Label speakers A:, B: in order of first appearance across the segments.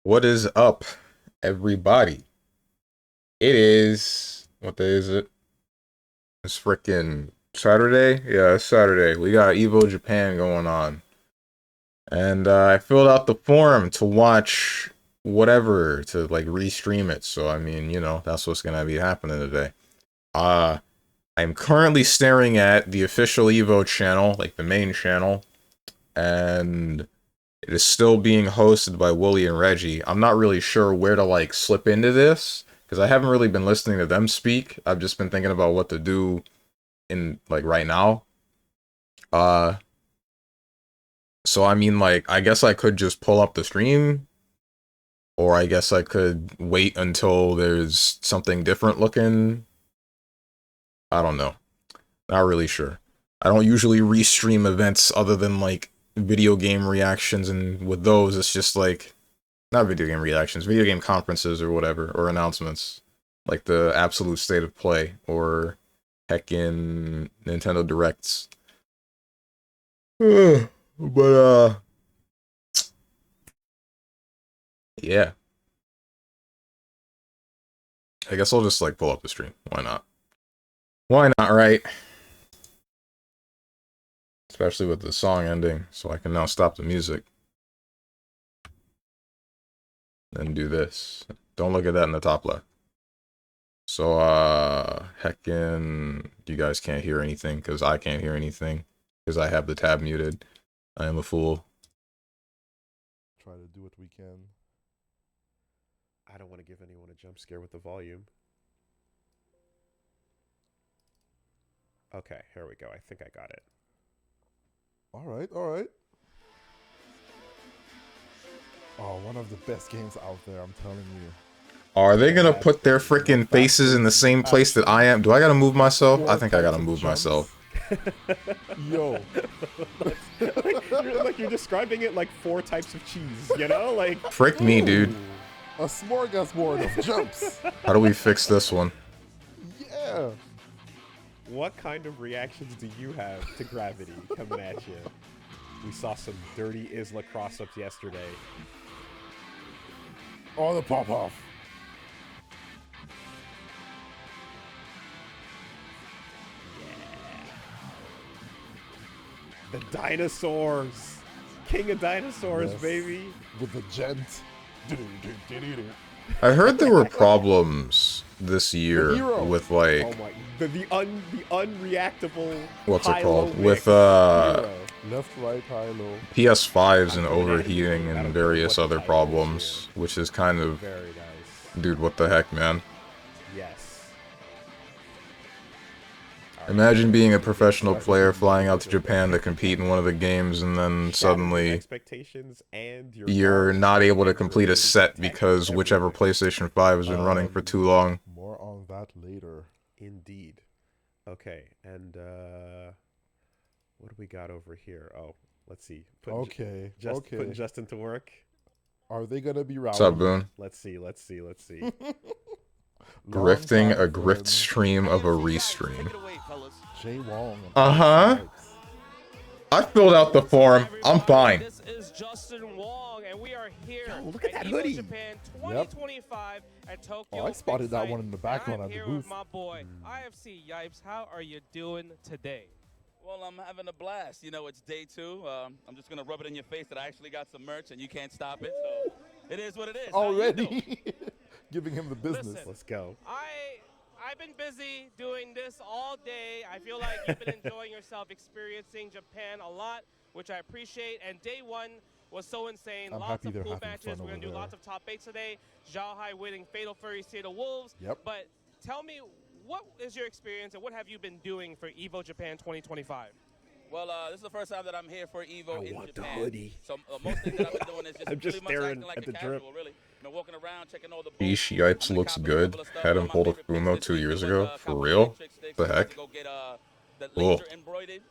A: What is up, everybody? It is, what day is it? It's freaking Saturday? Yeah, it's Saturday. We got Evo Japan going on. And I filled out the form to watch whatever, to like restream it. So, I mean, that's what's going to be happening today. I'm currently staring at the official Evo channel, like the main channel. And it is still being hosted by Wooly and Reggie. I'm not really sure where to, like, slip into this, because I haven't really been listening to them speak. I've just been thinking about what to do in, like, right now. So I mean, like, I guess I could just pull up the stream, or I guess I could wait until there's something different looking. I don't know. Not really sure. I don't usually restream events other than, like, video game reactions, and with those, it's just, like, not video game reactions, video game conferences or whatever, or announcements, like the Absolute State of Play, or heckin' Nintendo Directs. But, yeah. I guess I'll just, like, pull up the stream. Why not? Why not, right? Especially with the song ending, so I can now stop the music. Then do this. Don't look at that in the top left. So, heckin', you guys can't hear anything, because I can't hear anything, because I have the tab muted. I am a fool.
B: Try to do what we can.
C: I don't want to give anyone a jump scare with the volume. Okay, here we go. I think I got it.
B: All right, all right. Oh, one of the best games out there, I'm telling you.
A: Are they gonna put their freaking faces in the same place that I am? Do I gotta move myself? I think I gotta move myself.
B: Yo.
C: You're describing it like 4 types of cheese, you know? Like,
A: Frick me, dude.
B: A smorgasbord of jumps.
A: How do we fix this one?
B: Yeah.
C: what kind of reactions do you have to gravity coming at you? We saw some dirty Isla cross-ups yesterday.
B: Oh, the pop-off.
C: The dinosaurs! King of dinosaurs,
B: Yes.
C: baby!
B: With the gent.
A: I heard there were problems this year
B: Hero.
A: with,
C: Oh
A: like,
C: my, the unreactable
A: what's it
C: high-low
A: called?
C: mix.
A: With,
C: Hero.
B: Left, right, high, low.
A: PS5s and
C: I'm going
A: overheating
C: I don't
A: and
C: know
A: various
C: what the
A: other
C: title is
A: problems, which is kind of,
C: Very nice.
A: dude, what the heck, man?
C: Yes.
A: Imagine being a professional player flying out to Japan to compete in one of the games, and then suddenly
C: expectations and
A: you're not able to complete a set because whichever PlayStation 5 has been running for too long.
B: More on that later.
C: Indeed. Okay, and what do we got over here? Oh, let's see.
B: Okay,
C: Putting Justin to work.
B: Are they gonna be rowdy?
A: What's up, Boone?
C: Let's see.
A: Grifting
B: Long
A: a
B: time
A: grift
B: friend,
A: stream of a restream.
B: Jay Wong.
A: Uh-huh. I filled out the form. I'm fine.
D: This is Justin Wong, and we are here.
C: Yo, look at that
D: Evo
C: hoodie.
D: Japan 2025 at Tokyo.
B: Oh, I spotted
D: Big
B: that
D: Sight,
B: one in the
D: and
B: background
D: I'm
B: at the
D: here
B: booth.
D: with my boy, IFC Yipes. How are you doing today?
E: Well, I'm having a blast. You know, it's day 2. I'm just going to rub it in your face that I actually got some merch and you can't stop it. So it is what it is. How you doing?
B: Already giving him the business.
D: Listen.
C: Let's go.
D: I've been busy doing this all day. I feel like you've been enjoying yourself, experiencing Japan a lot, which I appreciate. And day 1 was so insane.
B: I'm
D: Lots
B: happy
D: of
B: they're
D: cool
B: having
D: matches.
B: fun
D: We're gonna
B: over
D: do
B: there.
D: lots of top 8s today. Zhao Hai winning Fatal Fury State of Wolves.
B: Yep.
D: But tell me, what is your experience and what have you been doing for Evo Japan 2025?
E: Well, this is the first time that I'm here for Evo
C: I
E: in
C: want the
E: Japan.
C: hoodie.
E: So most things that I've been doing is just
C: I'm just
E: pretty much
C: staring
E: acting like
C: at
E: a
C: the drip.
E: casual, really. You know, walking around, checking all the
A: Yeesh,
E: booths.
A: Yipes
E: I'm
A: looks
E: copping
A: good.
E: couple of stuff.
A: Had
E: One
A: him
E: of my
A: hold a
E: favorite picks
A: Fumo
E: this
A: 2
E: week
A: years
E: was,
A: ago.
E: copy
A: For
E: the
A: real?
E: Matrix sticks.
A: The
E: I had
A: heck?
E: to go get the
A: Cool.
E: laser embroidered.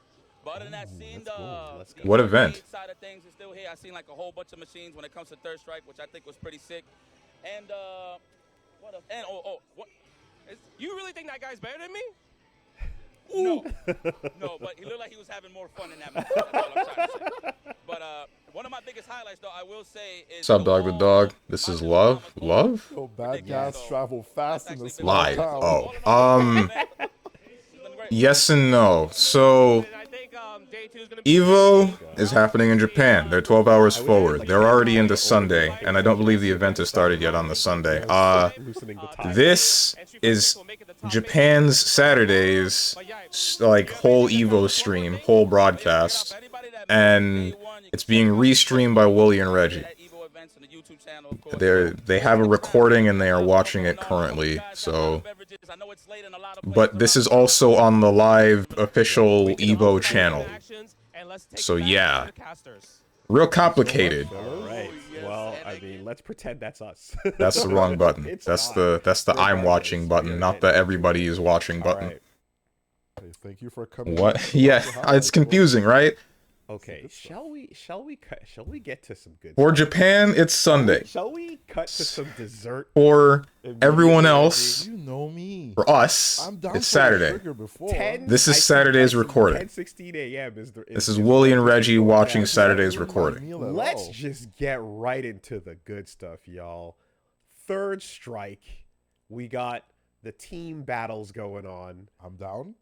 E: But other than that, seeing
C: that's cool. Let's
E: the
C: go.
A: What
E: arcade
A: event?
E: side of things is still here. I seen like a whole bunch of machines when it comes to Third Strike, which I think was pretty sick. And what else? And what?
D: You really think that guy's better than me?
E: No, no, but he looked like he was having more fun in that match. That's all I'm trying to say. But one of my biggest highlights, though, I will say, is
A: What's up, dog the dog? This is Love? Love?
B: Yo, bad guys travel fast in a small
A: Live.
B: town.
A: Oh. Yes and no. So,
D: And I think day 2 is going to be
A: Evo is happening in Japan. They're 12 hours forward. They're already into Sunday, and I don't believe the event has started yet on the Sunday.
C: Loosening the tie.
A: This is Japan's Saturdays, like, whole Evo stream, whole broadcast, and it's being restreamed by Wooly and Reggie. They have a recording and they are watching it currently, so... But this is also on the live official Evo channel. So yeah. Real complicated.
C: Alright, well, I mean, let's pretend that's us.
A: That's the wrong button.
C: It's
A: That's
C: not.
A: the I'm watching button, not the everybody is watching button.
C: Alright.
B: Hey, thank you for coming.
A: What? Yeah, it's confusing, right?
C: Okay, shall we get to some good
A: For
C: stuff?
A: Japan, it's Sunday.
C: Shall we cut to some dessert?
A: For everyone else,
B: You know me.
A: for us,
B: I'm down
A: it's
B: for a
A: Saturday.
B: sugar before.
A: This is Saturday's recording.
C: 10:16 a.m. is the.
A: This is Wooly and Reggie watching Saturday's
B: Ruined my
A: recording.
B: meal at
C: Let's
B: all.
C: just get right into the good stuff, y'all. Third strike. We got the team battles going on.
B: I'm down.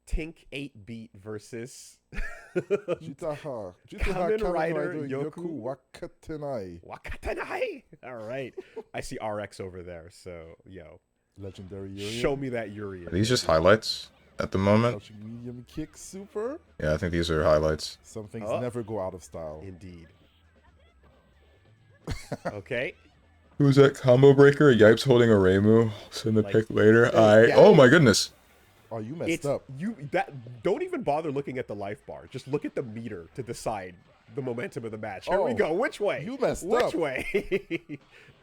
C: Tink 8-beat versus
B: Kamen
C: Kamen Rider Yoku
B: Wakatenai.
C: Wakatanai. All right. I see RX over there, so yo,
B: Legendary Urian.
C: show me that Yuri.
A: Are these just highlights at the moment?
B: Crouching medium kick super.
A: Yeah, I think these are highlights.
B: Some things
C: Oh.
B: never go out of style.
C: Indeed. Okay.
A: Who's that combo breaker? Yipes holding a Reimu. Send the
C: Like-
A: pic later.
C: Yeah.
A: Oh my goodness.
B: Oh, you messed
C: It's
B: up.
C: don't even bother looking at the life bar. Just look at the meter to decide the momentum of the match. Here we
B: Oh,
C: go. Which way?
B: you messed
C: Which
B: up.
C: way?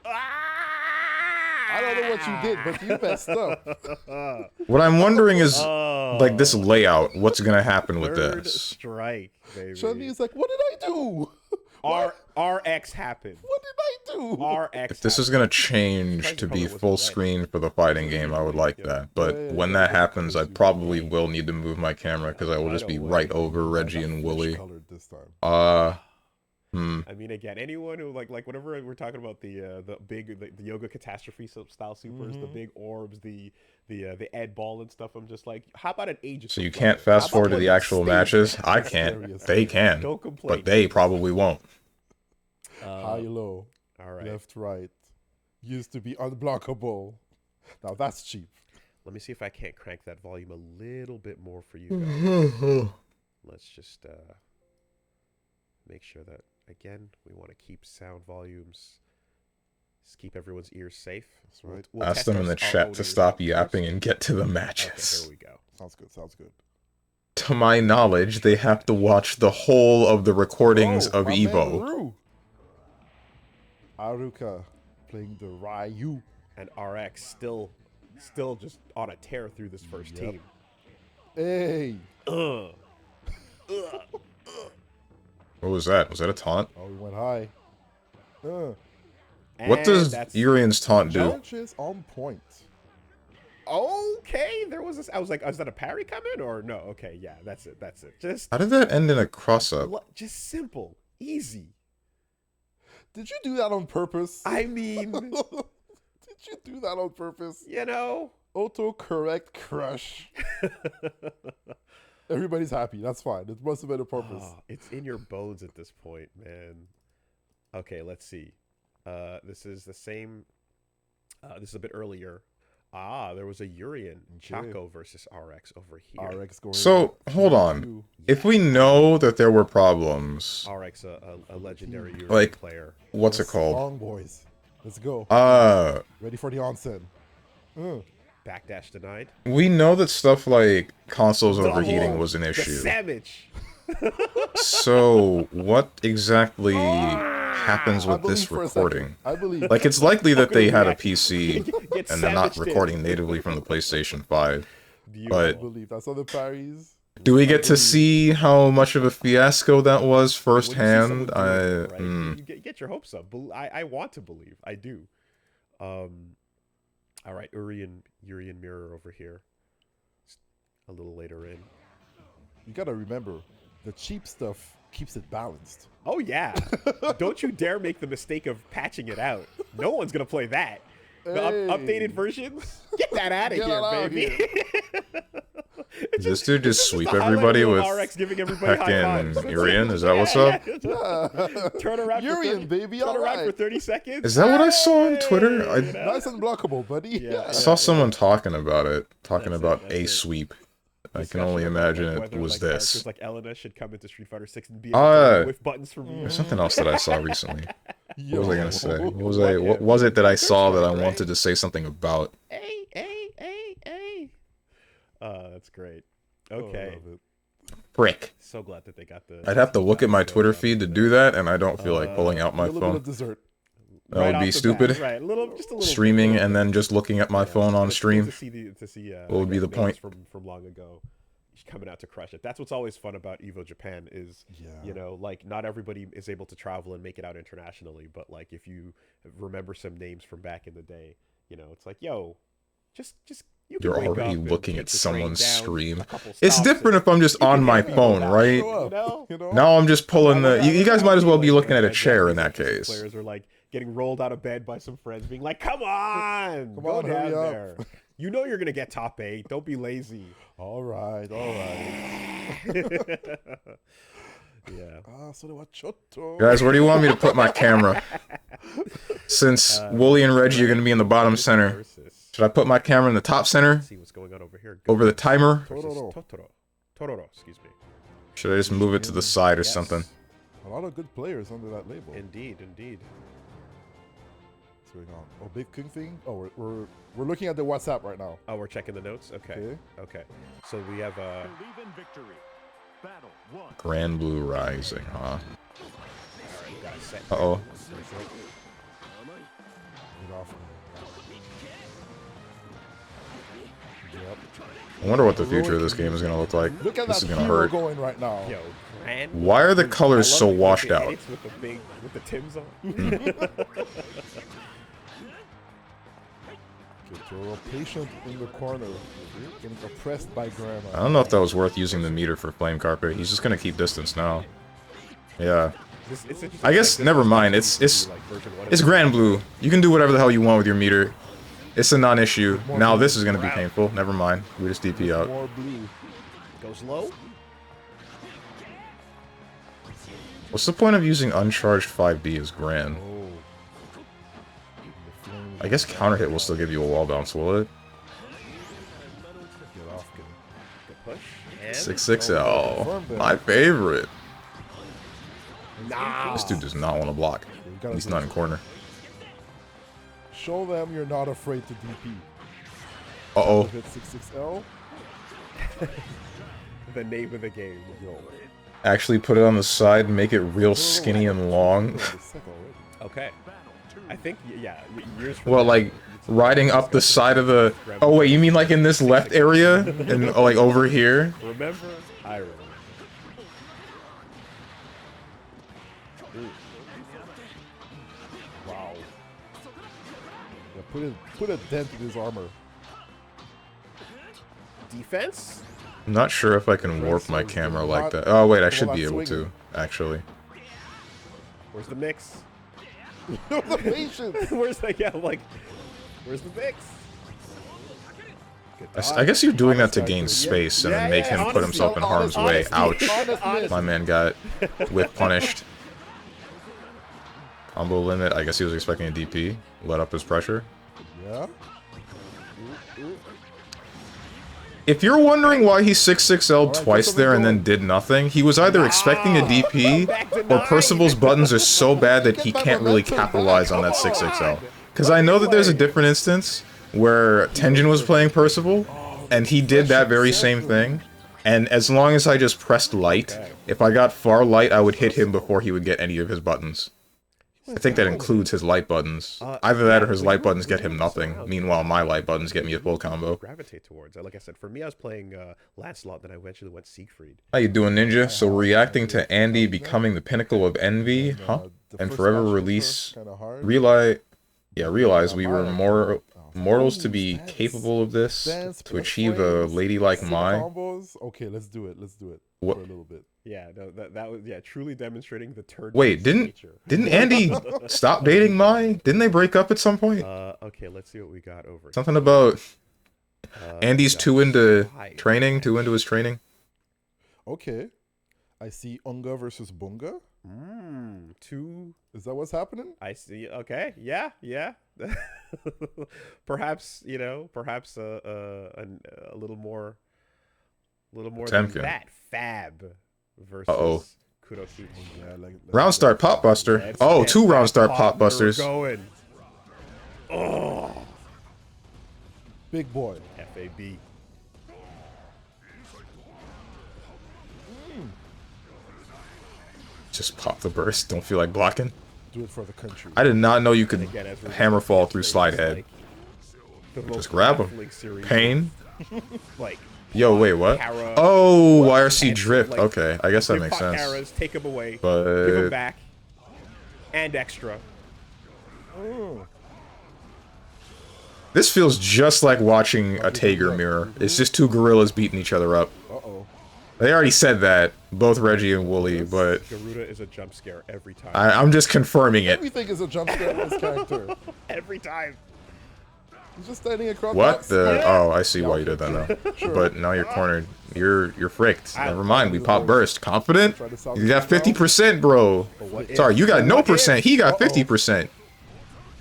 B: I don't know what you did, but you messed up.
A: What I'm wondering is,
C: Oh,
A: like, this layout, what's gonna happen with
C: third
A: this?
C: strike, baby.
B: Chun-Li is like, what did I do?
C: RX happened.
B: What did I do?
C: RX.
A: If this is gonna change to be full screen for the fighting game, I would like that. But when that happens, I probably will need to move my camera because I will just be right over Reggie and Wooly.
B: Colored this time.
C: I mean, again, anyone who like whenever we're talking about the yoga catastrophe style supers, the big orbs, the Ed ball and stuff, I'm just like, how about an age?
A: So you can't fast forward to the actual matches? I can't.
B: Serious.
A: They can.
C: Don't complain.
A: But they probably won't.
B: High, low,
C: All right.
B: left, right. Used to be unblockable. Now that's cheap.
C: Let me see if I can't crank that volume a little bit more for you guys. Let's just make sure that, again, we want to keep sound volumes, just keep everyone's ears safe.
B: That's right.
C: We'll
A: Ask
C: test
A: them in
C: our-
A: the
C: our
A: chat
C: own
A: to
C: ears
A: stop
C: first.
A: yapping and get to the
C: Okay,
A: matches.
C: there we go.
B: Sounds good. Sounds good.
A: To my knowledge, they have to watch the whole of the recordings of
B: my man
A: Evo.
B: Ru. Aruka playing the Ryu.
C: And RX still just on a tear through this first
B: Yep.
C: team.
B: Hey.
A: What was that? Was that a taunt?
B: Oh, we went high.
A: What
C: And
A: does
C: that's-
A: Urian's taunt do?
B: Punches on point.
C: Okay, there was this. I was like, is that a parry coming or no? Okay, yeah, that's it. That's it. Just,
A: How did that end in a cross-up?
C: just simple, easy.
B: Did you do that on purpose?
C: I mean,
B: Did you do that on purpose?
C: you know.
B: Autocorrect crush. Everybody's happy. That's fine. It must have been a purpose.
C: Oh, it's in your bones at this point, man. Okay, let's see. This is the same. This is a bit earlier. There was a Urian Chaco versus RX over here.
B: RX going.
A: So, hold on. If we know that there were problems,
C: RX, a legendary Urian
A: Like-
C: player.
A: what's it called?
B: Long boys. Let's go. Ready for the onset.
C: Backdash denied.
A: We know that stuff like consoles overheating was an
C: The
A: issue.
C: sandwich.
A: So, what exactly happens
B: I
A: with
B: believe
A: this
B: for a second.
A: recording?
B: I believe.
A: Like, it's likely that they had a
C: react.
A: PC
C: Get
A: and they're not
C: sandwiched in.
A: recording natively from the PlayStation 5.
B: I
A: But
B: believe. I saw the parries.
A: do we get to see how much of a fiasco that was
C: When you see someone
A: firsthand?
C: do it, right,
A: Hmm.
C: you get your hopes up. I want to believe. I do. All right, Urian mirror over here. A little later in.
B: You gotta remember, the cheap stuff keeps it balanced.
C: Oh yeah. Don't you dare make the mistake of patching it out. No one's gonna play that. The updated versions? Get that out of here, baby.
A: This dude just sweep
C: the
A: everybody
C: highlight
A: with
C: reel RX giving everybody high
A: fucking
C: fives.
A: Urian? Is that what's up?
B: Yeah.
C: Turn around
B: Urian,
C: for 30,
B: baby,
C: turn
B: all
C: around for
B: right.
C: 30 seconds.
A: Is that what I saw on Twitter?
C: Hey,
A: I
C: you know?
B: Nice and blockable, buddy.
C: Yeah.
A: I saw someone talking about it, talking
C: That's
A: about
C: that's
A: a
C: it.
A: sweep. I can
C: Discussion
A: only
C: about,
A: imagine
C: like,
A: it
C: whether,
A: was
C: like,
A: this.
C: characters like Elena should come into Street Fighter 6 and be able to with buttons from
A: There's something else that I saw recently.
B: Yo.
A: What was I gonna say? What was it that I saw that I wanted to say something about?
C: Hey. That's great. Okay.
B: Oh,
A: Frick.
C: So glad that they got the.
A: I'd have to look at my Twitter feed to do that, and I don't feel like pulling out my
B: a little bit
A: phone.
B: of dessert.
A: That would
C: off
A: be
C: the
A: stupid.
C: bat, right? Just a little
A: Streaming and then just looking at my phone on
C: It's
A: stream.
C: good to see
A: What would be the point?
C: from long ago coming out to crush it. That's what's always fun about Evo Japan is you know, like, not everybody is able to travel and make it out internationally, but like if you remember some names from back in the day, you know, it's like, yo, just you can
A: You're
C: wake
A: already
C: up and
A: looking
C: take
A: at
C: the train
A: someone's
C: down
A: stream.
C: a couple
A: It's
C: stops
A: different
C: and
A: if I'm just
C: you
A: on
C: can
A: my
C: hit people
A: phone,
C: back,
A: right?
C: you know?
A: Now I'm just pulling the. You guys might as well be
C: Like,
A: looking at a chair in that
C: Japanese
A: case.
C: Players are like getting rolled out of bed by some friends, being like, "Come on, go
B: on,
C: down
B: hurry up."
C: there. You know you're gonna get top 8. Don't be lazy."
B: All right.
C: Yeah.
B: So they were chotto.
A: Guys, where do you want me to put my camera? Since Wooly and Reggie are going to be in the bottom center, should I put my camera in the top center?
C: See what's going on over here.
A: Over the timer?
C: Tororo, excuse me.
A: Should I just move it to the side or something?
B: A lot of good players under that label.
C: Indeed.
B: What's going on? Oh, Big King thing. Oh, we're looking at the WhatsApp right now.
C: Oh, we're checking the notes. Okay. So we have
F: Believe in victory. Battle 1.
A: Grand Blue Rising, huh?
C: we got a set.
A: Uh-oh.
B: Get off. Yep.
A: I wonder what the future of this game is going to look like.
B: Look at
A: This
B: that
A: is going to
B: hero
A: hurt.
B: going right now.
C: Yo, Grand.
A: Why are the colors
C: I love
A: so
C: the
A: washed out?
C: edits with the Tims on.
B: Okay, Toro, patient in the corner. Getting oppressed by Grandma.
A: I don't know if that was worth using the meter for Flame Carpet. He's just going to keep distance now. Yeah. I guess, never mind. It's Grand Blue. You can do whatever the hell you want with your meter. It's a non-issue. Now this is going to be painful. Never mind. We just DP out.
B: More blue.
C: Goes low.
A: What's the point of using uncharged 5B as Grand?
B: Oh.
A: I guess counter hit will still give you a wall bounce, will it?
B: Get off.
C: Good push. And
A: 6-6L. My favorite.
C: nah.
A: This dude does not want to block. At least not in corner.
B: Show them you're not afraid to DP.
A: Uh-oh.
B: Hit 6-6L.
C: The name of the game.
B: Yo.
A: Actually put it on the side, make it real skinny and long.
C: Okay. I think, yeah, years from
A: Well,
C: now,
A: like, riding up the side of the... Oh, wait, you mean like in this left area? And, like, over here?
C: Remember? I remember.
B: Wow. Yeah, put a dent in his armor.
C: Defense?
A: I'm not sure if I can warp my camera like that. Oh, wait, I should be able to, actually.
C: Where's the mix?
B: The patience.
C: Where's the, yeah, like, where's the mix?
A: I guess you're doing that to gain space and then make him put himself in harm's way. Ouch. My man got whip punished. Combo limit. I guess he was expecting a DP. Let up his pressure.
B: Yeah.
A: If you're wondering why he 6-6L'd twice there and then did nothing, he was either expecting a DP or Percival's buttons are so bad that he can't really capitalize on that 6-6L. Because I know that there's a different instance where Tenjin was playing Percival and he did that very same thing. And as long as I just pressed light, if I got far light, I would hit him before he would get any of his buttons. I think that includes his light buttons. Either that or his light buttons get him nothing. Meanwhile, my light buttons get me a full combo.
C: Gravitate towards. Like I said, for me, I was playing Lancelot, then I eventually went Siegfried.
A: How you doing, Ninja? So reacting to Andy becoming the pinnacle of envy, huh? And forever release... Realize we were mortals to be capable of this, to achieve a lady like Mai.
B: Okay, let's do it. Let's do it
A: What?
B: for a little bit.
C: Yeah, no, that was truly demonstrating the turd.
A: Wait, didn't Andy stop dating Mai? Didn't they break up at some point?
C: Okay, let's see what we got over.
A: Something about Andy's
C: we got
A: too into
C: Sky
A: training,
C: match.
A: too into his training.
B: Okay. I see Unga versus Bunga.
C: Two.
B: Is that what's happening?
C: I see. Okay. Yeah. Perhaps perhaps a little more than
A: Potemkin.
C: that. Fab versus Kurokichi.
B: Yeah,
A: Round start pop buster.
C: Let's
A: Oh,
C: get
A: 2 round
C: that
A: start
C: pop
A: pop busters.
C: going. Oh,
B: big boy.
C: FAB.
A: Just pop the burst. Don't feel like blocking.
B: Do it for the country.
A: I did not know you could
C: Again, as we're
A: hammer fall through
C: it's
A: slide
C: like
A: head.
C: the
A: Just
C: most
A: grab him.
C: baffling series
A: Pain.
C: of, like
A: Yo, wait, what?
C: Kara,
A: Oh, YRC
C: and,
A: drift.
C: like,
A: Okay, I guess that
C: give
A: makes
C: hot
A: sense.
C: Karas, take them away, give
A: But
C: them back, and extra.
A: this feels just like watching a Tager mirror. It's just 2 gorillas beating each other up.
B: Uh-oh.
A: They already said that, both Reggie and Wooly, but
C: Garuda is a jump scare every time.
A: I'm just confirming it.
B: Everything is a jump scare in this character.
C: Every time.
B: He's just standing across.
A: What
B: box.
A: the? Oh, I see why you did that now.
B: Sure.
A: But now you're cornered. You're fricked. Never mind. We pop burst. Confident? You got 50%, bro.
C: What
A: Sorry,
C: if?
A: you got no
C: What
A: percent.
C: if?
A: He got 50%.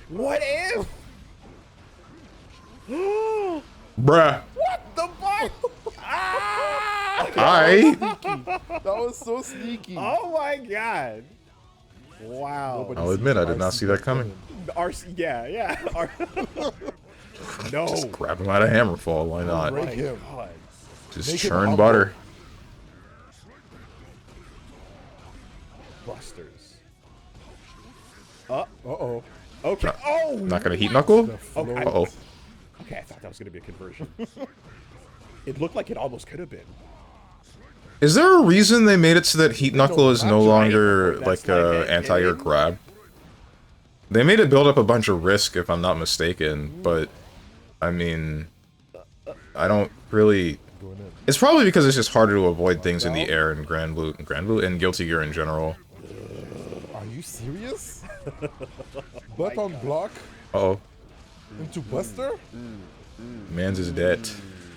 C: What if?
A: Bruh.
C: What the fuck? Ah!
A: Alright.
B: That was so sneaky.
C: Oh my god. Wow.
B: Nobody
A: I'll
B: sees
A: admit, I
B: the
A: did not
B: RC
A: see that coming.
C: RC, yeah. No.
A: Just grab him out of Hammerfall. Why not?
B: Break him.
C: God.
A: Just
B: Make him
A: churn
B: humble.
A: butter.
C: Busters.
B: Uh-oh.
C: Okay. Oh.
A: Not gonna heat knuckle?
B: The float.
C: Okay.
A: Uh-oh.
C: Okay, I thought that was gonna be a conversion. It looked like it almost could have been.
A: Is there a reason they made it so that heat knuckle is no longer
C: That's
A: like
C: like
A: a
C: it.
A: anti-air grab? They made it build up a bunch of risk, if I'm not mistaken, but I mean, I don't really.
B: Going in.
A: It's probably because it's just harder to avoid things in the air in Grand Blue, and Guilty Gear in general.
B: Are you serious? Butt on block
A: Uh-oh.
B: into Buster?
A: Mans is dead.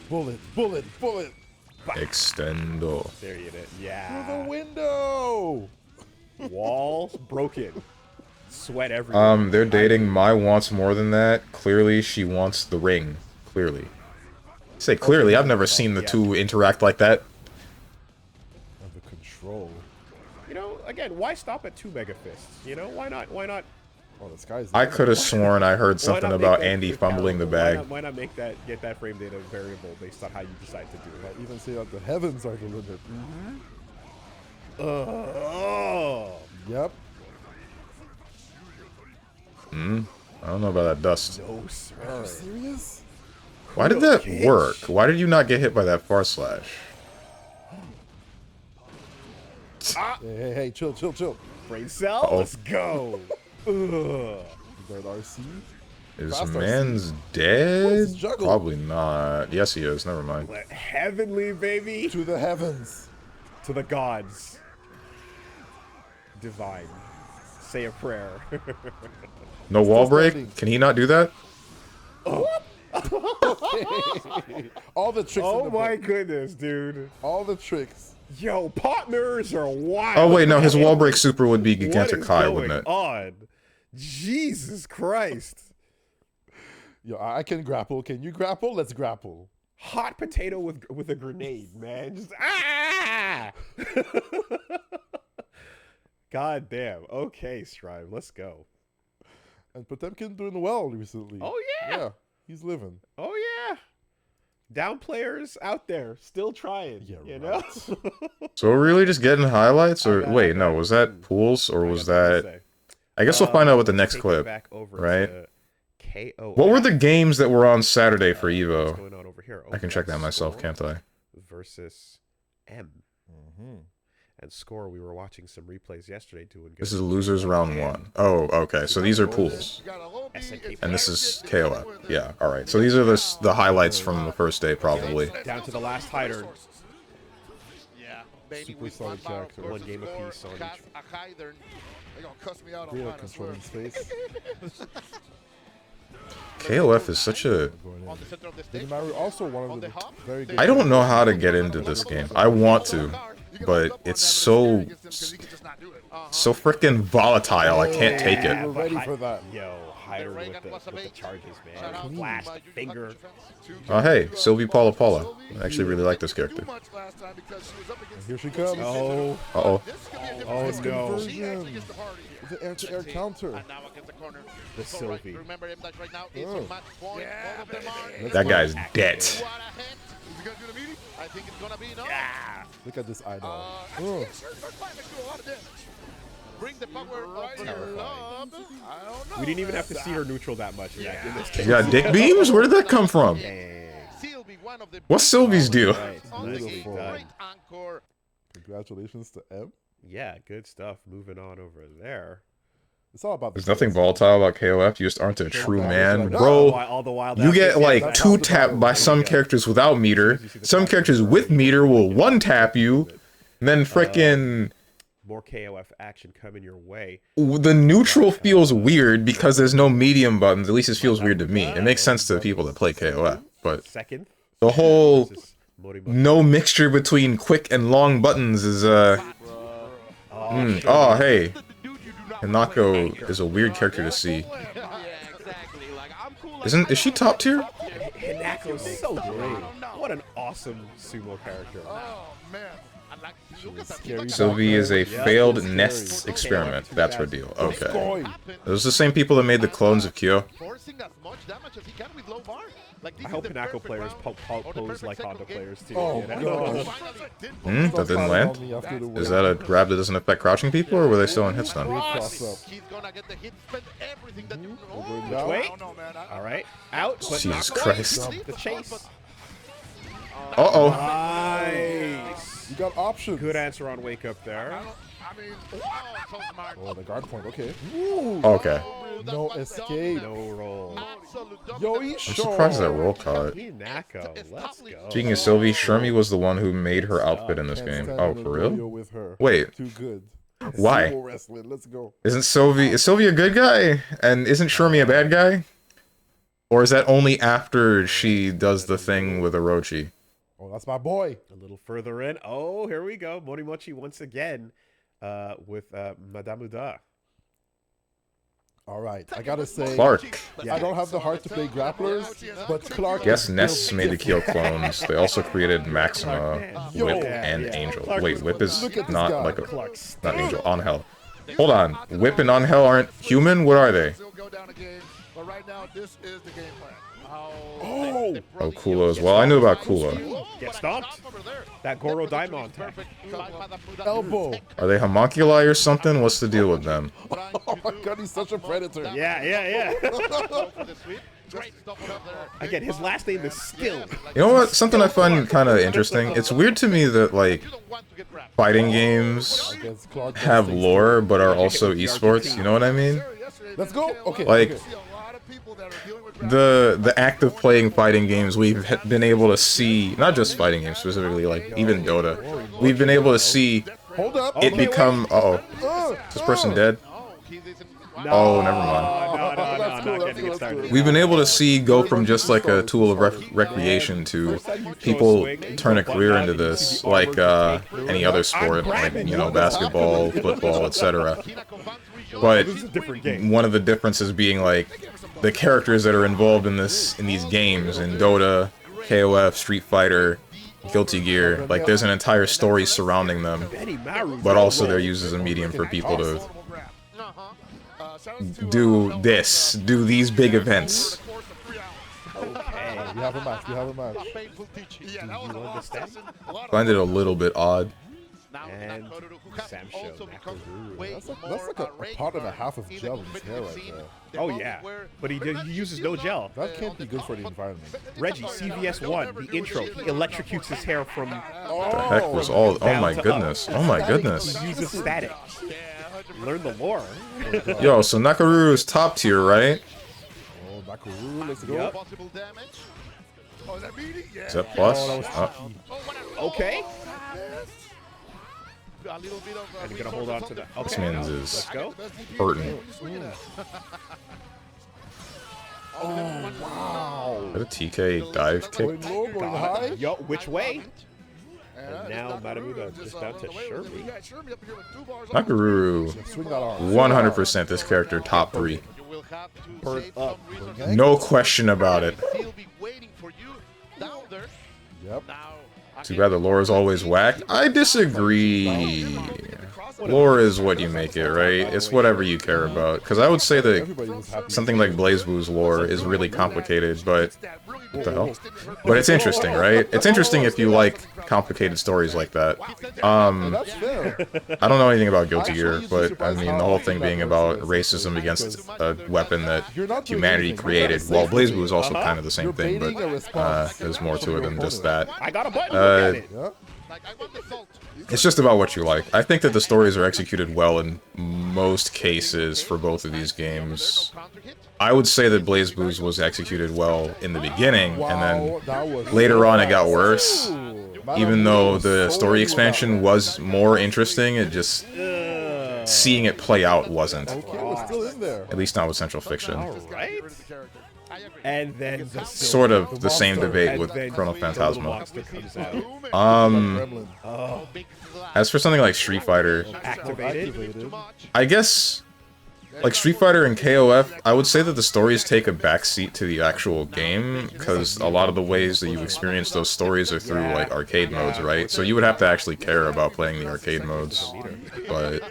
B: Bullet, bullet, bullet.
A: Extendo.
C: There you did.
B: Through the
C: Yeah.
B: window.
C: Wall broken. Sweat everywhere.
A: They're dating. Mai wants more than that. Clearly, she wants the ring. Clearly. Say clearly, I've never seen the two interact like that.
B: And the control.
C: You know, again, why stop at 2 mega fists? You know, why not? Why not?
B: Oh, the sky's
A: I
B: there.
A: could have sworn I heard
C: Why
A: something
C: not make
A: about
C: that
A: Andy
C: your
A: fumbling the
C: calendar?
A: bag.
C: Why not make that get that frame data variable based on how you decide to do
B: I
C: it?
B: even say that the heavens are the limit.
C: Oh.
B: Yep.
A: I don't know about that dust.
C: No,
B: Are you
C: sir.
B: serious?
A: Why did that work? Why did you not get hit by that far slash?
B: Hey, chill, chill, chill.
C: Brain cell.
A: Uh-oh.
C: Let's go. Ugh.
B: You got RC?
A: Is
B: Fast RC.
A: man's
B: What's
A: dead?
B: juggle?
A: Probably not. Yes, he is. Never mind.
C: Heavenly, baby.
B: To the heavens.
C: To the gods. Divine. Say a prayer.
A: No wall break?
B: standing.
A: Can he not do that?
B: All the tricks in
C: Oh
B: the
C: my
B: book.
C: goodness, dude.
B: All the tricks.
C: Yo, pot mirrors are wild.
A: Oh wait, no, his wall break super would be
C: What
A: Gigantic
C: is
A: Kai,
C: going
A: wouldn't it?
C: on? Jesus Christ.
B: Yo, I can grapple. Can you grapple? Let's grapple.
C: Hot potato with a grenade, man. Just ah! God damn. Okay, Strive, let's go.
B: And Potemkin doing well recently.
C: Oh yeah.
B: Yeah, he's living.
C: Oh yeah. Down players out there still trying.
B: Yeah,
C: you
B: right.
C: know.
A: So we're really just getting highlights, or
C: I got-
A: wait,
C: I
A: no,
C: got-
A: was that pools or
C: I
A: was
C: got nothing to
A: that?
C: say.
A: I guess we'll find out with the next
C: Take it
A: clip.
C: back over
A: right?
C: to KO.
A: What were the games that were on Saturday for
C: What's
A: Evo?
C: going on over here?
A: I can check that myself, can't I?
C: Versus M.
B: Mm-hmm.
C: And Score, we were watching some replays yesterday doing good.
A: This is losers round 1. Oh, okay. So these are pools, and this is KOF. Yeah. All right. So these are the highlights from the first day, probably.
C: Down to the last hider.
B: Super solid character.
C: One game apiece on each.
B: Real controlling space.
A: KOF is such a...
B: Mario also one of the very good.
A: I don't know how to get into this game. I want to, but it's so freaking volatile. I can't take it.
B: We're ready for that.
C: Yo, higher with the charges, man. Flash, the finger.
A: Oh hey, Sylvie Paula Paula. I actually really like this character.
B: And here she comes.
C: Oh,
A: Uh-oh.
C: oh no.
B: Conversion. The air-to-air counter.
C: The Sylvie.
B: Oh.
A: That guy's dead.
B: Look at this idol. Oh.
C: We didn't even have to see her neutral that much in this case.
A: You got dick beams? Where did that come from?
C: Dang.
A: What's Sylvie's deal?
C: Right, nicely done.
B: Congratulations to M.
C: Yeah, good stuff. Moving on over there.
B: It's all about the
A: There's nothing volatile about KOF. You just aren't a true man.
C: All
A: Bro,
C: the while
A: you get
C: that's-
A: like
C: that's-
A: 2-tap by some characters without meter. Some characters with meter will 1-tap you. And then frickin'
C: more KOF action coming your way.
A: the neutral feels weird because there's no medium buttons. At least it feels weird to me. It makes sense to people that play KOF. But
C: Second.
A: the whole
C: versus Morimochi.
A: no mixture between quick and long buttons is oh hey, Hinako is a weird character to see. Is she top tier?
C: Hinako's so great. What an awesome sumo character.
A: Sylvie is a failed Nests experiment. That's her deal. Okay. Those are the same people that made the clones of Kyo.
C: I hope Hinako players pose like Honda players too.
B: Oh,
C: you know?
B: gosh.
A: That didn't land? Is that a grab that doesn't affect crouching people, or were they still on hit stun?
B: Cross up.
C: Wait. All right. Out. But
A: Jesus
C: not quite.
A: Christ.
C: The chase.
A: Uh-oh.
C: Nice.
B: You got options.
C: Good answer on wake up there.
B: Oh, the guard point. Okay.
A: Okay.
B: No escape.
C: No roll.
B: Yo,
A: I'm surprised that roll caught.
C: Hinako. Let's go.
A: Speaking of Sylvie, Shermie was the one who made her outfit in this game. Oh, for real?
B: With her.
A: Wait.
B: Too good.
A: Why?
B: Sumo wrestling. Let's go.
A: Is Sylvie a good guy? And isn't Shermie a bad guy? Or is that only after she does the thing with Orochi?
B: Oh, that's my boy.
C: A little further in. Oh, here we go. Morimochi once again with Madame Uda.
B: All right, I gotta say,
A: Clark.
B: I don't have the heart to play grapplers, but Clark.
A: Guess
B: is
A: Nests
B: built
A: made the Kyo
B: different.
A: clones. They also created Maxima,
B: Yo,
A: Whip,
C: yeah,
A: and
C: yeah.
A: Angel.
C: Clark
A: Wait,
C: was
A: Whip
C: one
A: is
B: Look at this
A: not
B: guy.
A: like a...
C: Clark.
A: Not Angel, Angel. Hold on. Whip and Angel aren't human? What are they?
B: Oh,
A: Oh, Kula as well. I knew about Kula.
C: Get stomped. That Goro Daimon attack.
B: elbow.
A: Are they homunculi or something? What's the deal with them?
B: Oh my god, he's such a predator.
C: Yeah. Again, his last name is Still.
A: You know what? Something I find kind of interesting. It's weird to me that, like, fighting games
B: Against Clark
A: have
B: Dempsey.
A: lore but are also esports. You know what I mean?
B: Let's go. Okay.
A: Like,
B: okay.
A: the act of playing fighting games, we've been able to see, not just fighting games specifically, like even Dota, we've been able to see
B: Hold up.
A: it become, is this person dead? Oh, never mind.
C: No, not getting it started.
A: We've been able to see go from just like a tool of recreation to people turn a career into this, like any other sport, like, you know, basketball, football, etc. But
C: This is a different game.
A: one of the differences being like the characters that are involved in these games in Dota, KOF, Street Fighter, Guilty Gear, like there's an entire story surrounding them,
C: Benny Maru.
A: but also they're used as a medium for people to do these big events.
C: Okay.
B: We have a match. We have a match.
C: You understand?
A: Find it a little bit odd.
C: And Samsho Nakamura.
B: That's like a pot and a half of gel in his hair right there.
C: Oh yeah, but he uses no gel.
B: That can't be good for the environment.
C: Reggie, CVS 1, the intro, he electrocutes his hair from
A: The heck was all? Oh my goodness! Oh my goodness!
C: he uses static. Learn the lore.
A: Yo, so Nakaruru is top tier, right?
B: Oh, Nakaruru, let's go.
C: Yep.
A: Is that plus?
B: Oh, that was
A: Oh.
C: Okay. And you're gonna hold on to that. Okay,
A: This man's is
C: let's go.
A: hurting.
B: Oh, wow.
A: Is that a TK dive kick?
B: Going low, going high.
C: Yo, which way? And now Matamuda just down to Sherby.
A: Nakaruru,
B: Swing that arm.
A: 100% this character top 3.
B: Bird up.
A: No question about it.
B: Yep.
A: Too bad the lore is always whacked. I disagree. Lore is what you make it, right? It's whatever you care about. Because I would say that
B: Everybody was happy.
A: something like BlazBlue's lore is really complicated, but what the hell? But it's interesting, right? It's interesting if you like complicated stories like that.
B: That's fair.
A: I don't know anything about Guilty Gear, but I mean the whole thing being about racism against a weapon that humanity created. Well, BlazBlue is also kind of the same thing, but there's more to it than just that.
C: I got a button. Look at it.
B: Yeah.
A: It's just about what you like. I think that the stories are executed well in most cases for both of these games. I would say that BlazBlues was executed well in the beginning, and then later on it got worse. Even though the story expansion was more interesting, it just... seeing it play out wasn't.
B: Okay, we're still in there.
A: At least not with Central Fiction.
C: Right? And then the
A: Sort of the same debate with Chrono Phantasma.
C: monster comes out.
B: Gremlin.
A: As for something like Street Fighter,
C: Activated.
A: I guess... like Street Fighter and KOF, I would say that the stories take a backseat to the actual game, because a lot of the ways that you experience those stories are through, like, arcade modes, right? So you would have to actually care about playing the arcade modes, but...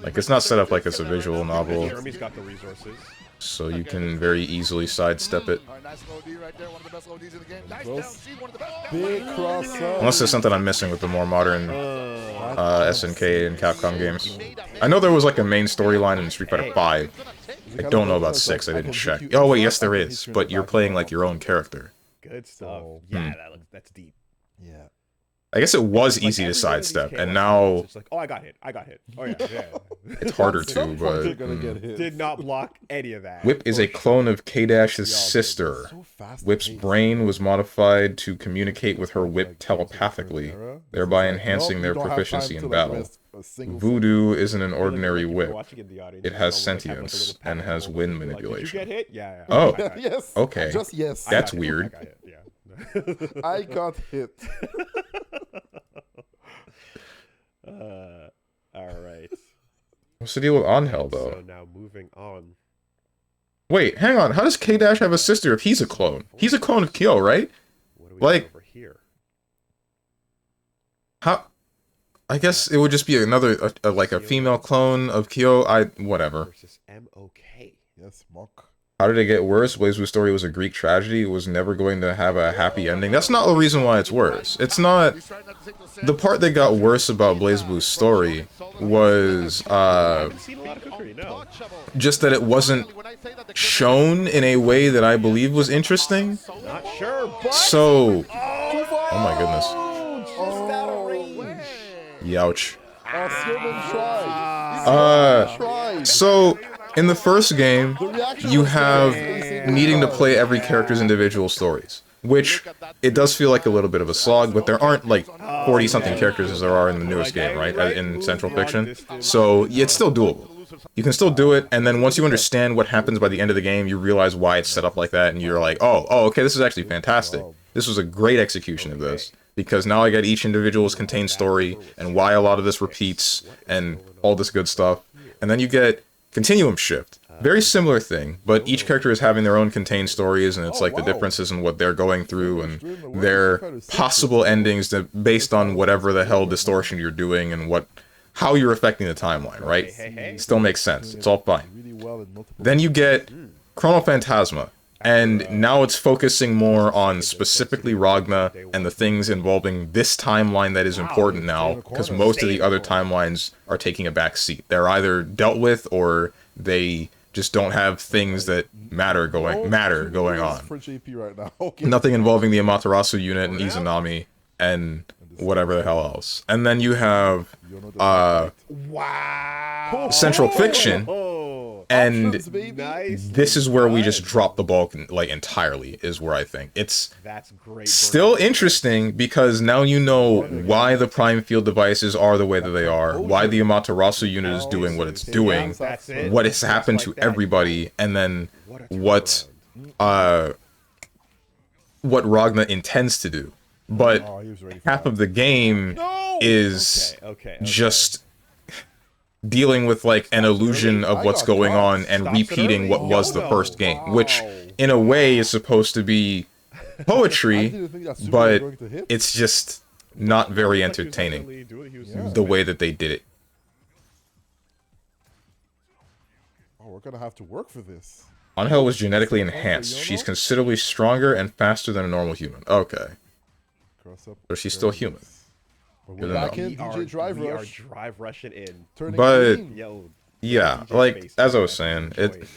A: like, it's not set up like it's a visual novel,
C: Jeremy's got the resources.
A: so you can very easily sidestep it.
B: Big cross up.
A: Unless there's something I'm missing with the more modern SNK and Capcom games. I know there was like a main storyline in Street Fighter 5. I don't know about 6, I didn't check. Oh wait, yes there is, but you're playing like your own character.
C: Good stuff. Yeah, that's deep.
B: Yeah.
A: I guess it was easy to sidestep, and now
C: It's like, oh, I got hit. Oh yeah, yeah.
A: it's harder to,
B: You're
A: but...
B: gonna get hit.
C: Did not block any of that.
A: Whip is a clone of K-Dash's sister.
B: So fast
A: Whip's
B: paced.
A: brain was modified to communicate with her Whip telepathically, thereby enhancing their proficiency in battle. Voodoo isn't an ordinary Whip. It has sentience and has wind
C: Did you
A: manipulation.
C: get hit? Yeah.
A: Oh,
B: Yes.
A: okay.
B: Just yes.
A: That's weird.
C: I got hit, yeah.
B: I got hit.
C: All right.
A: What's the deal with Angel,
C: So
A: though?
C: now moving on.
A: Wait, hang on. How does K-Dash have a sister if he's a clone? He's a clone of Kyo, right?
C: What do we
A: Like-
C: got over here?
A: How? I guess it would just be another, like a female clone of Kyo. Whatever.
C: Versus MOK.
B: Yes, Mock.
A: How did it get worse? BlazBlue's story was a Greek tragedy. It was never going to have a happy ending. That's not the reason why it's worse. It's not... The part that got worse about BlazBlue's story was,
C: I've seen a lot of cookery, no.
A: just that it wasn't shown in a way that I believe was interesting.
C: Not sure, but...
A: So... Oh my goodness.
B: Oh,
A: Youch.
B: Steven tried. Tried.
A: So... in the first game,
B: The reaction
A: you
B: was
A: have
B: amazing.
A: needing to play every character's individual stories, which it does feel like a little bit of a slog, but there aren't like 40-something characters as there are in the newest game, right? In Central Fiction. So it's still doable. You can still do it, and then once you understand what happens by the end of the game, you realize why it's set up like that, and you're like, oh, okay, this is actually fantastic. This was a great execution of this, because now I get each individual's contained story, and why a lot of this repeats, and all this good stuff. And then you get Continuum Shift. Very similar thing, but each character is having their own contained stories, and it's like the differences in what they're going through and their possible endings based on whatever the hell distortion you're doing and how you're affecting the timeline, right? Still makes sense. It's all fine.
B: Really well in multiple.
A: Then you get Chrono Phantasma, and now it's focusing more on specifically Ragna and the things involving this timeline that is important now, because most of the other timelines are taking a back seat. They're either dealt with or they just don't have things that matter going on.
B: For JP right now. Okay.
A: Nothing involving the Amaterasu unit and Izanami and whatever the hell else. And then you have
C: Wow.
A: Central Fiction,
C: Oh.
A: And
B: Options, baby.
C: Nice.
A: this is where we just drop the ball like entirely, is where I think it's
C: That's great.
A: still interesting, because now you know why the prime field devices are the way that they are, why the Amaterasu unit is doing what it's doing,
C: That's it.
A: what has happened
C: Just
A: to
C: like that.
A: everybody, and then
C: What a
A: what Ragna intends to do. But
B: Oh, he was ready for
A: half
B: that.
A: of the game
B: No!
A: is
C: Okay.
A: just dealing with like an illusion of what's going on and
C: Stops it
A: repeating
C: early.
A: what was the
C: No.
A: first game, which
B: Wow.
A: in a way is supposed to be
B: I
A: poetry,
B: didn't think that super
A: but
B: was going to hit.
A: it's just not very
C: Like he was
A: entertaining
C: definitely doing- he was
B: Yeah.
A: the way that they did it.
B: Oh, we're gonna have to work for this.
A: Angel was genetically enhanced. She's considerably stronger and faster than a normal human. Okay.
B: Cross up.
A: But she's still human.
B: But
A: Good
B: we're back
A: enough.
B: in DJ Drive
C: we
B: Rush.
C: are drive rushing in.
B: Turning
A: But-
B: green.
C: Yo.
A: Yeah,
C: DJ's
A: like,
C: face
A: as I
C: is
A: was saying,
C: enjoying
A: it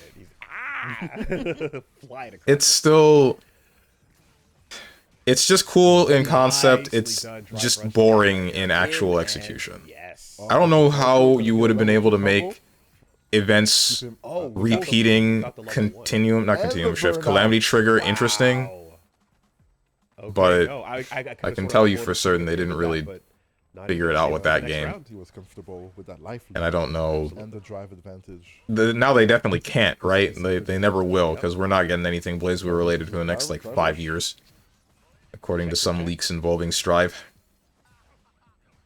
C: He's flying across
A: it's
C: it.
A: still... It's just cool in concept,
C: Nicely
A: it's
C: done, drive
A: just
C: rush.
A: boring in actual
C: And
A: execution.
C: Yes.
A: I don't know how you would have been able to make events
B: Keep him-
C: Oh,
A: repeating
C: without the level one.
A: continuum, not
B: And
A: continuum
B: the
A: shift,
B: burnout.
A: Calamity Trigger interesting,
C: Wow. Okay,
A: but
C: no, I
A: I can tell you for certain they didn't really figure it out with that game.
B: He was comfortable with that life.
A: And I don't know.
B: And the drive advantage.
A: Now they definitely can't, right? They never will, because we're not getting anything BlazBlue related for the next, like, 5 years. According to some leaks involving Strive.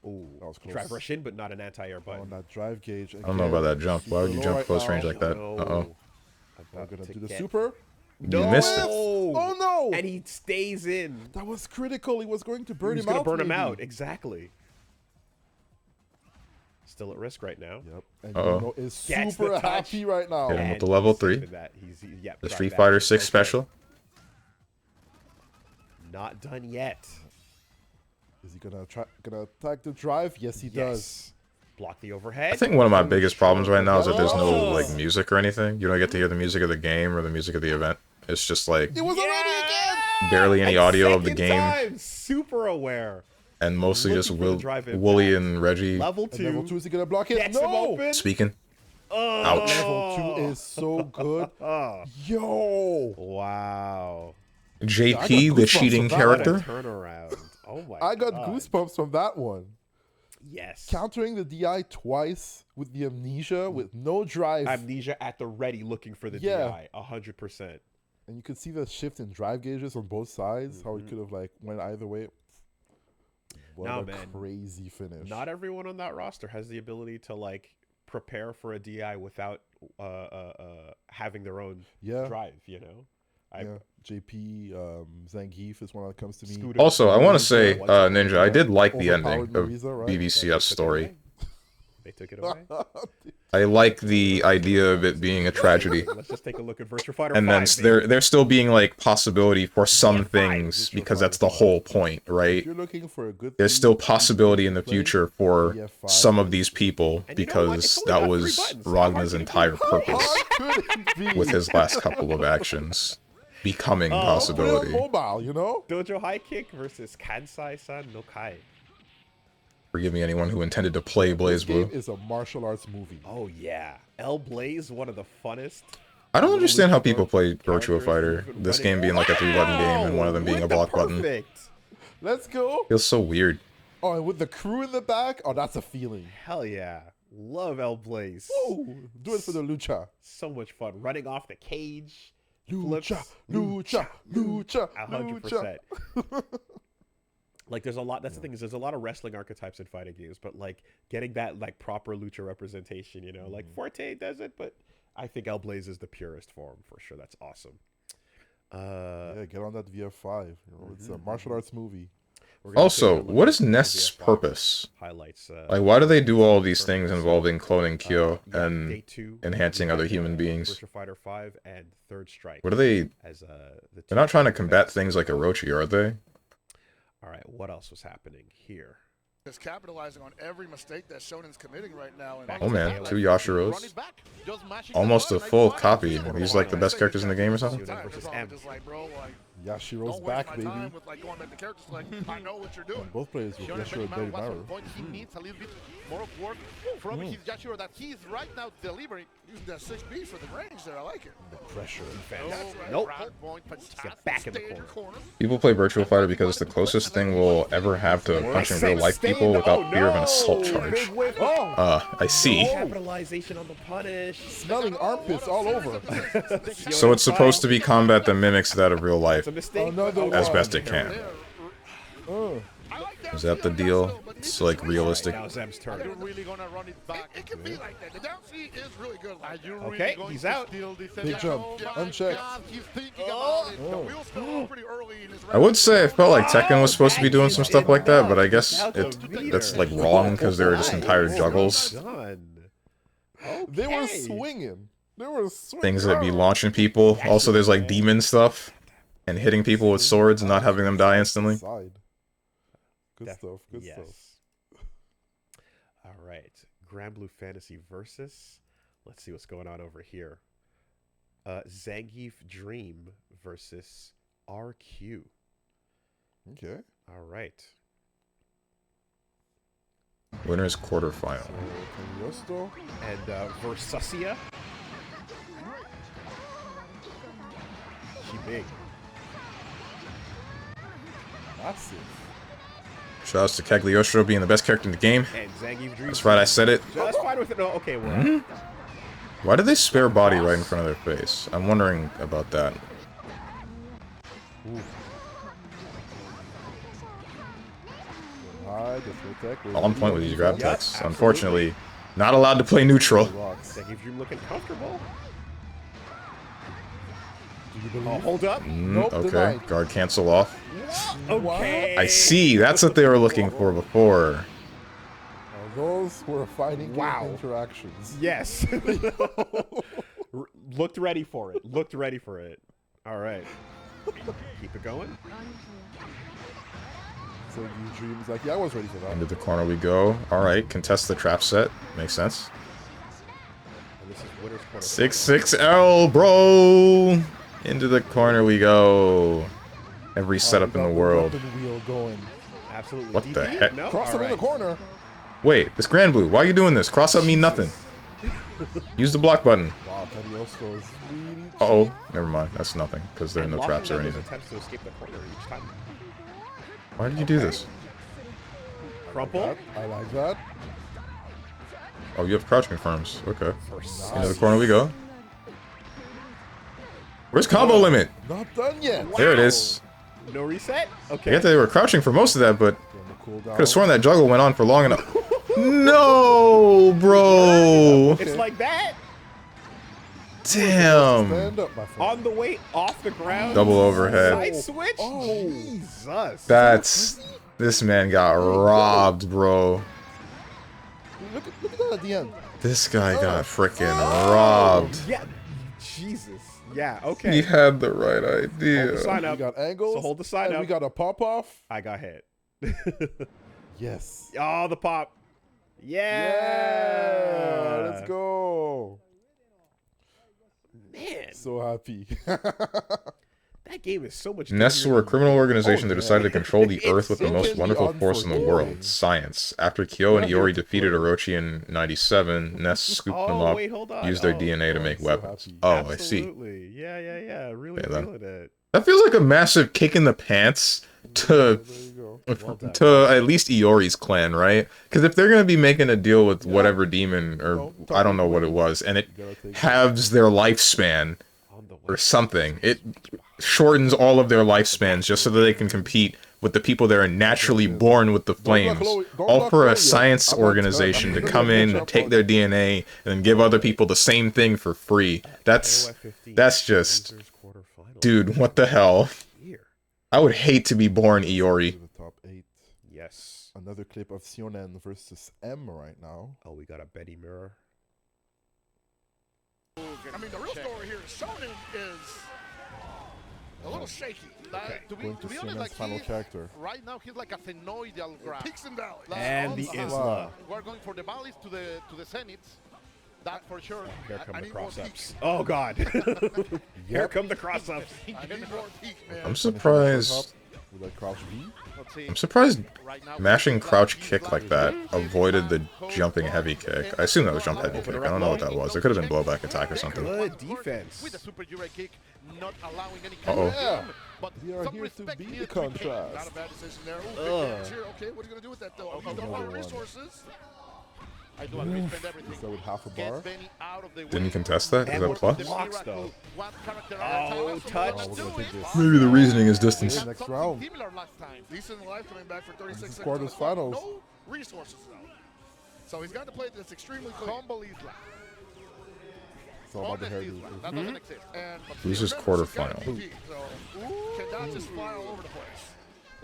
C: Ooh,
B: That was close.
C: drive rush in, but not an anti-air
B: On
C: button.
B: that drive gauge.
A: I don't know about that jump. Why would you jump close range like that? Uh-oh.
B: We're gonna do the super.
A: You missed it.
B: Oh no!
C: And he stays in.
B: That was critical. He was going to burn
C: He was
B: him
C: gonna
B: out.
C: burn him
B: maybe.
C: out. Exactly. Still at risk right now.
B: Yep. And
A: Uh-oh.
B: Yuno is
C: Gets the
B: super
C: touch.
B: happy right now.
A: Hit him with
C: And
A: the level
C: he's
A: 3.
C: saving that. Yeah,
A: The
C: drive
A: Street
C: back.
A: Fighter 6
C: Okay.
A: special.
C: Not done yet.
B: Is he gonna attack the drive? Yes, he does.
C: Block the overhead.
A: I think one of my biggest problems right now is that there's no, like, music or anything. You don't get to hear the music of the game or the music of the event. It's just, like,
B: It was already again.
A: barely any
C: And
A: audio of the
C: second
A: game.
C: time, super aware.
A: And mostly just
C: Looking for the drive impact.
A: Wooly and Reggie
C: Level
B: And
C: 2.
B: level 2, is he gonna block it?
C: Gets him
B: No.
C: open.
A: speaking.
C: Oh.
A: Ouch.
B: Level 2 is so good. Yo.
C: Wow.
A: JP,
B: got
A: the
B: goosebumps
A: cheating
B: from that one.
A: character.
C: Turnaround. Oh my
B: I got
C: God.
B: goosebumps from that one.
C: Yes.
B: Countering the DI twice with the amnesia with no drive.
C: Amnesia at the ready looking for the
B: Yeah.
C: DI. 100%.
B: And you could see the shift in drive gauges on both sides. How it could have like went either way. What
C: Nah,
B: a
C: man.
B: crazy finish.
C: Not everyone on that roster has the ability to like prepare for a DI without having their own
B: Yeah.
C: drive, you know?
B: Yeah. JP, Zangief is one that comes to me.
C: Scooter.
A: Also, I want to
C: Marisa,
A: say,
C: what's up,
A: Ninja, I did like the
B: Overpowered
A: ending of
B: Marisa, right?
A: BVCF's story.
C: They took it away.
A: I like the idea of it being a tragedy.
C: Let's just take a look at Virtua Fighter
A: And then
C: 5,
A: there still being, like, possibility for some
C: Yeah, fine.
A: things, because that's the whole point,
B: If
A: right?
B: you're looking for a good
A: There's
B: thing
A: still
B: to
A: possibility in the
B: play,
A: future for
B: BF5
A: some of these people,
C: And you know what?
A: because
C: It's only
A: that
C: got 3
A: was
C: buttons. How
A: Ragna's
C: hard can it be?
A: entire purpose
B: How could it be?
A: with his last couple of actions becoming
B: Put it on
A: possibility.
B: mobile, you know?
C: Dojo High Kick versus Kansai-san no Kai.
A: Forgive me, anyone who intended to play
B: This game
A: BlazBlue.
B: is a martial arts movie.
C: Oh yeah, L Blaze, one of the funnest.
A: I don't understand how people play
C: characters
A: Virtua Fighter.
C: even
A: This
C: running-
A: game being like a 3-button game and one of them being a
C: With the
A: block button.
C: perfect.
B: Let's go.
A: Feels so weird.
B: Oh, and with the crew in the back, oh, that's a feeling.
C: Hell yeah, love L Blaze.
B: Oh, do it for the lucha.
C: So much fun running off the cage.
B: Lucha,
C: Flips.
B: lucha, lucha,
C: 100%. Like there's a lot. That's the thing is there's a lot of wrestling archetypes in fighting games, but like getting that like proper lucha representation, you know, like Forte does it, but I think El Blaze is the purest form for sure. That's awesome.
B: Yeah, get on that VF5. You know, it's a martial arts movie.
C: We're gonna
A: Also,
C: take a look
A: what
C: at
A: is
C: the
A: Nest's
C: VF5
A: purpose?
C: highlights?
A: Like, why do they do all these things involving cloning Kyo
C: yeah,
A: and
C: day 2,
A: enhancing
C: we
A: other
C: had,
A: human beings?
C: Virtua Fighter 5 and Third Strike.
A: What are they?
C: As the
A: They're not trying to
C: two
A: combat
C: events.
A: things like Orochi, are they?
C: All right, what else was happening here?
G: Is capitalizing on every mistake that Shonen's committing right now. And
A: Oh man, 2 Yashiros. Almost a full copy. He's like the best characters in the game or something?
C: Versus M.
B: Yashiro's
G: Don't waste
B: back,
G: my
B: baby.
G: time with like going back to characters. Like I know what you're doing.
B: Both players with
H: Shonen
B: Yashiro and
H: Benimaru
B: Benimaru.
H: was point. He needs a little bit more of work from his Yashiro that he's right now delivering.
G: Using that 6B for the range there. I like it.
B: The pressure.
G: That's right.
C: Nope.
G: Round point. Fantastic.
C: back in the
G: Stay your
C: corner.
A: People play Virtual Fighter because it's the closest thing we'll ever have to punching real life people without fear of an assault charge. I see.
C: Capitalization on the punish.
B: Smelling armpits all over.
A: So it's supposed to be combat that mimics that of real life
C: It's a mistake.
B: Another
A: as
B: one.
A: best it can.
G: I like
A: Is that the deal? It's like realistic.
C: Now Zem's
H: Are you
C: turn.
H: really gonna run it back?
G: It can be like that. The down C is really good.
H: Are you
C: Okay,
H: really going
C: he's
H: to
C: out.
H: steal this?
B: Big jump. Unchecked.
H: God, he's thinking about it.
G: The wheels fell off pretty early in his
A: I would say I felt like Tekken was supposed to be doing some stuff like that, but I guess that's like wrong because they were just entire juggles.
C: Done.
B: They were
C: Okay.
B: swinging. They were swinging.
A: Things that be launching people. Also, there's like demon stuff and hitting people with swords and not having them die instantly.
B: Side. Good stuff. Good
C: yes.
B: stuff.
C: All right. Grand Blue Fantasy versus. Let's see what's going on over here. Zangief Dream versus RQ.
B: Okay.
C: All right.
A: Winner's quarterfinal.
B: Cagliostro.
C: And Versusia. She big.
B: Massive.
A: Shouts to Cagliostro being the best character in the game.
C: And Zangief Dream.
A: That's right, I said it.
C: That's fine with it. No, okay, well.
A: Why did they spare body right in front of their face? I'm wondering about that.
B: High, the attack.
A: All on point with these grab attacks. Unfortunately, not allowed to play neutral.
B: Rocks.
C: Zangief Dream looking comfortable.
B: Do you believe?
C: Oh, hold up.
B: Nope,
A: Okay,
B: denied.
A: guard cancel off.
C: Okay.
A: I see, that's what they were looking for before.
B: Those were fighting game
C: Wow.
B: interactions.
C: Yes. Looked ready for it. Looked ready for it. All right. Keep it going.
B: So you dreams like, yeah, I was ready for that.
A: Into the corner we go. Alright, contest the trap set. Makes sense.
C: And this is winner's corner.
A: 6-6-L, bro! Into the corner we go. Every setup in the world.
B: Wheel going.
C: Absolutely.
A: What the
C: DP?
A: heck?
C: No?
B: Cross him
C: All
B: in the
C: right.
B: corner.
A: Wait, this Grand Blue, why are you doing this? Cross up mean nothing. Use the block button.
B: Wow, Cagliostro is really
A: Uh-oh. Never mind, that's nothing, because there are
C: And
A: no
C: blocking
A: traps or
C: them is
A: anything.
C: attempts to escape the corner each time.
A: Why did you do this?
C: Crumple.
B: I like that.
A: Oh, you have crouch confirms. Okay.
C: Versus-
A: Into the corner we go. Where's combo limit?
B: Not done yet.
A: There it is.
C: No reset?
A: I
C: Okay.
A: get that they were crouching for most of that, but
B: Cool down.
A: could have sworn that juggle went on for long enough. No, bro.
C: It's like that.
A: Damn.
B: Stand up, my friend.
C: On the way off the ground.
A: Double overhead.
C: Side switch?
B: Oh.
C: Jesus.
A: That's... This man got robbed, bro.
B: Look at that at the end.
A: This guy got freaking robbed.
C: Yeah. Jesus. Yeah,
A: He
C: okay.
A: had the right
C: Hold the
A: idea.
C: sign
B: We
C: up.
B: got angles.
C: So hold the sign
B: and
C: up.
B: We got a pop off.
C: I got hit.
B: Yes.
C: Oh, the pop. Yeah.
B: Yeah. Let's go.
C: Man,
B: So happy.
C: that game is so much
A: Nests
C: easier
A: were a
C: than-
A: criminal organization that
B: yeah.
A: decided to control the Earth with the
B: It's
A: most
B: in the
A: wonderful force in the
B: unforgiving.
A: world, science. After Kyo and
B: Not here
A: Iori
B: to
A: defeated
B: play.
A: Orochi in 97, Nests scooped them
C: Oh,
A: up,
C: wait, hold on.
A: used their
C: Oh,
A: DNA to make
B: so
A: weapons.
B: happy.
A: Oh, I see.
C: Absolutely. Yeah. Really
A: Yeah, that-
C: feeling it.
A: That feels like a massive kick in the pants to
B: There you go.
C: Well done.
A: to at least Iori's clan, right? Because if they're gonna be making a deal with whatever demon or I don't know what it was, and it
B: You gotta take
A: halves their lifespan
C: On the way.
A: or something, it shortens all of their lifespans just so that they can compete with the people that are naturally born with the flames, all for a science organization to come in and take their DNA and then give other people the same thing for free. That's just,
C: Losers quarterfinal.
A: dude, what the hell?
C: Here.
A: I would hate to be born Iori.
B: to the top 8.
C: Yes.
B: Another clip of Sionen versus M right now.
C: Oh, we got a Betty mirror.
G: I mean, the real story here is Shonen is a little shaky.
B: Going to
H: To be honest,
B: Sionen's
H: like
B: final
H: he's,
B: character.
H: right now he's like a phenoidal graph.
G: Peaks and valleys.
C: And the
H: Also,
C: Isla.
H: We're going for the valleys to the zeniths. That for sure.
C: Here come
G: I
C: the
G: need more
C: cross-ups. Oh, God. Here come the cross-ups.
G: I need more peak, man.
A: I'm surprised.
B: With like crouch V.
H: Let's see.
A: I'm surprised
H: Right now,
A: mashing
H: he's
A: crouch
H: black,
A: kick like that avoided the jumping heavy kick. I assume that was jump heavy kick. I don't know what that was. It could have been blowback attack or something.
C: Good defense.
H: With the super Jure kick, not allowing any
A: Uh-oh.
B: Yeah.
H: but
B: We are
H: some
B: here to
H: respect
B: be the
H: needs to be paid.
B: contrast.
G: Not a bad decision there. Ooh, big damage here. Okay, what are you going to do with that, though? You don't
B: another
G: want
B: one.
G: resources.
H: I do agree, spend everything.
B: So with half a
H: Get
B: bar.
H: Benny out of the way.
A: Didn't contest that? Is
C: And
A: that
C: we're-
A: plus?
C: the blocks, though.
H: One character at a
C: Oh,
H: time.
C: touch.
B: Oh, we're gonna take this.
A: Maybe the reasoning is distance.
B: Yeah, next round.
H: Similar last time.
G: Decent life coming back for 36
B: This is
G: seconds. on the clock.
B: quarterfinals.
G: No resources, though. So he's got to play this extremely clean.
H: Humble Isla.
B: It's all about the
H: Honest
B: hairdo.
H: Isla. That doesn't exist.
G: And
A: Who's his
G: remember, she's got
A: quarterfinal?
G: PvP, so cannot just fly all over the place.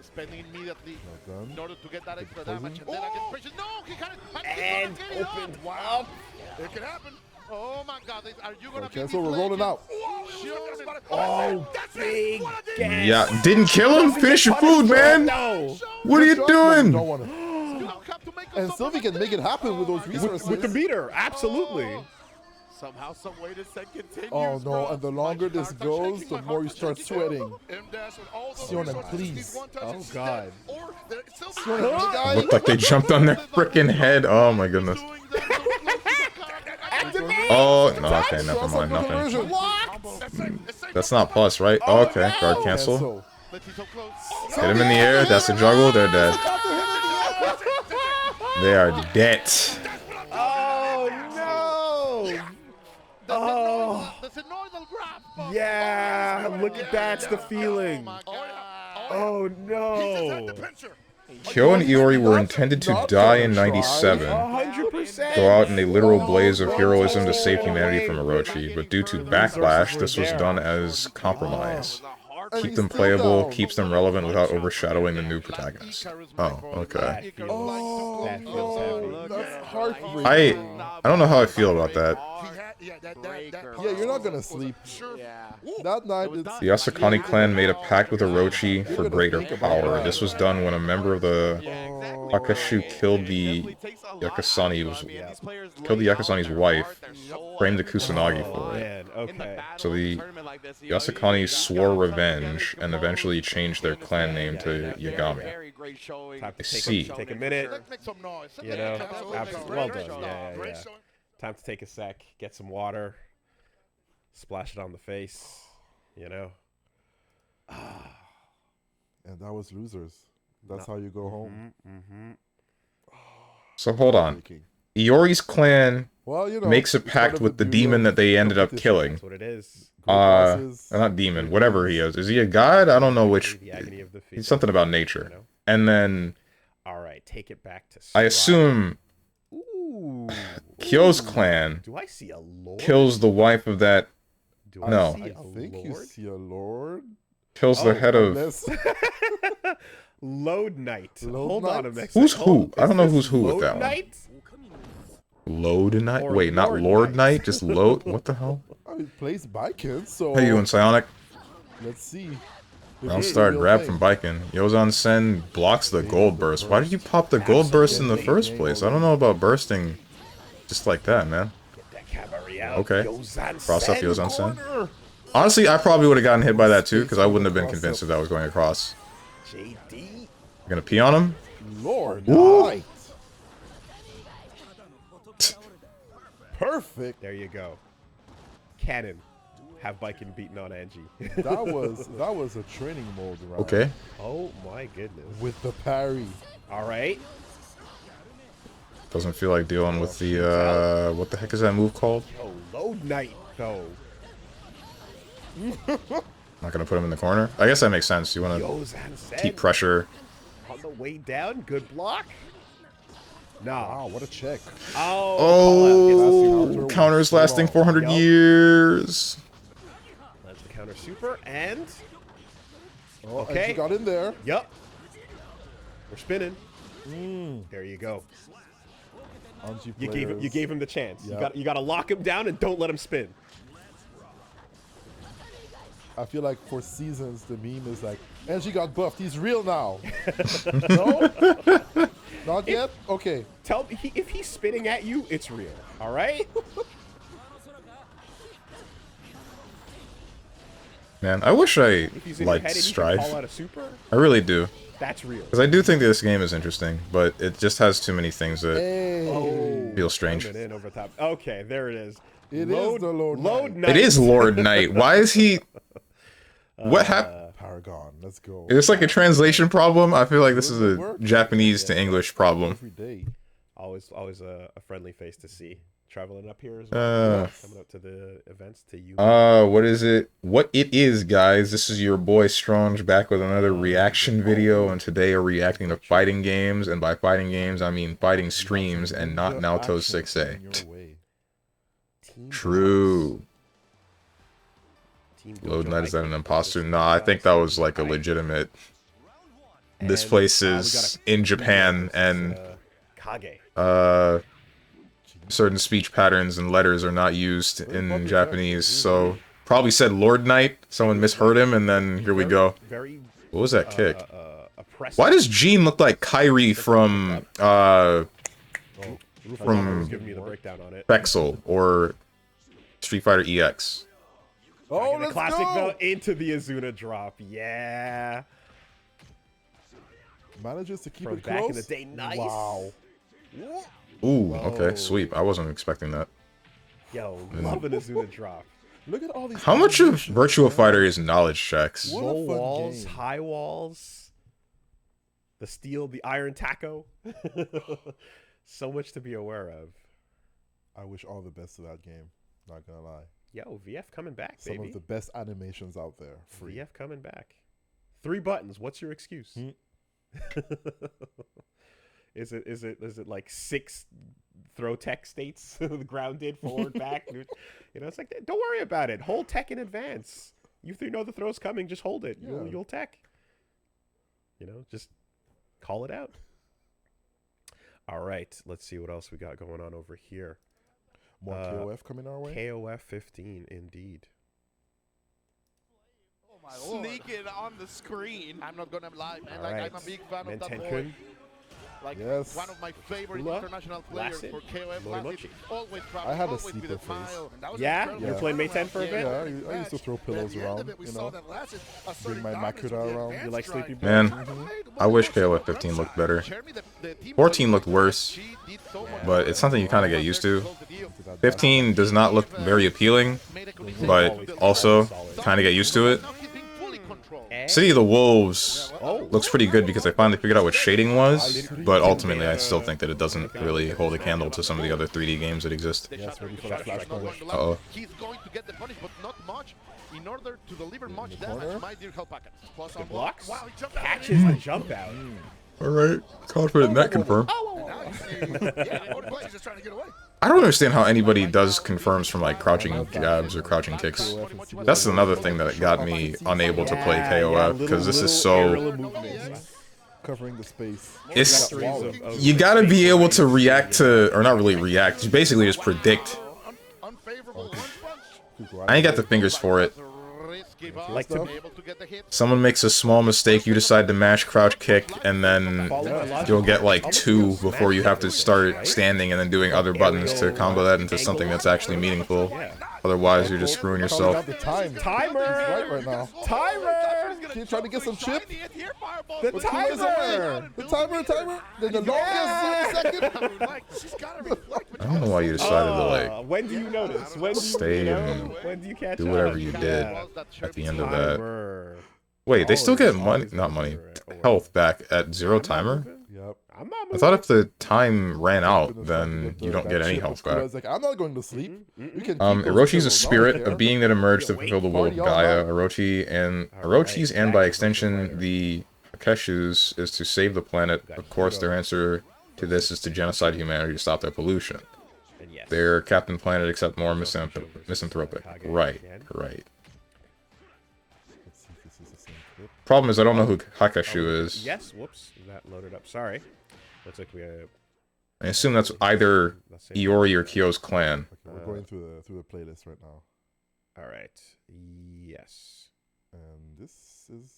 H: Spending immediately
B: Well done.
H: in order to get that extra
B: poison.
H: damage. And then against pressure. No, he got it.
C: And
H: he's gonna get it
C: opened
H: up.
C: wow.
G: It can happen.
H: Oh my God. Are you going to be
B: Cancel, we're rolling out.
C: Oh, big gas.
A: Yeah, didn't kill him? Finish your food, man!
C: No.
A: What are you
B: You
A: doing?
B: don't want to. And Sylvie can make it happen with those resources.
C: With the beater, absolutely.
H: Somehow, some way, this set continues.
B: Oh no,
H: bro.
B: and the longer this
H: heart
B: goes,
H: shaking,
B: the
H: my
B: more
H: heart
B: you start
H: shaking.
B: sweating.
G: M-dash with all those
B: Siona,
G: resources.
B: please.
G: Needs one touch,
C: Oh,
G: it's
C: God.
G: dead. Or they're still
B: Siona, guy.
A: Looked like they jumped on their freaking head. Oh my goodness.
H: Doing that so close to the counter.
A: Oh, no, okay, never mind, nothing.
G: That's it. It's safe.
A: That's not plus, right? Oh, okay, guard cancel.
B: Cancel.
H: Let's see so close.
A: Hit him in the air, that's a juggle, they're dead. They are dead.
C: Oh, no. Oh.
H: The synoidal grab.
C: Yeah, look at that's the feeling. Oh,
G: He just had
C: no.
G: the pincher.
A: Kyo and Iori were intended to die in 97.
C: 100%.
A: Go out in a literal blaze of heroism to save humanity from Orochi, but due to backlash, this was done as compromise.
B: And
A: Keep
B: he's
A: them
B: still
A: playable,
B: down.
A: keeps them relevant without overshadowing the new protagonist. Oh, okay.
B: Oh
C: That feels heavy.
B: no, that's heartbreaking.
A: I don't know how I feel about that.
G: He had, yeah, that
B: Yeah, you're not gonna sleep.
G: Sure.
B: That night, it's
A: The Asakani clan made a pact with Orochi for greater power. This was done when a member of the Akashu killed the Yakasani's wife, framed the Kusanagi for it.
C: Man, okay.
A: So the Asakani swore revenge and eventually changed their clan name to Yagami.
C: Time to
A: see.
C: take a minute.
H: Let's make some noise.
C: You know,
G: Absolutely.
C: absolutely. Well done. Yeah. Time to take a sec, get some water, splash it on the face. You know.
B: and that was losers. That's how you go home.
C: Mm-hmm.
A: So hold on.
B: Heartbreaking.
A: Iori's clan
B: Well, you know,
A: makes a
B: it's part
A: pact
B: of
A: with the
B: beauty
A: demon
B: of
A: that they ended up
B: competition.
A: killing.
C: That's what it is.
B: Group losses.
A: Not demon, whatever he is. Is he a god? I don't know which.
C: The agony of the
A: He's something about nature.
C: You know?
A: And then
C: All right, take it back to.
A: I
C: Stride.
A: assume
C: Ooh.
A: Kyo's clan
C: Do I see a lord?
A: kills the wife of that.
C: Do I
A: No.
C: see
B: I
C: a
B: think you
C: lord?
B: see a lord.
A: Kills the head of.
B: Unless
C: Load Knight.
B: Load
C: Hold on a
B: Knight?
C: minute.
A: Who's who? I don't know who's who with
C: Load
A: that one.
C: Knight?
A: Load Knight?
C: Or
A: Wait, not
C: Lord
A: Lord
C: Knight.
A: Knight, just Load. What the hell?
B: he plays Bikin, so
A: How you doing, Psionic?
B: let's see.
A: I'll start grab from Biken. Yozan Sen blocks the gold burst. Why did you pop the gold burst in the first place? I don't know about bursting just like that, man.
C: Get that cavalry out.
A: Okay.
C: Yozan
A: Cross up
C: Sen
A: Yozan Sen.
C: corner.
A: Honestly, I probably would have gotten hit by that too, because I wouldn't have been convinced if that was going across.
C: JD.
A: You're gonna pee on him?
B: Lord
A: Ooh.
B: Knight. Perfect.
C: There you go. Cannon. Have Biken beaten on Angie.
B: That was a training mode round.
A: Okay.
C: Oh my goodness.
B: With the parry.
C: All right.
A: Doesn't feel like dealing with the, what the heck is that move called?
C: Oh, Load Knight, though.
A: Not gonna put him in the corner? I guess that makes sense. You wanna
C: Yozan Sen.
A: keep pressure.
C: On the way down. Good block. Nah.
B: Wow, what a check.
A: Oh,
B: Counter
A: counters lasting 400
C: Yup.
A: years.
C: That's the counter super. And.
B: Oh, and
C: Okay.
B: she got in there.
C: Yup. We're spinning. There you go.
B: Angie
C: You
B: players.
C: gave him the chance.
B: Yep.
C: You got to lock him down and don't let him spin.
B: I feel like for seasons the meme is like, Angie got buffed. He's real now. No? Not yet? Okay.
C: Tell me, if he's spitting at you, it's real. All right?
A: Man, I wish I
C: If he's in your
A: liked
C: head and he can call
A: Strife.
C: out a super,
A: I really do.
C: that's real.
A: Because I do think this game is interesting, but it just has too many things that
B: Hey.
A: feel strange.
C: Coming in over top. Okay, there it is.
B: It is the Lord Knight.
C: Knight.
A: It is Lord Knight. Why is he... What happened?
B: Paragon. Let's go.
A: Is this like a translation problem? I feel like this is
B: Does it
A: a
B: work?
A: Japanese to English problem.
B: Every day.
C: Always a friendly face to see. Traveling up here as well.
A: Uh,
C: Coming up to the events to you.
A: what is it? What it is, guys. This is your boy Strong back with another reaction video, and today we're reacting to fighting games, and by fighting games, I mean fighting streams and not Naoto's 6A. True. Lord Knight, is that an imposter? Nah, I think that was like a legitimate... This place is in Japan, and
C: Kage.
A: certain speech patterns and letters are not used in Japanese, so probably said Lord Knight. Someone misheard him, and then here we go.
C: Very
A: What was that kick?
C: oppressive.
A: Why does Jean look like Kyrie from
C: was giving me the breakdown on it.
A: Bexel or Street Fighter EX?
B: Oh,
C: The
B: let's
C: classic
B: go.
C: though into the Azuna drop. Yeah.
B: Manages to keep
C: From
B: it
C: back
B: close.
C: in the day. Nice.
B: Wow.
A: Ooh, okay, sweep. I wasn't expecting that.
C: Yo, love an Azuna drop.
B: Look at all these.
A: How much of
B: animations,
A: Virtua
B: man.
A: Fighter is knowledge checks?
B: What a
C: Low
B: fun
C: walls,
B: game.
C: high walls, the steel, the iron taco. So much to be aware of.
B: I wish all the best to that game. Not gonna lie.
C: Yo, VF coming back,
B: Some
C: baby.
B: of the best animations out there. Free.
C: VF coming back. 3 buttons. What's your excuse? Is it like 6 throw tech states? Grounded, forward, back. You know, it's like, don't worry about it. Hold tech in advance. If you know the throw's coming, just hold it.
B: Yeah.
C: You'll tech. You know, just call it out. All right, let's see what else we got going on over here.
B: More KOF coming our way.
C: KOF 15, indeed.
H: Sneaking on the screen. I'm not gonna lie, man.
C: All
H: Like,
C: right.
H: I'm a big fan of that boy.
C: Mentenkun.
H: Like,
B: Yes.
H: one of my favorite
C: Ula,
H: international players
C: Lassen,
H: for KOF.
C: Morimochi.
H: Lassen, always proud,
B: I had a
H: always with
B: sleeper
H: a smile.
B: face.
H: And that was
C: Yeah?
H: incredible.
C: You were playing Mei 10 for a bit?
B: Yeah, I used to throw pillows around, you know. Bring my Makura around.
C: You like Sleepy Boy?
A: Man, I wish KOF 15 looked better. 14 looked worse, but it's something you kind of get used to. 15 does not look very appealing, but also kind of get used to it. City of the Wolves looks pretty good because I finally figured out what shading was, but ultimately I still think that it doesn't really hold a candle to some of the other 3D games that exist.
B: Yes, ready for that flash punch.
A: Uh-oh.
H: He's going to get the punish, but not much. In order to deliver much
B: corner.
H: damage, my dear help packet. Plus on
C: Blocks?
H: Wow, he jumped out.
C: Catches the jump out.
A: Alright, confident that confirmed.
H: Now you see, yeah, he's just trying to get away.
A: I don't understand how anybody does confirms from like crouching jabs or crouching kicks. That's another thing that got me unable to play KOF, because this is so...
B: Covering the space.
A: It's...
B: Wow.
A: You gotta be able to react to... Or not really react, you basically just predict.
H: Unfavorable punch.
A: I ain't got the fingers for it.
H: Risky ball.
C: Like to-
H: Able to get the hit.
A: Someone makes a small mistake, you decide to mash crouch kick, and then you'll get like 2 before you have to start standing and then doing other buttons to combo that into something that's actually meaningful. Otherwise, you're just screwing
B: Probably
A: yourself.
B: got the time.
C: Timer!
B: Right now.
C: Timer!
B: Keep trying to get some chip.
C: The
B: But 2 is away.
C: timer!
B: The timer. Then the longest 0 second.
A: I don't know why you decided to like
C: When do you notice? When do you,
A: Stay
C: you know?
A: and
C: When do you catch
A: do
C: on?
A: whatever you did
C: Yeah.
A: at the end of that.
C: Timer.
A: Wait, they still get money, not money, health back at 0 timer?
B: Yep.
C: I'm not
A: I thought if the time ran out, then you don't get any health
B: I
A: back.
B: was like, I'm not going to sleep. You can keep
A: Orochi's
B: those
A: a
B: pillows.
A: spirit,
B: I don't
A: a
B: care.
A: being that emerged to fulfill the will of
B: Party all
A: Gaia.
B: night.
A: Orochi's and by extension the Akeshus is to save the planet. Of course, their answer to this is to genocide humanity to stop their pollution.
C: And yes.
A: They're Captain Planet except more misanthropic. Right, right.
B: Let's see if this is the same clip.
A: Problem is I don't know who Hakashu is.
C: Yes, whoops. That loaded up. Sorry. Looks like we
A: I assume that's either Iori or Kyo's clan.
B: Okay, we're going through the playlist right now,
C: All right. Yes.
B: and this is,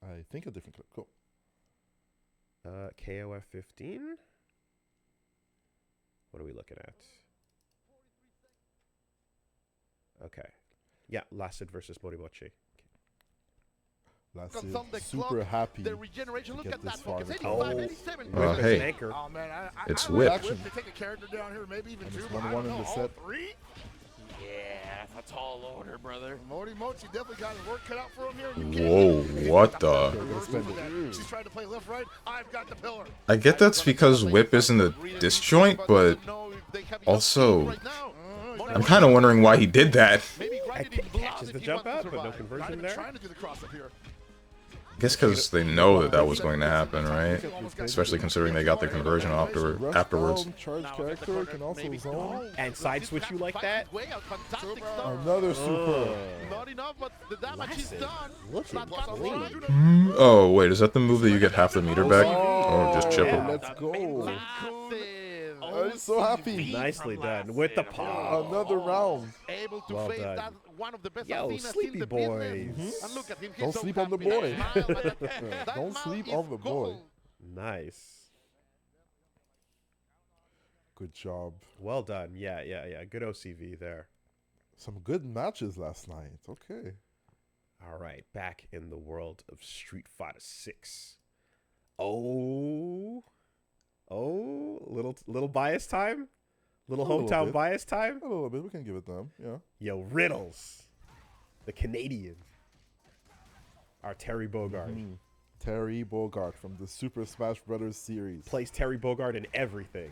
B: I think, a different clip. Cool.
C: KOF 15. What are we looking at? Okay. Yeah, Lacid versus Morimochi.
B: Last year,
H: On the
B: super
H: clock,
B: happy.
H: the regeneration, look
B: get
H: at
B: this
H: that
B: far
H: focus.
B: in the
H: 85,
C: game.
H: 87.
A: Well,
C: Whip is
A: hey.
C: an anchor.
H: Oh man,
A: It's
H: I
A: Whip.
H: like to take a character down here, maybe even
B: And
H: two.
B: it's
H: But I
B: 1-1
H: don't
B: in
H: know,
B: the
H: all
B: set.
H: three.
E: Yeah, that's a tall order, brother.
H: Mochi definitely got his work cut out for him here. You can't
A: Whoa,
H: do it.
A: what the?
B: Okay,
H: Reverse
B: spend
H: for
B: it.
H: that. She's trying to play left, right. I've got the pillar.
A: I get that's because Whip isn't a disjoint, but also, I'm kind of wondering why he did that.
C: I think catches the jump out, but no conversion there.
H: Trying to do the cross up here.
A: I guess because they know that that was going to happen, right? Especially considering they got the conversion afterwards.
B: Down, charge character can also zone.
C: And side switch you like that?
H: Way out, fantastic stuff.
B: Another super.
H: Not enough, but the damage is done.
C: Looking clean.
A: Oh, wait, is that the move that you get half the meter back? Oh, just chip
C: yeah.
A: him.
B: Let's go.
H: Massive.
B: I'm so happy.
C: Nicely done. With the paw.
B: Another round.
H: Able to
C: Well
H: face
C: done.
H: that one of the best
C: Yo,
H: Athenas
C: sleepy
H: in the
C: boys.
H: business. And look at him. He's
B: Don't
H: so
B: sleep on the
H: happy.
B: boy.
H: That smile, man, that
B: Don't
H: mouth
B: sleep
H: is
B: on the boy.
H: gold.
C: Nice.
B: Good job.
C: Well done. Yeah. Good OCV there.
B: Some good matches last night. Okay.
C: All right, back in the world of Street Fighter 6. Oh, little bias time, little
B: A little
C: hometown
B: bit.
C: bias time.
B: A little bit. We can give it them. Yeah.
C: Yo, Riddles, the Canadian, our Terry Bogard.
B: Terry Bogard from the Super Smash Brothers series.
C: Plays Terry Bogard in everything.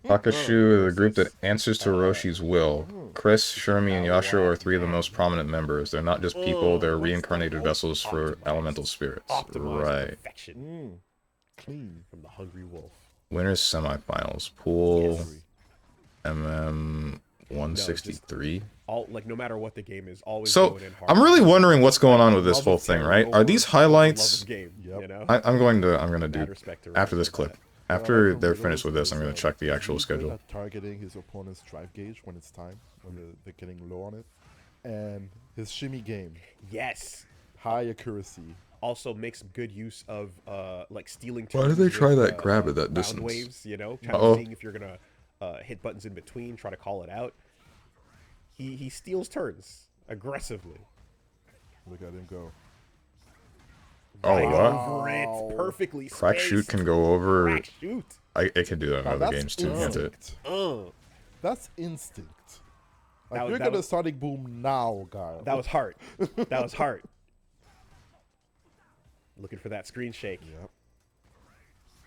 A: Takashu, the group that answers to Hiroshi's will. Chris, Shermie, and Yashiro are three of the most prominent members. They're not just people, they're reincarnated vessels for elemental spirits.
C: Optimized
A: Right.
C: perfection
B: Clean.
C: from the Hungry Wolf.
A: Winners semifinals. Pool
C: Yes.
A: MM 163.
C: All like no matter what the game is, always
A: So,
C: going in hard.
A: I'm really wondering what's going on with this
C: Love
A: whole
C: of
A: thing,
C: Terry
A: right? Are
C: over
A: these
C: love
A: highlights?
C: of game,
B: Yep.
C: you know?
A: I'm gonna
C: Mad
A: do
C: respect to
A: after this
C: Riddles,
A: clip.
C: but-
A: After they're finished with this, I'm gonna check the actual
B: He's good
A: schedule.
B: at targeting his opponent's drive gauge when it's time, when they're getting low on it, and his shimmy game,
C: Yes.
B: high accuracy.
C: Also makes good use of like stealing.
A: Why do
C: turns
A: they try
C: with,
A: that grab at that
C: round
A: distance?
C: Waves, you know, kind
A: Uh-oh.
C: of seeing if you're gonna hit buttons in between, try to call it out. He steals turns aggressively.
B: Look at him go.
A: Oh,
C: Right
A: what?
C: over it, perfectly
A: Crack
C: spaced.
A: shoot can go over.
C: Crack shoot.
A: It can do that in
B: Now,
A: other
B: that's
A: games too, can't it?
B: instinct. That's instinct. Like,
C: That-
B: you're
C: that
B: gonna
C: was-
B: Sonic Boom now, guy.
C: That was heart. That was heart. Looking for that screen shake,
B: Yep.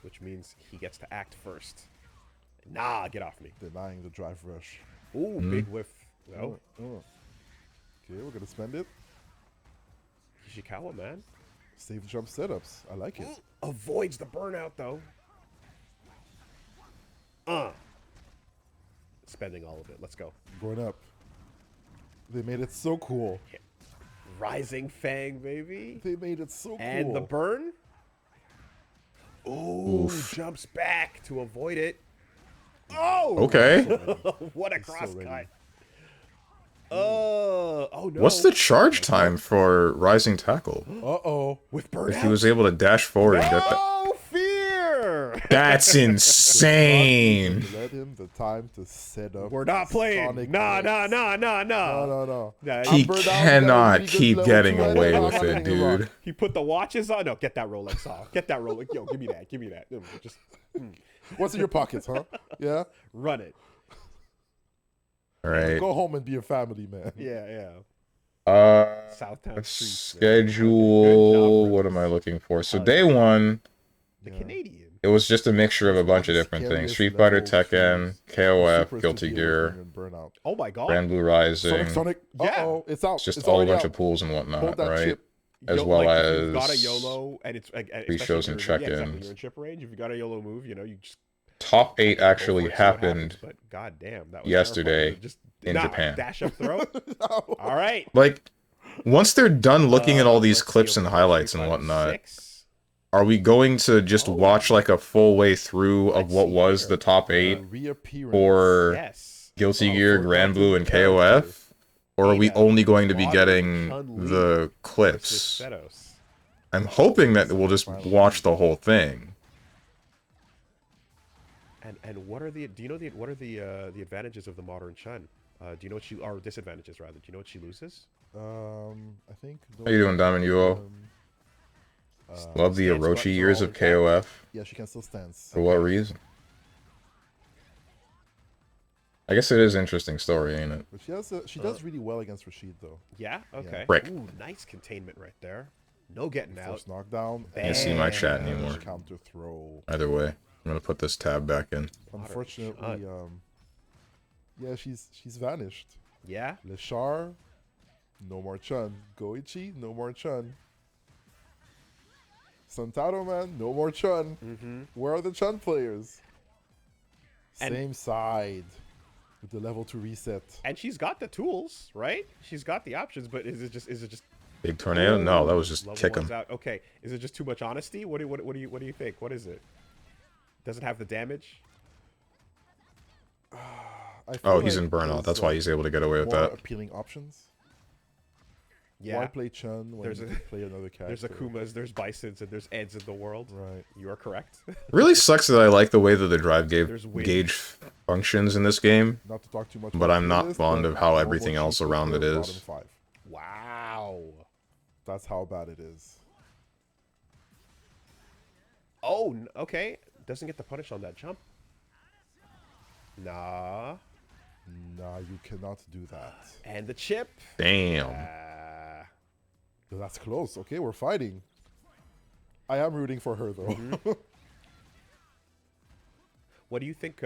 C: which means he gets to act first. Nah, get off me.
B: Denying the drive rush.
C: Ooh, big whiff. No,
B: Okay, we're gonna spend it.
C: Ishikawa, man.
B: Save jump setups. I like it.
C: Avoids the burnout, though. Spending all of it. Let's go.
B: Going up. They made it so cool.
C: Rising Fang, baby.
B: They made it so cool.
C: And the burn. Ooh, jumps back to avoid it. Oh!
A: Okay.
C: What a
B: so
C: cross
B: ready.
C: cut. Oh no.
A: What's the charge time for Rising Tackle?
B: Uh-oh.
C: with burnout?
A: If he was able to dash forward and get that.
C: Oh, fear!
A: That's insane.
B: Let him the time to set up.
C: We're not playing.
B: Sonic
C: Nah.
B: Blitz. No, no.
C: Nah,
A: He
B: Burned out,
A: cannot
B: really good
A: keep
B: level
A: getting
B: 2
A: away
B: and
A: with
B: I'm
A: it,
B: having a rock.
A: dude.
C: He put the watches on. No, get that Rolex off. Get that Rolex. Yo, give me that. Give me that. Just
B: What's in your pockets, huh? Yeah?
C: run it.
A: All right.
B: Go home and be a family man.
C: Yeah. Southtown Streets.
A: Schedule. What am I looking for? So day one,
C: The Canadian.
A: it was just a mixture of a bunch of different things:
B: Scariest
A: Street Fighter,
B: level
A: Tekken,
B: twos.
A: KOF,
B: Supers to
A: Guilty
B: deal
A: Gear,
B: with and burnout.
C: Oh my god.
A: Grand Blue Rising.
B: Sonic.
C: Yeah.
B: Uh-oh. It's out.
A: It's just
B: It's
A: all a
B: already
A: bunch
B: out.
A: of pools and
B: Hold
A: whatnot,
B: that
A: right?
B: chip.
A: As
C: Yo,
A: well
C: like, if you've got a
A: as
C: YOLO and it's
A: free
C: especially
A: shows
C: if
A: and
C: you're- yeah, exactly,
A: check-ins.
C: you're in chip range. If you got a YOLO move, you just
A: top 8
C: go for
A: actually
C: it, see what happens,
A: happened.
C: But god damn, that was
A: yesterday
C: terrifying. Just
A: in Japan.
C: Dash up throw. All right.
A: Like, once they're done looking at all these
C: Let's see
A: clips
C: over
A: and
C: here,
A: highlights
C: Street
A: and
C: Fighter
A: whatnot,
C: 6.
A: are we going to just watch like a full way through of
C: Let's
A: what
C: see
A: was
C: here.
A: the top 8
B: Reappearance.
A: for
C: Yes.
A: Guilty
B: Oh,
A: Gear,
B: for
A: Grand
B: Guilty
A: Blue, and
B: Gear
A: KOF? Or are we
C: Ada,
A: only going to be
C: Water,
A: getting
C: Chun-Li
A: the
C: versus
A: clips?
C: Setos.
A: I'm hoping that we'll just watch the whole thing.
C: And what are the what are the advantages of the modern Chun? Do you know what she or disadvantages rather? Do you know what she loses?
B: I think.
A: How you doing, Diamond UO? Love the
C: stance,
A: Orochi years of
C: attack.
A: KOF.
B: Yeah, she can still stance.
A: For what reason? I guess it is an interesting story, ain't it?
B: But she does really well against Rashid though.
C: Yeah. Okay.
A: Frick.
C: Ooh, nice containment right there. No getting out.
B: First knockdown.
A: I can't see my chat
B: and
A: anymore.
B: Counter throw.
A: Either way, I'm gonna put this tab back in.
B: Unfortunately, yeah, she's vanished.
C: Yeah.
B: Leshar, no more Chun. Goichi, no more Chun. Santaro man, no more Chun. Where are the Chun players?
C: And-
B: Same side with the level 2 reset.
C: And she's got the tools, right? She's got the options, but is it just
A: Big tornado? No, that was just
C: level
A: kick
C: one's
A: him.
C: out? Okay. Is it just too much honesty? What do you think? What is it? Does it have the damage?
B: I feel
A: Oh, he's
B: like
A: in burnout.
B: there's,
A: That's why he's able to get away with
B: more
A: that.
B: appealing options.
C: Yeah.
B: Why play Chun when
C: There's
B: you
C: a-
B: can play another character?
C: There's Akumas, there's Bisons, and there's Eds in the world.
B: Right.
C: You are correct.
A: Really sucks that I like the way that the drive
C: There's
A: gauge functions in this game,
B: Not to talk too much
A: but
B: about
A: I'm not
B: this,
A: fond
B: but
A: of how
B: Mobile
A: everything
B: Cheat
A: else
B: is
A: around it
B: the
A: is.
B: bottom 5.
C: Wow.
B: That's how bad it is.
C: Oh, okay. Doesn't get the punish on that jump. Nah.
B: Nah, you cannot do that.
C: And the chip.
A: Damn.
B: That's close. Okay, we're fighting. I am rooting for her though.
C: What do you think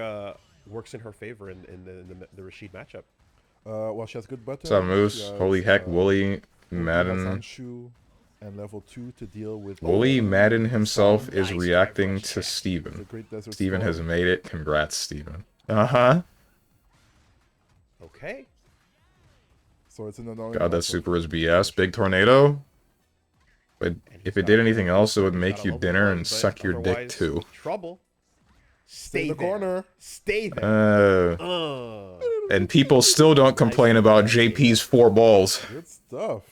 C: works in her favor in the Rashid matchup?
B: Well, she has good buttons.
A: What's up, Moose?
B: She has,
A: Holy heck, Wooly
B: Madden.
A: Madden.
B: And level 2 to deal with.
A: Wooly Madden himself is
C: Nice
A: reacting
C: drive
A: to
C: rush.
A: Steven.
B: The Great Desert
A: Steven
B: Storm.
A: has made it. Congrats, Steven. Uh-huh.
C: Okay.
B: So it's an annoying.
A: God, that
B: matchup.
A: super is BS. Big tornado. But if it did anything else, it would make you dinner and suck your dick too.
C: Trouble.
B: Stay in
C: Stay
B: the
C: there.
B: corner.
C: Stay there.
A: And people still don't complain about JP's 4 balls.
B: Good stuff.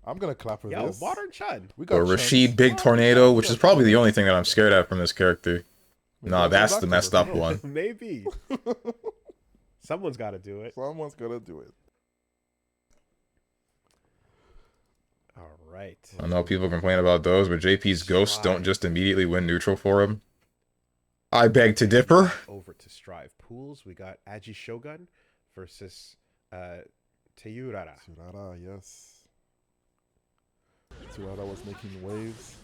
B: I'm gonna clap for
C: Yo,
B: this.
C: modern Chun.
B: We got
A: Or Rashid Big Tornado, which is probably the only thing that I'm scared at from this character. Nah, that's the messed up one.
C: Maybe. Someone's got to do it.
B: Someone's gonna do it.
C: All right.
A: I know people complain about those, but JP's ghosts don't just immediately win neutral for him. I beg to differ.
C: Over to Strive Pools. We got Aji Shogun versus Teyurara.
B: Tsurara, yes. Tsurara was making waves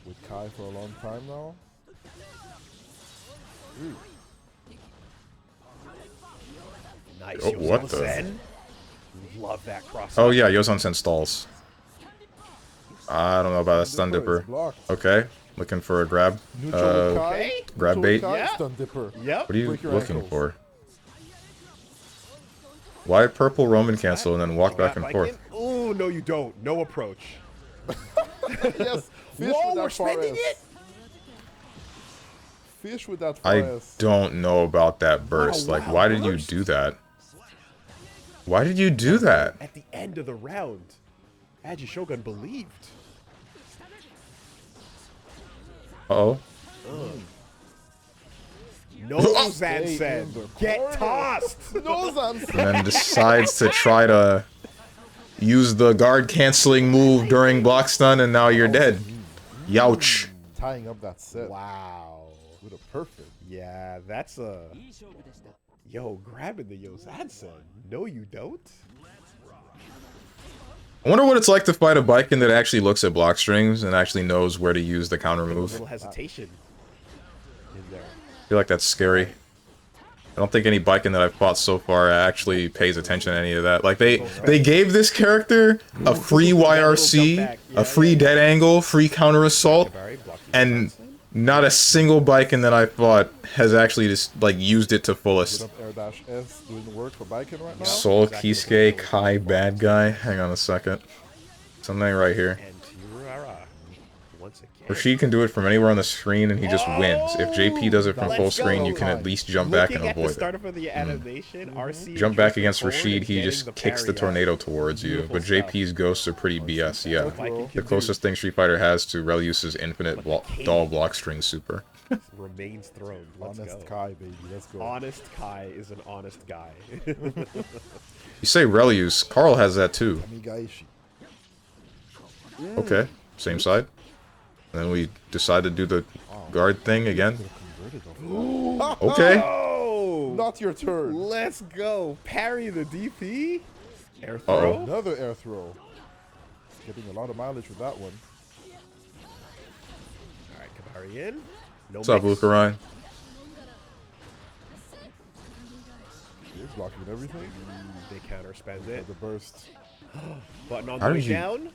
B: with Kai for a long time now. Ooh.
C: Nice.
A: Oh, what the-
C: Yosan. Love that cross.
A: Oh yeah, Yozan-sen stalls. I don't know about that stun
B: Dipper is
A: dipper.
B: blocked.
A: Okay, looking for a grab.
B: Neutral Kai.
C: okay.
A: Grab
B: Neutral
A: bait.
B: Kai,
C: Yeah.
B: Stun dipper.
C: Yep.
A: What are you
B: Break your
A: looking
B: ankles.
A: for? Why purple Roman cancel and then walk back and forth?
C: Oh, no, you don't. No approach.
B: Yes. Fish
C: Whoa,
B: with
C: we're
B: that
C: spending
B: fire.
C: it.
B: Fish with that
A: I
B: fire.
A: don't know about that burst. Like,
C: wild
A: why did you
C: burst.
A: do that? Why did you do that?
C: At the end of the round, Aji Shogun believed.
A: Uh-oh.
C: No Zansen.
B: in the
C: Get
B: corner.
C: tossed.
B: No Zansen.
A: And then decides to try to use the guard canceling move during block stun, and now you're dead. Youch.
B: Tying up that set
C: Wow.
B: with a perfect.
C: Yeah, that's a... Yo, grabbing the Yozansen. No, you don't.
A: I wonder what it's like to fight a Baiken that actually looks at block strings and actually knows where to use the counter
C: A
A: move.
C: little hesitation in there.
A: I feel like that's scary. I don't think any Baiken that I've fought so far actually pays attention to any of that. Like, they gave this character a free YRC, a free dead angle, free counter assault,
C: Barry blocking
A: and
C: Yozansen.
A: not a single Baiken that I fought has actually just, like, used it to
B: Bit
A: fullest.
B: of air dash S doing the work for Baiken right now.
A: Soul
C: Exactly what
A: Kisuke
C: we're
A: Kai bad guy. Hang on a second. Something right here.
C: And Teyurara once again.
A: Rashid can do it from anywhere on the screen and he just wins. If JP does it from
C: Let's
A: full screen,
C: go.
A: you can at least jump back and
C: Looking at the
A: avoid
C: start
A: it.
C: of the animation, RC
A: Jump back
C: drifting
A: against
C: forward
A: Rashid,
C: and
A: he
C: getting
A: just
C: the
A: kicks the
C: parry out.
A: tornado towards you.
C: Beautiful
A: But
C: stuff.
A: JP's ghosts are pretty BS, yeah.
C: Viking
A: The
C: can
A: closest thing Street Fighter has to Relius's infinite doll block string super.
C: Remains throned. Let's
B: Honest
C: go.
B: Kai, baby. Let's go.
C: Honest Kai is an honest guy.
A: You say Relius. Carl has that too.
B: Amigaishi.
A: Okay, same side. And then we decide to do the guard thing again. Okay.
C: Oh!
B: Not your turn.
C: Let's go. Parry the DP. Air
A: Uh-oh.
C: throw.
B: Another air throw. Getting a lot of mileage with that one.
C: All right, Kabari in. No
A: What's up,
C: mix.
A: Lucarai?
B: He's blocking everything.
C: They counter spend it.
B: The burst.
C: Button on
A: How
C: the way
A: did you-
C: down.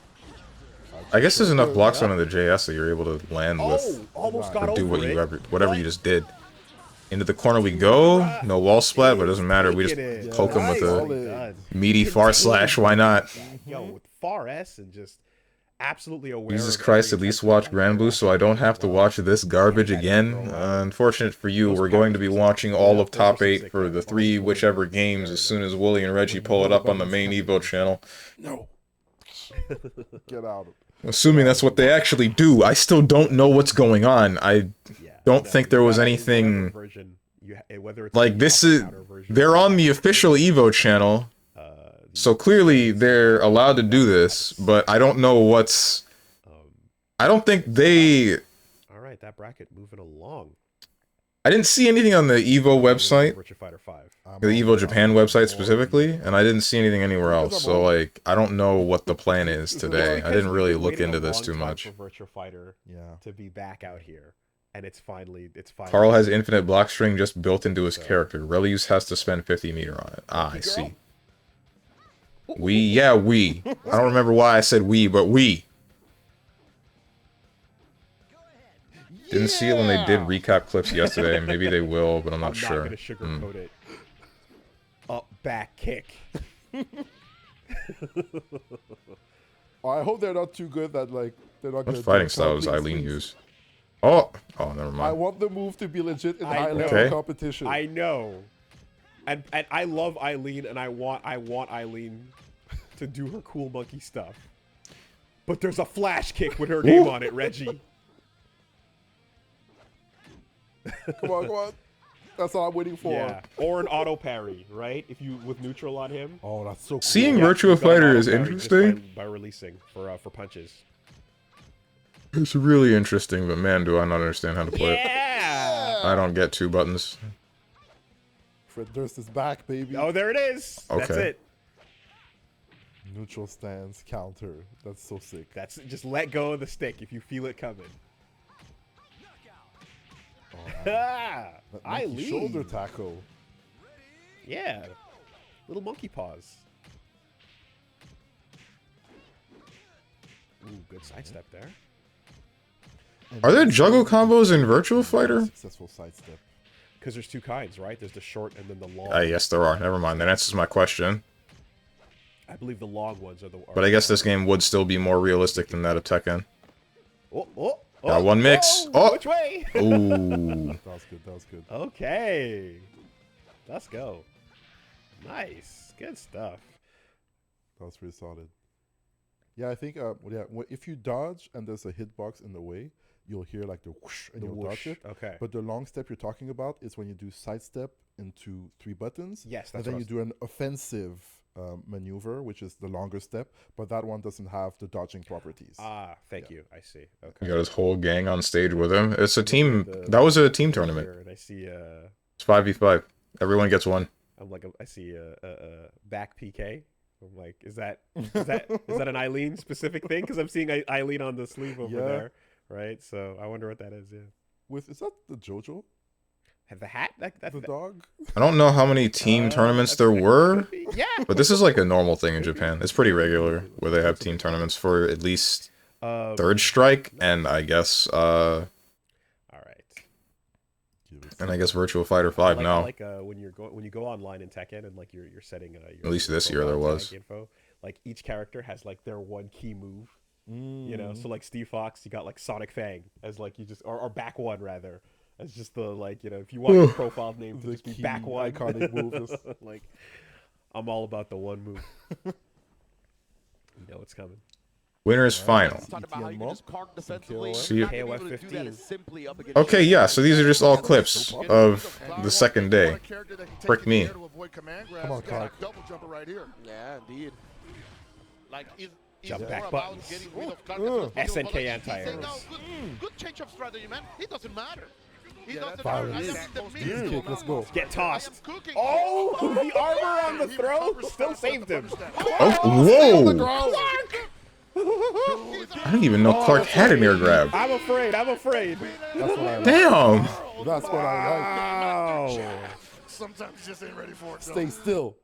A: I guess there's enough blocks on the JS that you're able to land
C: Oh,
A: with.
C: almost
B: Or
C: got
A: Do
C: over
A: what
C: it.
A: you whatever you just did. Into the corner we go. No wall splat, but it doesn't matter. We just
C: Taking it.
A: poke him with
B: Nice.
A: a
C: Done.
A: meaty far slash. Why not?
C: Yo, with far S and just absolutely aware.
A: Jesus
C: of
A: Christ,
C: every
A: at least
C: attack.
A: watch Grand Blue so I don't have to watch this garbage again. Unfortunate for you, we're going to be watching all of top 8 for the 3 whichever games as soon as Wooly and Reggie pull it up on the main Evo channel.
B: No. Get out.
A: Assuming that's what they actually do. I still don't know what's going on. I
C: Yeah,
A: don't
C: no,
A: think there was
C: whatever
A: anything...
C: version whether it's
A: Like, this is... They're on the official Evo channel, so clearly they're allowed to do this, but I don't know what's... I don't think they...
C: All right, that bracket moving along.
A: I didn't see anything on the Evo website,
C: Virtua Fighter 5.
A: the Evo Japan website specifically, and I didn't see anything anywhere else, so, like, I don't know what the plan is today. I didn't really look into this too much.
C: For Virtua Fighter to be back out here, and it's finally.
A: Carl has infinite block string just built into his character. Relius has to spend 50 meter on it. Ah, I see. We. I don't remember why I said we, but we. Didn't see it when they did recap clips yesterday. Maybe they will, but I'm not sure.
C: I'm not gonna sugarcoat it. Up back kick.
B: Oh, I hope they're not too good that like they're not.
A: What fighting style does Eileen use? Oh, never
B: I
A: mind.
B: want the move to be legit in
C: I
B: high
C: know.
B: level
A: Okay.
B: competition.
C: I know, and I love Eileen, and I want Eileen to do her cool monkey stuff. But there's a flash kick with her name on it, Reggie.
B: Come on. That's all I'm waiting for.
C: Yeah, or an auto parry, right? If you with neutral on him.
B: Oh, that's so cool.
A: Seeing
C: Yeah,
A: Virtua
C: you've got an
A: Fighter
C: auto
A: is
C: parry just
A: interesting.
C: by releasing for punches.
A: It's really interesting, but man, do I not understand how to play it.
C: Yeah.
A: I don't get 2 buttons.
B: Fred Durst is back, baby.
C: Oh, there it is. That's
A: Okay.
C: it.
B: Neutral stance counter. That's so sick.
C: That's just let go of the stick if you feel it coming.
B: That monkey
C: Eileen.
B: shoulder tackle.
C: Yeah. Little monkey paws. Ooh, good sidestep there.
A: Are there juggle combos in Virtua Fighter?
B: Successful sidestep.
C: Because there's 2 kinds, right? There's the short and then the long.
A: Yes, there are. Never mind. That answers my question.
C: I believe the long ones are the.
A: But I guess this game would still be more realistic than that of Tekken.
C: Got
A: one mix. Oh!
C: Which way?
A: Ooh.
B: That was good. That was good.
C: Okay. Let's go. Nice. Good stuff.
B: That was pretty solid. Yeah, I think. If you dodge and there's a hitbox in the way, you'll hear like the whoosh and
C: The
B: you'll
C: whoosh.
B: dodge it.
C: Okay.
B: But the long step you're talking about is when you do sidestep into 3 buttons.
C: Yes,
B: And
C: that's
B: then
C: what
B: you do an offensive maneuver, which is the longer step, but that one doesn't have the dodging properties.
C: Ah, thank you. I see. Okay.
A: He got his whole gang on stage with him. It's a team.
C: The-
A: That was a team tournament.
C: And I see.
A: It's 5v5. Everyone gets one.
C: I'm like, I see a back PK. I'm like, is that an Eileen specific thing? Because I'm seeing Eileen on the sleeve over
B: Yeah.
C: there, right? So I wonder what that is. Yeah.
B: Is that the JoJo?
C: Have the hat? That's
B: The dog?
A: I don't know how many team tournaments there were,
C: Yeah.
A: but this is like a normal thing in Japan. It's pretty regular where they have team tournaments for at least Third Strike and I guess
C: All right.
A: and I guess Virtua Fighter 5 now.
C: I like when you go online in Tekken and like you're setting your
A: At least this year there
C: profile
A: was.
C: tag info. Like each character has like their one key move. You know, so like Steve Fox, you got like Sonic Fang as like you just or back one rather. As just the like, you know, if you want your profile name to
B: The
C: just be
B: key
C: back one
B: iconic move is-
C: like I'm all about the one move. You know it's coming.
A: Winners final. See,
C: KOF 15.
A: okay, yeah. So these are just all clips of the second day. Frick me.
B: Come on, Clark.
H: Yeah, indeed. Like,
C: Jump back
H: more
C: buttons.
H: about getting rid of Clark as
C: SNK
H: possible. He's
C: anti-airs.
H: saying now, good change of strategy, man. It doesn't matter. It doesn't
B: Violence.
H: matter. I am in the
B: Let's
H: middle.
B: kick, let's go.
C: Get tossed.
H: I'm cooking.
C: Oh, the armor on the throw still saved him.
A: Oh, whoa! I didn't even know Clark had an air grab.
C: I'm afraid. I'm afraid.
B: That's what I like.
A: Damn.
B: That's what I
C: Wow.
G: Sometimes you just ain't ready for it.
B: like. Stay still.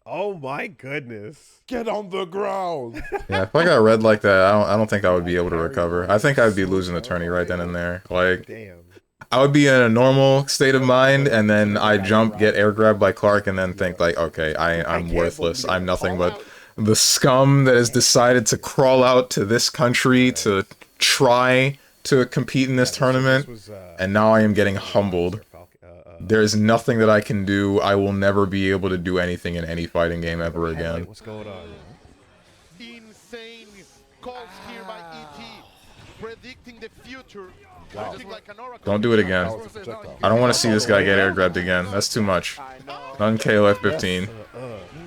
C: Oh my goodness.
B: Get on the ground.
A: Yeah, if I got red like that, I don't think I would be able to recover. I think I'd be losing the tourney right then and there. Like,
C: Damn.
A: I would be in a normal state of mind, and then I jump, get air grabbed by Clark, and then think like, okay, I'm worthless. I'm nothing but the scum that has decided to crawl out to this country to try to compete in this tournament, and now I am getting humbled. There's nothing that I can do. I will never be able to do anything in any fighting game ever again.
C: What's going on?
H: Insane calls here by ET, predicting the future. Predicting like an oracle.
A: Don't do it again.
B: That was a projectile.
A: I don't want to see this guy get air grabbed again. That's too much. None KOF 15.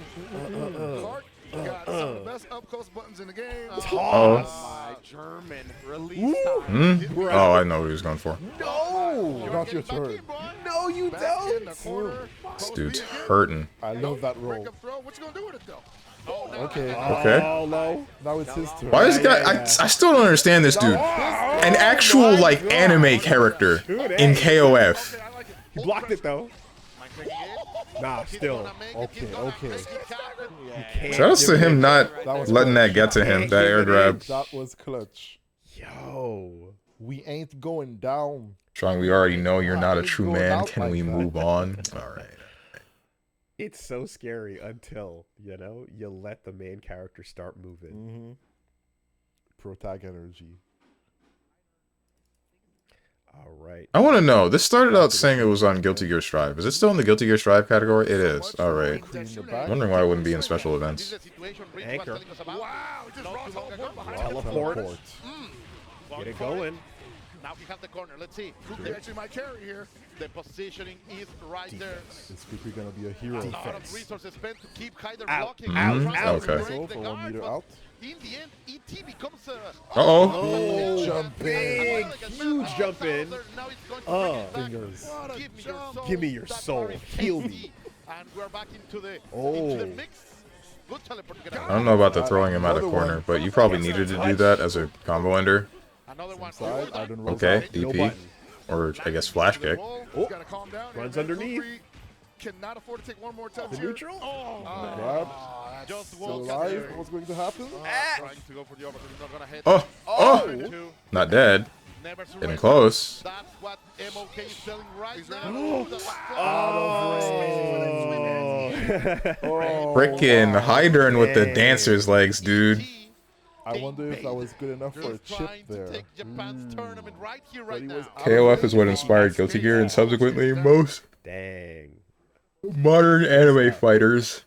G: Clark got some of the best up close buttons in the game.
A: Oh.
H: German release time.
A: Oh, I know what he was going for.
B: No! Not your turn.
C: No, you
G: Back in the corner.
A: This dude's hurting.
B: I love that roll.
G: Break up throw. What you gonna do with it though?
B: Okay.
A: Okay.
C: Oh, low.
B: Now it's his turn.
A: Why is this guy? I still don't understand this dude. An actual like anime character in KOF.
C: He blocked it though. Nah, still.
B: Okay, okay.
A: Shout outs to him not letting that get to him. That air grab.
B: That was clutch.
C: Yo.
B: We ain't going down.
A: Strong, we already know you're not a true man. Can we move on? All right.
C: It's so scary until, you know, you let the main character start moving.
B: Protag energy.
C: All right.
A: I want to know. This started out saying it was on Guilty Gear Strive. Is it still in the Guilty Gear Strive category? It is. All right. I'm wondering why it wouldn't be in special events.
C: Anchor.
G: Wow, just raw teleport behind him.
C: Teleport. Get it going.
H: Now we have the corner. Let's see.
G: They actually might carry here.
H: The positioning is right there.
B: Is quickly gonna be a hero.
H: A lot of resources spent to keep Hyder
C: Out,
H: blocking.
C: out,
H: Trying to
C: out.
A: Okay.
H: break
B: So
H: the
B: for 1
H: guard,
B: meter
H: but
B: out.
H: In the end, ET becomes a...
A: Uh-oh.
B: Jump
C: Big,
B: in.
C: huge jump in.
H: Now it's going to bring it back.
B: Fingers.
H: Give me your soul.
C: Give me your
H: That's
C: soul.
H: our
C: Heal
H: KT.
C: me.
H: And we're back into the
B: Oh.
H: mix. Good teleport to get
A: I
H: out.
A: don't know about the throwing him out of corner, but you probably needed to do that as a combo ender.
H: Another one.
B: Side, I don't roll
A: Okay,
B: out.
C: No
A: DP.
C: button.
A: Or I guess flash kick.
G: He's gotta calm down.
C: Runs
G: here.
C: underneath.
G: Kukri cannot afford to take one more touch
C: The
G: here.
C: neutral?
B: Grab.
H: Just
B: Still
H: walk
B: alive. What's going to happen?
H: Trying to go for the opportunity. Not gonna hit.
A: Oh, oh,
H: Two.
A: not dead.
H: Never
A: Getting
H: surrender.
A: close.
H: That's what MOK is selling right now.
A: Frickin' Hydern with the dancer's legs, dude.
B: I wonder if that was good enough for a chip there.
H: But
B: he was
A: KOF is what inspired Guilty Gear and subsequently most
C: Dang.
A: modern anime fighters.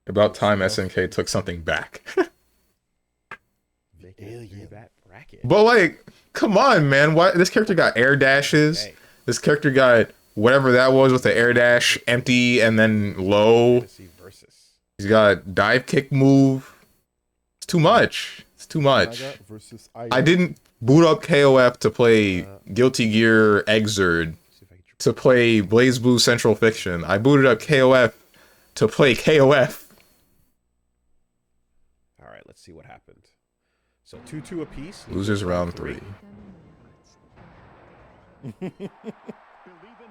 A: About time SNK took something back.
C: Make it through that bracket.
A: But like, come on, man. Why this character got air dashes?
C: Hey.
A: This character got whatever that was with the air dash empty and then low.
C: Fantasy versus.
A: He's got dive kick move. It's too much. It's too much.
B: Naga versus
A: I didn't boot up KOF to play Guilty Gear Exerd
C: See if I can
A: to play Blaze Blue Central Fiction. I booted up KOF to play KOF.
C: All right, let's see what happened. So 2-2 apiece.
A: Losers round 3.
F: Believe in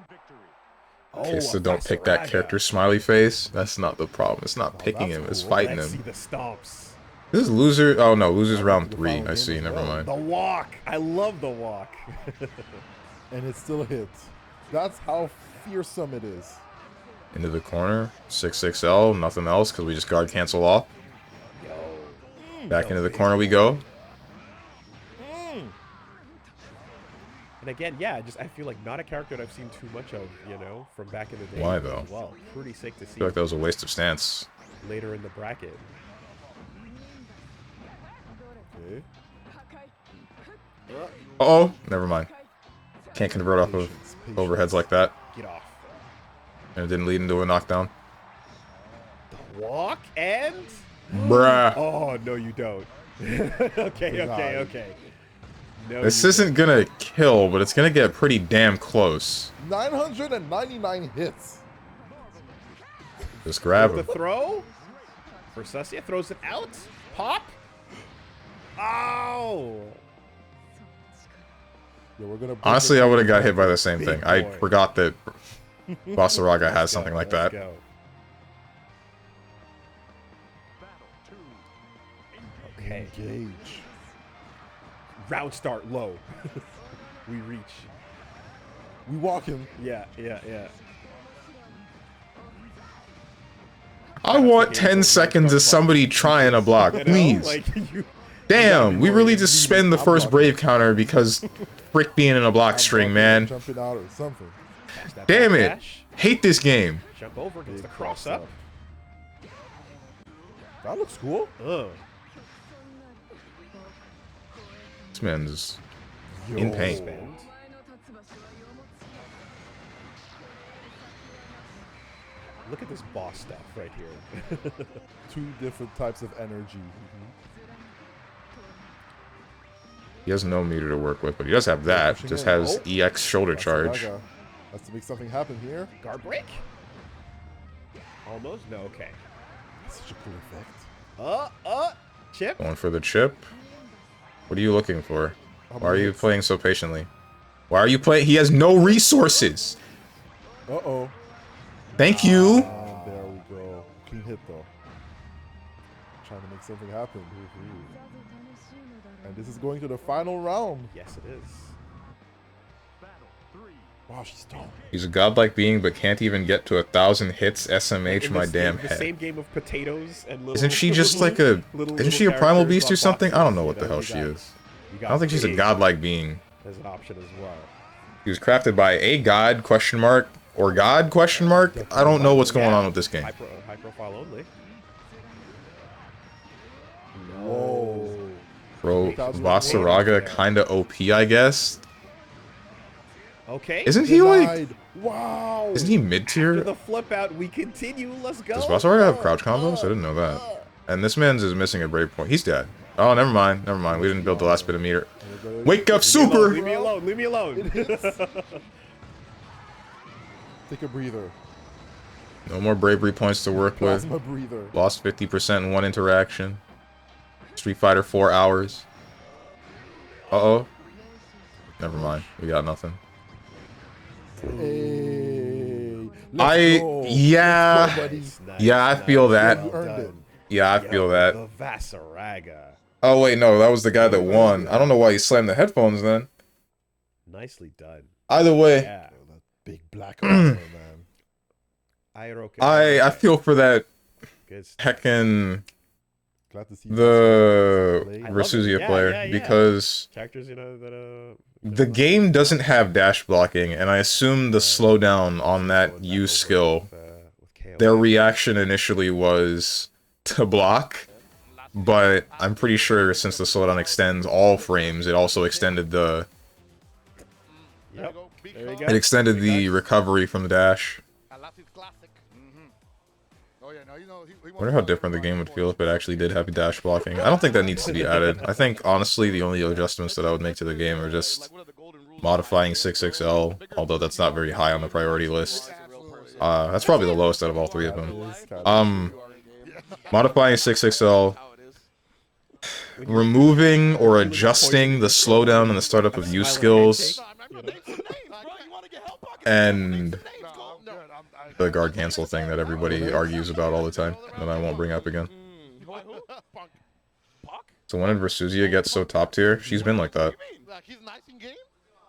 F: victory.
A: Okay,
C: Oh,
A: so
C: a
A: don't pick that
C: Vasaraga.
A: character smiley face. That's not the problem. It's not picking
B: that's
A: him, it's
B: cool.
A: fighting
C: Let's see
A: him.
C: the stomps.
A: This is loser. Oh no, losers round
B: the
A: 3.
B: foul
A: I
B: game
A: see,
B: as
A: never
B: well.
A: mind.
C: The walk. I love the walk.
B: and it still hits. That's how fearsome it is.
A: Into the corner. 6XL, nothing else because we just guard cancel off. Back into the corner we go.
C: And again, yeah, I feel like not a character that I've seen too much of, you know, from back in the day.
A: Why, though?
C: Well, pretty sick to
A: I
C: see
A: feel like that was a waste of stance.
C: later in the bracket.
B: Okay.
A: Uh-oh. Never mind. Can't convert off of
B: Patience, patience.
A: overheads like that.
C: Get off.
A: And it didn't lead into a knockdown.
C: Walk and...
A: Bruh.
C: Oh, no, you don't. Okay. No,
A: This
C: you
A: isn't gonna kill, but it's gonna get pretty damn close.
B: 999 hits.
A: Just grab
C: The
A: him.
C: throw. Versusia throws it out. Pop. Oh.
B: Yeah, we're gonna.
A: Honestly, I would have got hit by the same
C: Big
A: thing. I
C: boy.
A: forgot that Basaraga has
C: Let's
A: something
C: go,
A: like
C: let's
A: that.
C: go. Okay.
B: Engage.
C: Round start low. We reach.
B: We walk him.
C: Yeah.
A: I want 10 seconds of somebody trying a block,
C: You know,
A: please.
C: like, you,
A: Damn, we really just spend the first Brave counter because Frick being in a block string, man.
B: Jumping out or something.
C: pass that
A: Damn
C: back
A: it.
C: dash.
A: Hate this game.
C: Jump over, gets the
B: Big
C: cross
B: cross
C: up.
B: That looks cool.
C: Ugh.
A: This man's in pain.
C: Spend. Look at this boss stuff right here.
B: 2 different types of energy.
A: He has no meter to work with, but he does have that.
B: Pushing
A: Just
B: in.
A: has
B: Oh.
A: EX shoulder charge.
B: Basaraga has to make something happen here.
C: Guard break? Almost? No, okay.
B: Such a cool effect.
C: Chip?
A: Going for the chip. What are you looking for? Why are you playing so patiently? Why are you playing? He has no resources.
B: Uh-oh.
A: Thank you.
B: And there we go. Clean hit, though. Trying to make something happen. And this is going to the final round.
C: Yes, it is.
B: Wow, she's tall.
A: He's a godlike being, but can't even get to 1,000 hits. SMH
C: In
A: my
C: this-
A: damn
C: the
A: head.
C: same game of potatoes and little...
A: Isn't she just like a? Isn't she a primal beast or something? I don't know what the hell she is. I don't think she's a godlike being.
C: As an option as well.
A: He was crafted by a god ? Or god ? I don't know what's going on with this game.
C: High profile only.
B: Whoa.
A: Bro, Basaraga kinda OP, I guess.
C: Okay.
A: Isn't he like?
B: Denied. Wow.
A: Isn't he
C: After
A: mid-tier?
C: the flip out, we continue. Let's go.
A: Does Basaraga have crouch combos? I didn't know that. And this man's is missing a brave point. He's dead. Oh, never mind. Never mind. We didn't build the last bit of meter. Wake up, super!
C: Leave me alone. Leave me alone.
B: Take a breather.
A: No more bravery points to work with.
B: Plasma breather.
A: Lost 50% in one interaction. Street Fighter 4 hours. Uh-oh. Never mind. We got nothing.
B: Hey. Let's go.
A: Yeah.
B: Let's go, buddy.
A: Yeah, I feel that.
B: You earned it.
A: Yeah, I feel that.
C: The Vasaraga.
A: Oh, wait, no. That was the guy that won. I don't know why he slammed the headphones then.
C: Nicely done.
A: Either way,
C: Yeah.
B: Oh, that big black armor, man.
A: I feel for that
C: Good stuff.
A: heckin'
B: Glad to see
A: the
B: play.
C: I love it.
A: Rasusia
C: Yeah,
A: player
C: yeah, yeah.
A: because
C: Characters, you know, that
A: the game doesn't have dash blocking, and I assume the slowdown on that U skill, their reaction initially was to block, but I'm pretty sure since the slowdown extends all frames, it also extended the
C: Yep. There we go.
A: it extended the recovery from the dash. I wonder how different the game would feel if it actually did have dash blocking. I don't think that needs to be added. I think, honestly, the only adjustments that I would make to the game are just modifying 6XL, although that's not very high on the priority list. That's probably the lowest out of all three of them. Modifying 6XL, removing or adjusting the slowdown and the startup of U skills, and the guard cancel thing that everybody argues about all the time, that I won't bring up again. So when Versusia gets so top tier, she's been like that.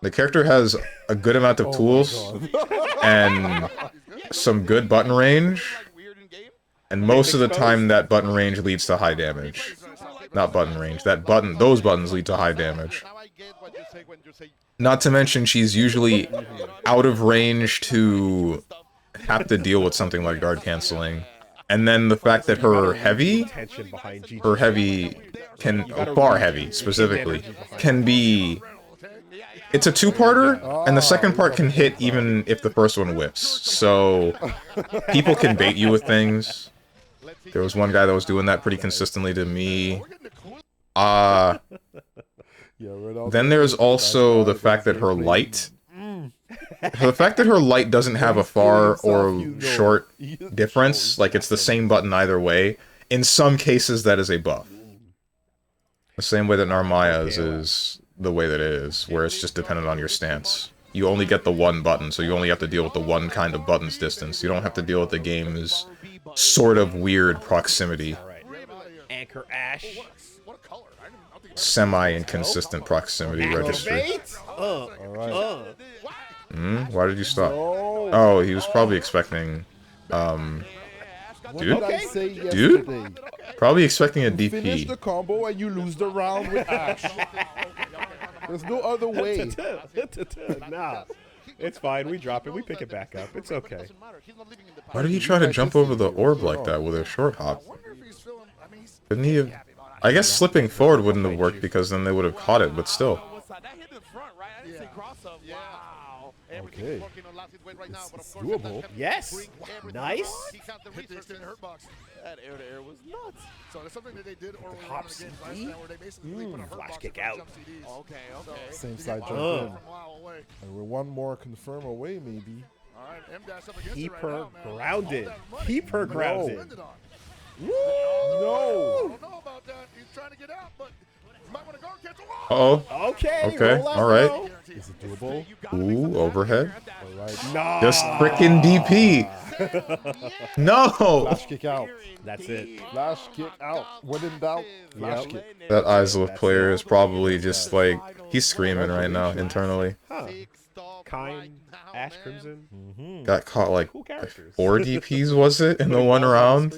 A: The character has a good amount of tools and some good button range, and most of the time that button range leads to high damage. Not button range, those buttons lead to high damage. Not to mention she's usually out of range to have to deal with something like guard canceling And then the fact that her heavy,
C: Tension behind GG.
A: her heavy can, bar heavy specifically, can be, it's a two-parter, and the second part can hit even if the first one whips. So people can bait you with things. There was one guy that was doing that pretty consistently to me. Then there's also the fact that her light, the fact that her light doesn't have a far or short difference, like it's the same button either way. In some cases, that is a buff. The same way that Narmaya's is the way that it is, where it's just dependent on your stance. You only get the one button, so you only have to deal with the one kind of button's distance. You don't have to deal with the game's sort of weird proximity.
C: Anchor Ash.
A: Semi-inconsistent proximity registry. Why did you stop? Oh, he was probably expecting, dude? Probably expecting a
B: You finish the
A: DP.
B: combo and you lose the round with Ash. There's no other way.
C: Nah, it's fine. We drop it. We pick it back up. It's okay.
A: Why did he try to jump over the orb like that with a short hop? Couldn't he have... I guess slipping forward wouldn't have worked because then they would have caught it, but still.
B: Okay. It's doable.
C: Yes. Nice.
G: That air-to-air was nuts. So it's something that they did early on
C: hop
G: in the game last
C: CD?
G: night where they basically put a hurt
C: Flash
G: box
C: kick
G: in
C: out.
G: jump CDs. Okay.
B: Same side jump
G: From
B: in.
G: a mile away.
B: And we're one more confirm away, maybe.
G: All right, M-Dash up against
C: Keep
G: it right
C: her
G: now, man.
C: grounded.
G: All that money.
C: Keep her grounded.
G: Spend it on.
B: No!
G: I don't know about that. He's trying to get out, but you might want to guard cancel.
A: Uh-oh.
C: Okay.
A: Okay,
C: roll out
A: alright.
C: now.
B: Is it doable?
A: Ooh, overhead.
B: Alright.
C: Nah.
A: Just frickin' DP. No!
B: Flash kick out.
C: That's it.
B: Flash kick out. When in doubt, flash kick.
A: That Islip player is probably just like, he's screaming right now internally.
C: Huh. Kind. Ash Crimson.
A: Got caught like
C: Cool characters.
A: 4 DPs, was it, in the one round?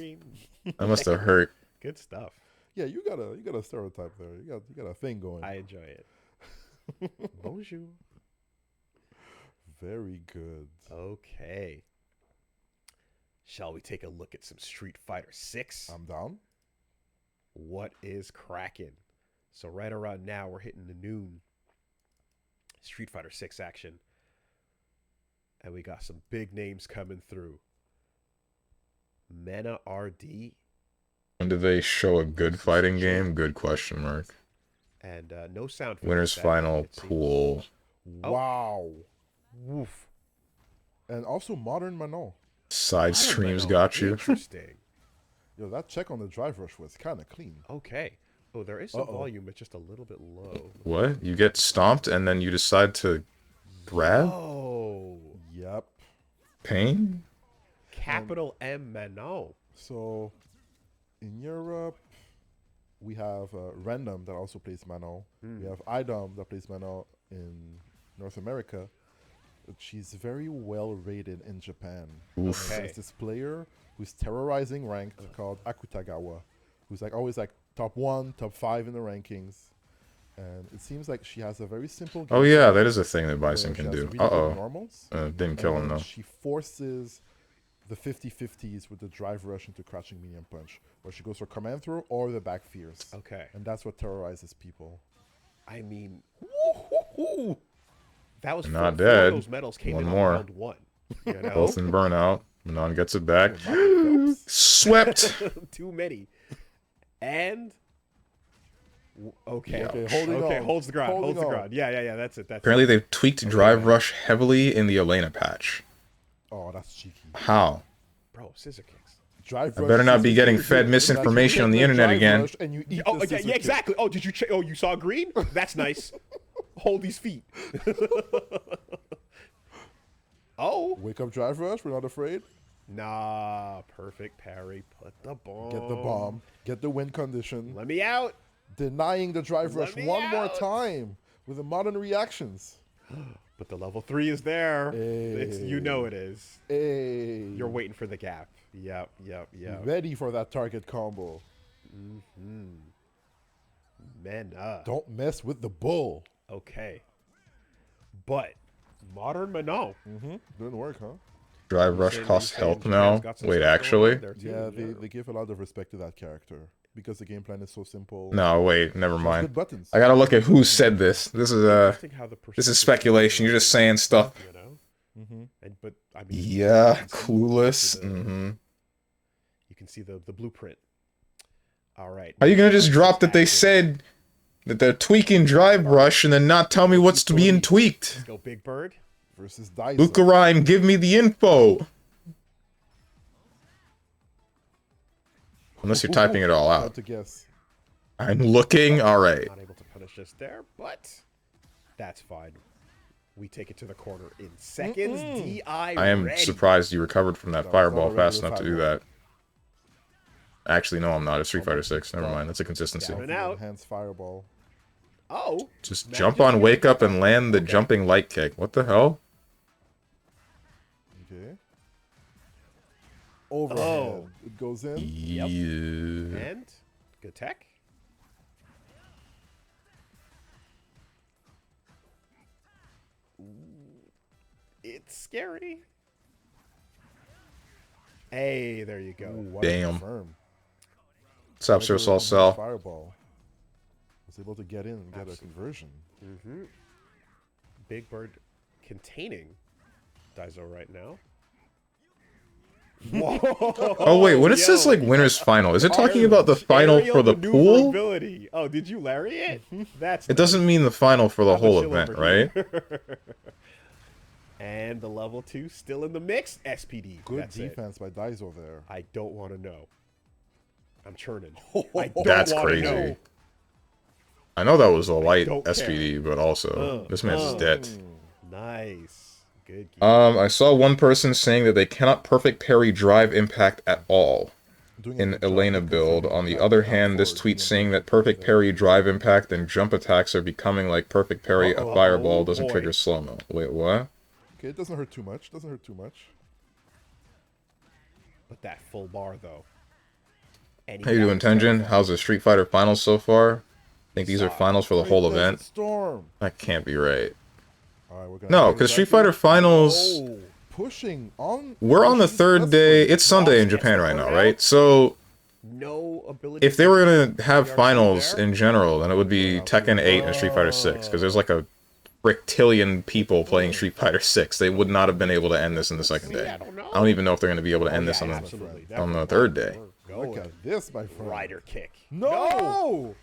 A: That must have hurt.
C: Good stuff.
B: Yeah, you got a stereotype there. You got a thing going.
C: I enjoy it. Bonjour.
B: Very good.
C: Okay. Shall we take a look at some Street Fighter 6?
B: I'm down.
C: What is cracking? So right around now, we're hitting the noon Street Fighter 6 action. And we got some big names coming through. Mena RD.
A: When did they show a good fighting game? Good question mark.
C: And no sound.
A: Winners final pool.
C: Oh.
B: Wow.
C: Woof.
B: And also Modern Manon.
A: Side streams got you.
C: Interesting.
B: Yo, that check on the drive rush was kind of clean.
C: Okay. Oh, there is some volume. It's just a little bit low.
A: What? You get stomped and then you decide to grab?
C: Oh.
B: Yep.
A: Pain?
C: Capital M Manon.
B: So, in Europe, we have Random that also plays Manon. We have IDOM that plays Manon in North America. She's very well rated in Japan.
A: Oof.
C: Okay.
B: There's this player who's terrorizing ranked called Akutagawa, who's like always like top 1, top 5 in the rankings. And it seems like she has a very simple game.
A: Oh yeah, that is a thing that
B: where
A: Bison
B: she
A: can
B: has
A: do.
B: really good
A: Uh-oh.
B: normals,
A: Didn't kill him
B: and
A: though.
B: she forces the 50-50s with the drive rush into crouching medium punch, where she goes for command throw or the back fears.
C: Okay.
B: And that's what terrorizes people.
C: I mean, that was
A: Not
C: four
A: dead.
C: of those medals came
A: One
C: in
A: more.
C: on round 1. You know?
A: Both in burnout. Manon gets it back.
B: Phelps.
A: Swept!
C: Too many. And okay.
A: Yeah.
B: Okay, holding on.
C: Holds the ground.
B: Holding
C: Holds the
B: on.
C: ground. Yeah. That's it. That's
A: Apparently
C: it.
A: they've tweaked drive rush heavily in the Elena patch.
B: Oh, that's cheeky.
A: How?
C: Bro, scissor kicks.
B: Drive
A: I
B: rush
A: better not be
B: scissor
A: getting
B: kick.
A: fed
B: Like,
A: misinformation
B: you
A: on the
B: get
A: internet
B: drive
A: again.
B: rush and you eat
C: Oh,
B: the
C: yeah,
B: scissor
C: yeah,
B: kick.
C: exactly. Oh, did you? Oh, you saw green? That's nice. Hold these feet. Oh.
B: Wake up, drive rush. We're not afraid.
C: Nah. Perfect parry. Put the bomb.
B: Get the bomb. Get the win condition.
C: Let me out.
B: Denying the drive rush
C: me
B: one more
C: out.
B: time with the modern reactions.
C: But the level 3 is there.
B: Hey.
C: It's, you know it is.
B: Hey.
C: You're waiting for the gap. Yep.
B: Ready for that target combo.
C: Mena.
B: Don't mess with the bull.
C: Okay. But Modern Manon.
B: Didn't work, huh?
A: Drive rush
C: Saying-
A: costs
C: saying
A: health
C: Japan's
A: now.
C: got some
A: Wait,
C: stuff going
A: actually?
C: on there too,
B: Yeah, they give a lot of respect to that character because the game plan is so simple.
A: No, wait, never
B: Just
A: mind.
B: good buttons.
A: I gotta look at who said this. This is
C: Interesting how the
A: this is
C: percentage
A: speculation. You're just saying stuff.
C: you know.
B: Mm-hmm.
C: And but I mean,
A: Yeah,
C: you can see-
A: clueless.
C: you can see the-
A: Mm-hmm.
C: You can see the blueprint. All right.
A: Are you gonna just
C: This
A: drop
C: is
A: that they
C: active.
A: said that they're tweaking drive rush and then not tell me what's being tweaked?
C: Let's go, Big Bird.
B: Versus Daiso.
A: Luca Rhyme, give me the info. Unless you're typing it all
B: Hard
A: out.
B: to guess.
A: I'm looking. All right.
C: Not able to punish us there, but that's fine. We take it to the corner in seconds. DI
A: I am
C: ready.
A: surprised you recovered from that
B: That was
A: fireball
B: already
A: fast
B: a
A: enough to do
B: fireball.
A: that. Actually, no, I'm not. It's Street Fighter 6. Never mind. That's a consistency.
C: Down and out.
B: Enhanced fireball.
C: Oh,
A: Just
C: Now
A: jump
C: just
A: on
C: get
A: wake
C: the
A: up and land the jumping light kick. What the hell?
B: Okay. Overhead.
C: Oh.
B: It goes in.
A: Yeah.
C: and good tech. It's scary. Hey, there you go.
B: Ooh, what a
A: Damn.
B: confirm.
A: What's up, Sir
B: Regular
A: Saul Cell?
B: Fireball. Was able to get in and get a conversion.
C: Big Bird containing Daiso right now.
A: Oh wait, when it says like winners final, is it talking about the final for the pool?
C: Maneuverability. Oh, did you lariat? That's
A: It doesn't mean the final for the
C: Have a
A: whole
C: chill
A: event,
C: over
A: right?
C: here. And the level 2 still in the mix. SPD.
B: Good
C: That's it.
B: defense by Daiso there.
C: I don't want to know. I'm churning. I don't
A: That's
C: wanna
A: crazy.
C: know.
A: I know that was a light
C: don't care.
A: SPD, but also this man's dead.
C: Nice. Good. Geek.
A: I saw one person saying that they cannot perfect parry drive impact at all
B: Doing a
A: in
B: good job
A: Elena
B: of
A: build.
B: confirming
A: On the
B: that
A: other
B: down
A: hand, this
B: forward,
A: tweet
B: being
A: saying
B: able
A: that
B: to
A: perfect
B: do
A: parry drive impact and jump attacks are becoming like perfect parry. A fireball doesn't
C: boy.
A: trigger slow-mo. Wait, what?
B: Okay, it doesn't hurt too much. Doesn't hurt too much.
C: But that full bar though. And he
A: How you doing,
C: got
A: Tenjin?
C: himself
A: How's the Street Fighter finals so far? I think these are finals for the whole
B: Desert
A: event.
B: Storm.
A: That can't be right.
B: All right, we're gonna
A: No,
B: get
A: because
B: it
A: Street
B: back
A: Fighter
B: in.
A: finals.
C: Oh,
B: Pushing on.
A: We're on the
B: pushing
A: third day.
B: westward.
A: It's Sunday in
C: Gets
A: Japan
C: the
A: right now,
C: burnout.
A: right? So
C: no ability.
A: if they were gonna have
C: We are
A: finals
C: there.
A: in general, then it would be Tekken 8 and Street Fighter 6, because there's like a frictillion people playing Street Fighter 6. They would not have been able to end this in the second day.
C: I don't know.
A: I don't even know if they're gonna be able to end this on the
C: absolutely.
A: on the third day.
C: We're
B: Look
C: going.
B: at this, my friend.
C: Rider kick.
B: No!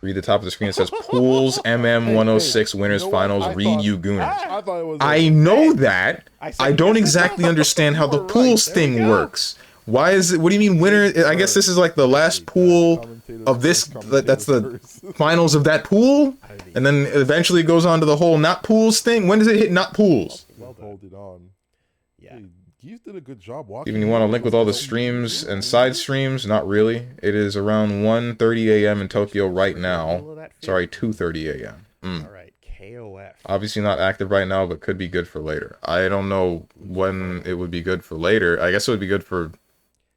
A: Read the top of the screen. It says Pools MM106 Winners
B: You know what?
A: Finals.
B: I
A: Read
B: thought-
A: you gooners.
B: I thought it was.
A: I know that.
C: I
A: I don't exactly understand how the
C: You were right.
A: pools
C: There
A: thing
C: you go.
A: works. Why is it? What do you mean winner? I guess this is like the last pool of this. That's the finals of that pool, and then eventually it goes on to the whole not pools thing. When does it hit not pools?
B: Well hold it on.
C: Yeah.
B: Hey, Geese did a good job walking.
A: Even you want to link with all the streams and side streams? Not really. It is around 1:30 a.m. in Tokyo right now. Sorry, 2:30 a.m.
C: All right. KOF.
A: Obviously not active right now, but could be good for later. I don't know when it would be good for later. I guess it would be good for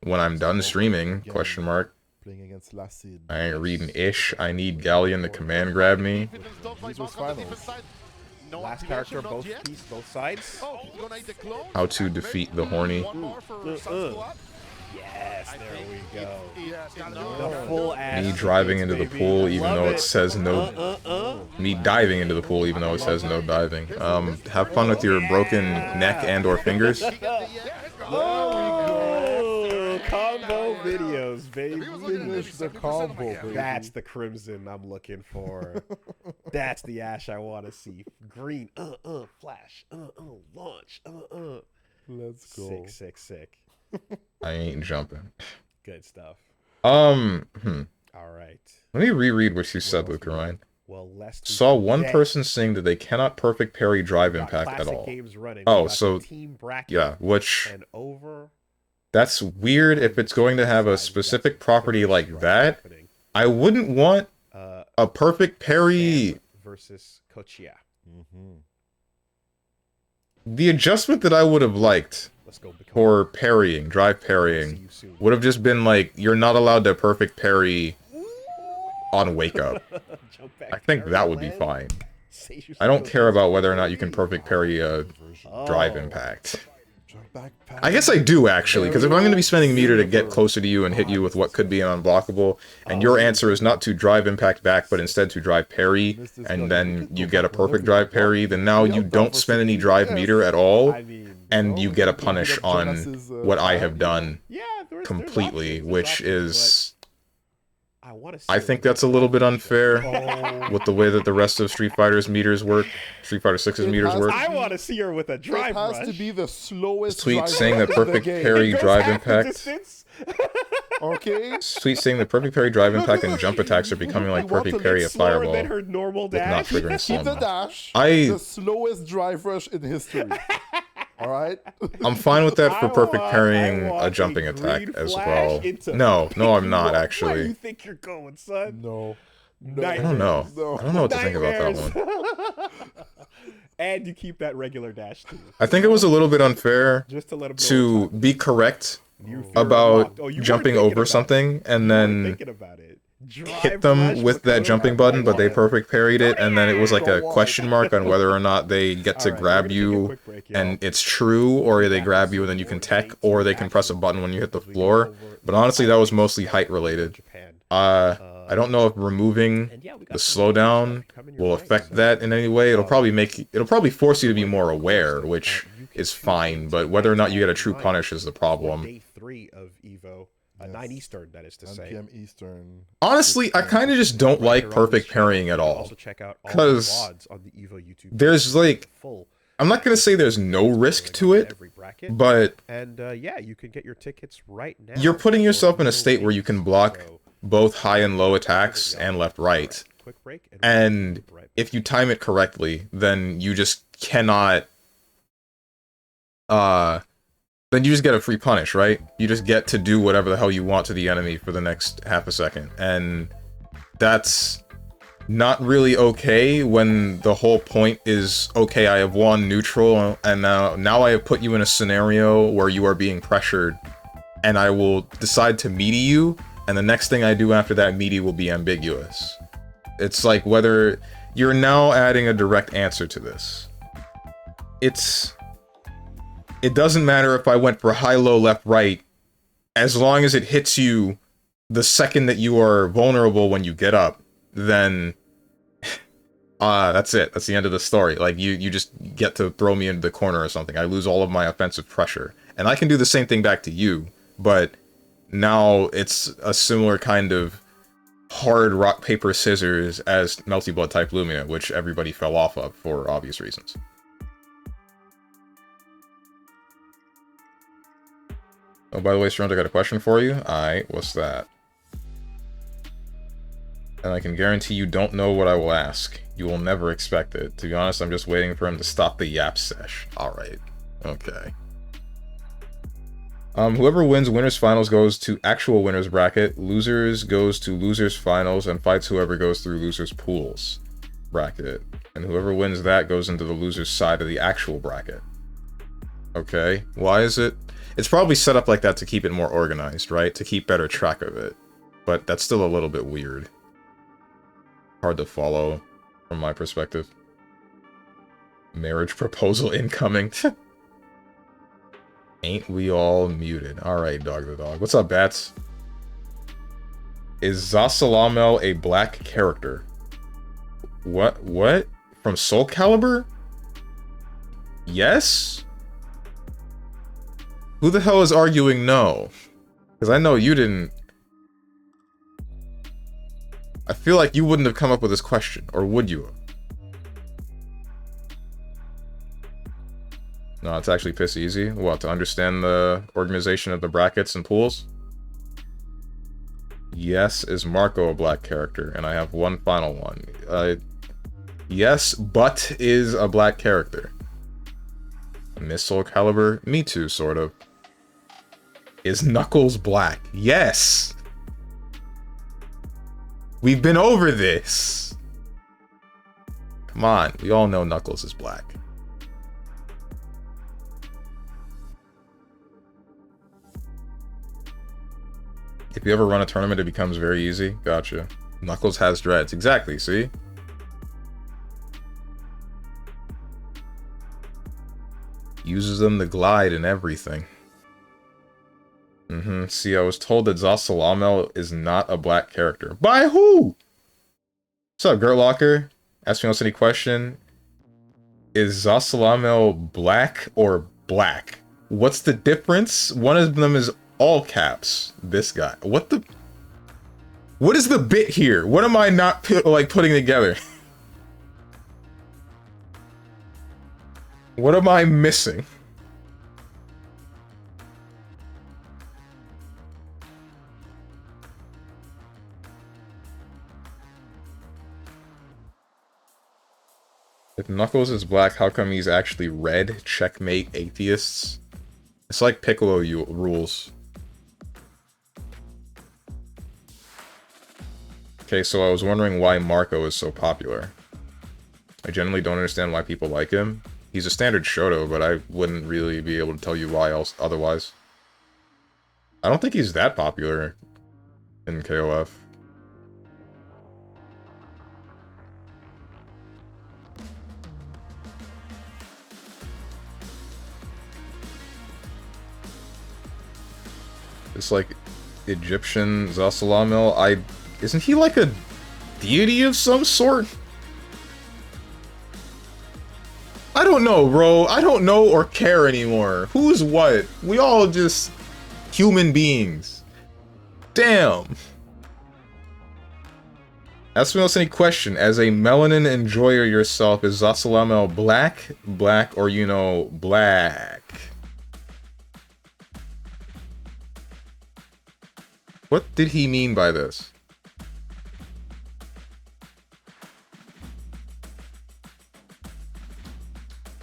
A: when I'm done streaming, question mark.
B: Playing against Lacid.
A: I ain't reading ish. I need Galleon to command grab me.
B: These was finals.
C: Last character, both piece, both sides.
H: Oh, he's gonna eat the clone.
A: How to defeat the horny.
H: One more for Sun Squad.
C: Yes, there we go.
H: Yes,
C: The full ass.
A: Me driving into the
C: baby.
A: pool even
C: Love
A: though it says no. Me diving into the pool even though it says no diving. Have fun with your broken neck and or fingers.
C: Oh, combo videos, baby.
B: Finish the combo, baby.
C: That's the crimson I'm looking for. That's the ash I want to see. Green, flash, launch,
B: Let's go.
C: Sick, sick, sick.
A: I ain't jumping.
C: Good stuff.
A: All
C: right.
A: Let me reread what you said, Luke Ryan.
C: Well, lest
A: Saw one person saying that they cannot perfect parry drive
C: got
A: impact at
C: classic
A: all.
C: games running.
A: Oh,
C: We got the
A: so
C: team bracket
A: yeah, which
C: and over.
A: that's weird if it's going to have a specific property like that. I wouldn't want a perfect parry.
C: Versus Kochia.
A: The adjustment that I would have liked
C: Let's go. Become
A: for parrying, drive
C: See
A: parrying,
C: you soon.
A: would have just been like, you're not allowed to perfect parry on wake up.
C: Jump back
A: I think
C: parry
A: that would be
C: land.
A: fine.
C: Save
A: I don't
C: yourself
A: care
C: a
A: about whether or not you can perfect parry a
C: Oh.
A: drive impact. I guess I do, actually, because if I'm going to be spending meter to get closer to you and hit you with what could be an unblockable, and your answer is not to drive impact back, but instead to drive parry, and then you get a perfect drive parry, then now you don't spend any drive meter at all, and you get a punish on what I have done completely, which is... I think that's a little bit unfair with the way that the rest of Street Fighter's meters work. Street Fighter 6's meters work.
C: I want to see her with a drive rush.
B: It has to be the slowest
A: Tweet saying that perfect parry, drive impact.
B: Okay.
A: Tweet saying that perfect parry, drive impact, and jump attacks are becoming like perfect parry at Fireball.
C: Than her normal
A: with not
C: dash.
A: triggering
B: Keep the
A: slow-mo.
B: dash. The slowest drive rush in history. All right.
A: I'm fine with that for perfect parrying a jumping attack as well. No, I'm not actually.
C: Where do you think you're going, son?
B: No.
A: I don't know. I don't know what to think about that one.
C: And you keep that regular dash too.
A: I think it was a little bit unfair
C: Just to let him know
A: to be correct about jumping over something and then
C: thinking about it.
A: hit them with that jumping button, but they perfect parried it, and then it was like a question mark on whether or not they get to grab you and it's true, or they grab you and then you can tech, or they can press a button when you hit the floor. But honestly, that was mostly height related. I don't know if removing the slowdown will affect that in any way. It'll probably force you to be more aware, which is fine, but whether or not you get a true punish is the problem.
C: Day 3 of Evo. 9 Eastern, that is to
B: 9
C: say.
B: p.m. Eastern.
A: Honestly, I kind of just don't like perfect parrying at all. Because there's like... I'm not going to say there's no risk to it, but...
C: And yeah, you can get your tickets right now.
A: You're putting yourself in a state where you can block both high and low attacks and left-right. And if you time it correctly, then you just cannot... then you just get a free punish, right? You just get to do whatever the hell you want to the enemy for the next half a second. And that's not really okay when the whole point is, okay, I have won neutral, and now I have put you in a scenario where you are being pressured, and I will decide to meaty you, and the next thing I do after that meaty will be ambiguous. It's like whether you're now adding a direct answer to this. It doesn't matter if I went for high, low, left, right, as long as it hits you the second that you are vulnerable when you get up, then that's it. That's the end of the story. Like, you just get to throw me into the corner or something. I lose all of my offensive pressure. And I can do the same thing back to you, but now it's a similar kind of hard rock, paper, scissors as Melty Blood type Lumia, which everybody fell off of for obvious reasons. Oh, by the way, Strong, I got a question for you. Alright, what's that? And I can guarantee you don't know what I will ask. You will never expect it. To be honest, I'm just waiting for him to stop the yap sesh. Alright. Okay. Whoever wins winners finals goes to actual winners bracket. Losers goes to losers finals and fights whoever goes through losers pools bracket. And whoever wins that goes into the losers side of the actual bracket. Okay. Why is it? It's probably set up like that to keep it more organized, right? To keep better track of it. But that's still a little bit weird. Hard to follow from my perspective. Marriage proposal incoming. Ain't we all muted? Alright, Dog the Dog. What's up, Bats? Is Zasalamel a black character? What? From Soul Calibur? Yes? Who the hell is arguing no? Because I know you didn't... I feel like you wouldn't have come up with this question, or would you? No, it's actually piss easy. What, to understand the organization of the brackets and pools? Yes, is Marco a black character? And I have one final one. Yes, but is a black character. Miss Soul Calibur? Me too, sort of. Is Knuckles black? Yes! We've been over this! Come on, we all know Knuckles is black. If you ever run a tournament, it becomes very easy. Gotcha. Knuckles has dreads. Exactly, see? uses them to glide and everything. See, I was told that Zasalamel is not a black character. By who? What's up, Gertlocker? Ask me else any question. Is Zasalamel black or black? What's the difference? One of them is all caps. This guy. What the... What is the bit here? What am I not, putting together? What am I missing? If Knuckles is black, how come he's actually red? Checkmate atheists. It's like Piccolo rules. Okay, so I was wondering why Marco is so popular. I generally don't understand why people like him. He's a standard Shoto, but I wouldn't really be able to tell you why else otherwise. I don't think he's that popular in KOF. It's like Egyptian Zasalamel. Isn't he like a deity of some sort? I don't know, bro. I don't know or care anymore. Who's what? We all just human beings. Damn. Ask me else any question. As a melanin enjoyer yourself, is Zasalamel black, or, you know, black? What did he mean by this?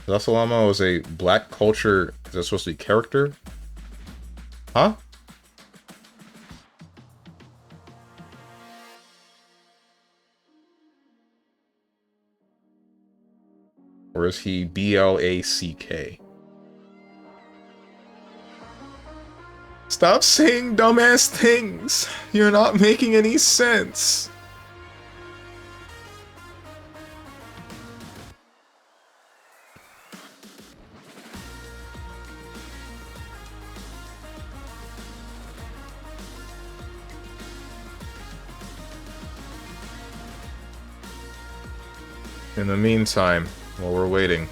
A: Zasalamel is a black culture. Is that supposed to be character? Huh? Or is he BLACK? Stop saying dumbass things. You're not making any sense. In the meantime, while we're waiting,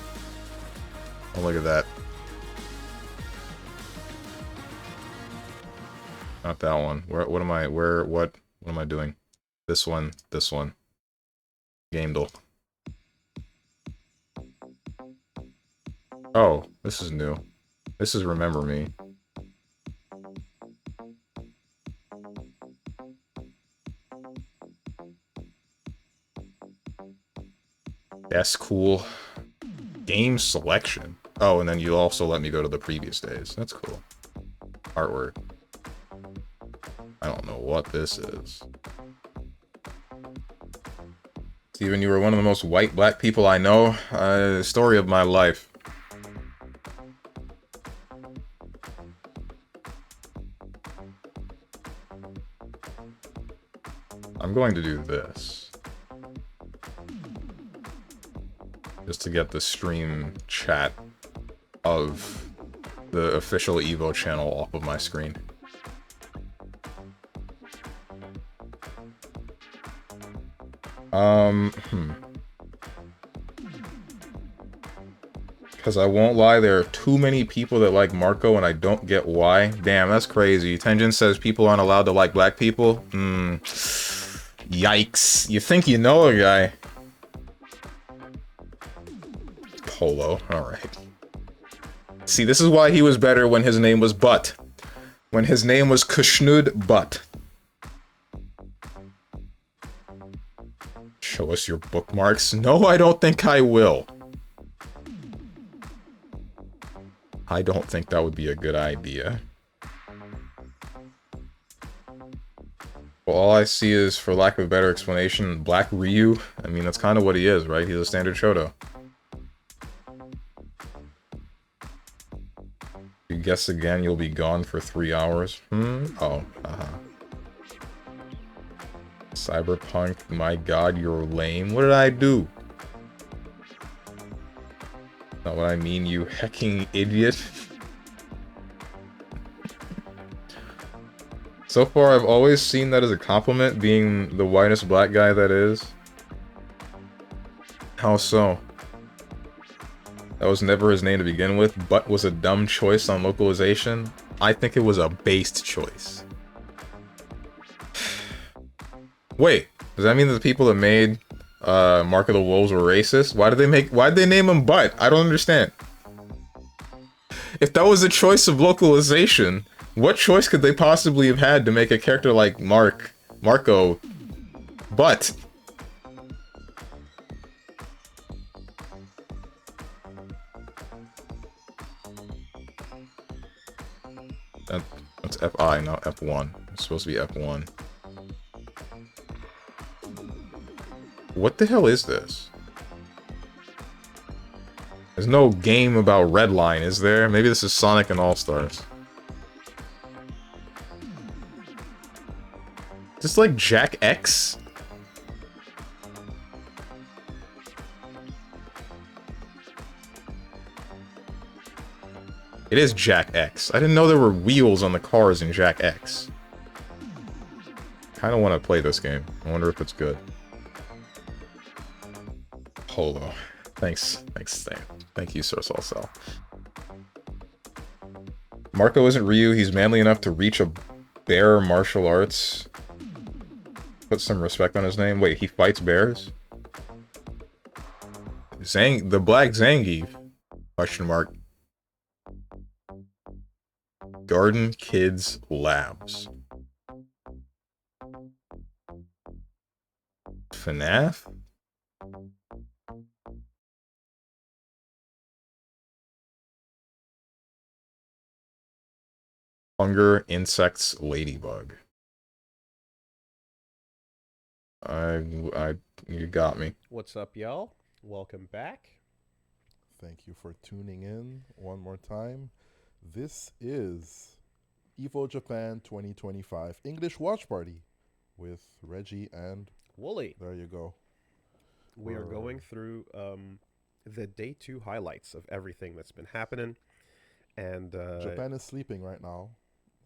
A: oh, look at that. Not that one. What am I doing? This one. Gamedel. Oh, this is new. This is Remember Me. That's cool. Game selection. Oh, and then you also let me go to the previous days. That's cool. Artwork. I don't know what this is. Steven, you were one of the most white black people I know. Story of my life. I'm going to do this. Just to get the stream chat of the official Evo channel off of my screen. Because I won't lie, there are too many people that like Marco, and I don't get why. Damn, that's crazy. Tenjin says people aren't allowed to like black people? Yikes. You think you know a guy. Polo, alright. See, this is why he was better when his name was Butt. When his name was Kushnud Butt. Show us your bookmarks. No, I don't think I will. I don't think that would be a good idea. Well, all I see is, for lack of a better explanation, Black Ryu. I mean, that's kind of what he is, right? He's a standard Shoto. You guess again, you'll be gone for 3 hours. Oh, Cyberpunk, my god, you're lame. What did I do? Not what I mean, you hecking idiot. So far, I've always seen that as a compliment, being the whitest black guy that is. How so? That was never his name to begin with, but was a dumb choice on localization. I think it was a based choice. Wait, does that mean that the people that made Mark of the Wolves were racist? Why'd they name him Butt? I don't understand. If that was a choice of localization, what choice could they possibly have had to make a character like Marco, Butt? That's FI, not F1. It's supposed to be F1. What the hell is this? There's no game about Redline, is there? Maybe this is Sonic and All-Stars. Is this like Jack X? It is Jack X. I didn't know there were wheels on the cars in Jack X. Kinda want to play this game. I wonder if it's good. Polo. Thanks. Thank you, Sir Salsal. Marco isn't Ryu. He's manly enough to reach a bear martial arts. Put some respect on his name. Wait, he fights bears? The Black Zangief? Question mark. Garden Kids Labs. FNAF? Hunger, Insects, Ladybug. You got me.
C: What's up, y'all? Welcome back.
B: Thank you for tuning in one more time. This is Evo Japan 2025 English Watch Party with Reggie and
C: Wooly.
B: There you go.
C: We are going through the day 2 highlights of everything that's been happening. And
B: Japan is sleeping right now.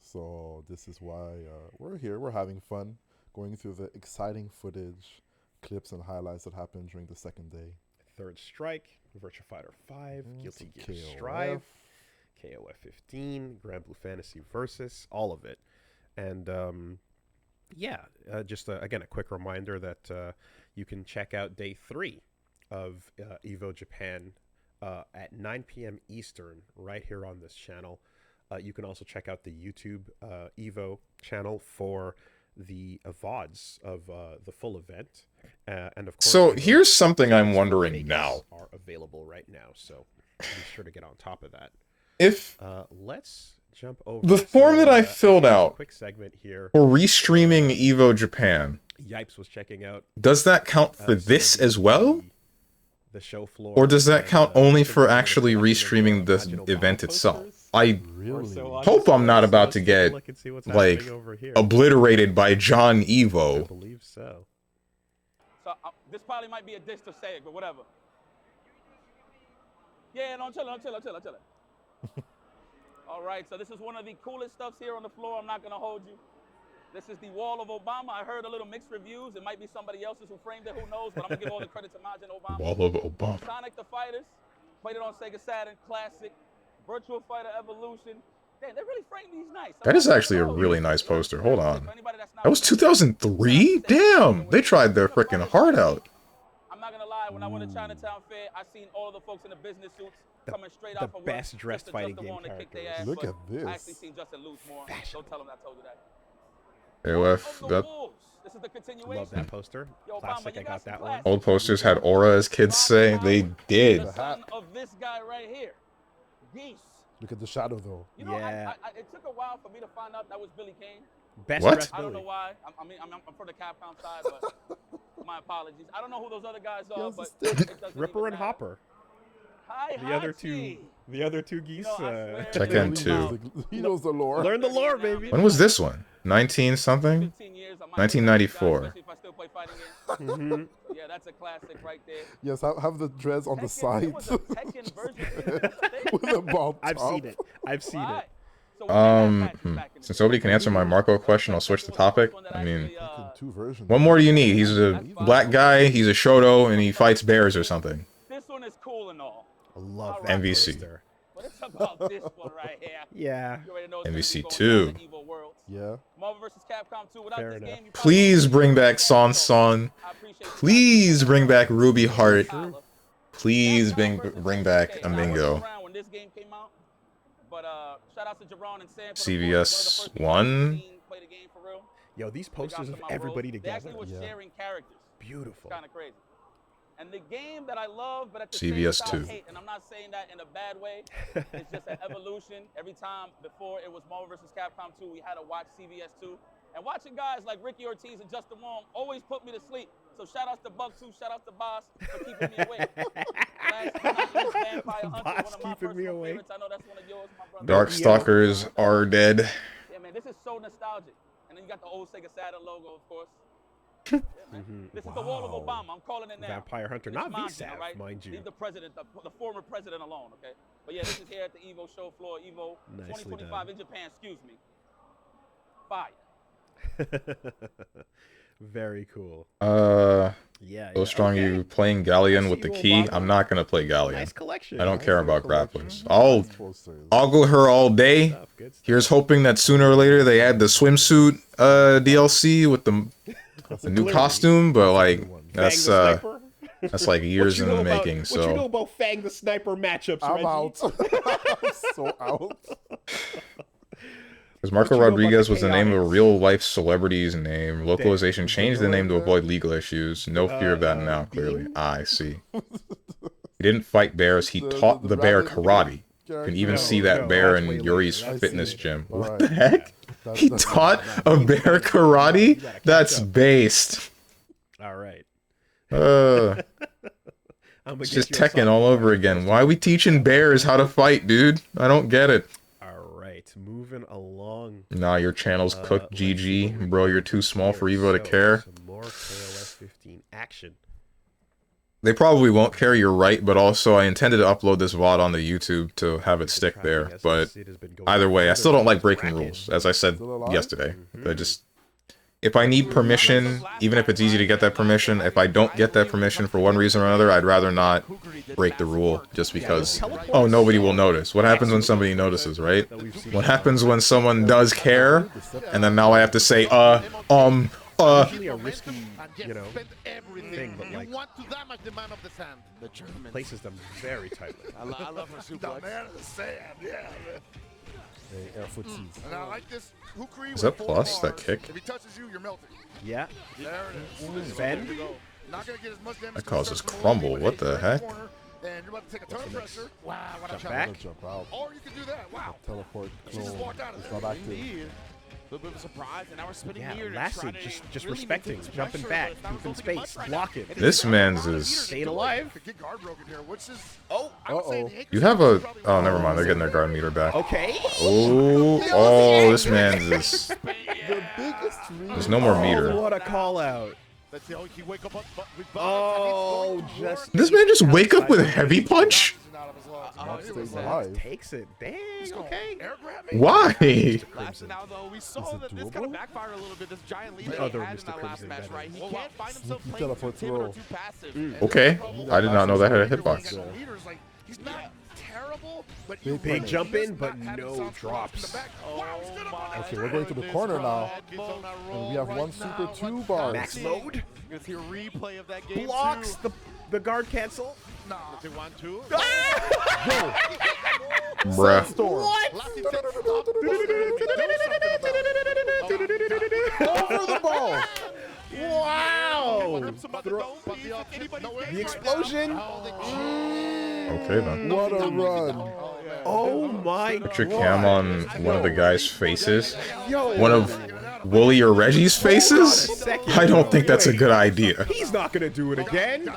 B: So this is why we're here. We're having fun going through the exciting footage, clips, and highlights that happened during the second day.
C: Third Strike, Virtua Fighter 5, Guilty Gear
B: KOF.
C: Strive, KOF 15, Grand Blue Fantasy Versus, all of it. And just again, a quick reminder that you can check out day 3 of Evo Japan at 9 p.m. Eastern right here on this channel. You can also check out the YouTube Evo channel for the VODs of the full event. And of course,
A: So here's something I'm wondering now.
C: Are available right now, so be sure to get on top of that.
A: If
C: Let's jump over
A: the form that I filled out
C: quick segment here
A: for restreaming Evo Japan,
C: Yipes was checking out
A: does that count for this as well?
C: the show floor,
A: Or does that count only for
C: some
A: actually
C: of the
A: restreaming the
C: Majin
A: event
C: Obama
A: itself?
C: posters.
A: I
B: Really?
C: So on
A: hope
C: the
A: I'm not
C: screen,
A: about
C: let's
A: to
C: take a
A: get,
C: look and see what's
A: like,
C: happening over here.
A: obliterated by John
C: I
A: Evo.
C: believe so.
E: So this probably might be a diss to say it, but whatever. Yeah, no, I'm chilling. All right, so this is one of the coolest stuffs here on the floor. I'm not gonna hold you. This is the wall of Obama. I heard a little mixed reviews. It might be somebody else's who framed it, who knows, but I'm gonna give all the credit to Majin Obama.
A: Wall of Obama.
E: Sonic the Fighters, played it on Sega Saturn, classic. Virtua Fighter Evolution. Damn, they really framed these nice.
A: That is actually a really nice poster. Hold on. That was 2003? Damn! They tried their freaking heart out.
E: I'm not gonna lie, when I went to Chinatown Fair, I seen all of the folks in the business suits coming straight
C: the
E: out from
C: best
E: work
C: dressed
E: just to
C: fighting
E: jump
C: game
E: on and kick their
C: characters.
E: ass,
B: Look
E: but
B: at this.
E: I actually seen Justin lose more. Don't tell him I told you that.
A: AOF,
E: Of the
A: that
E: Wolves. This is the continuation.
C: Love that poster.
E: Yo, Obama,
C: Classic.
E: you
C: I
E: got
C: got
E: some
C: that
E: class.
C: one.
A: old posters had aura, as kids say. They did.
E: The son of this guy right here. Geese.
B: Look at the shadow, though.
E: You know,
C: Yeah.
E: it took a while for me to find out that was Billy Kane.
C: Best
A: What?
C: dressed
E: I don't know
C: Billy.
E: why. I'm from the Capcom side, but my apologies. I don't know who those other guys are,
B: Yes,
E: but
B: it's
E: it doesn't
C: Ripper
E: even
C: and
E: matter.
C: Hopper.
E: Hi,
C: The other
E: Hachi.
C: two geese.
E: know, I swear
A: Check
E: to
A: in
E: God,
A: two.
B: He knows the lore.
C: Learn the lore, baby.
A: When was this one? 19 something?
E: 15 years, I might
A: 1994.
E: especially if I still play fighting games.
C: Mhm.
E: So yeah, Yeah, that's a classic right there.
B: Yes, have the dreads on the
E: Tekken, it
B: sides
E: was a Tekken version of this thing.
B: with a bald
C: I've
B: top.
C: seen it. I've seen
E: Right.
C: it.
E: So we had matches back in the
A: Since
E: day.
A: nobody can answer my Marco question, I'll switch the topic. I mean,
B: Tekken 2 version.
A: what more do you need? He's a black guy, he's a Shoto, and he fights bears or something.
E: This one is cool and all.
C: I love
E: Alright.
C: that
A: MVC.
C: poster.
E: But it's about this one right here.
C: Yeah.
E: You already know it's gonna be
A: MVC
E: going
A: 2.
E: down in Evo Worlds.
B: Yeah.
E: Marvel vs. Capcom 2. Without
C: Fair
E: this
C: enough.
E: game, you probably
A: Please
E: wouldn't
A: bring
E: be
A: back
E: able to
A: Son
E: play.
A: Son.
E: I appreciate you
A: Please
E: guys.
A: bring back Ruby Heart.
E: Holla.
A: Please bring back
E: Okay, I wasn't
A: Amingo.
E: around when this game came out, but shout out to Jerron and Sam for the
A: CVS
E: one of the first people I've
A: 1.
E: seen play the game for real.
C: Yo, these
E: Big ups
C: posters
E: to
C: of
E: my
C: everybody
E: bros. They
C: together.
E: actually were
B: Yeah.
E: sharing characters.
C: Beautiful.
E: Kind of crazy. And the game that I love, but at the
A: CVS
E: same time
A: 2.
E: hate, and I'm not saying that in a bad way, it's just an evolution. Every time before it was Marvel vs. Capcom 2, we had to watch CVS 2. And watching guys like Ricky Ortiz and Justin Wong always put me to sleep. So shout outs to Buck 2, shout outs to Boss for keeping me awake. Last but not least, Vampire Hunter,
C: Boss
E: one of my
C: keeping me
E: personal
C: awake.
E: favorites. I know that's one of yours, my brother.
A: Darkstalkers are dead.
E: Yeah, man, this is so nostalgic. And then you got the old Sega Saturn logo, of course. Yeah, man. This is the Wall of Obama. I'm calling it now.
C: Vampire Hunter,
E: It's
C: not
E: mine,
C: VSAV,
E: right?
C: mind you.
E: Leave the president, the former president alone, okay? But yeah, this is here at the Evo show floor, Evo
C: Nicely
E: 2025
C: done.
E: in Japan, excuse me. Fire.
C: Very cool. Yeah.
A: So strong
C: okay.
A: you playing Galleon with the
C: Nice
A: key.
C: Evo
A: I'm not gonna play Galleon.
C: Nice collection.
A: I don't
C: Nice
A: care
C: little
A: about
C: collection.
A: grapplers. I'll go her all day.
C: Stuff, good stuff.
A: Here's hoping that sooner or later they add the swimsuit DLC with the new
C: Clearly.
A: costume, but like that's
C: Fang the Sniper?
A: that's like years in the making.
C: What you know
A: So
C: about Fang the Sniper matchups,
B: I'm
C: Reggie?
B: out. I'm so out.
A: because Marco
C: What you know about
A: Rodriguez
C: the
A: was the name of a
C: chaotics?
A: real life celebrity's name. Localization changed the name to avoid legal issues. No fear of that now. Clearly, I see. He didn't fight bears. He taught the bear karate. You can even see that bear
C: that's way
A: in
C: later.
A: Yuri's
C: I see
A: fitness
B: it.
A: gym.
B: All
A: What
B: right.
A: the heck?
B: That-
A: He
B: that's-
A: taught a bear karate? That's based.
C: All right. I'm
A: It's just Tekken all over again. Why are we teaching bears how to fight, dude? I don't get it.
C: All right, moving along.
A: Nah, your channel's cooked,
C: let's see what
A: GG.
C: we
A: Bro,
C: got
A: you're too small for
C: here.
A: Evo to
C: So,
A: care.
C: Some more KOF 15 action.
A: They probably won't care, you're right, but also I intended to upload this VOD on the YouTube to have it stick there.
C: Tracking
A: But
C: as it has been going
A: either way, I
C: further
A: still don't like
C: into
A: breaking
C: bracket.
A: rules, as I said
B: Still alive?
A: yesterday. I just... If I need permission, even if it's easy to get that permission, if I don't get that permission for one reason or another, I'd rather not break the rule just because, oh, nobody will notice. What happens when somebody notices, right? What happens when someone does care, and then now I have to say,
C: Usually a risky,
H: And
C: you know,
H: spend everything.
C: thing, but
H: You
C: like-
H: want to damage the man of the sand. The German.
C: places them very tightly.
G: I love her
H: The
G: suplex.
H: man of the sand, yeah.
B: Hey, air footsies.
H: And I like this. Kukri
A: Is that
H: with
A: plus,
H: full
A: that
H: bars.
A: kick?
H: If he touches you, you're melting.
C: Yeah.
H: There it is.
C: Sven?
H: Not gonna get as much damage.
A: That
H: to
A: causes
H: the circle
A: crumble.
H: but
A: What
H: he's
A: the
H: right in
A: heck?
H: corner, And you're about to take a ton of pressure. Wow, what a
C: Jump
H: shot.
C: back.
B: Gonna jump out.
H: Or you can do that. Wow.
B: Teleport
H: She just
B: clone.
H: walked out of
B: It's
H: there.
B: not active.
G: Indeed. A little bit of a surprise, and now we're spinning
C: Yeah,
G: here to
C: Lassie,
G: try to
C: just
G: really
C: respecting,
G: maintain some
C: jumping
G: pressure,
C: back,
G: but it's not
C: keeping
G: resulting
C: space,
G: much right
C: blocking.
G: now.
A: This man's
H: He's
A: is...
C: Staying alive.
H: Could get guard broken here, which is.
G: Oh,
H: I would say
B: Uh-oh.
H: the Akers
A: You have a...
H: probably
A: Oh, never mind. They're getting their guard meter back.
C: Okay.
A: Oh, this man's is...
B: The biggest reason.
A: There's no more meter.
C: Oh, what a call out.
H: Let's see how he wake up with
C: Oh,
H: buttocks, and he's
C: just
A: This man just wake up with a heavy punch?
H: out of his lungs.
B: Not staying
G: 100%.
B: alive.
C: takes it. Dang, okay.
H: Air grab me.
A: Why?
G: Last now though, we saw
B: it
G: that this kind
B: doable?
G: of backfired a little bit. This giant lead
C: The
G: that
C: other
G: he had in
C: Mr.
G: that last
C: Crimson
G: match,
C: better.
G: right? He
H: Oh,
G: can't find himself
B: Sneaky
G: playing too
B: teleport
G: timid or
B: throw.
G: too passive.
C: Mm.
G: And
A: Okay.
G: that's
A: I did not know that had a
H: He's got
A: hitbox.
H: no leaders, like, he's not terrible, but
B: Big
H: you
B: Big
H: really
C: jump
H: just
C: in, but
H: not having
C: no
H: some
C: drops.
H: in the back. Wow, he's good up on that
B: Okay,
H: turn.
B: we're going to the corner now. And we have one super 2 bars.
C: Max mode.
G: Let's see a replay of that game.
C: Blocks the guard cancel.
H: Nah.
G: Let's see 1-2.
A: Bruh.
B: Storm.
H: Lassie said stop.
B: Over the ball.
C: Wow.
G: Rips him up the dome piece. If anybody's
C: The explosion.
A: Okay, then.
B: What a run.
C: Oh my
A: Picture
C: god.
A: cam on one of the guys' faces.
C: Yo.
A: One of Wooly or Reggie's faces? I don't think that's a good idea.
C: He's not gonna do it again.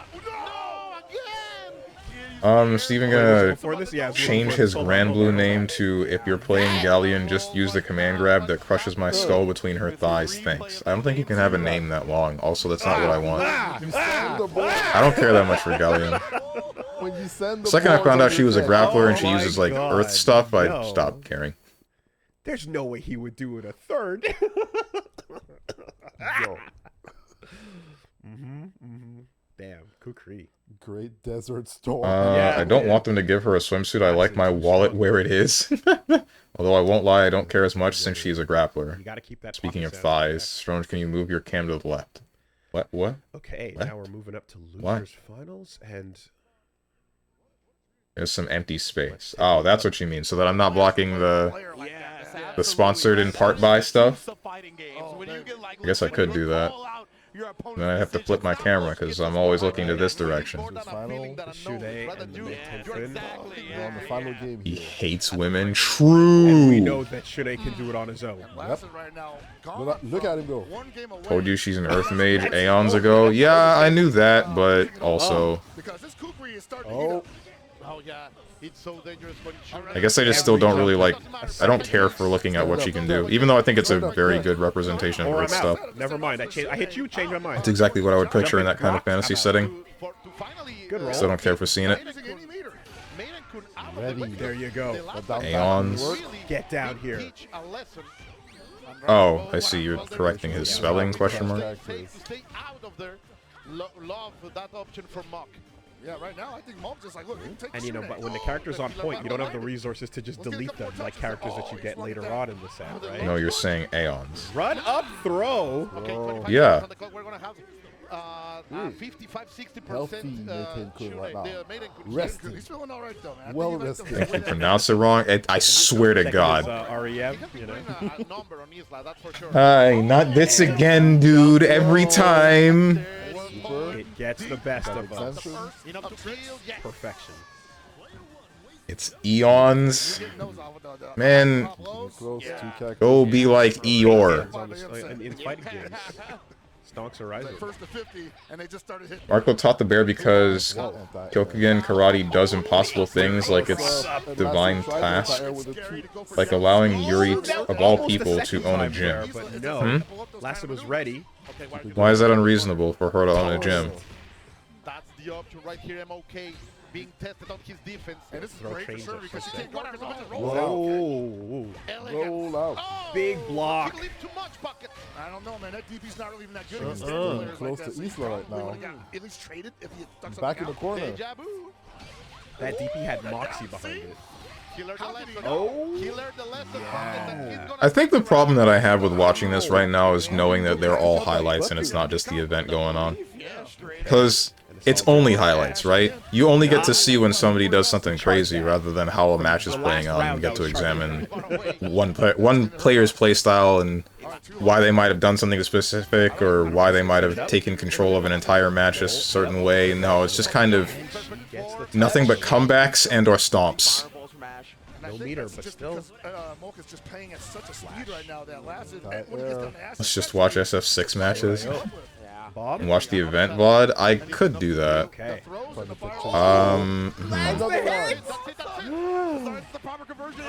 A: Steven gonna
C: Before this, yeah,
A: change his Grand Blue name to "If you're playing Galleon, just use the command grab that crushes my skull between her thighs, thanks." I don't think you can have a name that long. Also, that's not what I want. I don't care that much for Galleon.
B: When you send the
A: Second I
B: ball
A: found
B: to
A: out she was a
B: the
A: grappler and she
C: Oh my
A: uses like
C: God,
A: earth stuff, I
C: no.
A: stopped caring.
C: There's no way he would do it a third.
B: Yo,
C: Damn, kukri.
B: Great Desert Storm.
C: Yeah,
A: I don't
C: yeah.
A: want them to give her a swimsuit. I like my wallet where it is. Although I won't lie, I don't care as much since she's a grappler.
C: You gotta keep that.
A: Speaking
C: poppy
A: of
C: sound
A: thighs,
C: back.
A: Strange, can you move your cam to the left? What?
C: Okay,
A: What?
C: now we're moving up to losers
A: What?
C: finals, and
A: There's some empty space. Oh, that's what you mean. So that I'm not blocking the sponsored in part by stuff. I guess I could do that. Then I have to flip my camera because I'm always looking to this direction.
B: Final,
C: Shude and the Mid-Tin.
B: we're on the final game
A: He
B: here.
A: hates women.
C: We
A: True.
C: know that Shude can do it on his own.
B: Look at him go.
A: Told you she's an Earth Mage aeons ago. Yeah, I knew that, but also,
B: Oh,
H: Oh yeah, it's so dangerous when
A: I guess I just still don't really like. I don't care for looking at what she can do, even though I think it's a very good representation of
C: Or
A: Earth
C: I'm
A: stuff.
C: out. Never mind. I hit you. Change my mind.
A: That's exactly what I would picture in that kind of fantasy setting.
C: Good roll.
A: Still don't care for seeing it.
B: ready.
C: There you go.
B: But down
A: Aeons.
B: back,
C: Get down here.
A: Oh, I see. You're correcting his spelling? Question mark.
H: Stay out of there. Love that option for Mock.
G: Yeah, right now I think Mom's just like, look, you can take
C: And
G: the
C: you know,
G: shooting.
C: but when the character's on point, you don't have the resources to just delete them like characters that you get later on in the set, right?
A: No, you're saying aeons.
C: Run up, throw.
H: Okay, 25
A: Yeah.
H: seconds on the clock. We're gonna have 55-60%.
B: Healthy Nathan Kun right now.
H: the maiden could-
B: Rested.
G: He's feeling all right, though, man. I
B: Well
G: think he likes
B: rested.
G: the-
A: If you pronounce it wrong, I swear to
C: Second
A: God.
C: is, REM,
H: He can
C: you know.
H: bring a number on Isla, that's for sure.
A: Hi, not this again, dude. Every time.
B: Super.
C: It gets the best of us.
B: Extension.
H: Enough to kill, yes.
C: Perfection.
A: It's eons. Man,
B: Close to characters.
A: go be like Eeyore.
C: In fighting games, stonks are rising.
G: First to 50, and they just started hitting.
A: Marco taught the bear because Kyokugen karate does impossible things like its divine task, like allowing Yuri, of all people, to own a gym.
C: But no, Lassen was ready.
A: Why is that unreasonable for her to own a gym?
H: That's the option right here, MOK. Being tested on his defense.
G: And this is
C: Throw
G: great for
C: trains
G: sure
C: up
G: because she
C: so
G: can't guard her.
C: Whoa.
B: Roll out.
C: Big block.
H: He leave too much bucket.
G: I don't know, man. That DP's not really even that good.
B: Uh-uh.
G: against stand players
B: Close
G: like
B: to
G: that, so you
B: Isla right
G: probably
B: now.
G: would've got at least traded if he had done
B: Back in
G: something
B: the corner.
H: Deja vu.
C: That DP had Moxie behind it.
H: He learned the lesson.
C: Oh.
H: He learned the lesson. Bucket, that he's gonna
A: I think the problem that I have with watching this right now is knowing that they're all highlights and it's not just the event going on. Because it's only highlights, right? You only get to see when somebody does something crazy rather than how a match is playing out and get to examine one player's playstyle and why they might have done something specific or why they might have taken control of an entire match a certain way. No, it's just kind of nothing but comebacks and or stomps.
C: No meter, but still.
G: Mocha's just playing at such a speed right now that lasted. And when he gets down to acid,
A: Let's just watch SF6 matches
C: Bob?
A: and watch the event VOD. I could do that.
C: Okay.
B: Another
A: Um,
B: one.
H: That's it. That's the proper conversion.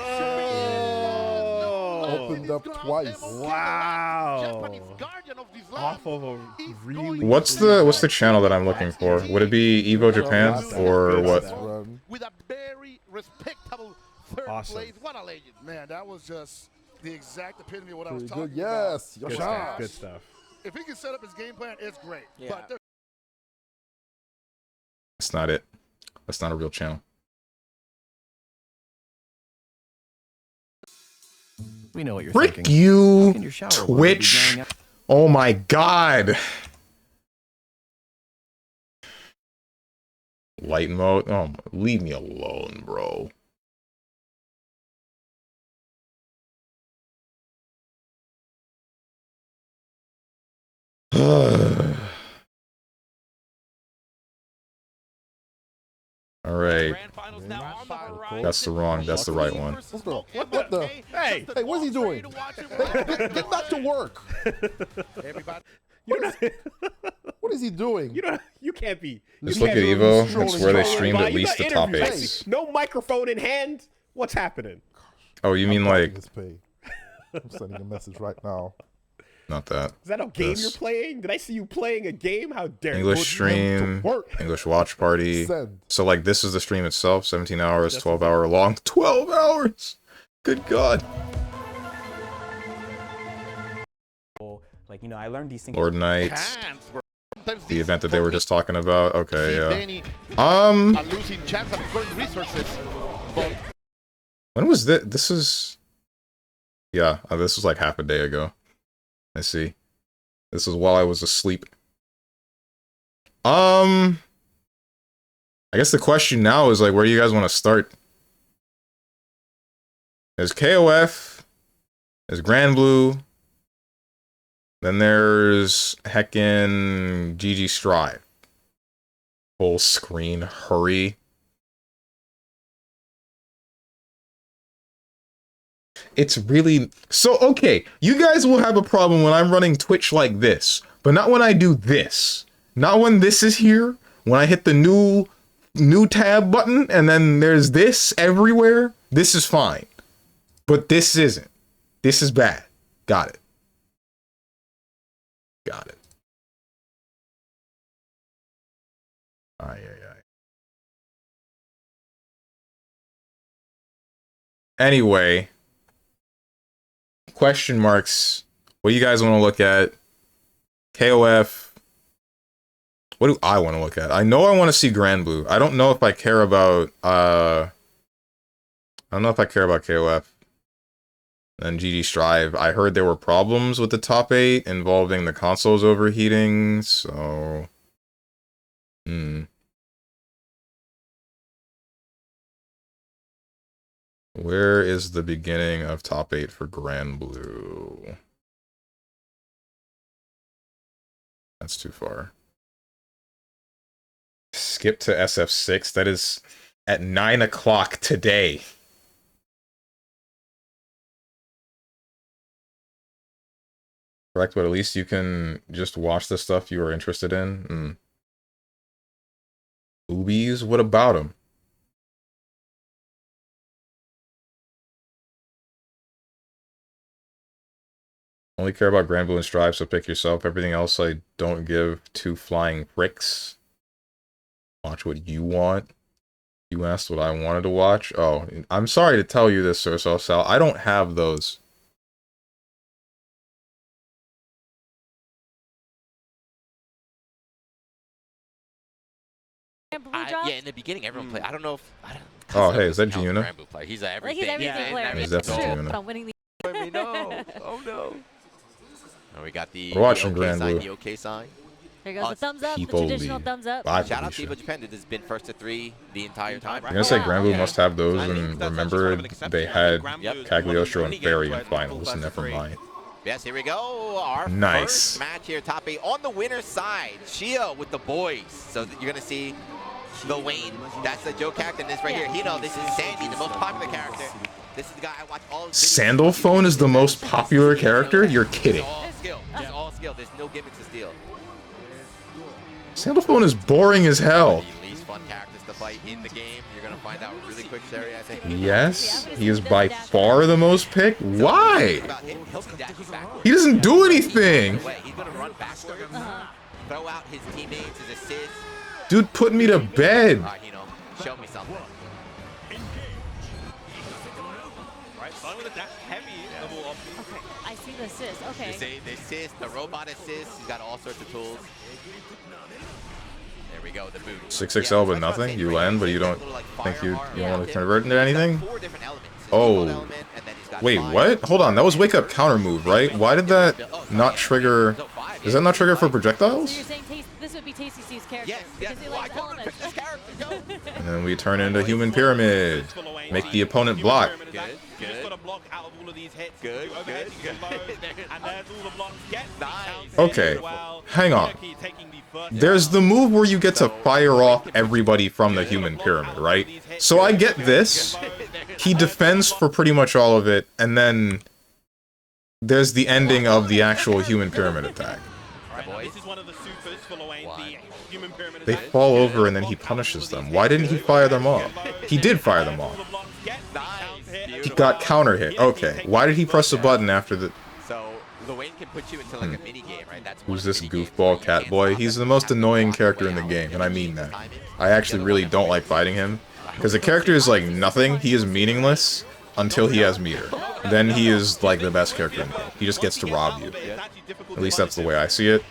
B: Opened up twice.
C: Wow.
H: Japanese guardian of this land.
C: Off of a really.
A: what's the channel that I'm looking for? Would it be Evo Japan or what?
B: Run.
H: With a very respectable third
C: Awesome.
H: place. What a legend.
G: Man, that was just the exact epitome of what I was
B: Pretty
G: talking
B: good.
G: about.
B: Yes.
C: Good
B: Yosha.
C: stuff. Good stuff.
G: If he can set up his game plan, it's great. But there's
A: That's not it. That's not a real channel.
I: We know what you're
A: Frick
I: thinking.
A: you,
I: In your shower, will you be
A: Twitch.
I: going out-
A: Oh my god. Light mode? Oh, leave me alone, bro. All right. That's the right one.
B: Let's go. What the?
C: Hey!
B: Hey, what's he doing? Hey, get back to work.
H: Everybody.
B: What What is he doing?
C: You can't be.
A: Just
C: you
A: look at
C: can't be
A: Evo.
B: strolling
A: That's where they
B: around.
A: streamed
C: by.
A: at
C: You
A: least
C: got
A: the top
C: interviews.
A: 8s.
C: No microphone in hand. What's happening?
A: Oh, you mean
B: I'm
A: like
B: his pay. I'm sending a message right now.
A: not that?
C: Is that a game
A: This.
C: you're playing? Did I see you playing a game? How dare you?
A: English
B: Put
A: stream,
B: them to work.
A: English watch party.
B: Send.
A: So like this is the stream itself, 17 hours, 12-hour long. 12 hours. Good God.
J: Like, you know, I learned these things.
A: Lord Knight.
H: Sometimes
A: The
H: these
A: event that they were just talking about. Okay,
H: see
A: yeah.
H: Danny a losing chance of scoring resources. But
A: When was this? This is... Yeah, this was like half a day ago. I see. This is while I was asleep. I guess the question now is like, where do you guys want to start? There's KOF. There's Grand Blue. Then there's heckin' GG Strive. Full screen, hurry. It's really... So, okay, you guys will have a problem when I'm running Twitch like this, but not when I do this. Not when this is here, when I hit the new tab button, and then there's this everywhere. This is fine. But this isn't. This is bad. Got it. Got it. Aye, aye, aye. Anyway, question marks. What do you guys want to look at? KOF. What do I want to look at? I know I want to see Grand Blue. I don't know if I care about I don't know if I care about KOF. And GG Strive. I heard there were problems with the top 8 involving the consoles overheating, so... Where is the beginning of top 8 for Grand Blue? That's too far. Skip to SF6. That is at 9 o'clock today. Correct, but at least you can just watch the stuff you are interested in. Boobies? What about them? Only care about Grand Blue and Strive, so pick yourself. Everything else I don't give two flying pricks. Watch what you want. You asked what I wanted to watch. Oh, I'm sorry to tell you this, Sir Sal. I don't have those.
K: Yeah, in the beginning, everyone played. I don't know if.
A: Oh, hey, is that Giuna?
K: He's an everything.
L: He's everything player.
A: He's definitely Giuna.
L: I'm winning the.
K: No. Oh no. And we got the
A: We're watching
K: OK
A: Grand
K: sign,
A: Blue.
K: the OK sign.
L: There goes the thumbs up, the
A: People
L: traditional
A: leave.
L: thumbs up.
A: Bye,
K: Shout out to
A: Felicia.
K: Evo Japan. This has been first to 3 the entire time.
A: You're gonna say Grand Blue must have those, and remember they had Cagliostro and Barry in finals. Never mind.
K: Yes, here we go. Our
A: Nice.
K: first match here, top 8 on the winner's side. Shio with the boys. So you're gonna see the Wayne. That's the Joe character. And this right here, Hino. This is Sandy, the most popular character. This is the guy I watch all.
A: Sandalphone is the most popular character? You're kidding.
K: All skill. It's all skill. There's no gimmicks to steal.
A: Sandalphone is boring as hell.
K: The least fun characters to fight in the game. You're gonna find out really quick, Sherry. I think.
A: Yes, he is by far the most picked. Why? He doesn't do anything.
K: He's gonna run backwards, throw out his teammates, his assists.
A: Dude, put me to bed.
K: All right, show me something.
D: Right, starting with a dash heavy double option.
L: Okay, I see the assist. Okay.
K: You see the assist, the robot assist. He's got all sorts of tools. There we go, the boot.
A: 6XL, but nothing. You land, but you don't think you don't want to convert into anything. Oh, wait, what? Hold on, that was wake up counter move, right? Why did that not trigger? Is that not trigger for projectiles?
L: So you're saying this would be Tasty C's character because he
K: Well,
L: likes
K: I told him to
L: elements.
K: pick this character. Go.
A: And then we turn into human pyramid. Make the opponent block.
K: Good. Good.
D: And there's all the blocks. Get
K: Nice.
A: Okay, hang on. There's the move where you get to fire off everybody from the human pyramid, right? So I get this. He defends for pretty much all of it, and then there's the ending of the actual human pyramid attack.
K: boys.
F: This is one of the supers for Loane, the human pyramid.
A: They fall over and then he punishes them. Why didn't he fire them off? He did fire them off.
K: Nice.
A: He got counter hit. Okay. Why did he press the button after the...
K: So Loane can put you into like a mini game, right? That's
A: Who's this goofball cat boy? He's the most annoying character in the game, and I mean that. I actually really don't like fighting him. Because the character is like nothing. He is meaningless until he has meter. Then he is like the best character in the game. He just gets to rob you. At least that's the way I see it.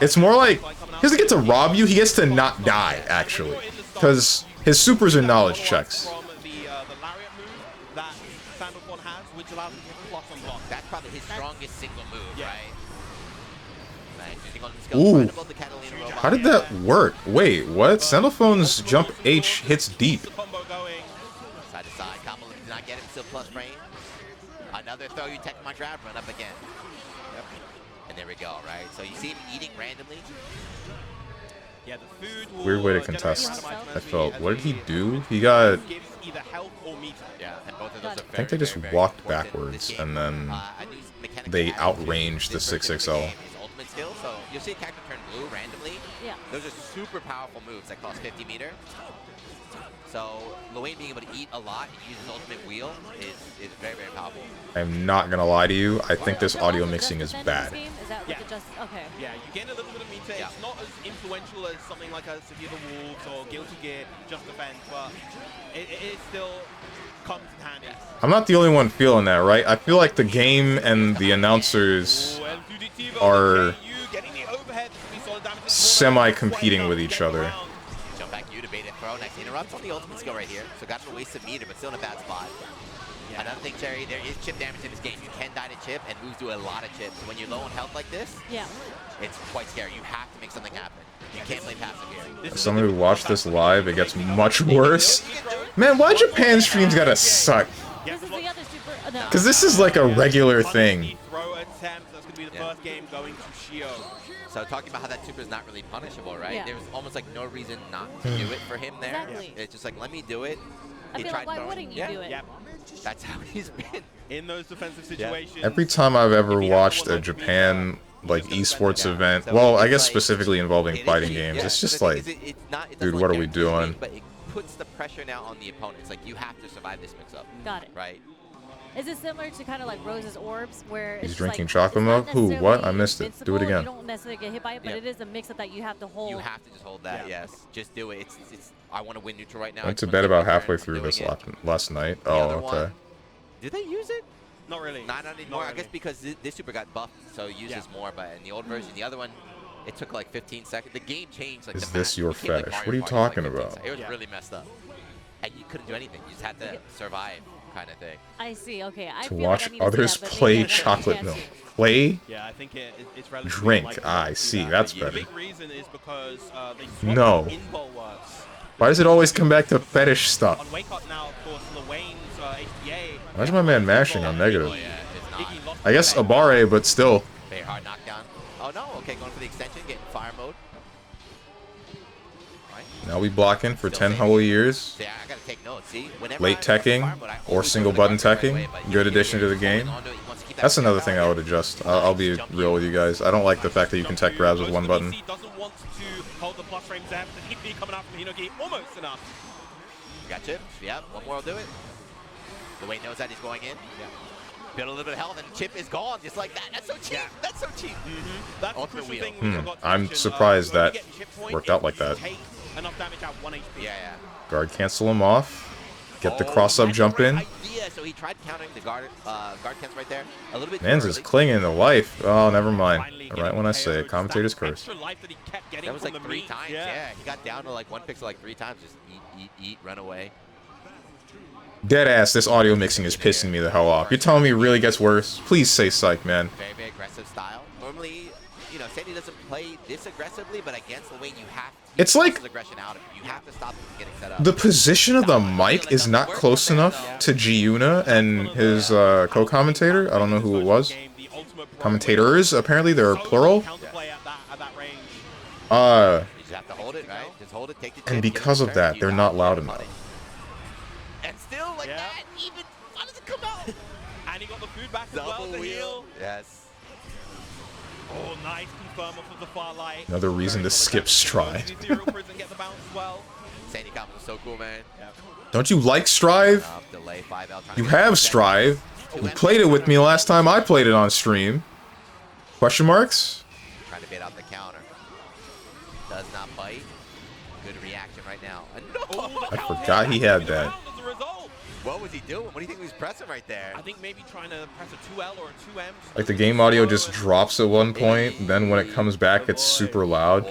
A: It's more like, he doesn't get to rob you, he gets to not die, actually. Because his supers are knowledge checks.
K: That's probably his strongest single move, right?
A: Ooh. How did that work? Wait, what? Sandalphone's jump H hits deep.
K: Side to side, combo did not get him, still plus frame. Another throw, you tech my grab, run up again. Yep. And there we go, right? So you see him eating randomly.
F: Yeah, the food
A: Weird way to contest. I felt. What did he do? He got...
K: Yeah, and both of those are
A: I think they just walked backwards, and then they outranged the 6XL.
K: Ultimate skill, so you'll see a character turn blue randomly.
L: Yeah.
K: Those are super powerful moves that cost 50 meter. So Loane being able to eat a lot and use his ultimate wheel is very, very powerful.
A: I'm not gonna lie to you, I think this audio mixing is bad.
L: Is that with the just okay?
F: Yeah, you gain a little bit of meter.
K: Yeah.
F: It's not as influential as something like a City of the Wolves or Guilty Gear, Just Defense, but it still comes in handy.
A: I'm not the only one feeling that, right? I feel like the game and the announcers are semi-competing with each other.
K: Jump back you to bait and throw. Nice interrupt on the ultimate skill right here. So got to waste some meter, but still in a bad spot. Yeah. Another thing, Cherry, there is chip damage in this game. You can die to chip, and moves do a lot of chips. When you're low on health like this, it's quite scary. You have to make something happen. You can't play passive here.
A: As someone who watched this live, it gets much worse. Man, why Japan streams gotta suck?
L: This is the other super. No.
A: Because this is like a regular thing.
F: Throw attempt. That's going to be the first game going to Shio.
K: So talking about how that super is not really punishable, right?
L: Yeah.
K: There's almost like no reason not to do it for him there.
L: Exactly.
K: It's just like, let me do it.
L: I feel like, why wouldn't you do it?
K: Yep. That's how he's been.
F: In those defensive situations.
A: Every time I've ever watched a Japan like esports event, well, I guess specifically involving fighting games, it's just like, dude, what are we doing?
K: But it puts the pressure now on the opponent. It's like, you have to survive this mix-up.
L: Got it.
K: Right?
L: Is it similar to kind of like Rose's orbs, where it's
A: He's
L: just
A: drinking
L: like,
A: chocolate milk?
L: it's not
A: Who? What?
L: necessarily
A: I missed it. Do it
L: invincible,
A: again.
L: You don't necessarily get hit by it, but it is a mix-up that you have to hold.
K: You have to just hold that, yes. Just do it. It's. I want to win neutral right now.
A: Went to bed about halfway through this last night. Oh, okay.
K: Did they use it?
F: Not really.
K: Not anymore. I guess because this super got buffed, so it uses more. But in the old version, the other one, it took like 15 seconds. The game changed. Like,
A: Is
K: the
A: this
K: map
A: your
K: became like
A: fetish?
K: Mario
A: What are you
K: Party,
A: talking
K: like 15
A: about?
K: seconds. It was really messed up, and you couldn't do anything. You just had to survive, kind of thing.
L: I see. Okay. I
A: To
L: feel
A: watch
L: like I need to
A: others
L: see that, but
A: play
L: maybe I won't
A: chocolate
L: get a
A: milk.
L: chance
A: Play?
F: Yeah, I think it's relatively
A: Drink.
F: unlikely
A: I
F: to do
A: see.
F: that.
A: That's
F: The
A: better.
F: big reason is because they swapped
A: No.
F: in-ball works.
A: Why does it always come back to fetish stuff?
F: On Wake Up now, of course, Loane's HDA.
A: Why is my man mashing on negative?
K: Oh, yeah, it's not.
A: I guess Abare, but still.
K: Very hard knockdown. Oh no, okay, going for the extension, getting fire mode. Right.
A: Now we blocking for 10 whole years.
K: So yeah, I gotta take notes. See, whenever
A: Late teching or single button teching. Good addition to the game. That's another thing I would adjust. I'll be real with you guys. I don't like the fact that you can tech grabs with one button.
F: Doesn't want to hold the plus frames there. The DP coming out from Hinoki, almost enough.
K: Got chip. Yep, one more will do it. The way knows that he's going in. Yeah. Build a little bit of health, and chip is gone just like that. That's so cheap. That's so cheap.
F: That's the
K: Ultimate
F: crucial
K: wheel.
F: thing we forgot to
A: I'm
F: mention.
A: surprised
F: When you
A: that
F: get chip point,
A: worked out like
F: you
A: that.
F: take enough damage at 1 HP.
K: Yeah, yeah.
A: Guard cancel him off. Get the cross-up
K: that's
A: jump
K: the right
A: in.
K: idea. So he tried countering the guard cancel right there. A little bit.
A: Man's is clinging to life. Oh, never mind. Right when I say it, commentator's curse.
K: That was like 3 times. Yeah, he got down to like 1 pixel like 3 times. Just eat, run away.
A: Deadass, this audio mixing is pissing me the hell off. You're telling me it really gets worse? Please say psych, man.
K: Very, very aggressive style. Normally, you know, Sandy doesn't play this aggressively, but against the way you have to.
A: It's like
K: aggression out of it. You have to stop him from getting set up.
A: the position of the mic is not close enough to Giuna and his co-commentator. I don't know who it was. Commentators, apparently they're plural.
K: You just have to hold it, right? Just hold it, take the chip,
A: And
K: get it
A: because of
K: returned,
A: that, they're
K: you
A: not
K: got
A: loud
K: it.
A: enough.
K: And still like that, even why does it come out?
F: And he got the food back as well,
K: Double
F: the
K: wheel.
F: heal.
K: Yes.
F: Oh, nice confirm off of the far light.
A: Another reason to skip Strive.
K: Sandy combos are so cool, man.
A: Don't you like Strive?
K: Delay 5L
A: You have Strive. You played it with me last time I played it on stream. Question marks?
K: Trying to bait out the counter. Does not bite. Good reaction right now.
A: I forgot he had that.
K: What was he doing? What do you think he was pressing right there?
F: I think maybe trying to press a 2L or a 2M.
A: Like the game audio just drops at one point, then when it comes back it's super loud.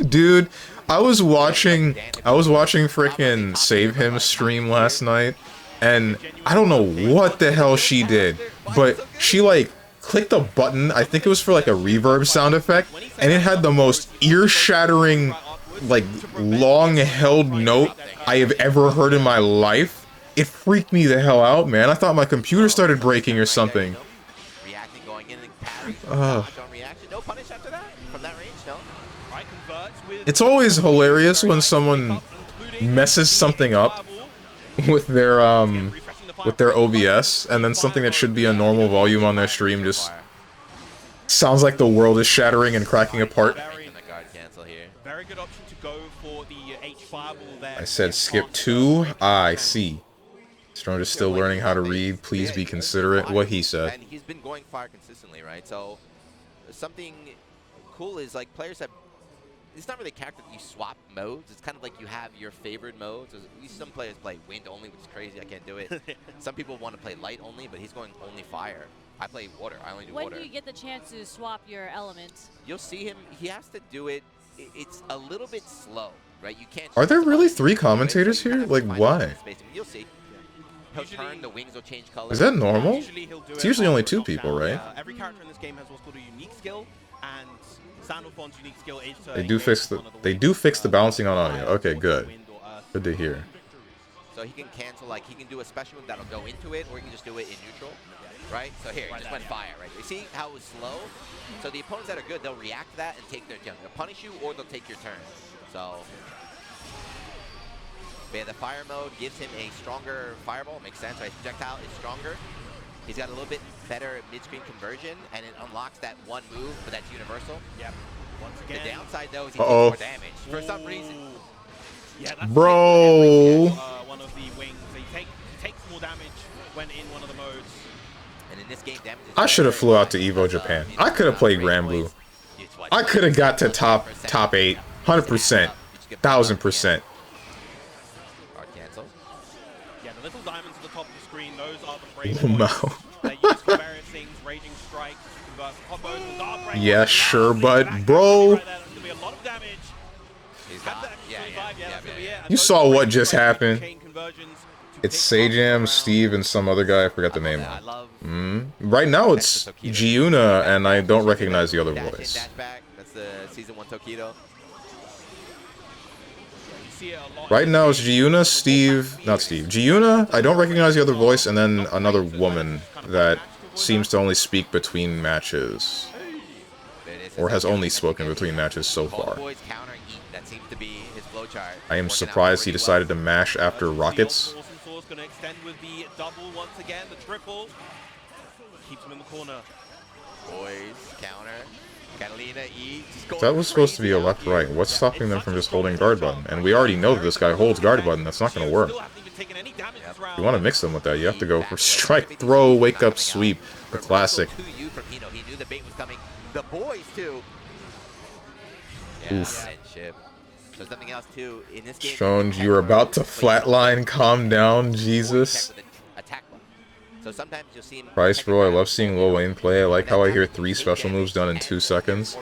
A: Dude, I was watching freaking Save Him stream last night, and I don't know what the hell she did, but she like clicked a button, I think it was for like a reverb sound effect, and it had the most ear-shattering, like long-held note I have ever heard in my life. It freaked me the hell out, man. I thought my computer started breaking or something.
K: Reacting, going in and parry. Reaction. No punish after that. From that range, no.
A: It's always hilarious when someone messes something up with their OBS, and then something that should be a normal volume on their stream just sounds like the world is shattering and cracking apart.
F: Very good option to go for the H-fireball there.
A: I said skip 2. I see. Strong is still learning how to read. Please be considerate. What he said.
K: And he's been going fire consistently, right? So something cool is like players have. It's not really a character that you swap modes. It's kind of like you have your favorite modes. Some players play wind only, which is crazy. I can't do it. Some people want to play light only, but he's going only fire. I play water. I only do water.
L: When do you get the chance to swap your elements?
K: You'll see him. He has to do it. It's a little bit slow, right? You can't.
A: Are there really 3 commentators here? Like, why?
K: You'll see. He'll turn, the wings will change color.
A: Is that normal? It's usually only 2 people, right?
F: Every character in this game has what's called a unique skill, and Sandalphon's unique skill is to
A: They do fix the balancing on audio. Okay, good. Good to hear.
K: So he can cancel, like he can do a special move that'll go into it, or he can just do it in neutral, right? So here, he just went fire, right? You see how it was slow? So the opponents that are good, they'll react to that and take their turn. They'll punish you, or they'll take your turn. So yeah, the fire mode gives him a stronger fireball. Makes sense, right? Projectile is stronger. He's got a little bit better mid-screen conversion, and it unlocks that one move, but that's universal.
F: Yep. Once again.
K: The downside, though, is he takes more damage. For some reason.
F: Yeah, that's
A: bro.
F: One of the wings. He takes more damage when in one of the modes.
K: And in this game, damage is
A: I should have flew out to Evo Japan. I could have played Grand Blue. I could have got to top 8. 100%. 1000%.
F: Yeah, the little diamonds at the top of the screen, those are the break points. They're used for various things, raging strikes, convert combos, and dark break.
A: Yeah, sure, but bro.
F: That's gonna be a lot of damage.
A: You saw what just happened. It's Sajam, Steve, and some other guy. I forgot the name. Right now it's Giuna, and I don't recognize the other voice.
K: That's the season 1 Tokido.
A: Right now it's Giuna, Giuna, I don't recognize the other voice, and then another woman that seems to only speak between matches. Or has only spoken between matches so far. I am surprised he decided to mash after Rockets.
F: Gonna extend with the double once again, the triple. Keeps him in the corner.
K: Boys, counter. Catalina E.
A: That was supposed to be a left-right. What's stopping them from just holding guard button? And we already know that this guy holds guard button. That's not going to work. If you want to mix them with that, you have to go for strike, throw, wake up, sweep. The classic.
K: He knew the bait was coming. The boys, too.
A: Oof.
K: So something else, too. In this game,
A: Shown, you're about to flatline. Calm down, Jesus.
K: So sometimes you'll see him.
A: Price bro, I love seeing Lil Wayne play. I like how I hear 3 special moves done in 2 seconds.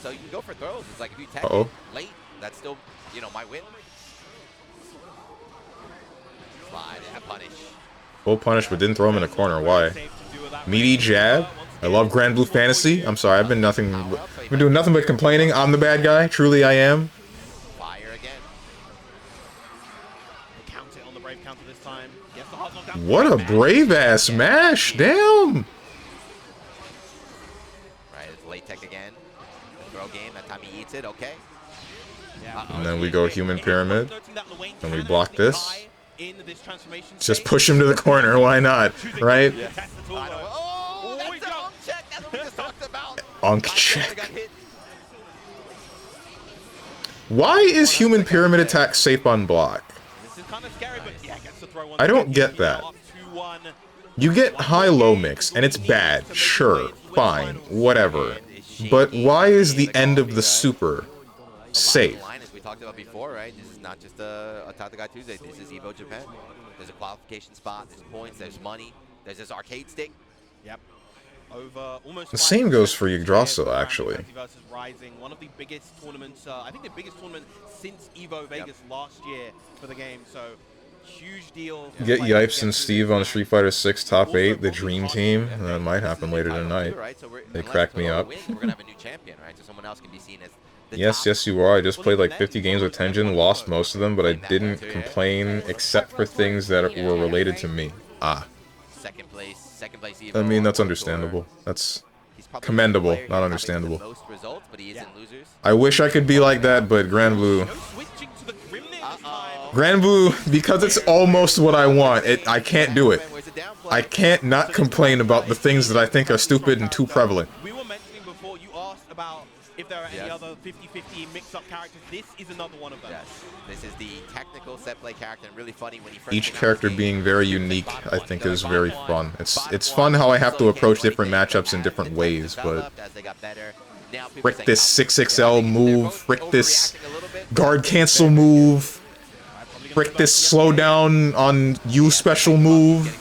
K: So you can go for throws. It's like if you tech late, that's still, you know, my win. Slide and a punish.
A: Full punish, but didn't throw him in the corner. Why? Meaty jab. I love Grand Blue Fantasy. I'm sorry, I've been doing nothing but complaining. I'm the bad guy. Truly, I am.
K: Fire again.
F: Count it on the brave counter this time. Yes, the hard knockdown.
A: What a brave ass mash! Damn.
K: Right, it's late tech again. The throw game. That time he eats it. Okay.
A: And then we go human pyramid, and we block this. Just push him to the corner. Why not? Right? Unk check. Why is human pyramid attack safe on block? I don't get that. You get high-low mix, and it's bad. Sure, fine, whatever. But why is the end of the super safe?
K: As we talked about before, right? This is not just a Top the Guy Tuesday. This is Evo Japan. There's a qualification spot. There's points. There's money. There's this arcade stick.
F: Yep. Over almost
A: The same goes for Yggdrasil, actually.
F: Versus Rising, one of the biggest tournaments, I think the biggest tournament since Evo Vegas last year for the game. So huge deal.
A: Get Yipes and Steve on Street Fighter 6 top 8, the dream team. That might happen later tonight. They cracked me up.
K: We're gonna have a new champion, right? So someone else can be seen as the
A: Yes,
K: top.
A: yes, you are. I just played like 50 games with Tenjin, lost most of them, but I didn't complain except for things that were related to me. Ah.
K: Second place Evo.
A: I mean, that's understandable. That's commendable, not understandable.
K: Most results, but he is in losers.
A: I wish I could be like that, but Grand Blue... Grand Blue, because it's almost what I want, I can't do it. I can't not complain about the things that I think are stupid and too prevalent.
F: We were mentioning before, you asked about if there are any other 50-50 mix-up characters. This is another one of them.
K: Yes, this is the technical set play character, and really funny when he first
A: Each character being very unique, I think, is very fun. It's fun how I have to approach different matchups in different ways, but... Frick this 6XL move, frick this guard cancel move, frick this slow down on you special move,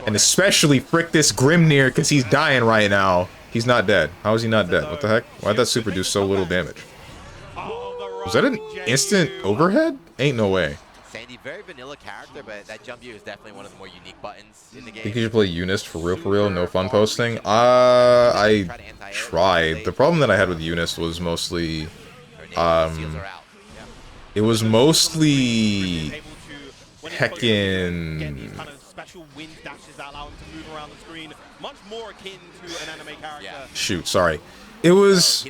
A: and especially frick this Grimnir, because he's dying right now. He's not dead. How is he not dead? What the heck? Why'd that super do so little damage? Was that an instant overhead? Ain't no way.
K: Sandy, very vanilla character, but that jump view is definitely one of the more unique buttons in the game.
A: Think you should play Eunice for real, no fun posting? I tried. The problem that I had with Eunice was mostly, it was mostly heckin' shoot, sorry. It was...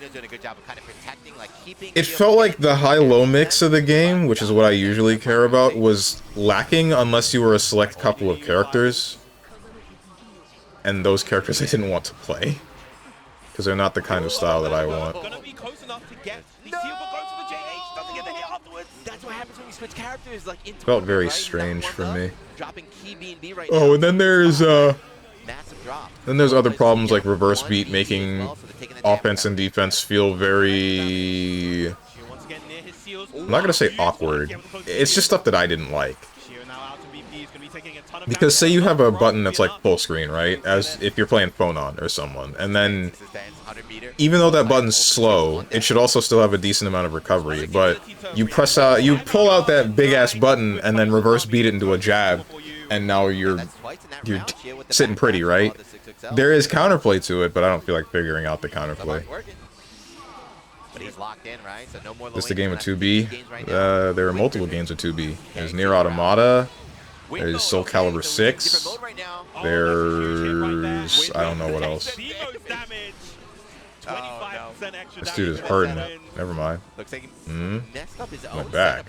A: It felt like the high-low mix of the game, which is what I usually care about, was lacking unless you were a select couple of characters. And those characters I didn't want to play. Because they're not the kind of style that I want. Felt very strange for me. Oh, and then there's other problems like reverse beat making offense and defense feel very... I'm not gonna say awkward. It's just stuff that I didn't like. Because say you have a button that's like full screen, right? As if you're playing phone on or someone, and then even though that button's slow, it should also still have a decent amount of recovery. But you pull out that big ass button and then reverse beat it into a jab, and now you're sitting pretty, right? There is counterplay to it, but I don't feel like figuring out the counterplay. This is the game of 2B. There are multiple games of 2B. There's Nier Automata. There's Soul Calibur 6. There's... I don't know what else. This dude is hurting. Never mind. Went back.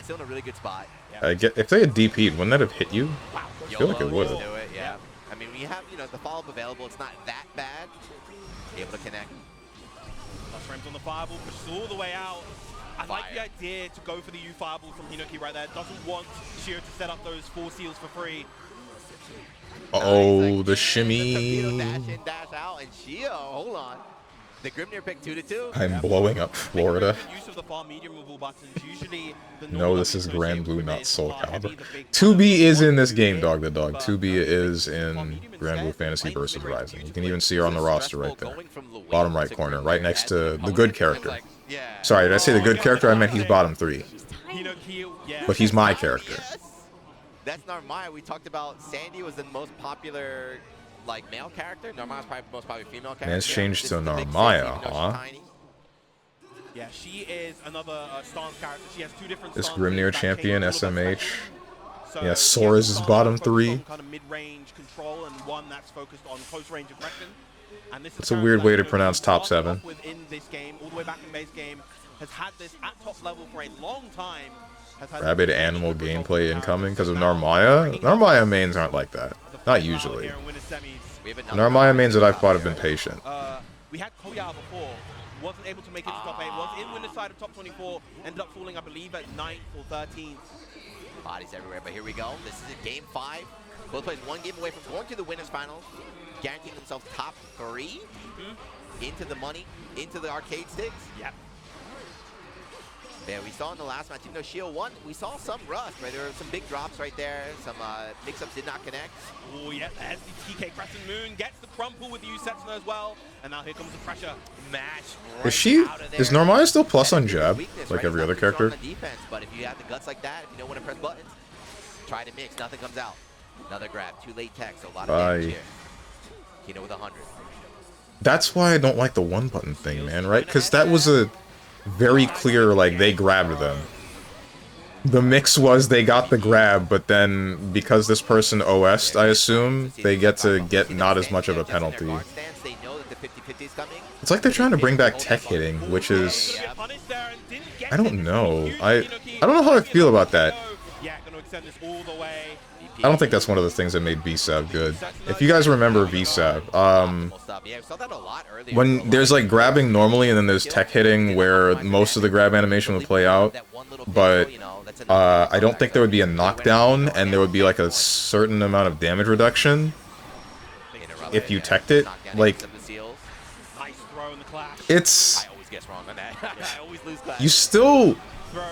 A: I get, if they had DP'd, wouldn't that have hit you? I feel like it would have.
K: Yeah. I mean, we have, the follow-up available. It's not that bad. Able to connect.
F: Frames on the fireball, pushes all the way out. I like the idea to go for the U fireball from Hinoki right there. Doesn't want Shiro to set up those 4 seals for free.
A: Uh-oh, the shimmy.
K: Dash in, dash out, and Shio, hold on. The Grimnir pick 2-2.
A: I'm blowing up Florida.
F: Use of the far medium removal buttons. Usually
A: no, this is Grand Blue, not Soul Calibur. 2B is in this game, Dog the Dog. 2B is in Grand Blue Fantasy vs. Rising. You can even see her on the roster right there. Bottom right corner, right next to the good character. Sorry, did I say the good character? I meant he's bottom 3. But he's my character.
K: That's Narmaya. We talked about Sandy was the most popular, male character. Narmaya's probably the most popular female character.
A: Man's changed to Narmaya, huh?
F: Yeah, she is another stance character. She has 2 different
A: this Grimnir champion, SMH. Yeah, Sora's is bottom 3.
F: Kind of mid-range control and one that's focused on close range aggression. And this
A: It's a weird way to pronounce top 7.
F: Within this game, all the way back in base game, has had this at top level for a long time.
A: Rabid animal gameplay incoming because of Narmaya? Narmaya mains aren't like that. Not usually. Narmaya mains that I've fought have been patient.
F: We had Koya before. Wasn't able to make it to top 8. Was in winner's side of top 24. Ended up falling, I believe, at 9th or 13th.
K: Bodies everywhere, but here we go. This is a game 5. Both players one game away from going to the winners finals, guaranteeing themselves top 3 into the money, into the arcade sticks.
F: Yep.
K: Yeah, we saw in the last match, even though Shield won, we saw some rust, right? There were some big drops right there. Some mix-ups did not connect.
F: Oh, yeah, there's the TK Crescent Moon. Gets the crumple with the Usetsuno as well. And now here comes the pressure. Match.
A: Is Normaya still plus on jab,
K: Weakness,
A: like
K: right?
A: every
K: It's
A: other
K: not too strong
A: character?
K: on defense, but if you have the guts like that, if you know when to press buttons, try to mix, nothing comes out. Another grab, too late tech, so a lot of damage here. Kino with 100.
A: That's why I don't like the one button thing, man, right? Because that was a very clear, like, they grabbed them. The mix was they got the grab, but then because this person OS'd, I assume, they get to get not as much of a penalty. It's like they're trying to bring back tech hitting, which is... I don't know. I don't know how I feel about that. I don't think that's one of the things that made VSAB good. If you guys remember VSAB, when there's like grabbing normally and then there's tech hitting where most of the grab animation would play out, but I don't think there would be a knockdown and there would be like a certain amount of damage reduction if you teched it. Like, it's... You still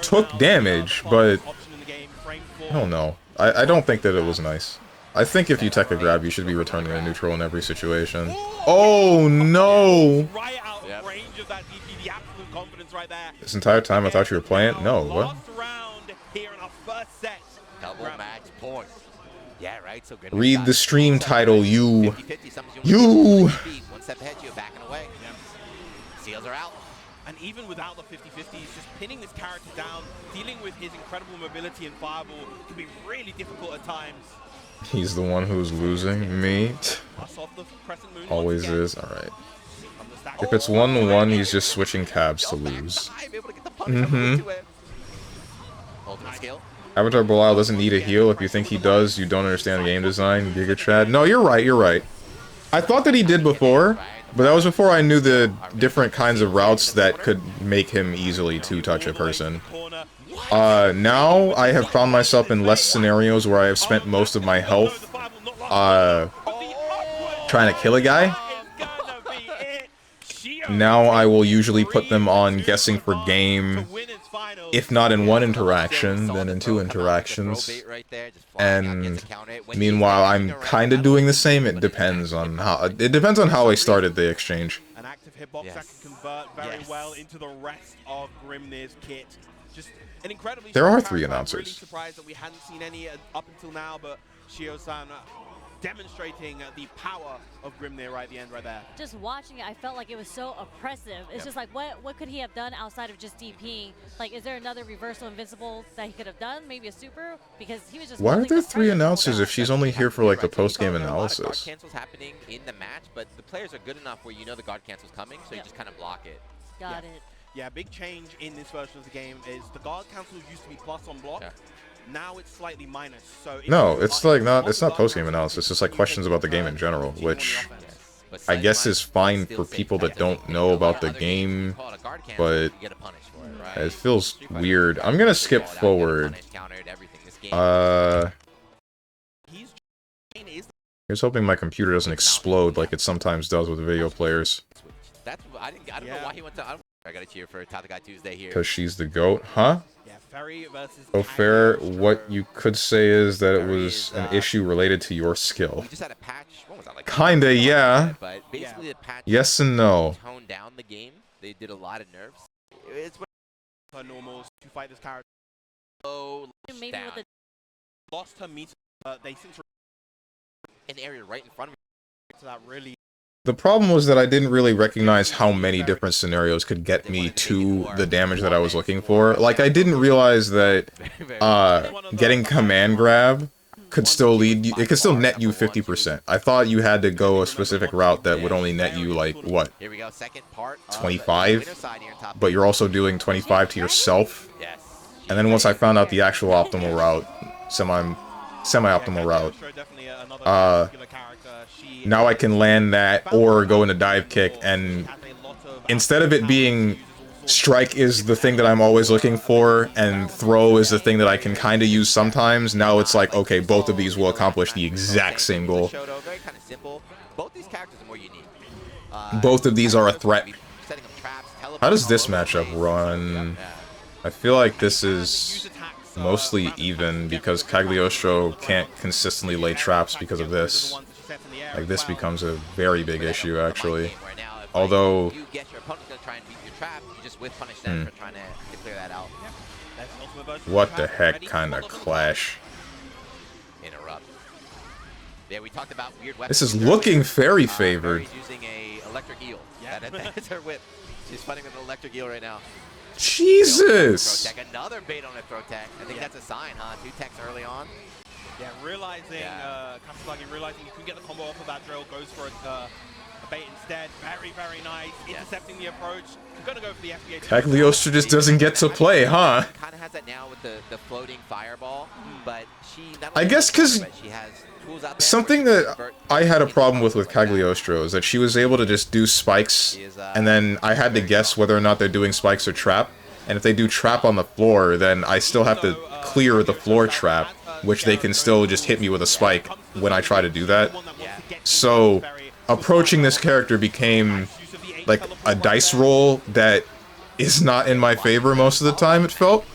A: took damage, but I don't know. I don't think that it was nice. I think if you tech a grab, you should be returning a neutral in every situation. Oh no! This entire time I thought you were playing? No, what? Read the stream title, you. You!
K: Seals are out.
F: And even without the 50-50, he's just pinning this character down, dealing with his incredible mobility and fireball can be really difficult at times.
A: He's the one who's losing. Me? Always is. Alright. If it's 1-1, he's just switching tabs to lose. Avatar Bilal doesn't need a heal. If you think he does, you don't understand game design. Giga Chad. No, you're right, you're right. I thought that he did before, but that was before I knew the different kinds of routes that could make him easily two-touch a person. Now I have found myself in less scenarios where I have spent most of my health trying to kill a guy. Now I will usually put them on guessing for game, if not in one interaction, then in 2 interactions. And meanwhile, I'm kind of doing the same. It depends on how I started the exchange.
F: An active hitbox that can convert very well into the rest of Grimnir's kit. Just an incredibly
A: There are
F: strong
A: 3
F: character. I'm
A: announcers.
F: really surprised that we hadn't seen any up until now, but Shio-san demonstrating the power of Grimnir right at the end right there.
L: Just watching it, I felt like it was so oppressive. It's just like, what could he have done outside of just DPing? Like, is there another reversal invincible that he could have done? Maybe a super? Because he was just...
A: Why are there 3 announcers if she's only here for like the post-game
K: Guard
A: analysis?
K: cancels happening in the match, but the players are good enough where you know the guard cancel's coming, so you just kind of block it.
L: Got it.
F: Yeah, big change in this version of the game is the guard cancels used to be plus on block. Now it's slightly minus. So
A: No, it's like it's not post-game analysis, it's like questions about the game in general, which I guess is fine for people that don't know about the game, but it feels weird. I'm gonna skip forward. Here's hoping my computer doesn't explode like it sometimes does with video players.
K: I don't know why he went to... I gotta cheer for Tatakai Tuesday here.
A: Because she's the GOAT, huh? So fair, what you could say is that it was an issue related to your skill.
K: We just had a patch. What was that, like
A: Kinda, yeah.
K: But basically the patch
A: yes and no.
K: toned down the game. They did a lot of nerfs. It's
F: her normals to fight this character.
K: Oh,
L: maybe
K: down.
L: with the
F: Lost her meter. They seem to
K: an area right in front of me.
F: to that really.
A: The problem was that I didn't really recognize how many different scenarios could get me to the damage that I was looking for. Like, I didn't realize that getting command grab could still lead you, it could still net you 50%. I thought you had to go a specific route that would only net you, like, what? 25? But you're also doing 25 to yourself? And then once I found out the actual optimal route, semi-optimal route. Now I can land that or go into dive kick, and instead of it being strike is the thing that I'm always looking for, and throw is the thing that I can kind of use sometimes, now it's like, okay, both of these will accomplish the exact same goal. Both of these are a threat. How does this matchup run? I feel like this is mostly even because Cagliostro can't consistently lay traps because of this. Like, this becomes a very big issue, actually. Although... What the heck kind of clash? This is looking very favored.
K: Using a electric eel. That's her whip. She's fighting with an electric eel right now.
A: Jesus!
K: Another bait on a throw tech. I think that's a sign, huh? 2 techs early on.
F: Yeah, realizing, Kasagi realizing you can get the combo off of that drill, goes for a bait instead. Very, very nice. Intercepting the approach. Gonna go for the FBA.
A: Cagliostro just doesn't get to play, huh?
K: Kind of has that now with the floating fireball, but she.
A: I guess because something that I had a problem with Cagliostro is that she was able to just do spikes, and then I had to guess whether or not they're doing spikes or trap. And if they do trap on the floor, then I still have to clear the floor trap, which they can still just hit me with a spike when I try to do that. So approaching this character became like a dice roll that is not in my favor most of the time, it felt.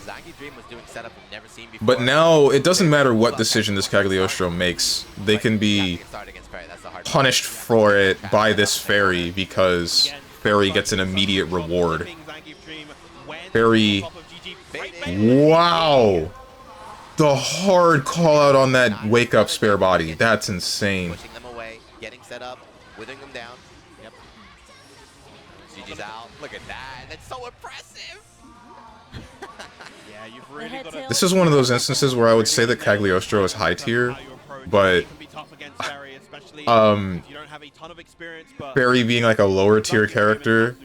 A: But now, it doesn't matter what decision this Cagliostro makes, they can be punished for it by this fairy, because fairy gets an immediate reward. Fairy... Wow! The hard call out on that wake up spare body, that's insane.
K: Pushing them away, getting set up, withering them down. Yep. GG's out. Look at that. That's so impressive.
F: Yeah, you've really got to...
A: This is one of those instances where I would say that Cagliostro is high tier, but Fairy being like a lower tier character,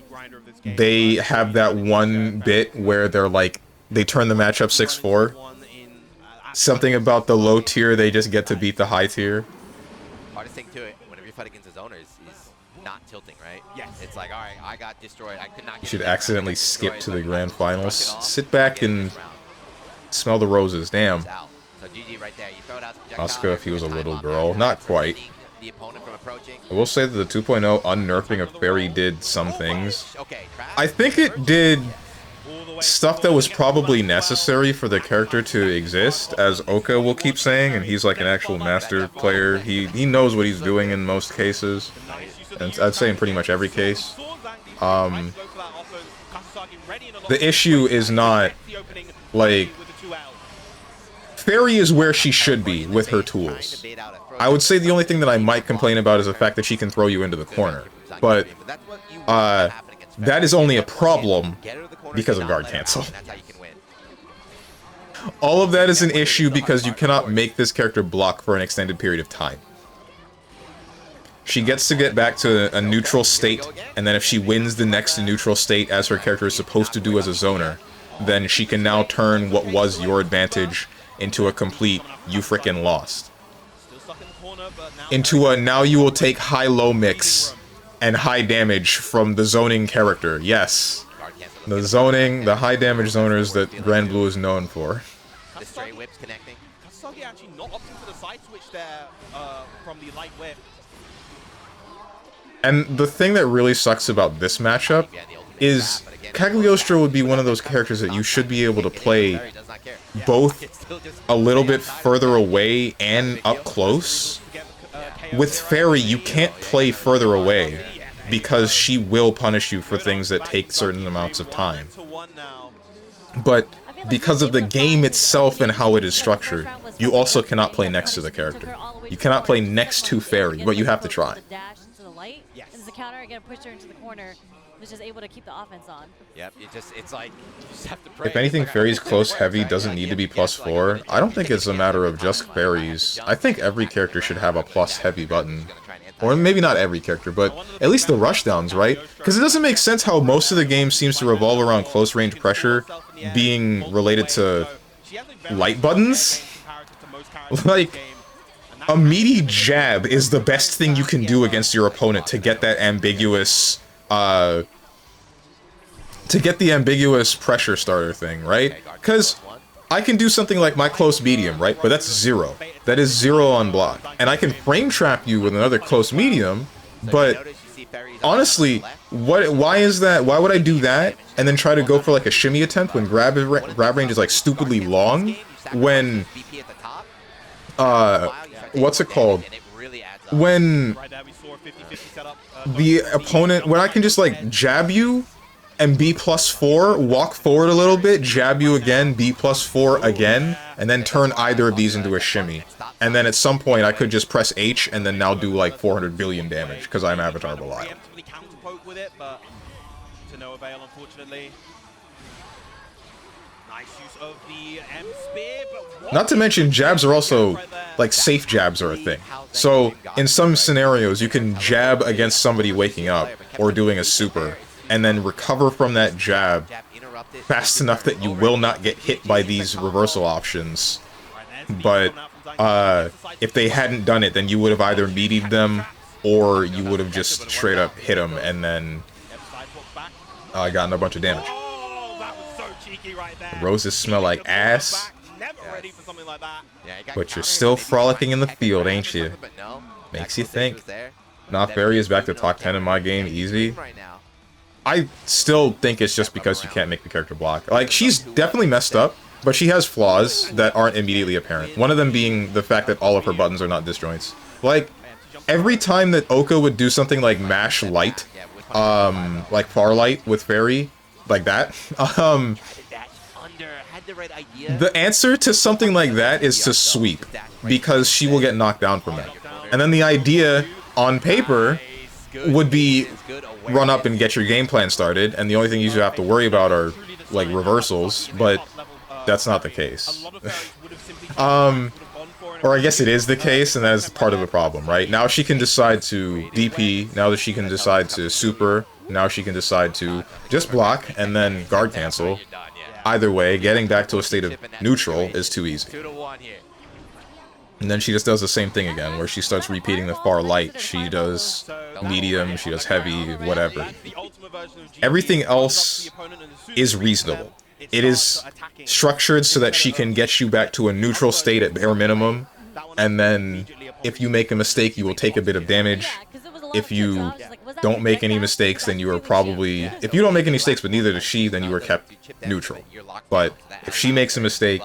A: they have that one bit where they're like, they turn the matchup 6-4. Something about the low tier, they just get to beat the high tier.
K: Hardest thing to it, whenever you fight against his owners, is not tilting, right? Yes. It's like, all right, I got destroyed. I could not get
A: You should accidentally skip to the grand finals. Sit back and smell the roses. Damn.
K: So GG right there. You throw it out
A: Asuka, if he was a little girl. Not quite.
K: The opponent from approaching.
A: I will say that the 2.0 unnerfing of Fairy did some things. I think it did stuff that was probably necessary for the character to exist, as Oka will keep saying, and he's like an actual master player. He knows what he's doing in most cases, and I'd say in pretty much every case. The issue is not, like, Fairy is where she should be with her tools. I would say the only thing that I might complain about is the fact that she can throw you into the corner, but that is only a problem because of guard cancel. All of that is an issue because you cannot make this character block for an extended period of time. She gets to get back to a neutral state, and then if she wins the next neutral state as her character is supposed to do as a zoner, then she can now turn what was your advantage into a complete you frickin' lost. Into a now you will take high-low mix and high damage from the zoning character. Yes. The zoning, the high damage zoners that Grand Blue is known for.
K: The stray whips connecting.
F: Kasagi actually not opting for the side switch there from the light whip.
A: And the thing that really sucks about this matchup is Cagliostro would be one of those characters that you should be able to play both a little bit further away and up close. With Fairy, you can't play further away because she will punish you for things that take certain amounts of time. But because of the game itself and how it is structured, you also cannot play next to the character. You cannot play next to Fairy, but you have to try.
L: Counter again, pushed her into the corner, was just able to keep the offense on.
K: Yep, it's like you just have to pray.
A: If anything, Fairy's close heavy doesn't need to be +4. I don't think it's a matter of just Fairies. I think every character should have a plus heavy button. Or maybe not every character, but at least the rushdowns, right? Because it doesn't make sense how most of the game seems to revolve around close range pressure being related to light buttons. Like, a meaty jab is the best thing you can do against your opponent to get that ambiguous, to get the ambiguous pressure starter thing, right? Because I can do something like my close medium, right? But that's 0. That is 0 on block. And I can frame trap you with another close medium, but honestly, why is that? Why would I do that and then try to go for like a shimmy attempt when grab range is like stupidly long? When what's it called? When the opponent, when I can just like jab you and B +4, walk forward a little bit, jab you again, B +4 again, and then turn either of these into a shimmy. And then at some point I could just press H and then now do like 400 billion damage because I'm Avatar Belial.
F: With it, but to no avail, unfortunately. Nice use of the M spear, but
A: not to mention jabs are also like safe jabs are a thing. So in some scenarios you can jab against somebody waking up or doing a super and then recover from that jab fast enough that you will not get hit by these reversal options. But if they hadn't done it, then you would have either meatied them or you would have just straight up hit them and then gotten a bunch of damage. Roses smell like ass, but you're still frolicking in the field, ain't you? Makes you think. Nah, Fairy is back to top 10 in my game, easy. I still think it's just because you can't make the character block. Like, she's definitely messed up, but she has flaws that aren't immediately apparent. One of them being the fact that all of her buttons are not disjoints. Like, every time that Oka would do something like mash light, like far light with Fairy, like that, the answer to something like that is to sweep, because she will get knocked down from that. And then the idea on paper would be run up and get your game plan started, and the only thing you have to worry about are like reversals, but that's not the case. Or I guess it is the case, and that is part of the problem, right? Now she can decide to DP, now that she can decide to super, now she can decide to just block and then guard cancel. Either way, getting back to a state of neutral is too easy. And then she just does the same thing again, where she starts repeating the far light. She does medium, she does heavy, whatever. Everything else is reasonable. It is structured so that she can get you back to a neutral state at bare minimum, and then if you make a mistake, you will take a bit of damage. If you don't make any mistakes, then you are probably... If you don't make any mistakes, but neither does she, then you are kept neutral. But if she makes a mistake,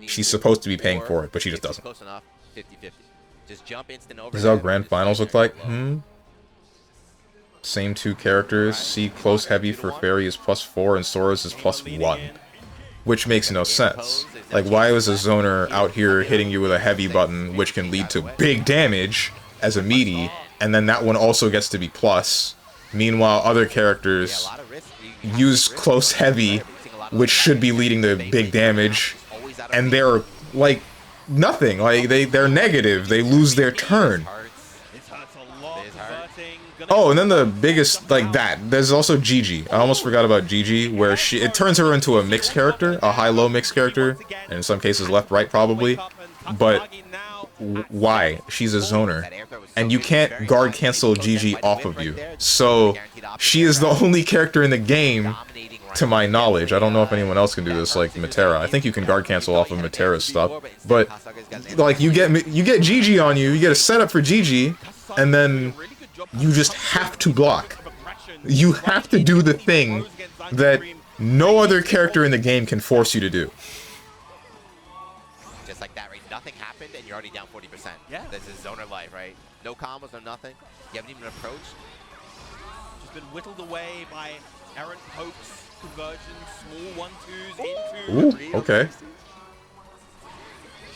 A: she's supposed to be paying for it, but she just doesn't. This is how grand finals look like? Same two characters. See, close heavy for Fairy is +4 and Sora's is +1. Which makes no sense. Like, why was a zoner out here hitting you with a heavy button, which can lead to big damage as a meaty, and then that one also gets to be plus? Meanwhile, other characters use close heavy, which should be leading to big damage, and they're, like, nothing. Like, they're negative. They lose their turn. Oh, and then the biggest, like that, there's also Gigi. I almost forgot about Gigi, where it turns her into a mixed character, a high-low mixed character, and in some cases left-right probably, but why? She's a zoner, and you can't guard cancel Gigi off of you, so she is the only character in the game, to my knowledge. I don't know if anyone else can do this like Matera. I think you can guard cancel off of Matera's stuff, but like you get Gigi on you, you get a setup for Gigi, and then you just have to block. You have to do the thing that no other character in the game can force you to do.
K: Just like that, right? Nothing happened and you're already down 40%. Yeah. This is zoner life, right? No combos, no nothing. You haven't even approached.
F: Just been whittled away by errant pokes, conversions, small 1-2s into...
A: Ooh, okay.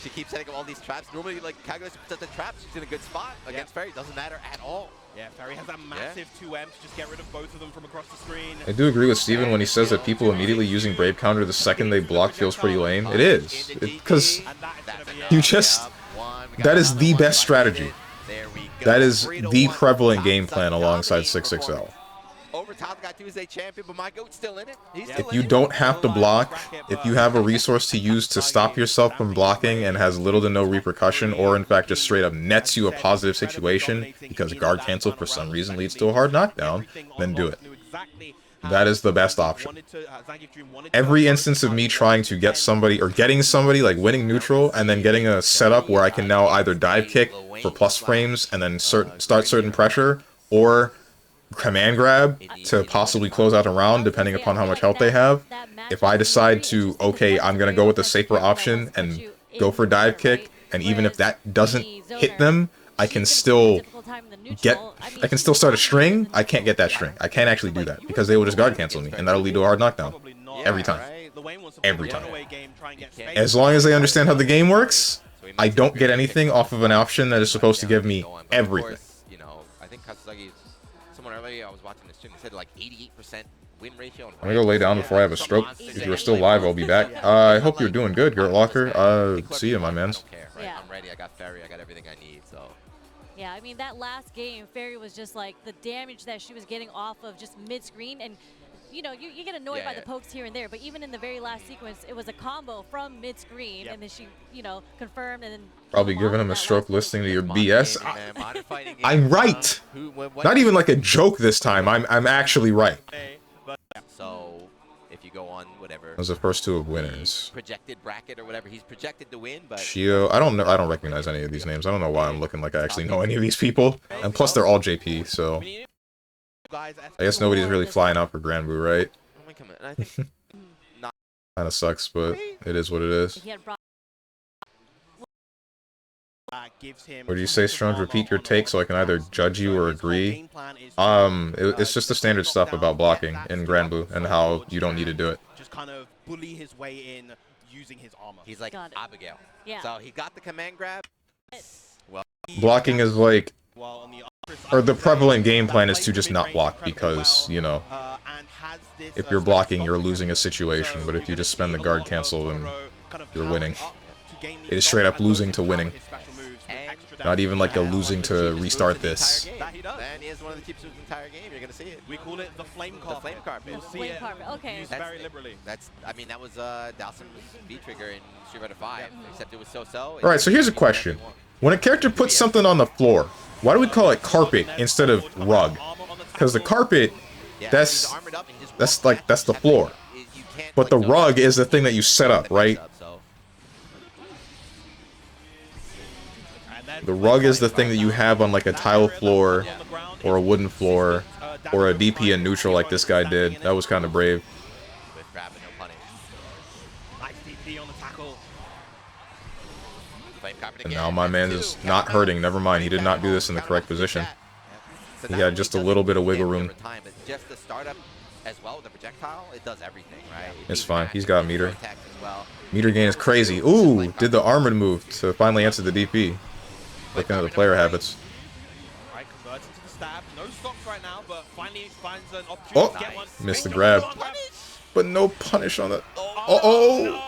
K: She keeps setting up all these traps. Normally, like, Kagura sets the traps. She's in a good spot against Fairy. Doesn't matter at all.
F: Yeah, Fairy has that massive 2M to just get rid of both of them from across the screen.
A: I do agree with Steven when he says that people immediately using Brave Counter the second they block feels pretty lame. It is. Because you just... That is the best strategy. That is the prevalent game plan alongside 6XL.
K: Over top got Tuesday champion, but my goat's still in it. He's still
A: If
K: in
A: you
K: it.
A: don't have to block, if you have a resource to use to stop yourself from blocking and has little to no repercussion, or in fact just straight up nets you a positive situation because guard cancel for some reason leads to a hard knockdown, then do it. That is the best option. Every instance of me trying to get somebody, or getting somebody, like winning neutral, and then getting a setup where I can now either dive kick for plus frames and then start certain pressure, or command grab to possibly close out a round depending upon how much health they have. If I decide to, okay, I'm going to go with the safer option and go for dive kick, and even if that doesn't hit them, I can still start a string. I can't get that string. I can't actually do that because they will just guard cancel me, and that'll lead to a hard knockdown. Every time. Every time. As long as they understand how the game works, I don't get anything off of an option that is supposed to give me everything.
K: You know, I think Katsuzaki's, someone earlier I was watching the stream, said like 88% win ratio.
A: I'm gonna go lay down before I have a stroke. If you're still live, I'll be back. I hope you're doing good, Gert Locker. See you, my mans.
L: Yeah.
K: I'm ready. I got Ferry. I got everything I need. So.
L: Yeah, I mean, that last game, Ferry was just like the damage that she was getting off of just mid-screen. And, you know, you get annoyed by the pokes here and there. But even in the very last sequence, it was a combo from mid-screen. And then she, you know, confirmed and then...
A: Probably giving him a stroke listening to your BS. I'm right. Not even like a joke this time. I'm actually right.
K: So, if you go on whatever...
A: Those are the first two of winners.
K: Projected bracket or whatever, he's projected to win, but...
A: Shio, I don't know. I don't recognize any of these names. I don't know why I'm looking like I actually know any of these people. And plus, they're all JP, so... I guess nobody's really flying out for Granblue, right? Kinda sucks, but it is what it is. What do you say, Strong? Repeat your take so I can either judge you or agree. It's just the standard stuff about blocking in Granblue and how you don't need to do it.
F: Just kind of bully his way in using his armor.
K: He's like Abigail. Yeah. So he got the command grab. Well,
A: blocking is like, or the prevalent game plan is to just not block because, you know, if you're blocking, you're losing a situation, but if you just spend the guard cancel, then you're winning. It is straight up losing to winning. Not even like a losing to restart this.
K: And he has one of the cheapest moves in the entire game. You're gonna see it.
F: We call it the flame carpet.
K: The flame carpet.
F: You'll see it
L: okay.
F: used very liberally.
K: That's. I mean, that was Dawson's V trigger in Street Fighter 5, except it was so-so.
A: All right, so here's a question: when a character puts something on the floor, why do we call it carpet instead of rug? Because the carpet, that's the floor, but the rug is the thing that you set up, right? The rug is the thing that you have on like a tile floor or a wooden floor or a DP in neutral like this guy did. That was kind of brave. And now my man is not hurting. Never mind, he did not do this in the correct position. He had just a little bit of wiggle room.
K: Just the startup as well with the projectile, it does everything, right?
A: It's fine. He's got meter. Meter gain is crazy. Ooh, did the armored move to finally answer the DP. Looking at the player habits.
F: Right, converts into the stab. No stocks right now, but finally finds an opportunity to get one.
A: Missed the grab. But no punish on that. Oh!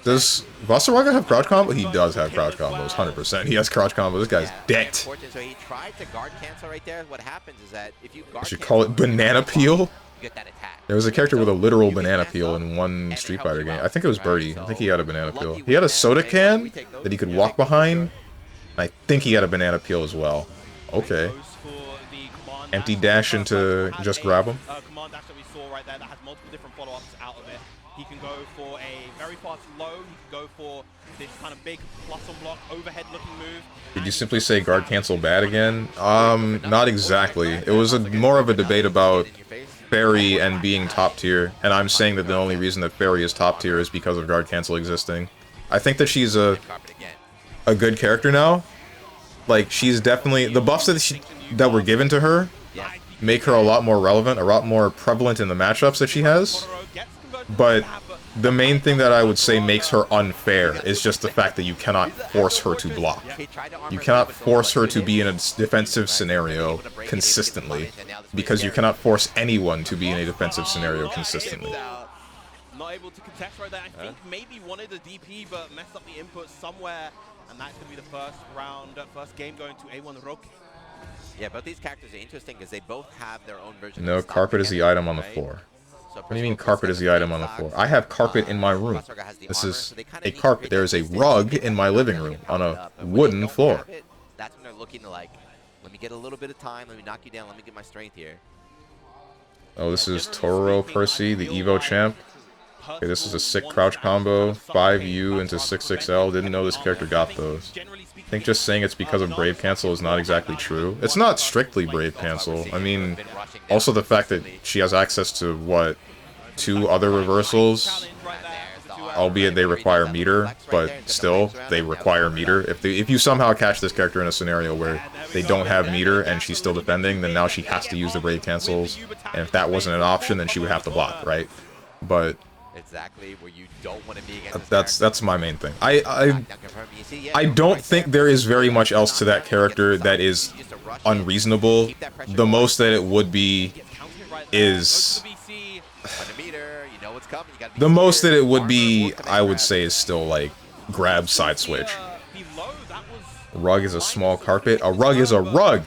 A: Does Vasaraga have crouch combo? He does have crouch combos, 100%. He has crouch combos. This guy's decked.
K: So he tried to guard cancel right there. What happens is that if you guard
A: I should call it banana peel.
K: you get that attack.
A: There was a character with a literal banana peel in one Street Fighter game. I think it was Birdie. I think he had a banana peel. He had a soda can that he could walk behind. I think he had a banana peel as well. Okay. Empty dash into just grab him.
F: Command dash that we saw right there that has multiple different follow-ups out of it. He can go for a very fast low. He can go for this kind of big plus on block overhead looking move.
A: Did you simply say guard cancel bad again? Not exactly. It was more of a debate about Fairy and being top tier, and I'm saying that the only reason that Fairy is top tier is because of guard cancel existing. I think that she's a good character now. Like, she's definitely... The buffs that were given to her make her a lot more relevant, a lot more prevalent in the matchups that she has. But the main thing that I would say makes her unfair is just the fact that you cannot force her to block. You cannot force her to be in a defensive scenario consistently, because you cannot force anyone to be in a defensive scenario consistently.
F: Not able to contest right there. I think maybe wanted a DP, but messed up the input somewhere. And that's going to be the first round, first game going to A1 Roque.
K: Yeah, both these characters are interesting because they both have their own version.
A: No,
K: of the
A: carpet is the
K: mechanic,
A: item on the
K: right?
A: floor.
K: So
A: What do you mean carpet is the item on the floor? I have carpet in my room. This is a carpet. There is a rug in my living room on a wooden floor.
K: That's when they're looking to like, let me get a little bit of time, let me knock you down, let me get my strength here.
A: Oh, this is Toro Percy, the Evo champ. Okay, this is a sick crouch combo. 5U into 6XL. Didn't know this character got those. I think just saying it's because of Brave Cancel is not exactly true. It's not strictly Brave Cancel. I mean, also the fact that she has access to, what, 2 other reversals? Albeit they require meter, but still, they require meter. If you somehow catch this character in a scenario where they don't have meter and she's still defending, then now she has to use the Brave Cancels. And if that wasn't an option, then she would have to block, right? But
K: exactly where you don't want to be against
A: that's my main thing. I don't think there is very much else to that character that is unreasonable. The most that it would be is the most that it would be, I would say, is still like grab side switch. A rug is a small carpet. A rug is a rug.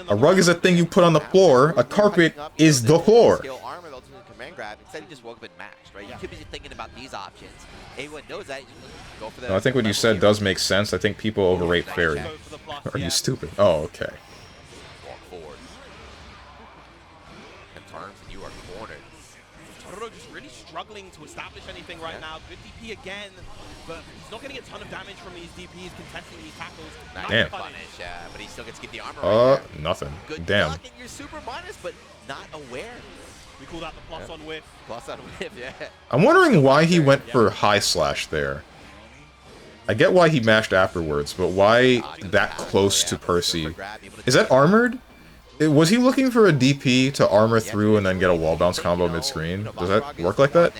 A: A rug is a thing you put on the floor. A carpet is the floor.
K: Instead, he just woke up and matched, right? You could be thinking about these options. Everyone knows that. Go for the
A: No, I think what you said does make sense. I think people overrate Fairy. Are you stupid? Oh, okay.
K: Walk forward. And turns, and you are cornered.
F: Toro just really struggling to establish anything right now. Good DP again, but he's not getting a ton of damage from these DPs contesting these tackles.
A: Damn.
K: Punish, but he still gets to get the armor right there.
A: Nothing.
K: Good
A: Damn.
K: block, and you're super minus, but not aware.
F: We call that the plus on whiff.
K: Plus on whiff, yeah.
A: I'm wondering why he went for high slash there. I get why he mashed afterwards, but why that close to Percy? Is that armored? Was he looking for a DP to armor through and then get a wall bounce combo mid-screen? Does that work like that?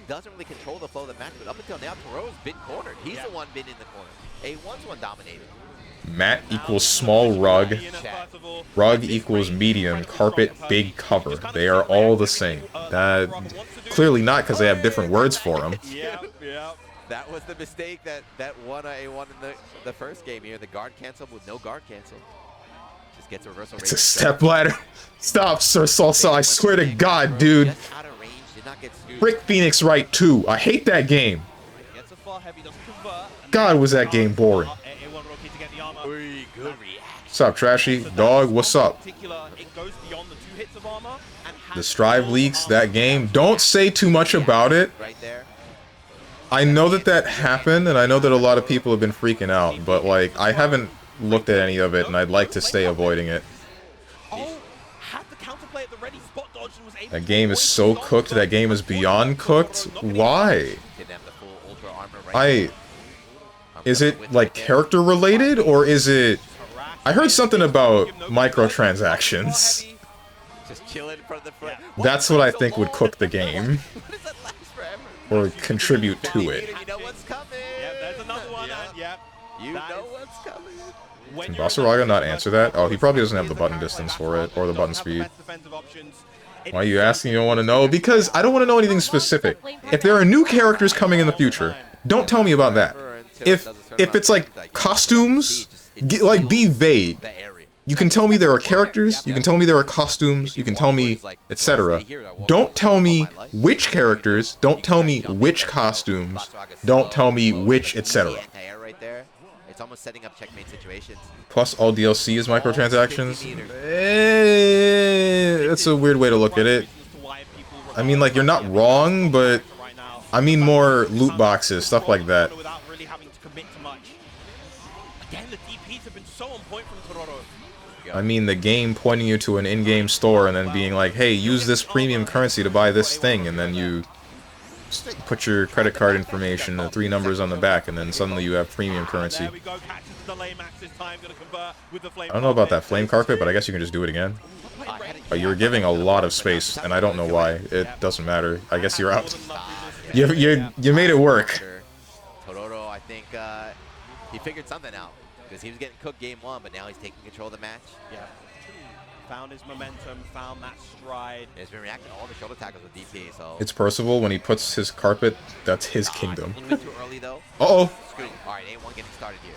K: Doesn't really control the flow of the match, but up until now, Toro's been cornered. He's the one been in the corner. A1's one dominated.
A: Mat equals small rug. Rug equals medium. Carpet, big cover. They are all the same. Clearly not, because they have different words for them.
K: That was the mistake that won A1 in the first game here. The guard cancel with no guard cancel. Just gets a reversal.
A: It's a step ladder. Stop, Sir Salsa. I swear to God, dude. Brick Phoenix right too. I hate that game. God, was that game boring. What's up, Trashy? Dog, what's up? The Strive leaks, that game. Don't say too much about it. I know that happened, and I know that a lot of people have been freaking out, but, like, I haven't looked at any of it, and I'd like to stay avoiding it. That game is so cooked. That game is beyond cooked. Why? Is it, like, character related, or is it... I heard something about microtransactions. That's what I think would cook the game. Or contribute to it. Can Basaraga not answer that? Oh, he probably doesn't have the button distance for it, or the button speed. Why are you asking? You don't want to know? Because I don't want to know anything specific. If there are new characters coming in the future, don't tell me about that. If it's like costumes, like be vague. You can tell me there are characters, you can tell me there are costumes, you can tell me, etc. Don't tell me which characters, don't tell me which costumes, don't tell me which, etc.
K: It's almost setting up checkmate situations.
A: Plus all DLC is microtransactions? That's a weird way to look at it. I mean, like, you're not wrong, but I mean more loot boxes, stuff like that. I mean the game pointing you to an in-game store and then being like, hey, use this premium currency to buy this thing, and then you put your credit card information, the 3 numbers on the back, and then suddenly you have premium currency. I don't know about that flame carpet, but I guess you can just do it again. You're giving a lot of space, and I don't know why. It doesn't matter. I guess you're out. You made it work.
K: Toro, I think he figured something out. Because he was getting cooked game 1, but now he's taking control of the match.
F: Yeah. Found his momentum, found that stride.
K: He's been reacting to all the shoulder tackles with DP, so...
A: It's Percival, when he puts his carpet, that's his kingdom.
K: A little bit too early, though.
A: Uh-oh.
K: Alright, A1 getting started here.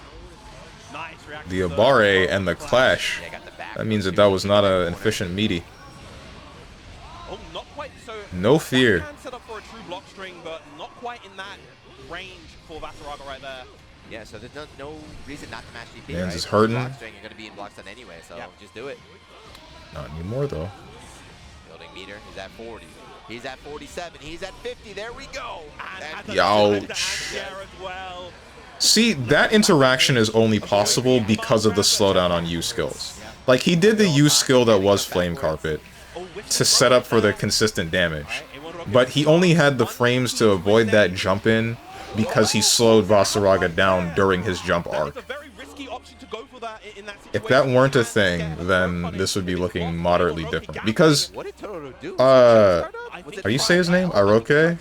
A: the Abare and the Clash. That means that was not an efficient meaty.
F: Oh, not quite. So
A: no fear.
F: Can set up for a true block string, but not quite in that range for Vasaraga right there.
K: Yeah, so there's no reason not to match DP,
A: Mans
K: right?
A: is hurting.
K: Block string, you're going to be in block stun anyway, so just do it.
A: Not anymore, though.
K: Building meter. He's at 40. He's at 47. He's at 50. There we go.
A: Youch. See, that interaction is only possible because of the slowdown on U skills. Like, he did the U skill that was Flame Carpet to set up for the consistent damage. But he only had the frames to avoid that jump in because he slowed Vasaraga down during his jump arc. If that weren't a thing, then this would be looking moderately different. Because, how do you say his name? Aroke?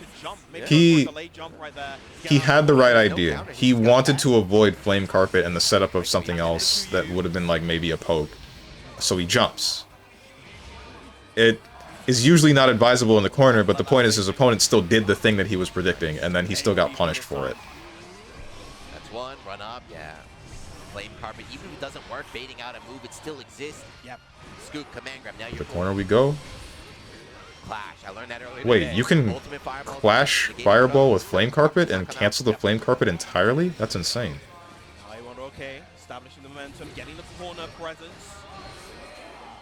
A: He had the right idea. He wanted to avoid Flame Carpet and the setup of something else that would have been like maybe a poke. So he jumps. It is usually not advisable in the corner, but the point is his opponent still did the thing that he was predicting, and then he still got punished for it.
K: That's one. Run up. Yeah. Flame Carpet. Even if it doesn't work, baiting out a move, it still exists. Yep. Scoop, command grab. Now you're
A: The corner we go.
K: Clash. I learned that earlier.
A: Wait, you can clash Fireball with Flame Carpet and cancel the Flame Carpet entirely? That's insane.
F: Okay, establishing the momentum, getting the corner presence.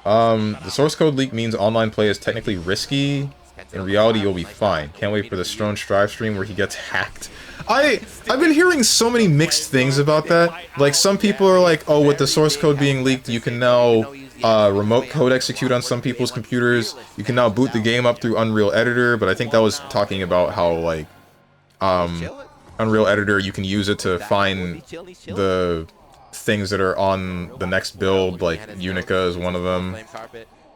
A: The source code leak means online play is technically risky. In reality, you'll be fine. Can't wait for the StrongSteven stream where he gets hacked. I've been hearing so many mixed things about that. Like, some people are like, oh, with the source code being leaked, you can now remote code execute on some people's computers. You can now boot the game up through Unreal Editor, but I think that was talking about how, like, Unreal Editor, you can use it to find the things that are on the next build, like Unica is one of them,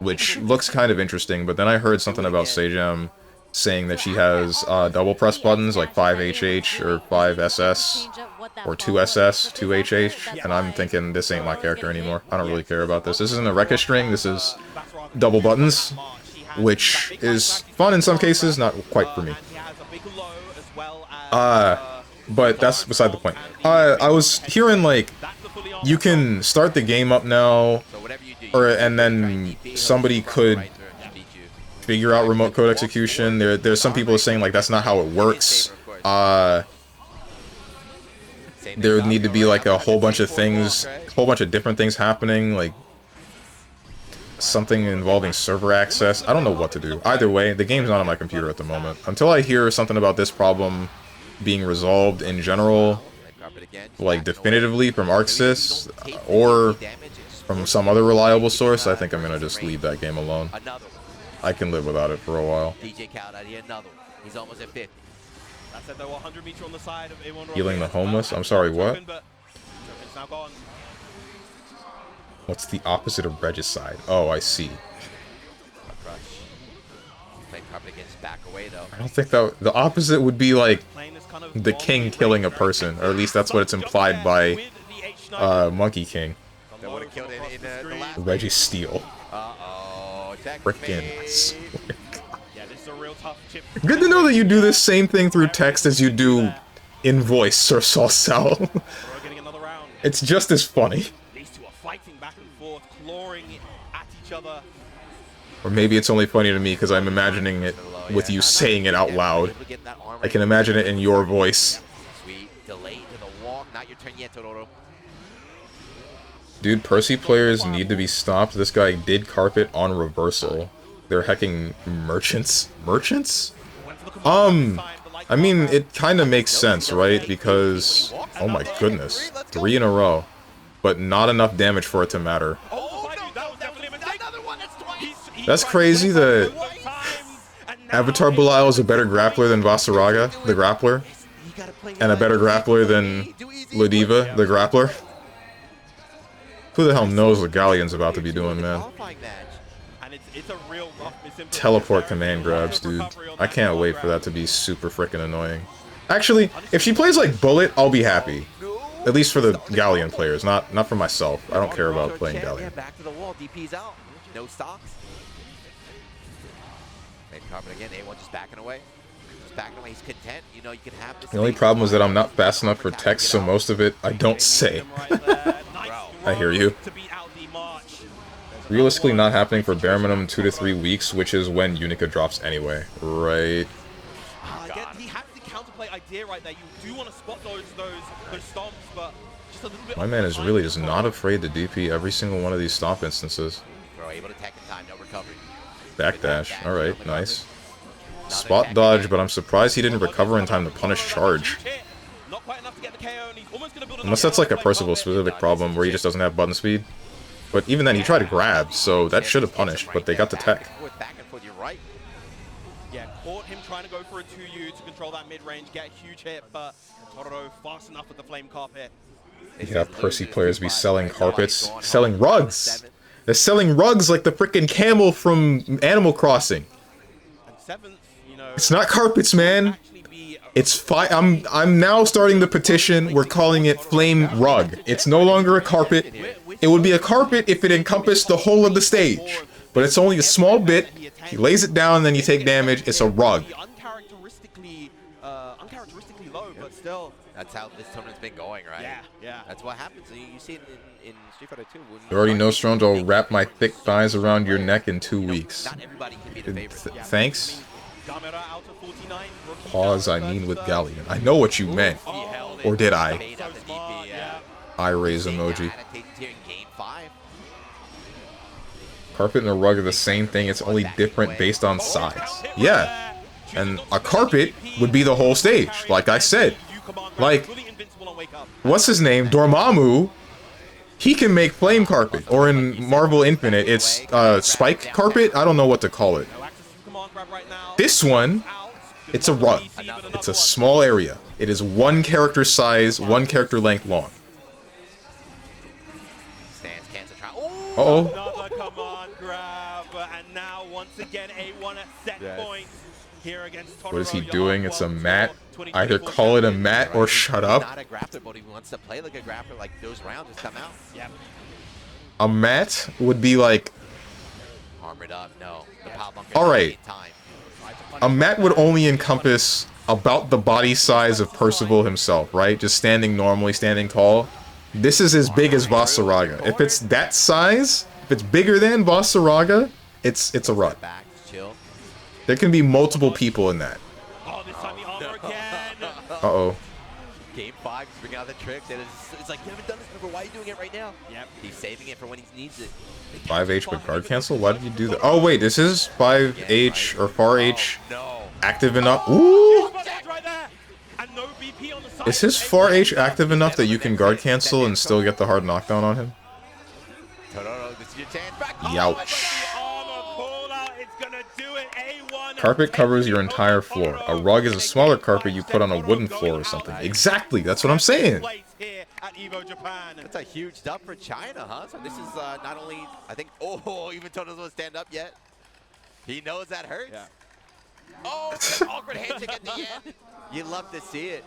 A: which looks kind of interesting. But then I heard something about Sejam saying that she has double press buttons, like 5HH or 5SS, or 2SS, 2HH, and I'm thinking, this ain't my character anymore. I don't really care about this. This isn't a Rekka string, this is double buttons, which is fun in some cases, not quite for me. But that's beside the point. I was hearing, like, you can start the game up now, and then somebody could figure out remote code execution. There's some people saying, like, that's not how it works. There would need to be, like, a whole bunch of things, a whole bunch of different things happening, like something involving server access. I don't know what to do. Either way, the game's not on my computer at the moment. Until I hear something about this problem being resolved in general, like definitively from ArcSys, or from some other reliable source, I think I'm gonna just leave that game alone. I can live without it for a while.
K: He's almost at 50.
A: Healing the homeless? I'm sorry, what? What's the opposite of regicide? Oh, I see. I don't think that the opposite would be like the king killing a person, or at least that's what it's implied by Monkey King. Reggie Steele. Frickin'. Good to know that you do this same thing through text as you do in voice or Salsal. It's just as funny. Or maybe it's only funny to me because I'm imagining it with you saying it out loud. I can imagine it in your voice. Dude, Percy players need to be stopped. This guy did carpet on reversal. They're hacking merchants. Merchants? I mean, it kind of makes sense, right? Because, oh my goodness, 3 in a row. But not enough damage for it to matter. That's crazy that Avatar Belial is a better grappler than Vasaraga, the grappler. And a better grappler than Lodiva, the grappler. Who the hell knows what Galleon's about to be doing, man? Teleport command grabs, dude. I can't wait for that to be super frickin' annoying. Actually, if she plays like Bullet, I'll be happy. At least for the Galleon players, not for myself. I don't care about playing Galleon.
K: Back to the wall, DP's out. No stocks. Again, A1 just backing away. Just backing away. He's content. You know, you can have this.
A: The only problem is that I'm not fast enough for text, so most of it I don't say. I hear you.
F: to beat out the March.
A: Realistically not happening for bare minimum 2 to 3 weeks, which is when Unica drops anyway. Right.
F: Again, he has the counterplay idea right there. You do want to spot those stomps, but just a little bit.
A: My man is really just not afraid to DP every single one of these stomp instances.
K: Bro, able to tech in time, no recovery.
A: Backdash. Alright, nice. Spot dodge, but I'm surprised he didn't recover in time to punish charge.
F: Not quite enough to get the KO, and he's almost gonna build
A: Unless that's like a Percival specific problem where he just doesn't have button speed. But even then, he tried to grab, so that should have punished, but they got the tech.
K: Back and forth, you're right.
F: Yeah, caught him trying to go for a 2U to control that mid-range, get a huge hit, but Totoro fast enough with the flame carpet.
A: You have Percy players be selling carpets, selling rugs. They're selling rugs like the frickin' camel from Animal Crossing.
F: And seventh, you know,
A: It's not carpets, man. It's I'm now starting the petition. We're calling it Flame Rug. It's no longer a carpet. It would be a carpet if it encompassed the whole of the stage. But it's only a small bit. He lays it down, and then you take damage. It's a rug.
F: uncharacteristically low, but still.
K: That's how this tournament's been going, right?
F: Yeah, yeah.
K: That's what happens. You see it in Street Fighter 2.
A: You already know, Strones, I'll wrap my thick thighs around your neck in 2 weeks.
K: Not everybody can be the favorite.
A: Thanks.
F: Gamera out of 49.
A: Pause, I mean with Galleon. I know what you meant. Or did I? Eye raise emoji. Carpet and a rug are the same thing, it's only different based on size. Yeah. And a carpet would be the whole stage, like I said. Like, what's his name? Dormammu, he can make flame carpet. Or in Marvel Infinite, it's spike carpet? I don't know what to call it. This one, it's a rug. It's a small area. It is 1 character size, 1 character length long. Uh-oh.
F: Another command grab, and now once again A1 at set point here against Totoro.
A: What is he doing? It's a mat. Either call it a mat or shut up.
K: Not a grappler, but he wants to play like a grappler, like those rounds just come out.
F: Yep.
A: A mat would be like...
K: Armored up, no. The power bunker.
A: Alright. A mat would only encompass about the body size of Percival himself, right? Just standing normally, standing tall. This is as big as Vasaraga. If it's that size, if it's bigger than Vasaraga, it's a rug. There can be multiple people in that.
F: Oh, this time the armor again.
A: Uh-oh.
K: Game 5, he's bringing out the tricks, and it's like, you haven't done this before, why are you doing it right now?
F: Yep.
K: He's saving it for when he needs it.
A: 5H but guard cancel? Why did you do that? Oh wait, this is 5H or 4H active enough? Ooh! Is his 4H active enough that you can guard cancel and still get the hard knockdown on him? Youch. Carpet covers your entire floor. A rug is a smaller carpet you put on a wooden floor or something. Exactly, that's what I'm saying.
K: That's a huge dub for China, huh? So this is not only, I think, oh, even Toto doesn't stand up yet. He knows that hurts. Yeah. Oh, awkward handshake at the end. You love to see it.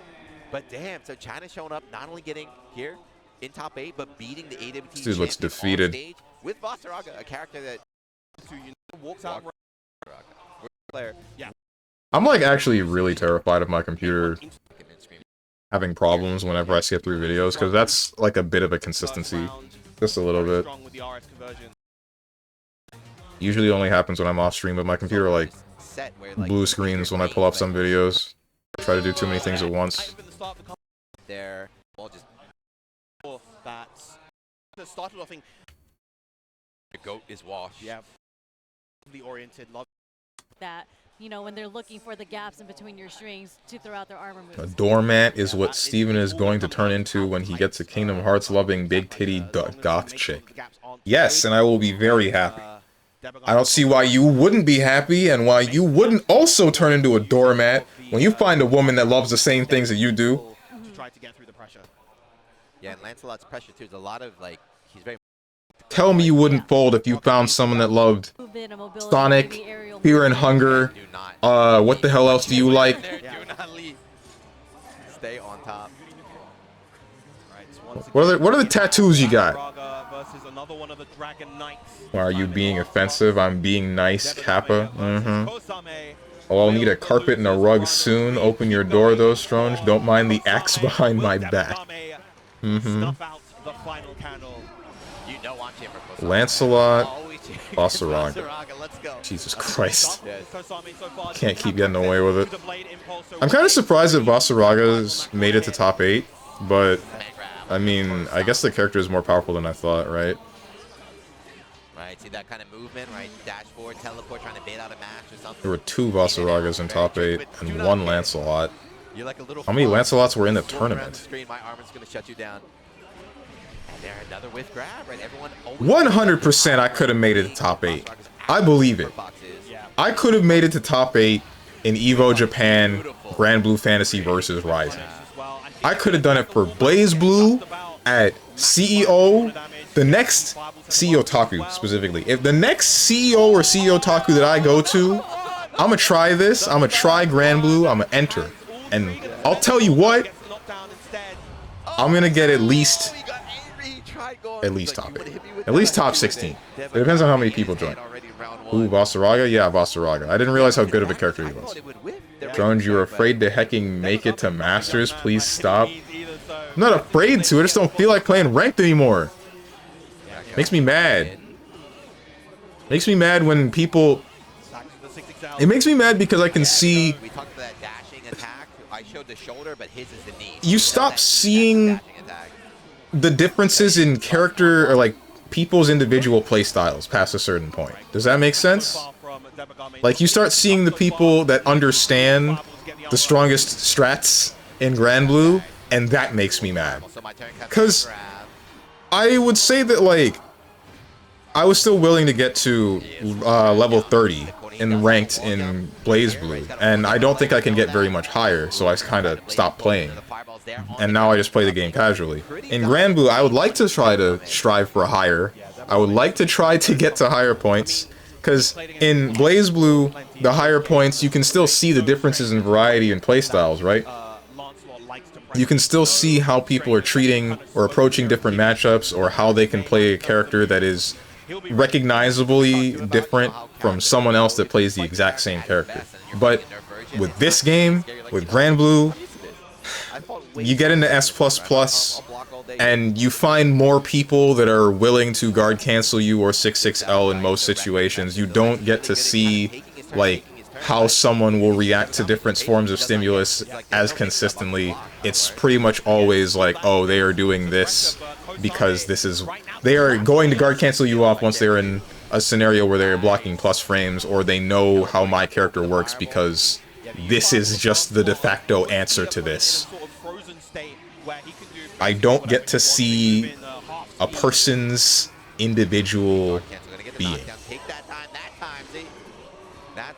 K: But damn, so China's showing up, not only getting here in top 8, but beating the AWT
A: This dude looks defeated.
K: With Vasaraga, a character that walks out. Player. Yeah.
A: I'm like actually really terrified of my computer having problems whenever I skip through videos, because that's like a bit of a consistency. Just a little bit. Usually only happens when I'm off stream, but my computer like blue screens when I pull up some videos. I try to do too many things at once.
K: There, well, just
F: started off.
K: The goat is washed.
F: Yeah. Oriented. Love
L: that, you know, when they're looking for the gaps in between your strings to throw out their armor moves.
A: A doormat is what Steven is going to turn into when he gets a Kingdom Hearts loving big titty goth chick. Yes, and I will be very happy. I don't see why you wouldn't be happy and why you wouldn't also turn into a doormat when you find a woman that loves the same things that you do.
K: Yeah, and Lancelot's pressure too. There's a lot of like, he's very.
A: Tell me you wouldn't fold if you found someone that loved Sonic, Fear and Hunger. What the hell else do you like?
K: Do not leave. Stay on top.
A: What are the tattoos you got? Why are you being offensive? I'm being nice, Kappa. Oh, I'll need a carpet and a rug soon. Open your door, though, Stronge. Don't mind the axe behind my back. Lancelot, Basaraga. Jesus Christ. Can't keep getting away with it. I'm kind of surprised that Basaraga's made it to top 8, but I mean, I guess the character is more powerful than I thought, right?
K: Right, see that kind of movement, right? Dash forward, teleport, trying to bait out a match or something.
A: There were 2 Basaragas in top 8 and 1 Lancelot. How many Lancelots were in the tournament?
K: My armor's gonna shut you down. And there, another whiff grab, right? Everyone
A: 100% I could have made it to top 8. I believe it. I could have made it to top 8 in Evo Japan Grand Blue Fantasy versus Rising. I could have done it for Blaze Blue at CEO, the next CEO Taku specifically. If the next CEO or CEO Taku that I go to, I'm gonna try this. I'm gonna try Grand Blue. I'm gonna enter. And I'll tell you what, I'm gonna get at least top 8. At least top 16. It depends on how many people join. Ooh, Basaraga? Yeah, Basaraga. I didn't realize how good of a character he was. Jones, you were afraid to hecking make it to Masters? Please stop. I'm not afraid to, I just don't feel like playing ranked anymore. Makes me mad. Makes me mad when people... It makes me mad because I can see... You stop seeing the differences in character, or like people's individual play styles past a certain point. Does that make sense? Like, you start seeing the people that understand the strongest strats in Grand Blue, and that makes me mad. Because I would say that, like, I was still willing to get to level 30 in ranked in Blaze Blue, and I don't think I can get very much higher, so I kind of stopped playing. And now I just play the game casually. In Grand Blue, I would like to try to strive for a higher. I would like to try to get to higher points, because in Blaze Blue, the higher points, you can still see the differences in variety and playstyles, right? You can still see how people are treating or approaching different matchups, or how they can play a character that is recognizably different from someone else that plays the exact same character. But with this game, with Grand Blue, you get into S++, and you find more people that are willing to guard cancel you or 6-6L in most situations. You don't get to see, like, how someone will react to different forms of stimulus as consistently. It's pretty much always like, oh, they are doing this because this is... They are going to guard cancel you off once they're in a scenario where they're blocking plus frames, or they know how my character works because this is just the de facto answer to this. I don't get to see a person's individual being.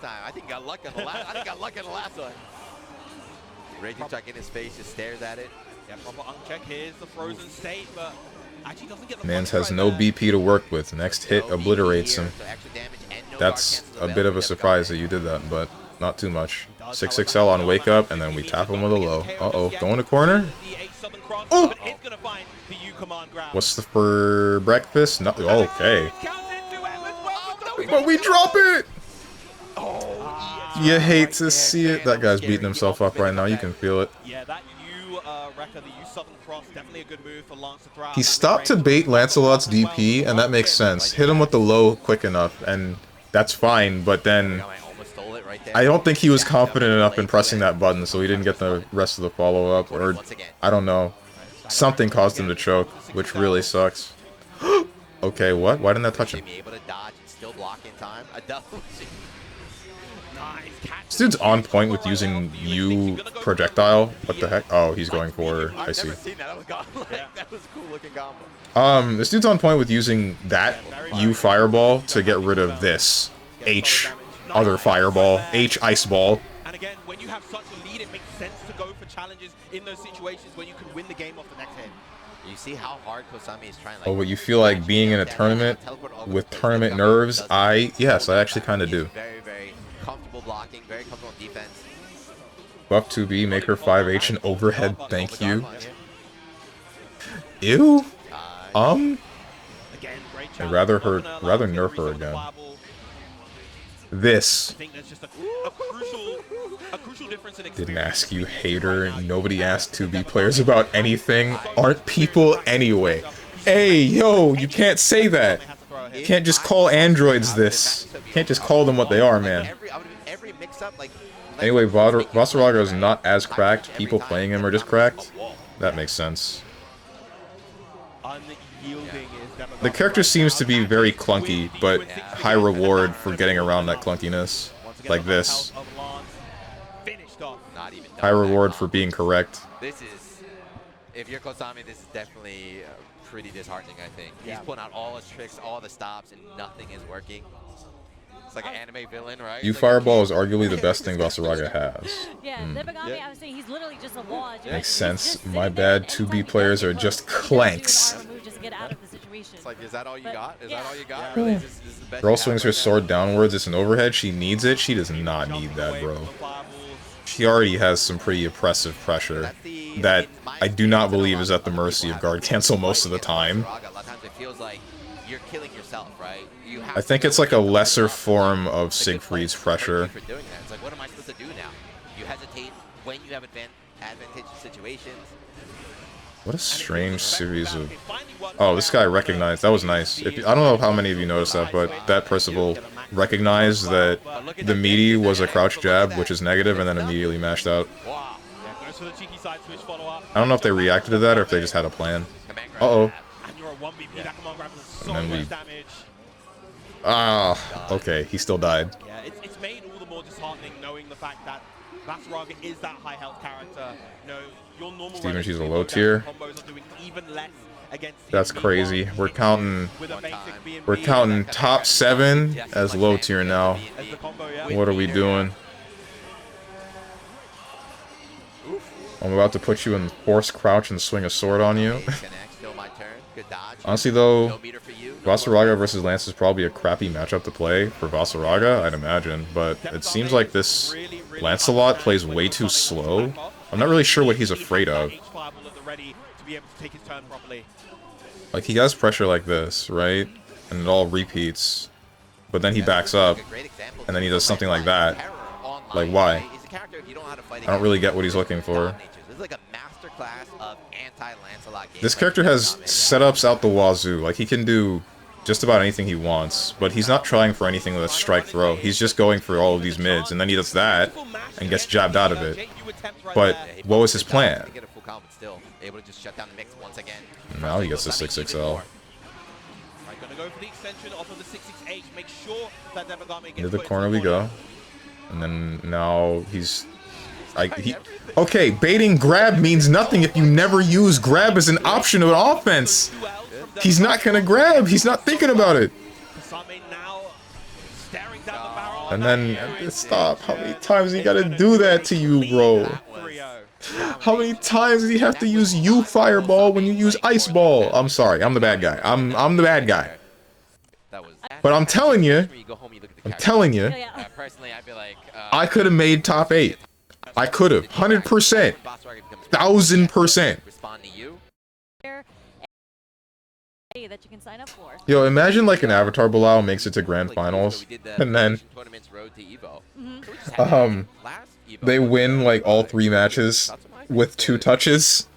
K: I think got lucky on the last. I think got lucky on the last one. Raging Chuck in his face, just stares at it.
F: Yeah, proper uncheck. Here's the frozen state, but actually doesn't get the
A: Mans has no BP to work with. Next hit obliterates him. That's a bit of a surprise that you did that, but not too much. 6-6L on wake up, and then we tap him with a low. Uh-oh, going to corner? Oh! What's the for breakfast? No, okay. But we drop it! You hate to see it. That guy's beating himself up right now. You can feel it. He stopped to bait Lancelot's DP, and that makes sense. Hit him with the low quick enough, and that's fine, but then I don't think he was confident enough in pressing that button, so he didn't get the rest of the follow-up, or I don't know. Something caused him to choke, which really sucks. Okay, what? Why didn't that touch him? This dude's on point with using U projectile. What the heck? Oh, he's going for... I see. This dude's on point with using that U fireball to get rid of this H other fireball, H ice ball.
F: And again, when you have such a lead, it makes sense to go for challenges in those situations when you can win the game off the next hit.
K: You see how hard Kosami is trying. Like,
A: oh, but you feel like being in a tournament with tournament nerves? Yes, I actually kind of do.
K: Very comfortable blocking, very comfortable defense.
A: Buff 2B, make her 5H and overhead, thank you. Ew? I'd rather nerf her again. This. Didn't ask you, hater. Nobody asked 2B players about anything. Aren't people anyway? Hey, yo, you can't say that. You can't just call androids this. You can't just call them what they are, man.
K: Every mix-up, like...
A: Anyway, Vasaraga is not as cracked. People playing him are just cracked. That makes sense. The character seems to be very clunky, but high reward for getting around that clunkiness. Like this. High reward for being correct.
K: This is... If you're Kosami, this is definitely pretty disheartening, I think. He's pulling out all his tricks, all the stops, and nothing is working. It's like an anime villain, right?
A: You Fireball is arguably the best thing Vasaraga has.
L: Yeah, Nebogami, I was saying he's literally just a wall.
A: Makes sense. My bad, 2B players are just clanks.
K: It's like, is that all you got? Is that all you got? Really? Is this the best
A: Girl swings her sword downwards, it's an overhead, she needs it. She does not need that, bro. She already has some pretty oppressive pressure that I do not believe is at the mercy of guard cancel most of the time.
K: A lot of times it feels like you're killing yourself, right?
A: I think it's like a lesser form of Siegfried's pressure.
K: It's like, what am I supposed to do now? You hesitate when you have advantageous situations.
A: What a strange series of... Oh, this guy recognized. That was nice. I don't know how many of you noticed that, but that Percival recognized that the meaty was a crouch jab, which is negative, and then immediately mashed out. I don't know if they reacted to that or if they just had a plan. Uh-oh. And then we... Ah, okay, he still died.
F: Yeah, it's made all the more disheartening knowing the fact that Vasaraga is that high health character. You know, your normal
A: Steven, she's a low tier. That's crazy. We're counting top 7 as low tier now. What are we doing? I'm about to put you in force crouch and swing a sword on you. Honestly though, Vasaraga versus Lance is probably a crappy matchup to play for Vasaraga, I'd imagine, but it seems like this Lancelot plays way too slow. I'm not really sure what he's afraid of. Like, he has pressure like this, right? And it all repeats. But then he backs up, and then he does something like that. Like, why? I don't really get what he's looking for. This character has setups out the wazoo. Like, he can do just about anything he wants, but he's not trying for anything with a strike throw. He's just going for all of these mids, and then he does that, and gets jabbed out of it. But what was his plan? Now he gets the 6XL. Into the corner we go. And then now he's... okay, baiting grab means nothing if you never use grab as an option of an offense. He's not gonna grab. He's not thinking about it. And then, stop. How many times he gotta do that to you, bro? How many times does he have to use you Fireball when you use Ice Ball? I'm sorry, I'm the bad guy. I'm the bad guy. But I'm telling you, I could have made top 8. I could have, 100%, 1000%.
L: That you can sign up for.
A: Yo, imagine like an Avatar Bilal makes it to Grand Finals, and then they win like all 3 matches with 2 touches.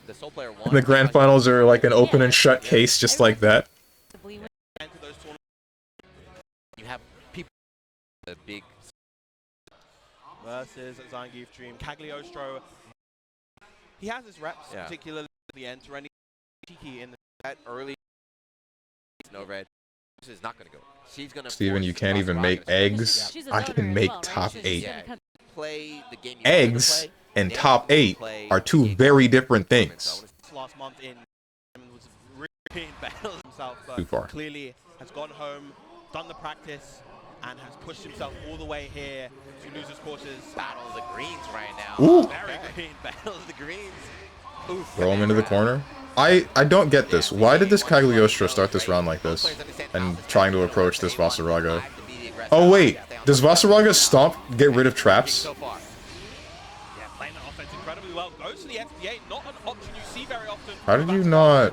A: And the Grand Finals are like an open and shut case, just like that.
K: You have people the big
F: versus Zangief Dream. Cagliostro, he has his reps, particularly at the end, to any cheeky in
K: that early. No red. This is not gonna go. She's gonna.
A: Steven, you can't even make eggs. I can make top 8.
K: Play the game
A: eggs and top 8 are 2 very different things.
F: Last month in was really in battles himself, but
A: too far.
F: Clearly has gone home, done the practice, and has pushed himself all the way here to lose his quarters.
K: Battle the greens right now.
A: Ooh.
K: Very green. Battle the greens. Oof,
A: throw him into the corner. I don't get this. Why did this Cagliostro start this round like this? And trying to approach this Vasaraga. Oh wait, does Vasaraga stomp get rid of traps?
F: Yeah, playing that offense incredibly well. Goes to the XP8, not an option you see very often.
A: How did you not...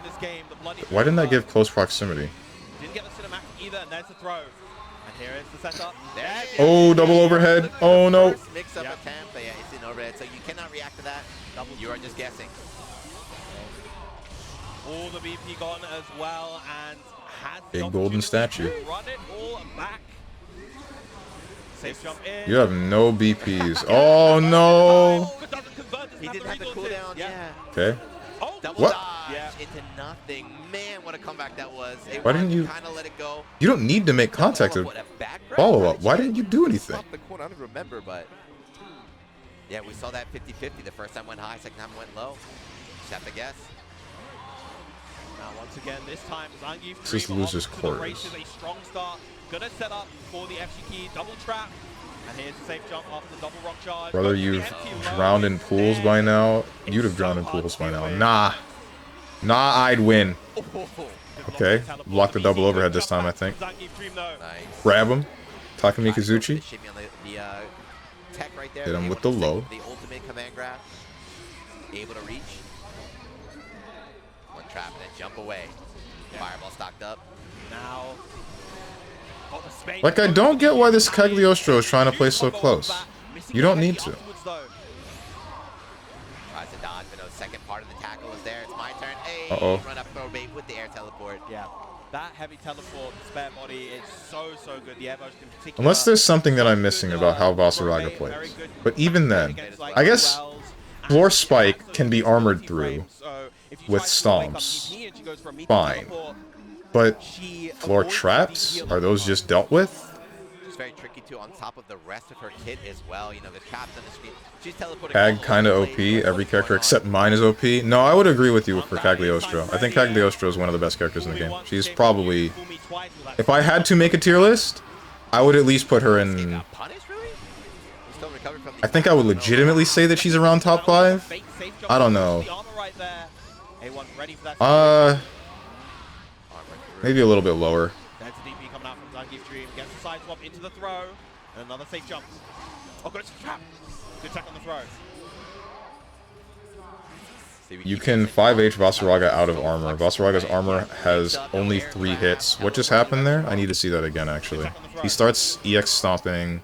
A: Why didn't that give close proximity?
F: Didn't get the cinematic either, and there's the throw. And here is the setup.
A: Oh, double overhead. Oh no.
K: Mix up attempt, but yeah, it's in overhead, so you cannot react to that. You are just guessing.
F: All the BP gone as well, and has the
A: Big golden statue.
F: to run it all back. Safe jump in.
A: You have no BPs. Oh no.
K: He didn't have the cooldown. Yeah.
A: Okay.
K: Double
A: What?
K: dodge into nothing. Man, what a comeback that was.
A: Why didn't you?
K: Kind of let it go.
A: You don't need to make contact to follow up. Why didn't you do anything?
K: The corner, I don't even remember, but yeah, we saw that 50-50. The first time went high, second time went low. Just have to guess.
F: Now once again, this time Zangief
A: This is losers' quarters.
F: is a strong start. Gonna set up for the FG key double trap. And here's a safe jump after the double rock charge.
A: Brother, you've drowned in pools by now. You'd have drowned in pools by now. Nah. Nah, I'd win. Okay. Block the double overhead this time, I think.
K: Nice.
A: Grab him. Takumi Kazuchi.
K: Tech right there.
A: Hit him with the low.
K: The ultimate command grab. Able to reach. One trap and then jump away. Fireball stocked up.
F: Now.
A: Like, I don't get why this Cagliostro is trying to play so close. You don't need to.
K: Tries to dodge, but no, second part of the tackle is there. It's my turn. Hey,
A: Uh-oh.
K: run up throw bait with the air teleport.
F: Yeah. That heavy teleport, spare body, is so good. The air version in particular.
A: Unless there's something that I'm missing about how Vasaraga plays. But even then, I guess Floor Spike can be armored through with Stomps. Fine. But floor traps? Are those just dealt with?
K: It's very tricky too on top of the rest of her kit as well. You know, the traps on the screen. She's teleporting.
A: Cag kinda OP, every character except mine is OP. No, I would agree with you for Cagliostro. I think Cagliostro is one of the best characters in the game. She's probably... If I had to make a tier list, I would at least put her in... I think I would legitimately say that she's around top 5. I don't know. Maybe a little bit lower.
F: That's the DP coming out from Zangief Dream. Gets the side swap into the throw. And another safe jump. Oh, good trap. Good attack on the throw.
A: You can 5H Vasaraga out of armor. Vasaraga's armor has only 3 hits. What just happened there? I need to see that again, actually. He starts EX stomping.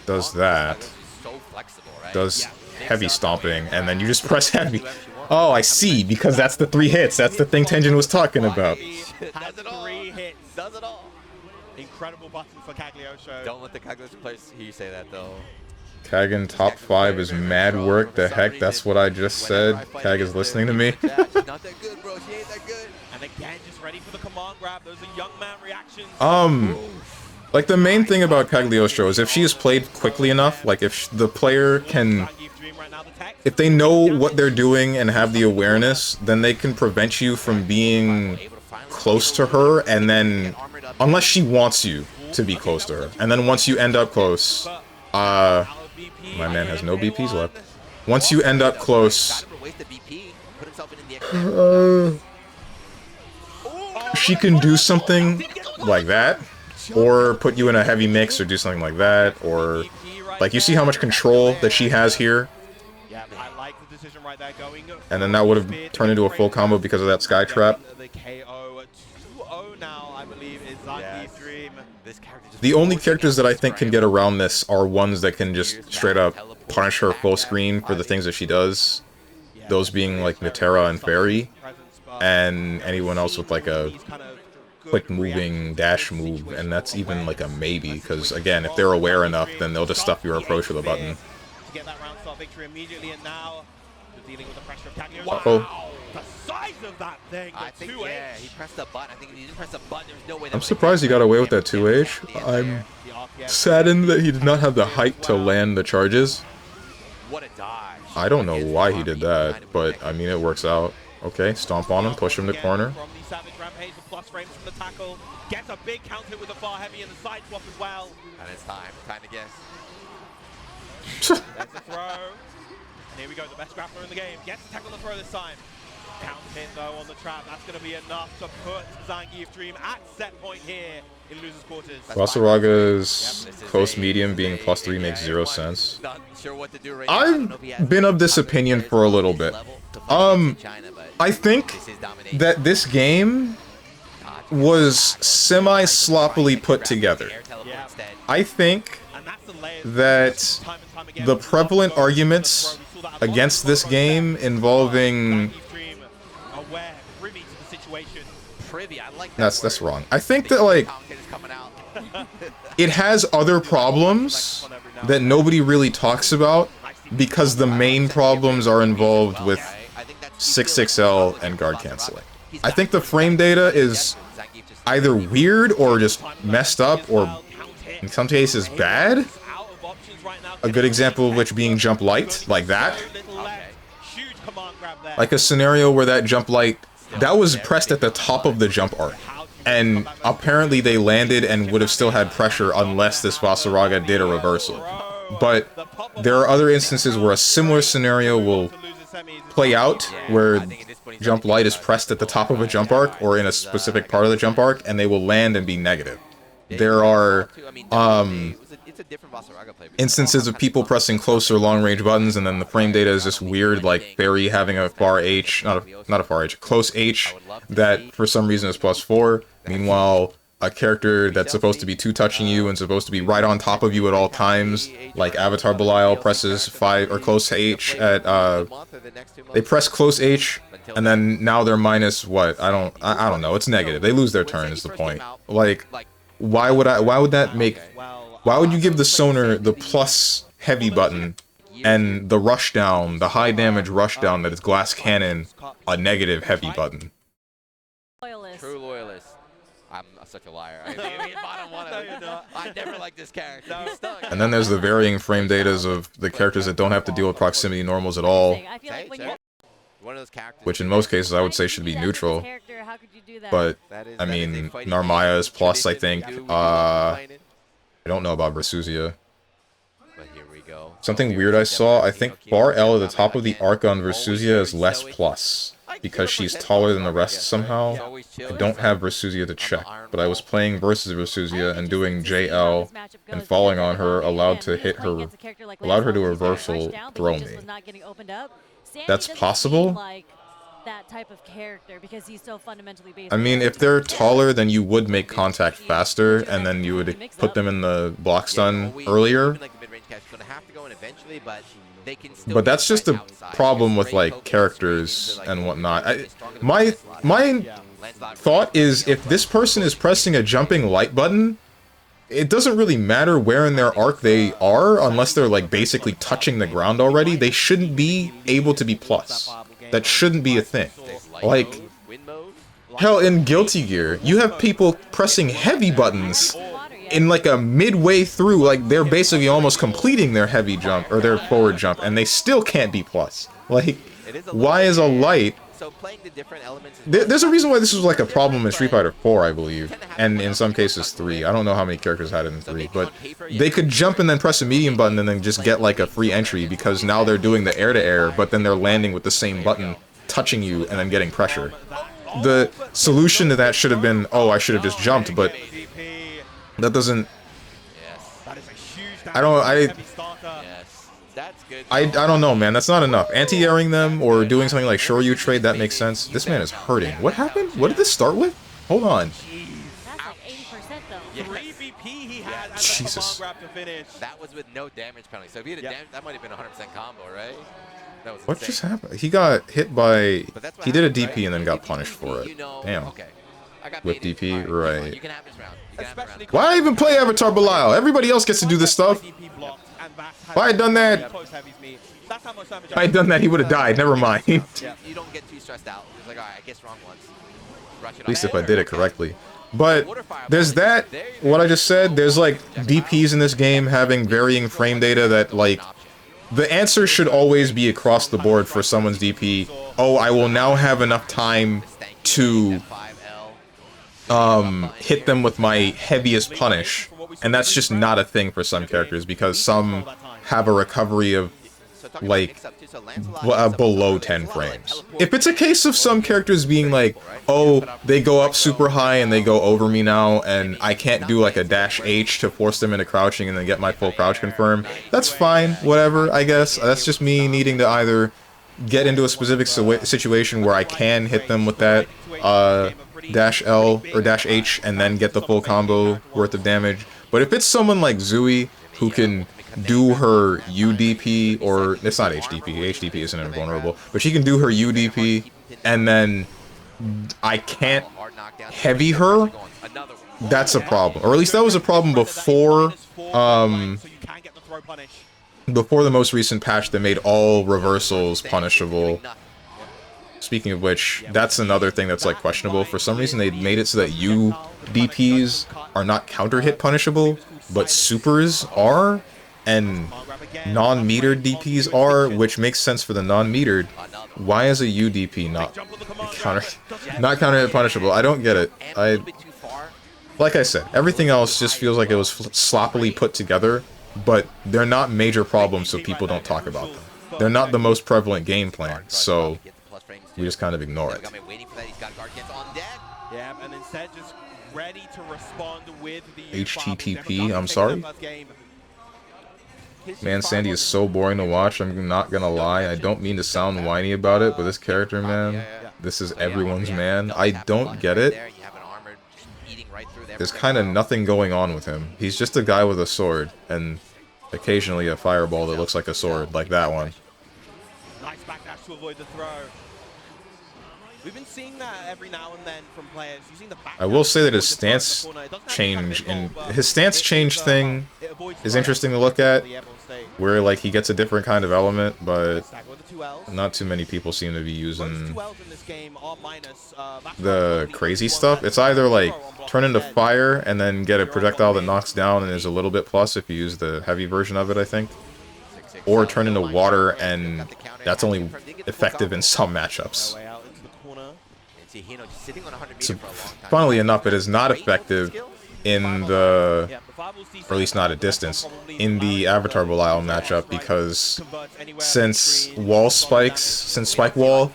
A: Does that. Does heavy stomping. And then you just press heavy. Oh, I see, because that's the 3 hits. That's the thing Tenjin was talking about.
F: Has 3 hits. Does it all. Incredible button for Cagliostro.
K: Don't let the Cagliostro players hear you say that, though.
A: Kagan top 5 is mad work. The heck, that's what I just said. Kag is listening to me.
K: She's not that good, bro. She ain't that good.
F: And again, just ready for the command grab. Those are young man reactions.
A: Like, the main thing about Cagliostro is if she is played quickly enough, like if the player can... If they know what they're doing and have the awareness, then they can prevent you from being close to her, and then... Unless she wants you to be close to her. And then once you end up close... my man has no BPs left. Once you end up close... she can do something like that. Or put you in a heavy mix or do something like that. Or... Like, you see how much control that she has here? And then that would have turned into a full combo because of that Sky Trap. The only characters that I think can get around this are ones that can just straight up punish her full screen for the things that she does. Those being like Natera and Fairy. And anyone else with like a quick moving dash move. And that's even like a maybe. Because again, if they're aware enough, then they'll just stuff your approach with a button.
F: To get that round start victory immediately, and now dealing with the pressure of Cagliostro.
A: Uh-oh.
F: The size of that thing.
K: I think, yeah, he pressed a button. I think if he didn't press a button, there's no way.
A: I'm surprised he got away with that 2H. I'm saddened that he did not have the height to land the charges.
K: What a dodge.
A: I don't know why he did that, but I mean, it works out. Okay, stomp on him, push him to corner.
F: From the Savage Rampage, the plus frames from the tackle. Gets a big counter with the far heavy and the side swap as well.
K: And it's time. Time to guess.
F: There's the throw. And here we go, the best grappler in the game. Gets to tackle the throw this time. Count in though on the trap. That's going to be enough to put Zangief Dream at set point here in losers quarters.
A: Vasaraga's close medium being +3 makes 0 sense. I've been of this opinion for a little bit. I think that this game was semi-sloppily put together. I think that the prevalent arguments against this game involving
K: privy. I like that
A: That's wrong. I think that like it has other problems that nobody really talks about because the main problems are involved with 6XL and guard canceling. I think the frame data is either weird or just messed up or in some cases bad. A good example of which being jump light, like that. Like a scenario where that jump light, that was pressed at the top of the jump arc. And apparently they landed and would have still had pressure unless this Vasaraga did a reversal. But there are other instances where a similar scenario will play out where jump light is pressed at the top of a jump arc or in a specific part of the jump arc and they will land and be negative. There are instances of people pressing close or long range buttons and then the frame data is just weird, like Fairy having a far H, not a far H, close H that for some reason is +4. Meanwhile, a character that's supposed to be two-touching you and supposed to be right on top of you at all times, like Avatar Belial presses 5 or close H at they press close H and then now they're minus what? I don't know. It's negative. They lose their turn is the point. Like why would you give the Sonar the plus heavy button and the rushdown, the high damage rushdown that is glass cannon, a negative heavy button?
K: True loyalist. I'm such a liar. I never liked this character. He's stuck.
A: And then there's the varying frame datas of the characters that don't have to deal with proximity normals at all. Which in most cases I would say should be neutral. But, I mean, Narmaya is plus, I think. I don't know about Versuzia. Something weird I saw, I think bar L at the top of the arc on Versuzia is less plus. Because she's taller than the rest somehow. I don't have Versuzia to check, but I was playing versus Versuzia and doing JL and falling on her allowed her to reversal throw me. That's possible? I mean, if they're taller, then you would make contact faster, and then you would put them in the block stun earlier. But that's just a problem with, like, characters and whatnot. My thought is, if this person is pressing a jumping light button, it doesn't really matter where in their arc they are, unless they're, like, basically touching the ground already. They shouldn't be able to be plus. That shouldn't be a thing. Like, hell, in Guilty Gear, you have people pressing heavy buttons in like a midway through, like they're basically almost completing their heavy jump or their forward jump and they still can't be plus. Like, why is a light? There's a reason why this was like a problem in Street Fighter 4, I believe, and in some cases 3. I don't know how many characters had it in 3, but they could jump and then press a medium button and then just get like a free entry because now they're doing the air-to-air, but then they're landing with the same button, touching you and then getting pressure. The solution to that should have been, oh, I should have just jumped, but that doesn't. I don't know, man. That's not enough. Anti-airing them or doing something like Shoryu trade, that makes sense. This man is hurting. What happened? What did this start with? Hold on. Jesus.
K: That was with no damage penalty. So if he had a damage, that might have been 100% combo, right? That was
A: what just happened? He got hit by. He did a DP and then got punished for it. Damn. With DP, right.
K: You can have this round.
A: Why even play Avatar Belial? Everybody else gets to do this stuff. If I had done that, he would have died. Never mind.
K: You don't get too stressed out. It's like, alright, I guess wrong once.
A: At least if I did it correctly. But there's that, what I just said, there's like DPs in this game having varying frame data that like, the answer should always be across the board for someone's DP. Oh, I will now have enough time to hit them with my heaviest punish, and that's just not a thing for some characters because some have a recovery of like below 10 frames. If it's a case of some characters being like, oh, they go up super high and they go over me now and I can't do like a dash H to force them into crouching and then get my full crouch confirmed, that's fine, whatever, I guess. That's just me needing to either get into a specific situation where I can hit them with that dash L or dash H and then get the full combo worth of damage. But if it's someone like Zui who can do her UDP, or it's not HDP, HDP isn't invulnerable, but she can do her UDP and then I can't heavy her, that's a problem. Or at least that was a problem before, before the most recent patch that made all reversals punishable. Speaking of which, that's another thing that's like questionable. For some reason, they made it so that you DPs are not counter hit punishable, but supers are, and non-metered DPs are, which makes sense for the non-metered. Why is a UDP not counter hit punishable? I don't get it. Like I said, everything else just feels like it was sloppily put together, but they're not major problems, so people don't talk about them. They're not the most prevalent game plan, so we just kind of ignore it.
F: Yeah, and instead just ready to respond with the
A: HTTP, I'm sorry? Man, Sandy is so boring to watch, I'm not gonna lie. I don't mean to sound whiny about it, but this character, man, this is everyone's man. I don't get it. There's kind of nothing going on with him. He's just a guy with a sword, and occasionally a fireball that looks like a sword, like that one.
F: Nice backdash to avoid the throw. We've been seeing that every now and then from players using the back.
A: I will say that his stance change thing is interesting to look at, where like he gets a different kind of element, but not too many people seem to be using the crazy stuff. It's either like turn into fire and then get a projectile that knocks down and is a little bit plus if you use the heavy version of it, I think, or turn into water and that's only effective in some matchups. So, funnily enough, it is not effective in the, or at least not at distance, in the Avatar Belial matchup, because since Spike Wall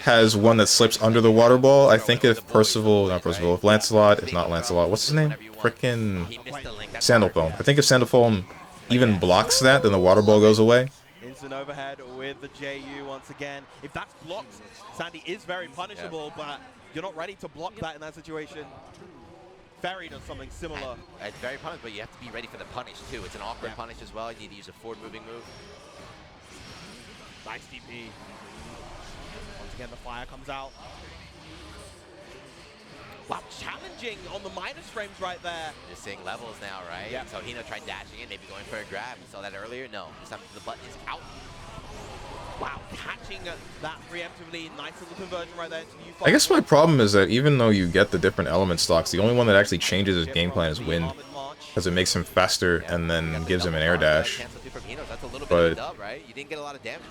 A: has one that slips under the water ball, I think if if Lancelot, if not Lancelot, what's his name? Frickin' Sandalphone. I think if Sandalphone even blocks that, then the water ball goes away.
F: Instant overhead with the JU once again. If that's blocked, Sandy is very punishable, but you're not ready to block that in that situation. Ferry does something similar.
K: It's very punish, but you have to be ready for the punish too. It's an awkward punish as well. You need to use a forward moving move.
F: Nice DP. Once again, the fire comes out. Wow, challenging on the minus frames right there.
K: You're seeing levels now, right?
F: Yep.
K: So Hino tried dashing in, maybe going for a grab. You saw that earlier? No. This time the button is out.
F: Wow, catching that preemptively. Nice little conversion right there.
A: I guess my problem is that even though you get the different element stocks, the only one that actually changes his game plan is Wind, because it makes him faster and then gives him an air dash. But, I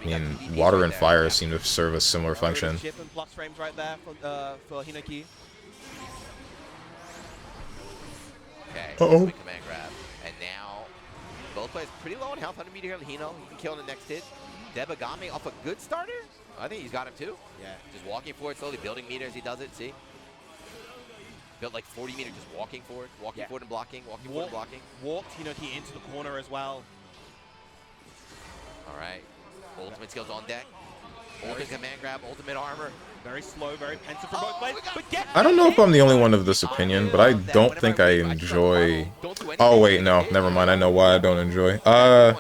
A: mean, water and fire seem to serve a similar function.
K: Okay,
A: Uh-oh.
K: quick command grab. And now, both players pretty low on health, 100 meter here on Hino. He can kill in the next hit. Debagame off a good starter? I think he's got him too. Yeah. Just walking forward slowly, building meter as he does it, see? Built like 40 meters just walking forward and blocking, forward and blocking.
F: Walked Hinoki into the corner as well.
K: Alright. Ultimate skills on deck. Ultimate command grab, ultimate armor.
F: Very slow, very pensive for both players. But
A: I don't know if I'm the only one of this opinion, but I don't think I enjoy... Oh wait, no, never mind, I know why I don't enjoy. I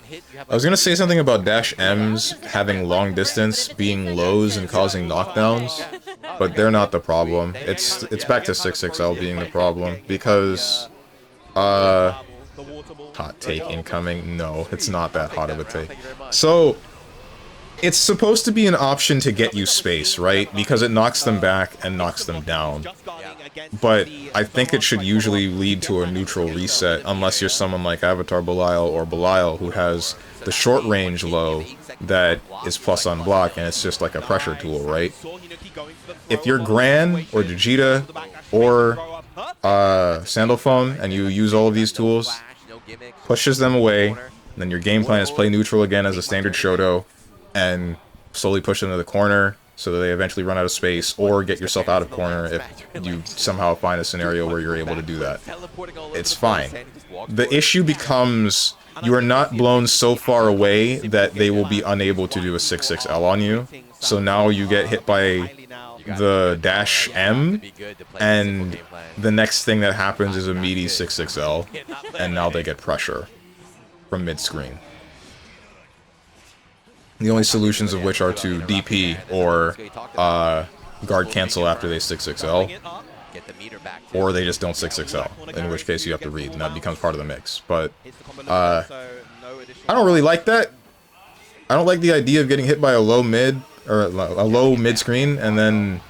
A: was gonna say something about Dash M's having long distance, being lows and causing knockdowns, but they're not the problem. It's back to 6XL being the problem, because... hot take incoming? No, it's not that hot of a take. So... it's supposed to be an option to get you space, right? Because it knocks them back and knocks them down. But I think it should usually lead to a neutral reset, unless you're someone like Avatar Belial or Belial, who has the short range low that is plus on block, and it's just like a pressure tool, right? If you're Gran or Vegeta or Sandalphone, and you use all of these tools, pushes them away, then your game plan is play neutral again as a standard Shoto, and slowly push them to the corner so that they eventually run out of space, or get yourself out of corner if you somehow find a scenario where you're able to do that. It's fine. The issue becomes you are not blown so far away that they will be unable to do a 6-6L on you. So now you get hit by the Dash M, and the next thing that happens is a meaty 6-6L, and now they get pressure from mid-screen. The only solutions of which are to DP or guard cancel after they 6-6L,
K: Get the meter back.
A: or they just don't 6-6L, in which case you have to read, and that becomes part of the mix. But I don't really like that. I don't like the idea of getting hit by a low mid, or a low mid screen, and then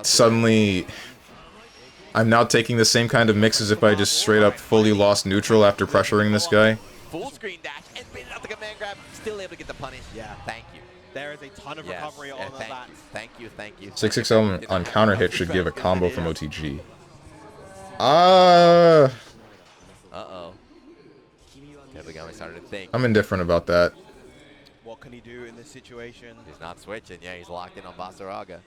A: suddenly I'm now taking the same kind of mix as if I just straight up fully lost neutral after pressuring this guy.
K: Full screen dash and bait it out the command grab. Still able to get the punish.
F: Yeah.
K: Thank you.
F: There is a ton of recovery on that.
K: Thank you.
A: 6-6L on counter hit should give a combo from OTG. Uh-oh.
K: Yabagami started to think.
A: I'm indifferent about that.
F: What can he do in this situation?
K: He's not switching. Yeah, he's locked in on Basaraga.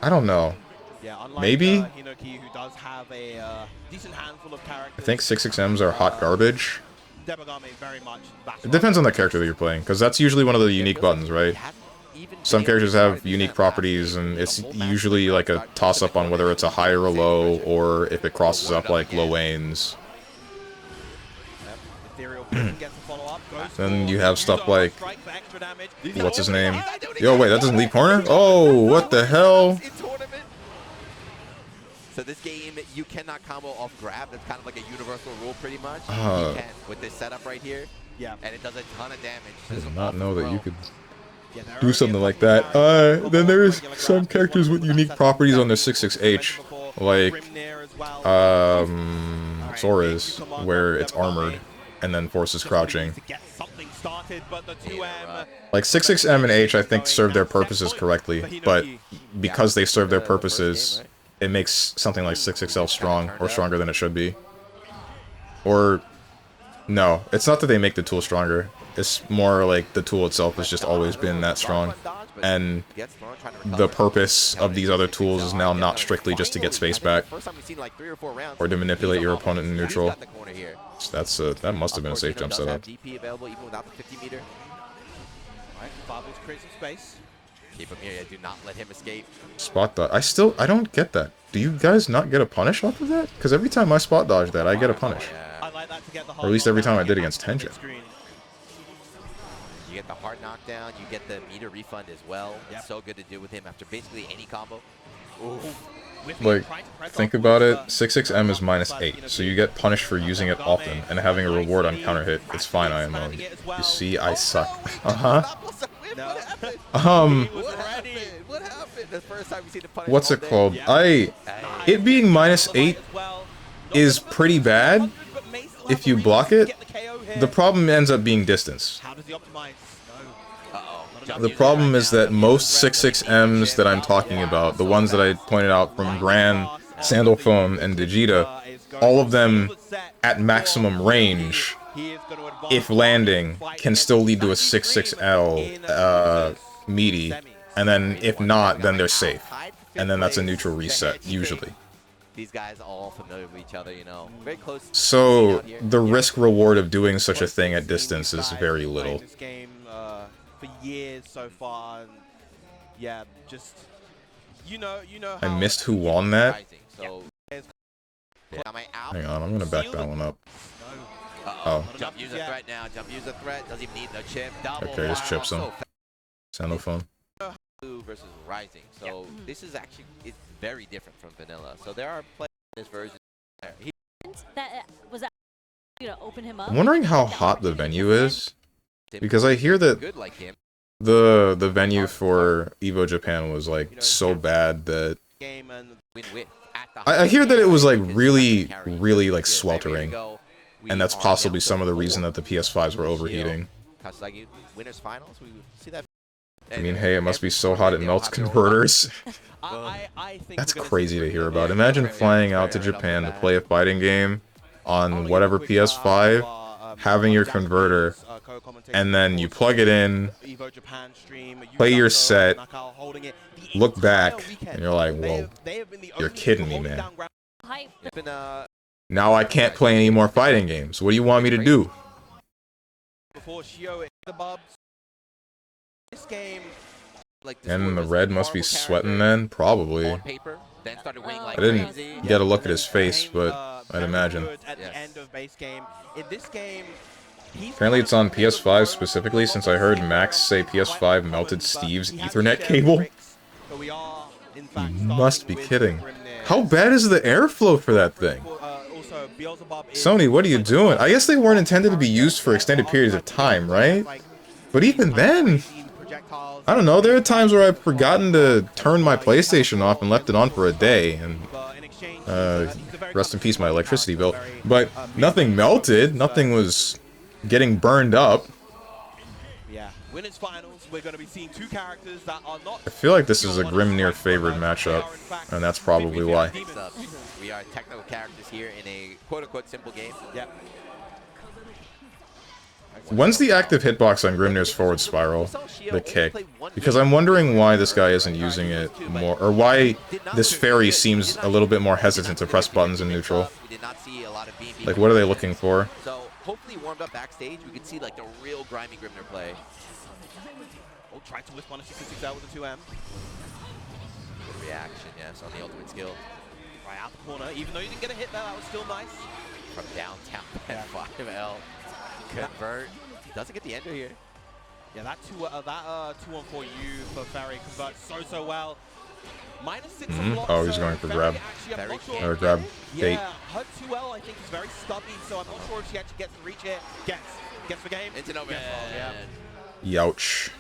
A: I don't know.
F: Yeah, unlike,
A: maybe?
F: Hinoki, who does have a decent handful of characters.
A: I think 6-6Ms are hot garbage.
F: Debagami very much.
A: It depends on the character that you're playing, because that's usually one of the unique buttons, right? Some characters have unique properties, and it's usually like a toss-up on whether it's a high or a low, or if it crosses up like low lanes. Then you have stuff like, what's his name? Yo, wait, that doesn't lead corner? Oh, what the hell?
K: So this game, you cannot combo off grab. That's kind of like a universal rule, pretty much. You can with this setup right here.
F: Yeah.
K: And it does a ton of damage.
A: I did not know that you could do something like that. Then there's some characters with unique properties on their 6-6H, like Sora's, where it's armored and then forces crouching. Like 6-6M and H, I think serve their purposes correctly, but because they serve their purposes, it makes something like 6-6L strong, or stronger than it should be. Or, no, it's not that they make the tool stronger. It's more like the tool itself has just always been that strong. And the purpose of these other tools is now not strictly just to get space back, or to manipulate your opponent in neutral. So that must have been a safe jump setup.
K: Keep him here, do not let him escape.
A: Spot dodge. I don't get that. Do you guys not get a punish off of that? Because every time I spot dodge that, I get a punish. Or at least every time I did against Tenjin.
K: You get the hard knockdown, you get the meter refund as well. It's so good to do with him after basically any combo.
A: Like, think about it, 6-6M is -8, so you get punished for using it often, and having a reward on counter hit. It's fine, IMO. You see, I suck. What's it called? It being -8 is pretty bad if you block it. The problem ends up being distance. The problem is that most 6-6Ms that I'm talking about, the ones that I pointed out from Gran, Sandalphone, and Vegeta, all of them at maximum range, if landing, can still lead to a 6-6L meaty, and then if not, then they're safe. And then that's a neutral reset, usually.
K: These guys all familiar with each other, you know, very close.
A: So, the risk-reward of doing such a thing at distance is very little.
F: For years so far, and yeah, just you know
A: I missed who won that.
K: Hang
A: on, I'm gonna back that one up. Oh.
K: Jump user threat now. Jump user threat. Doesn't even need no chip.
A: Okay, just chips him. Sandalphone.
K: Versus Rising. So this is actually very different from vanilla. So there are players in this version.
L: That was that to open him up.
A: I'm wondering how hot the venue is. Because I hear that the venue for Evo Japan was like so bad that I hear that it was like really like sweltering, and that's possibly some of the reason that the PS5s were overheating. I mean, hey, it must be so hot it melts converters. That's crazy to hear about. Imagine flying out to Japan to play a fighting game on whatever PS5, having your converter, and then you plug it in, play your set, look back, and you're like, whoa, you're kidding me, man. Now I can't play any more fighting games. What do you want me to do? And the red must be sweating then? Probably. I didn't get a look at his face, but I'd imagine. Apparently it's on PS5 specifically, since I heard Max say PS5 melted Steve's Ethernet cable.
F: but we are, in
A: You
F: fact,
A: must be
F: starting with
A: kidding.
F: Grimnir.
A: How bad is the airflow for that thing?
F: Also, Beelzebub is
A: Sony, what are you doing? I guess they weren't intended to be used for extended periods of time, right? But even then, I don't know, there are times where I've forgotten to turn my PlayStation off and left it on for a day, and rest in peace my electricity bill. But nothing melted, nothing was getting burned up.
F: Yeah, winners finals, we're going to be seeing two characters that are not...
A: I feel like this is a Grimnir favored matchup, and that's probably why.
K: We are technical characters here in a quote-unquote simple game.
F: Yeah.
A: When's the active hitbox on Grimnir's forward spiral? The kick. Because I'm wondering why this guy isn't using it more, or why this fairy seems a little bit more hesitant to press buttons in neutral. Like, what are they looking for?
K: So, hopefully warmed up backstage, we could see like the real grimy Grimnir play.
F: Oh, tried to whip one of 66 out with the 2M.
K: Good reaction, yes, on the ultimate skill.
F: Right out the corner, even though you didn't get a hit there, that was still nice.
K: From downtown, 5L. Convert. Doesn't get the ender here.
F: Yeah, that 2-on-4 U for Ferry converts so well. -6 on block,
A: Oh, he's going for grab. Or grab bait.
F: Yeah, her 2L I think is very stubby, so I'm not sure if she actually gets to reach it. Gets the game.
K: It's an over.
F: Yeah.
A: Youch.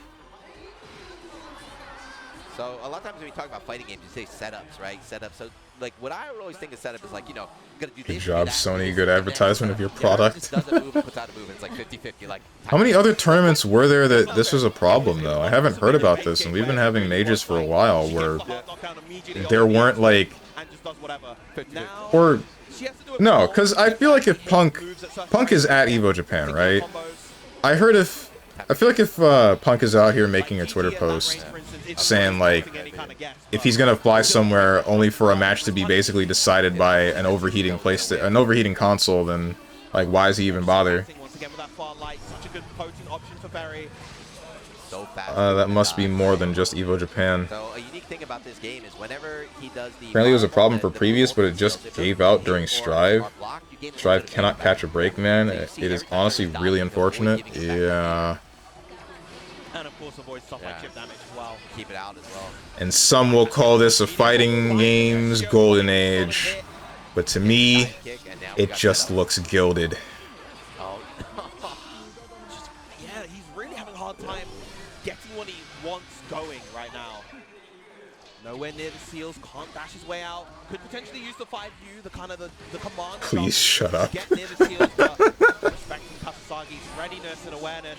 K: So a lot of times when we talk about fighting games, you say setups, right? Setups. So like what I always think of setup is like, you know, you gotta do this.
A: Good job, Sony. Good advertisement of your product.
K: Just does a move and puts out a move. It's like 50-50. Like.
A: How many other tournaments were there that this was a problem, though? I haven't heard about this, and we've been having majors for a while where there weren't, like... Or... No, because I feel like if Punk is at Evo Japan, right? I feel like if Punk is out here making a Twitter post saying, like, if he's gonna fly somewhere only for a match to be basically decided by an overheating console, then, like, why does he even bother? That must be more than just Evo Japan.
K: So a unique thing about this game is whenever he does the...
A: Apparently it was a problem for previous, but it just gave out during Strive. Strive cannot catch a break, man. It is honestly really unfortunate. Yeah.
F: And of course avoid stuff like chip damage as well.
K: Keep it out as well.
A: And some will call this a fighting game's golden age. But to me, it just looks gilded.
F: Yeah, he's really having a hard time getting what he wants going right now. Nowhere near the seals, can't dash his way out. Could potentially use the 5U, the command.
A: Please shut up.
F: Get near the seals, but respecting Kasasagi's readiness and awareness.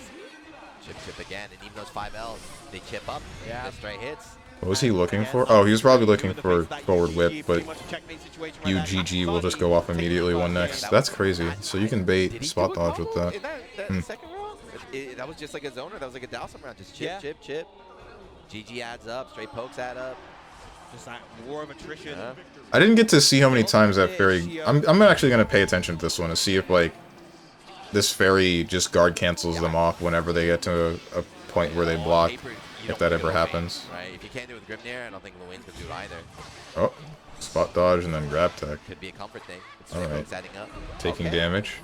K: Chip again, and even those 5Ls, they chip up. Yeah. The straight hits.
A: What was he looking for? Oh, he was probably looking for forward whip, but UGG will just go off immediately one next. That's crazy. So you can bait spot dodge with that.
K: The second round? That was just like a zoner. That was like a Dowsum round. Just chip. GG adds up. Straight pokes add up.
F: Just that war of attrition.
A: I didn't get to see how many times that fairy... I'm actually going to pay attention to this one to see if, like, this fairy just guard cancels them off whenever they get to a point where they block, if that ever happens.
K: Right, if you can't do it with Grimnir, I don't think Luin's gonna do it either.
A: Oh, spot dodge and then grab tech.
K: Could be a comfort thing.
A: Alright,
K: setting up.
A: taking damage.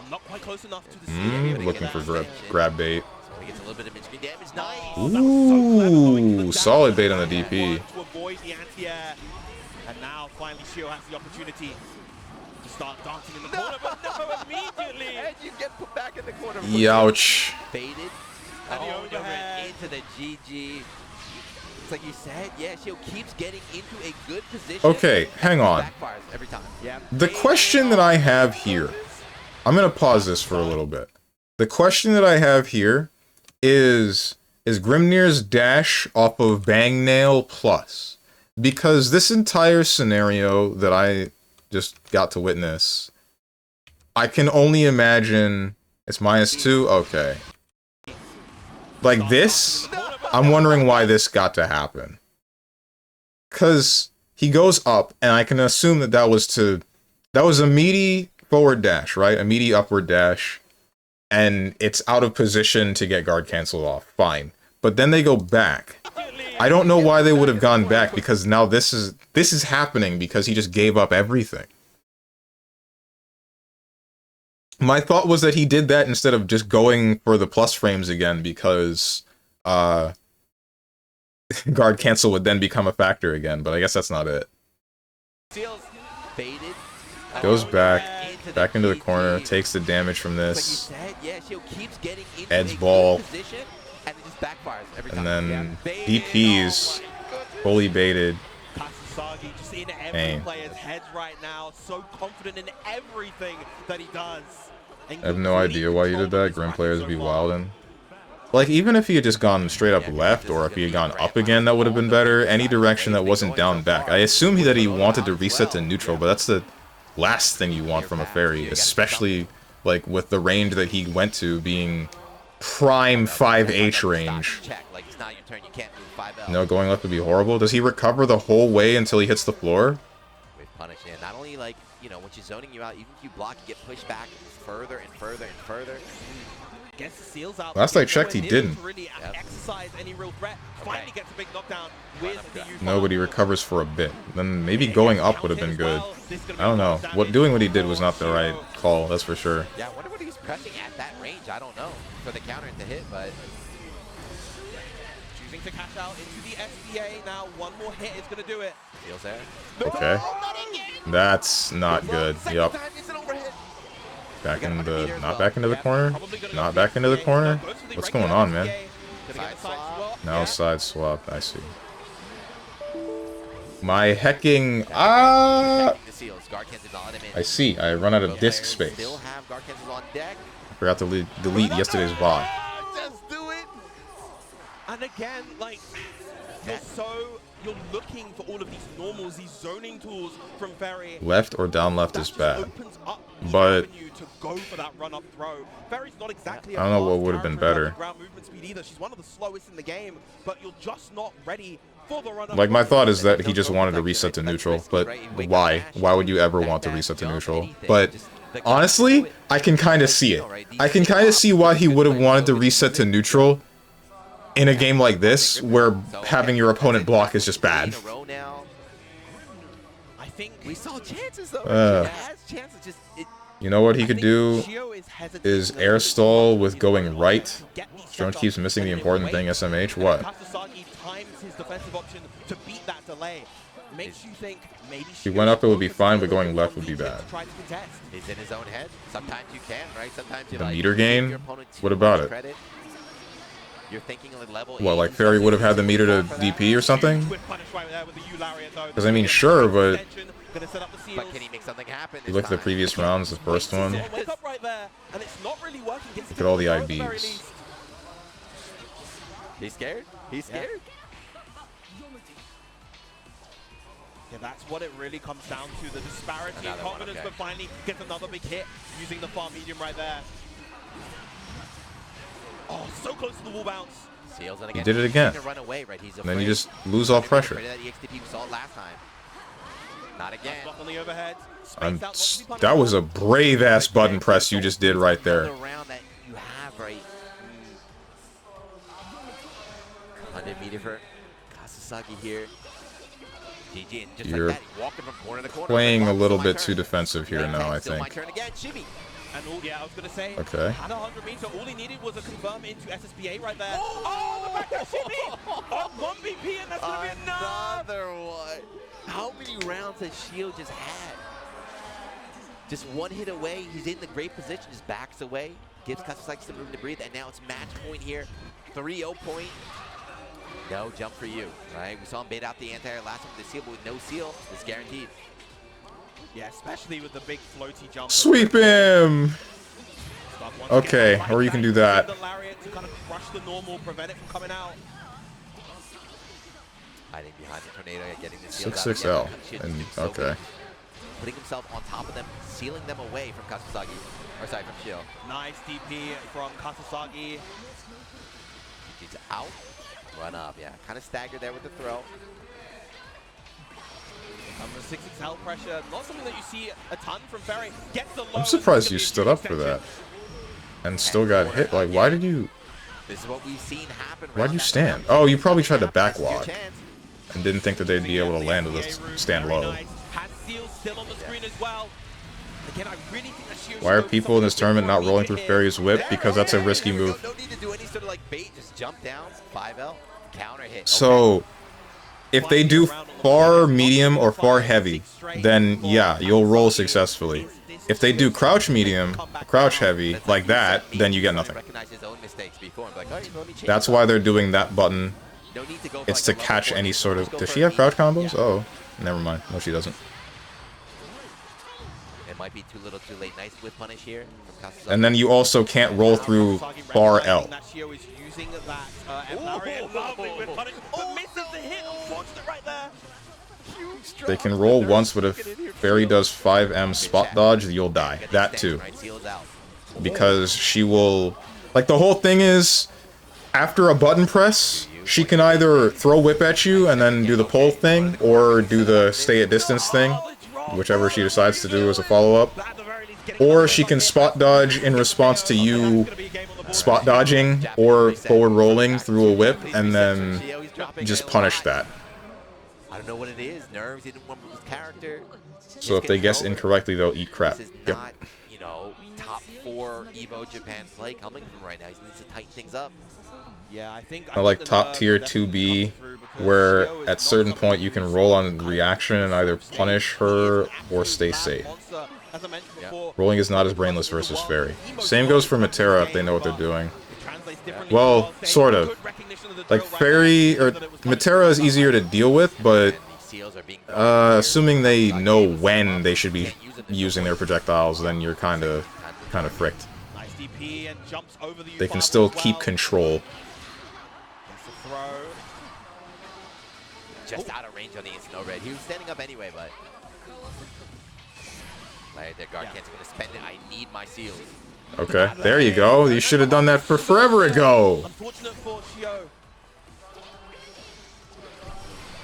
F: Not quite close enough to the
A: Looking for grab bait.
K: So he gets a little bit of mid-screen damage. Nice!
A: Ooh, solid bait on the DP.
F: To avoid the anti-air. And now finally Shio has the opportunity to start dancing in the corner, but no, immediately!
K: And you get put back in the corner.
A: Youch.
K: Faded.
F: And the overhead.
K: Into the GG. It's like you said, yeah, Shio keeps getting into a good position.
A: Okay, hang on.
K: Backfires every time. Yeah.
A: The question that I have here, I'm going to pause this for a little bit. The question that I have here is Grimnir's dash off of Bang Nail Plus? Because this entire scenario that I just got to witness, I can only imagine it's -2. Okay. Like this, I'm wondering why this got to happen. Because he goes up, and I can assume that was a meaty forward dash, right? A meaty upward dash, and it's out of position to get guard canceled off. Fine. But then they go back. I don't know why they would have gone back, because now this is happening because he just gave up everything. My thought was that he did that instead of just going for the plus frames again, because guard cancel would then become a factor again, but I guess that's not it.
K: Seals faded.
A: Goes back into the corner, takes the damage from this.
K: Like you said, yeah, Shield keeps getting into
A: Ed's
K: a
A: ball.
K: good position, and it just backfires every time.
A: And then
K: Baited.
A: DP's fully baited.
F: Kasasagi just in every
A: Dang.
F: player's heads right now, so confident in everything that he does.
A: I have no idea why you did that. Grim players be wildin'. Like, even if he had just gone straight up left, or if he had gone up again, that would have been better. Any direction that wasn't down back. I assume that he wanted to reset to neutral, but that's the last thing you want from a fairy, especially like with the range that he went to being prime 5H range. No, going left would be horrible. Does he recover the whole way until he hits the floor?
K: With punish, and not only like, you know, when she's zoning you out, even if you block, you get pushed back further and further and further.
F: Gets the seals out.
A: Last I checked, he didn't.
F: Really exercise any real threat. Finally gets a big knockdown with the
A: Nobody recovers for a bit. Then maybe going up would have been good. I don't know. Doing what he did was not the right call, that's for sure.
K: Yeah, I wonder what he's pressing at that range. I don't know for the counter to hit, but
F: choosing to cash out into the SBA. Now one more hit is going to do it.
K: Feels there.
A: Okay. That's not good. Yup. Back in the, not back into the corner? Not back into the corner? What's going on, man? Now side swap, I see. My hecking, I see, I run out of disk space. I forgot to delete yesterday's VOD.
F: Just do it. And again, like, you're looking for all of these normals, these zoning tools from Ferry.
A: Left or down left is bad. But
F: to go for that run-up throw. Ferry's not exactly
A: I don't know what would have been better.
F: Ground movement speed either. She's one of the slowest in the game, but you're just not ready for the run-up.
A: Like, my thought is that he just wanted to reset to neutral, but why? Why would you ever want to reset to neutral? But honestly, I can kind of see it. I can kind of see why he would have wanted to reset to neutral in a game like this, where having your opponent block is just bad.
K: I think we saw chances though.
A: You know what he could do is air stall with going right. Strong keeps missing the important thing, SMH. What?
F: Kasasagi times his defensive option to beat that delay. Makes you think maybe
A: If he went up, it would be fine, but going left would be bad.
K: He's in his own head. Sometimes you can, right? Sometimes you
A: The meter gain? What about it?
K: You're thinking like level
A: What, like Ferry would have had the meter to DP or something? Because I mean, sure, but
K: can he make something happen?
A: you look at the previous rounds, the first one. Look at all the IBs.
K: He's scared? He's scared?
F: Yeah, that's what it really comes down to, the disparity in confidence, but finally gets another big hit using the far medium right there. Oh, so close to the wall bounce.
A: He did it again. And then you just lose all pressure.
K: Not again.
F: On the overhead.
A: That was a brave-ass button press you just did right there.
K: That you have, right? 100 meter for Kasasagi here. GG, and just
A: You're
K: like that, walking from corner to corner.
A: playing a little bit too defensive here now, I think.
K: My turn again, Shimmy.
F: And yeah, I was going to say,
A: okay.
F: At 100 meter, all he needed was a confirm into SSBA right there. Oh, the back shimmy! Oh, 1 BP, and that's going to be enough!
K: Another one. How many rounds has Shield just had? Just one hit away. He's in the great position, just backs away, gives Kasasagi some room to breathe, and now it's match point here. 3-0 point. No jump for you, right? We saw him bait out the anti-air last one with the seal, but with no seal, it's guaranteed.
F: Yeah, especially with the big floaty jump.
A: Sweep him! Okay, or you can do that.
F: The lariat to kind of crush the normal, prevent it from coming out.
K: Hiding behind the tornado, getting the seal
A: 6-6L. And okay.
K: Putting himself on top of them, sealing them away from Kasasagi. Or sorry, from Shield.
F: Nice DP from Kasasagi.
K: He's out. Run up, yeah. Kind of staggered there with the throw.
F: The 6-6L pressure, not something that you see a ton from Ferry. Gets the low.
A: I'm surprised you stood up for that. And still got hit. Like, why did you...
K: This is what we've seen happen.
A: Why'd you stand? Oh, you probably tried to backwalk. And didn't think that they'd be able to land with this stand low. Why are people in this tournament not rolling through Ferry's whip? Because that's a risky move.
K: No need to do any sort of like bait, just jump down. 5L. Counter hit.
A: So, if they do far medium or far heavy, then yeah, you'll roll successfully. If they do crouch medium, crouch heavy, like that, then you get nothing. That's why they're doing that button. It's to catch any sort of... Does she have crouch combos? Oh, never mind. No, she doesn't.
K: It might be too little too late. Nice whip punish here.
A: And then you also can't roll through bar L. They can roll once, but if Fairy does 5M spot dodge, you'll die. That too. Because she will... Like, the whole thing is, after a button press, she can either throw whip at you and then do the pull thing, or do the stay at distance thing, whichever she decides to do as a follow-up. Or she can spot dodge in response to you spot dodging or forward rolling through a whip, and then just punish that.
K: I don't know what it is. Nerves, he didn't want his character.
A: So if they guess incorrectly, they'll eat crap.
K: This is not, you know, top 4 Evo Japan play coming from right now. He needs to tighten things up.
F: Yeah, I think
A: I like top tier 2B, where at certain point you can roll on reaction and either punish her or stay safe. Rolling is not as brainless versus Fairy. Same goes for Matera if they know what they're doing. Well, sort of. Like Fairy or Matera is easier to deal with, but assuming they know when they should be using their projectiles, then you're kind of fricked. They can still keep control.
K: Just out of range on the instant red. He was standing up anyway, but like their guard can't gonna spend it. I need my seals.
A: Okay, there you go. You should have done that forever ago.
F: Unfortunate for Shio.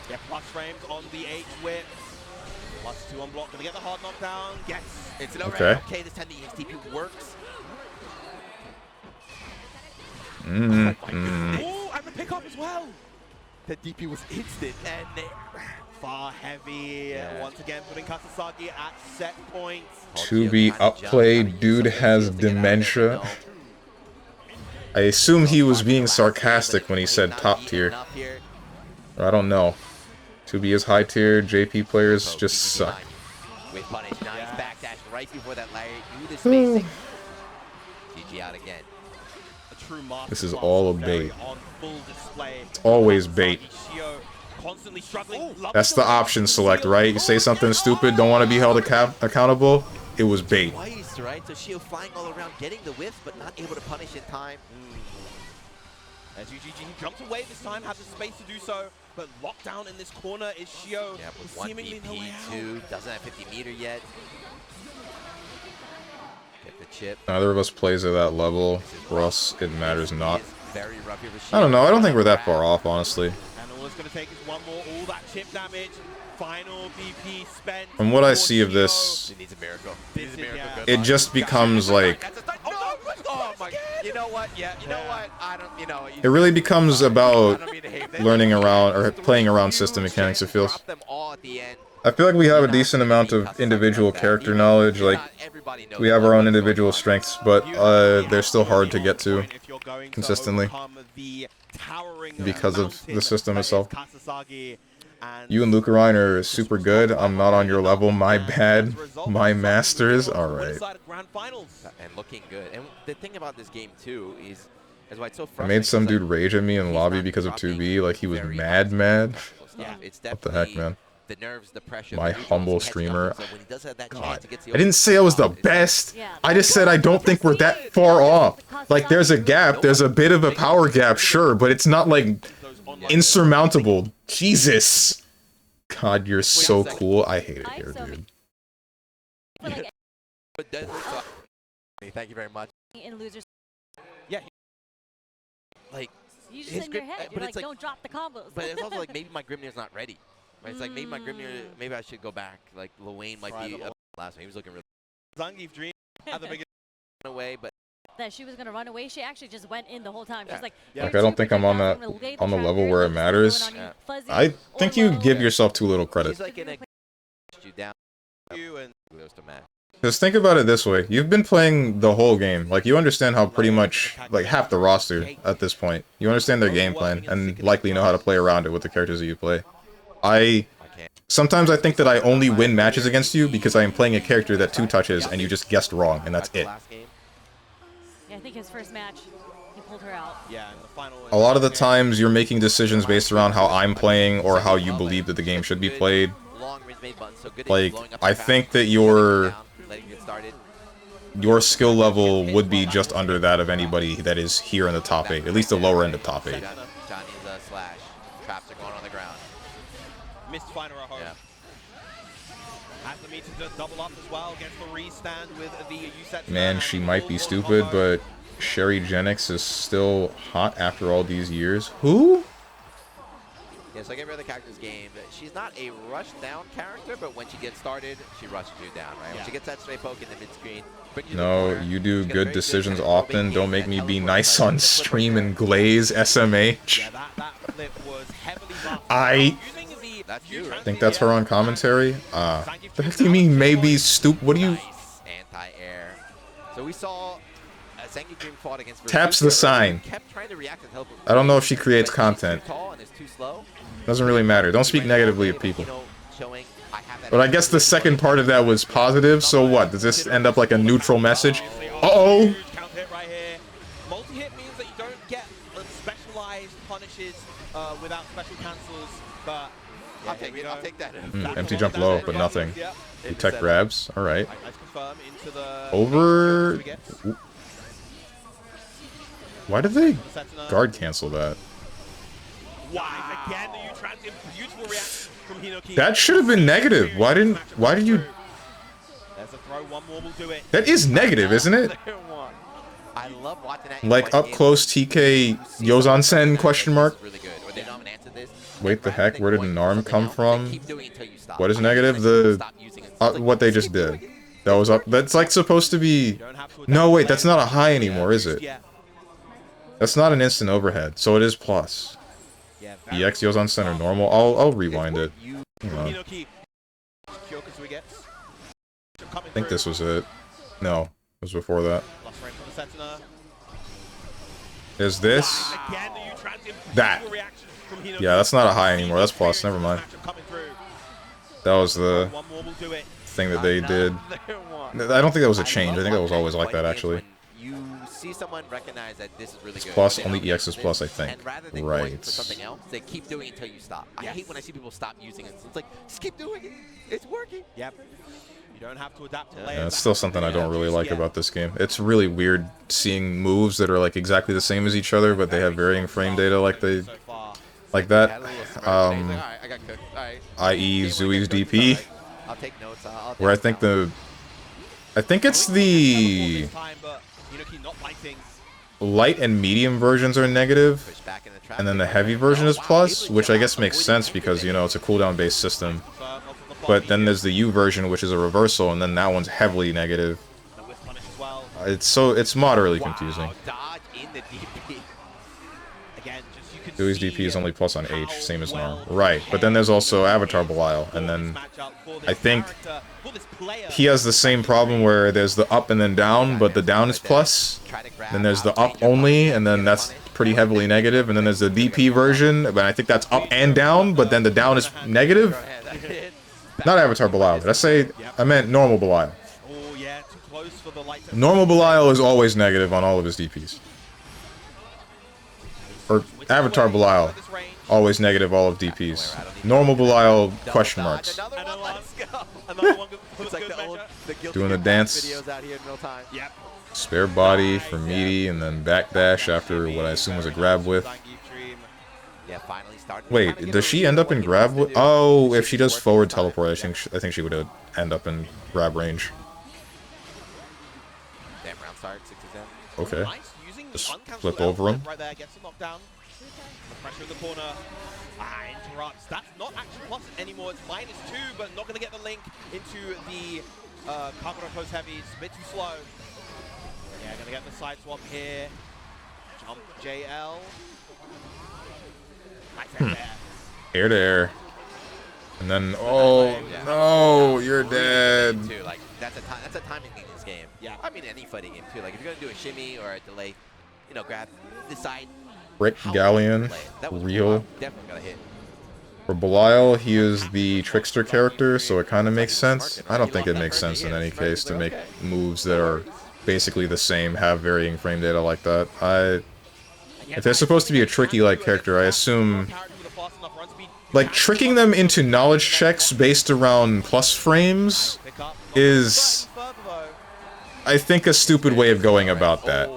F: Yeah, plus frames on the H whip. +2 on block. Gonna get the hard knockdown. Yes.
K: It's an overhead. Okay, this time the XTP works.
F: Oh, and the pickup as well.
K: The DP was instant and
F: far heavy. Once again, putting Kasasagi at set point.
A: 2B upplayed. Dude has dementia. I assume he was being sarcastic when he said top tier. I don't know. 2B is high tier. JP players just suck.
K: With punish, nice backdash right before that Larry. Do the spacing. GG out again.
A: This is all a bait. It's always bait. That's the option select, right? You say something stupid, don't want to be held accountable. It was bait.
K: Twice, right? So Shio flying all around, getting the whiff, but not able to punish in time.
F: As UGG jumps away this time, has the space to do so, but locked down in this corner is Shio.
K: Yeah, with 1 BP2, doesn't have 50 meter yet. Get the chip.
A: Neither of us plays at that level. For us, it matters not. I don't know. I don't think we're that far off, honestly.
F: And all it's going to take is one more. All that chip damage. Final BP spent.
A: From what I see of this,
K: it needs a miracle. It needs a miracle.
A: It just becomes like...
K: Oh my, you know what? Yeah, you know what? I don't, you know.
A: It really becomes about learning around or playing around system mechanics, it feels. I feel like we have a decent amount of individual character knowledge, like, we have our own individual strengths, but they're still hard to get to consistently because of the system itself. You and Luca Ryan are super good. I'm not on your level. My bad. My masters. Alright.
K: And looking good. And the thing about this game, too, is why it's so
A: I made some dude rage at me in lobby because of 2B. Like, he was mad.
K: Yeah, it's
A: what the heck, man?
K: The nerves, the pressure,
A: my humble streamer.
K: God.
A: I didn't say I was the best. I just said I don't think we're that far off. Like, there's a gap. There's a bit of a power gap, sure, but it's not, like, insurmountable. Jesus. God, you're so cool. I hate it here, dude.
K: Thank you very much. Yeah. Like,
L: you just in your head. You're like, don't drop the combos.
K: But it's also like maybe my Grimnir's not ready. Right? It's like maybe my Grimnir, maybe I should go back. Like Luane might be last one. He was looking really.
F: Zangief dream at the biggest
K: away, but
L: that she was gonna run away. She actually just went in the whole time. She's like,
A: I don't think I'm on that on the level where it matters. I think you give yourself too little credit.
K: She's like in a you down. You and goes to match.
A: Because think about it this way. You've been playing the whole game. Like, you understand how pretty much, like, half the roster at this point. You understand their game plan, and likely know how to play around it with the characters that you play. Sometimes I think that I only win matches against you because I am playing a character that 2 touches, and you just guessed wrong, and that's it.
L: Yeah, I think his first match, he pulled her out.
F: Yeah, in the final.
A: A lot of the times, you're making decisions based around how I'm playing, or how you believe that the game should be played. Like, I think that your skill level would be just under that of anybody that is here in the top 8, at least the lower end of top 8.
K: Johnny's slash. Traps are going on the ground.
F: Missed final at home. Has the meter to double up as well against the restand with the Uset.
A: Man, she might be stupid, but Sherry Genix is still hot after all these years. Who?
K: Yeah, so like every other character's game, she's not a rush down character, but when she gets started, she rushes you down, right? When she gets that straight poke in the mid-screen,
A: no, you do good decisions often. Don't make me be nice on stream and glaze SMH. I think that's her on commentary. The heck do you mean maybe stupid? What do you...
K: Anti-air. So we saw Zangief Dream fought against
A: taps the sign. I don't know if she creates content. Doesn't really matter. Don't speak negatively of people. But I guess the second part of that was positive, so what? Does this end up like a neutral message? Uh-oh!
F: Multi-hit means that you don't get specialized punishes without special cancels, but...
K: I'll take that.
A: Empty jump low, but nothing. Tech grabs. Alright. Over... Why did they guard cancel that? That should have been negative. Why did you... That is negative, isn't it?
K: I love watching that.
A: Like up close TK Yozan-sen question mark? Wait, the heck? Where did Narm come from? What is negative? The... what they just did. That was up... That's like supposed to be... No, wait, that's not a high anymore, is it? That's not an instant overhead, so it is plus. EX Yozan center normal. I'll rewind it. Hang on. I think this was it. No, it was before that. Is this? That. Yeah, that's not a high anymore. That's plus. Never mind. That was the thing that they did. I don't think that was a change. I think that was always like that, actually.
K: See someone recognize that this is really
A: it's
K: good.
A: Plus, only EX is plus, I think.
K: And rather than
A: right.
K: going for something else, they keep doing it until you stop. I hate when I see people stop using it. It's like, just keep doing it. It's working.
F: Yep. You don't have to adapt to
A: yeah, it's still something I don't really like about this game. It's really weird seeing moves that are like exactly the same as each other, but they have varying frame data like they... Like that. I.e. Zui's DP.
K: I'll take notes.
A: Where I think the... I think it's the... light and medium versions are negative, and then the heavy version is plus, which I guess makes sense because, you know, it's a cooldown-based system. But then there's the U version, which is a reversal, and then that one's heavily negative. It's moderately confusing. Dewey's DP is only plus on H, same as Narm. Right, but then there's also Avatar Belial, and then I think he has the same problem where there's the up and then down, but the down is plus. Then there's the up only, and then that's pretty heavily negative. And then there's the DP version, but I think that's up and down, but then the down is negative. Not Avatar Belial, did I meant normal Belial. Normal Belial is always negative on all of his DPs. Or Avatar Belial, always negative all of DPs. Normal Belial, question marks. Doing the dance. Spare body for meaty, and then backdash after what I assume was a grab with. Wait, does she end up in grab with? Oh, if she does forward teleport, I think she would end up in grab range. Okay. Just flip over him.
F: Pressure in the corner. Interrupts. That's not actually plus anymore. It's -2, but not going to get the link into the Kagura post heavies. A bit too slow. Yeah, going to get the side swap here. Jump JL. Nice air there.
A: Air to air. And then, oh no, you're dead.
K: Too. Like that's a timing thing in this game. Yeah. I mean any fighting game too. Like if you're gonna do a shimmy or a delay, you know, decide.
A: Rick Galleon, real.
K: Definitely gotta hit.
A: For Belial, he is the trickster character, so it kind of makes sense. I don't think it makes sense in any case to make moves that are basically the same, have varying frame data like that. If they're supposed to be a tricky-like character, I assume... Like, tricking them into knowledge checks based around plus frames is... I think a stupid way of going about that.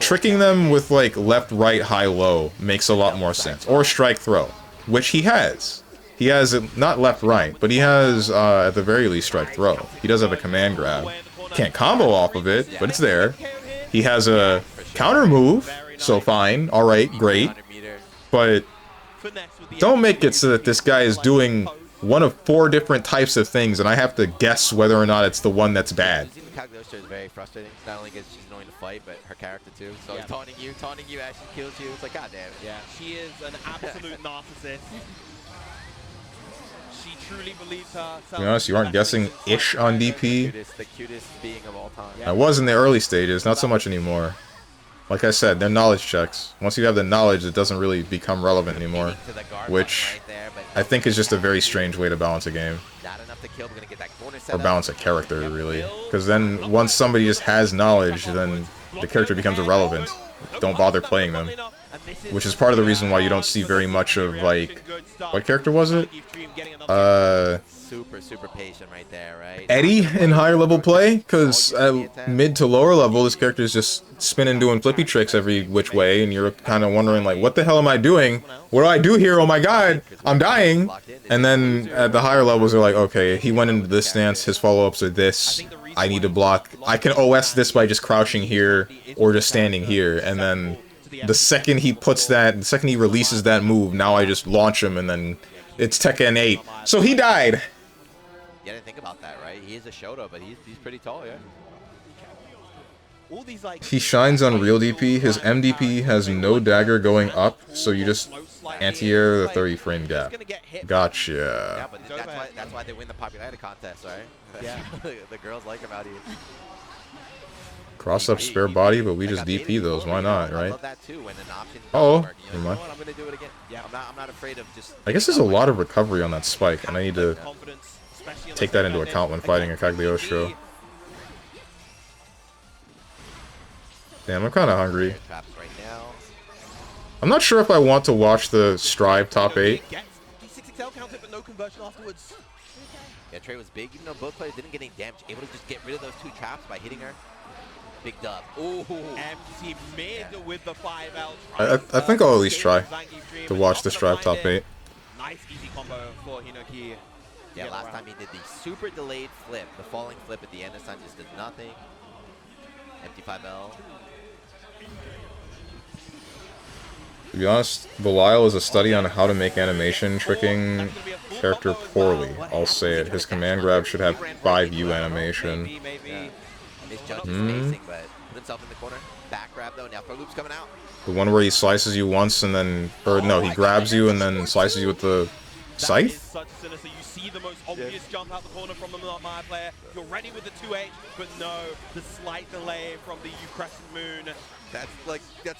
A: Tricking them with, like, left, right, high, low makes a lot more sense. Or strike, throw. Which he has. He has, not left, right, but he has, at the very least, strike, throw. He does have a command grab. Can't combo off of it, but it's there. He has a counter move, so fine, alright, great. But don't make it so that this guy is doing one of 4 different types of things, and I have to guess whether or not it's the one that's bad.
K: Cagliostro is very frustrating. Not only because she's annoying to fight, but her character too. So yeah. Taunting you as she kills you. It's like, god damn it.
F: Yeah, she is an absolute narcissist. She truly believes herself.
A: To be honest, you aren't guessing ish on DP.
K: The cutest being of all time.
A: I was in the early stages, not so much anymore. Like I said, they're knowledge checks. Once you have the knowledge, it doesn't really become relevant anymore. Which I think is just a very strange way to balance a game. Or balance a character, really. Because then, once somebody just has knowledge, then the character becomes irrelevant. Don't bother playing them. Which is part of the reason why you don't see very much of, like... What character was it?
K: Super patient right there, right?
A: Eddie in higher level play? Because at mid to lower level, this character is just spinning, doing flippy tricks every which way, and you're kind of wondering, like, what the hell am I doing? What do I do here? Oh my god, I'm dying! And then at the higher levels, they're like, okay, he went into this stance, his follow-ups are this, I need to block. I can OS this by just crouching here, or just standing here, and then the second he releases that move, now I just launch him, and then it's Tekken 8. So he died!
K: You gotta think about that, right? He is a Shoto, but he's pretty tall, yeah.
A: He shines on real DP. His MDP has no dagger going up, so you just anti-air the 30 frame gap. Gotcha.
K: Yeah, but that's why they win the popularity contest, right? Yeah. The girls like him out here.
A: Cross up spare body, but we just DP those. Why not, right? Oh, never mind.
K: I'm not afraid of just...
A: I guess there's a lot of recovery on that spike, and I need to take that into account when fighting a Cagliostro. Damn, I'm kind of hungry. I'm not sure if I want to watch the Strive top 8.
K: Yeah, Trey was big, even though both players didn't get any damage. Able to just get rid of those 2 traps by hitting her. Big dub. Ooh.
F: Empty mid with the 5L.
A: I think I'll at least try to watch the Strive top 8.
F: Nice easy combo for Hinoki.
K: Yeah, last time he did the super delayed flip, the falling flip at the end. This time just did nothing. Empty 5L.
A: To be honest, Belial is a study on how to make animation tricking character poorly. I'll say it. His command grab should have 5U animation. The one where he slices you once and then... Or no, he grabs you and then slices you with the scythe?
F: You see the most obvious jump out the corner from the Maya player. You're ready with the 2H, but no, the slight delay from the U Crescent Moon.
K: That's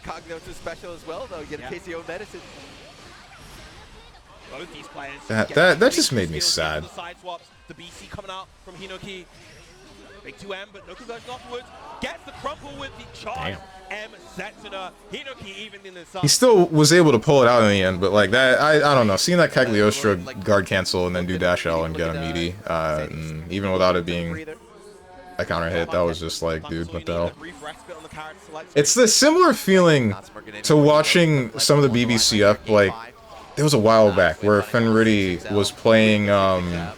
K: Cogno's special as well, though. You get a case of your own medicine.
F: Both these players.
A: That just made me sad.
F: The side swaps, the BC coming out from Hinoki. Big 2M, but no conversion afterwards. Gets the crumple with the charge. M Setsuna. Hinoki even in the side.
A: He still was able to pull it out in the end, but like that, I don't know. Seeing that Cagliostro guard cancel and then do dash L and get a meaty, even without it being a counter hit, that was just like, dude, what the hell? It's the similar feeling to watching some of the BBCF, like, there was a while back where Fenritti was playing, I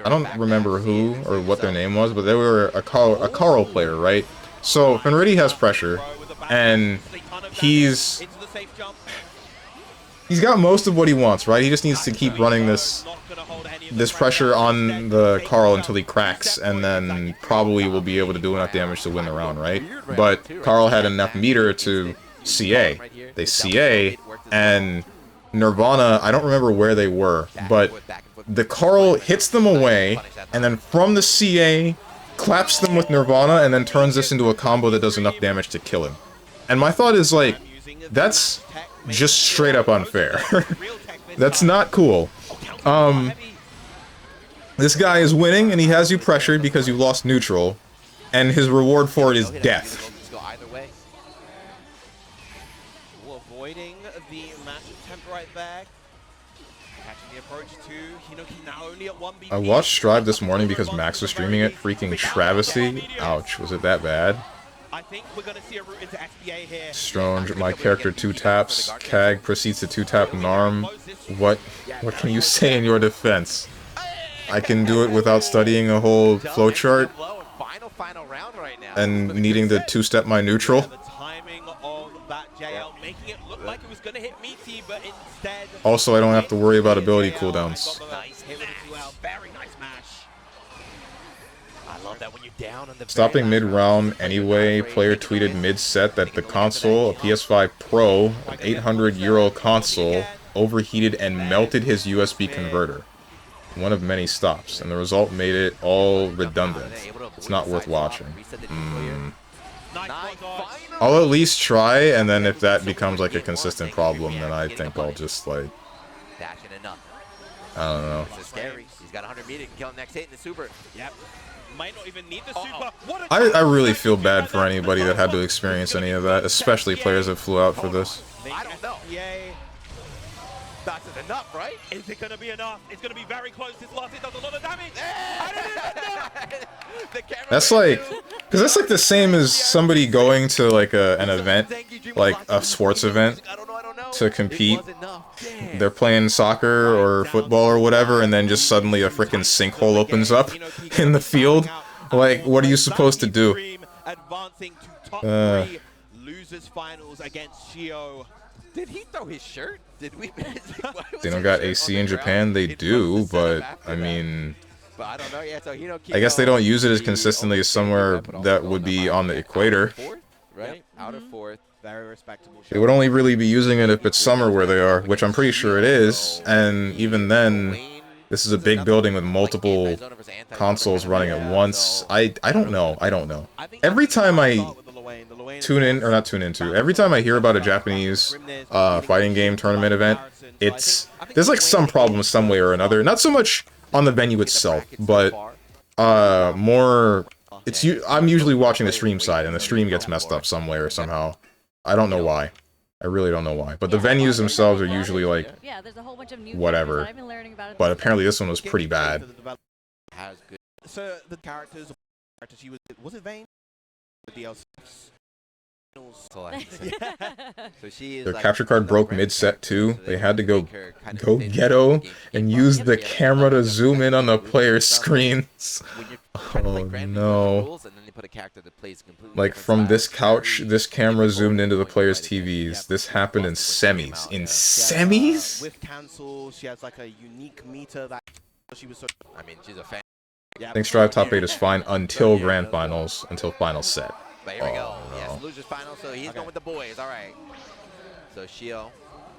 A: don't remember who or what their name was, but they were a Carl player, right? So Fenritti has pressure, and he's got most of what he wants, right? He just needs to keep running this pressure on the Carl until he cracks, and then probably will be able to do enough damage to win the round, right? But Carl had enough meter to CA. They CA, and Nirvana, I don't remember where they were, but the Carl hits them away, and then from the CA, claps them with Nirvana, and then turns this into a combo that does enough damage to kill him. And my thought is, like, that's just straight up unfair. That's not cool. This guy is winning, and he has you pressured because you lost neutral, and his reward for it is death.
F: Avoiding the match attempt right there. Catching the approach to Hinoki now only at 1BP.
A: I watched Strive this morning because Max was streaming it. Freaking travesty. Ouch, was it that bad?
F: I think we're gonna see a route into XBA here.
A: Strange, my character 2 taps. Kag proceeds to 2-tap Narm. What can you say in your defense? I can do it without studying a whole flowchart and needing to 2-step my neutral. Also, I don't have to worry about ability cooldowns. Stopping mid-round anyway, player tweeted mid-set that the console, a PS5 Pro, an 800-euro console, overheated and melted his USB converter. One of many stops, and the result made it all redundant. It's not worth watching. I'll at least try, and then if that becomes like a consistent problem, then I think I'll just like... I don't know.
K: He's got 100 meters, can kill him next hit in the super. Yep.
F: Might not even need the super.
A: I really feel bad for anybody that had to experience any of that, especially players that flew out for this.
K: I don't know.
F: Yay.
K: That's enough, right?
F: Is it going to be enough? It's going to be very close. This last hit does a lot of damage. And it is enough.
A: That's like, because that's like the same as somebody going to like an event, like a sports event, to compete. They're playing soccer or football or whatever, and then just suddenly a freaking sinkhole opens up in the field. Like, what are you supposed to do?
F: Advancing to top 3, losers finals against Shio.
K: Did he throw his shirt? Did we miss?
A: They don't got AC in Japan? They do, but I mean...
K: But I don't know yet, so
A: I guess they don't use it as consistently as somewhere that would be on the equator.
K: Right? Out of 4th.
F: Very respectable.
A: They would only really be using it if it's summer where they are, which I'm pretty sure it is, and even then, this is a big building with multiple consoles running at once. I don't know. Every time I tune in, or not tune into, every time I hear about a Japanese fighting game tournament event, there's like some problem some way or another. Not so much on the venue itself, but more, I'm usually watching the stream side, and the stream gets messed up some way or somehow. I don't know why. I really don't know why. But the venues themselves are usually like, whatever. But apparently this one was pretty bad.
F: So the characters, was it Vayne?
K: So she is
A: Their capture card broke mid-set too. They had to go ghetto and use the camera to zoom in on the player's screens. Oh no. Like from this couch, this camera zoomed into the player's TVs. This happened in semis. In semis?
F: With cancel, she has like a unique meter that she was so...
K: I mean, she's a fan.
A: I think Strive top 8 is fine until Grand Finals, until Final Set.
K: But here we go. Yes, losers final, so he's going with the boys. All right. So Shio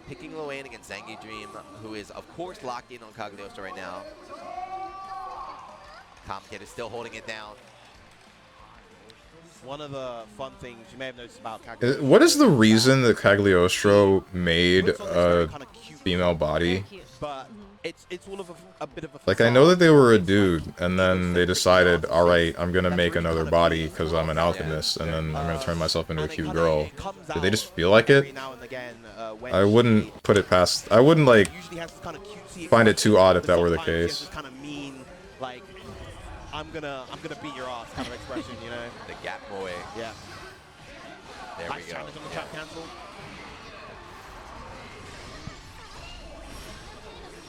K: picking Loane against Zangief Dream, who is, of course, locked in on Cagliostro right now. Complicated is still holding it down.
F: One of the fun things you may have noticed about Cagliostro.
A: What is the reason that Cagliostro made a female body?
F: But it's all of a bit of a...
A: Like, I know that they were a dude, and then they decided, alright, I'm gonna make another body because I'm an alchemist, and then I'm gonna turn myself into a cute girl. Did they just feel like it? I wouldn't put it past... I wouldn't, like, find it too odd if that were the case.
F: Like, I'm gonna beat your ass kind of expression, you know?
K: The gap boy.
F: Yeah.
K: There we go.
F: Challenge on the trap cancel.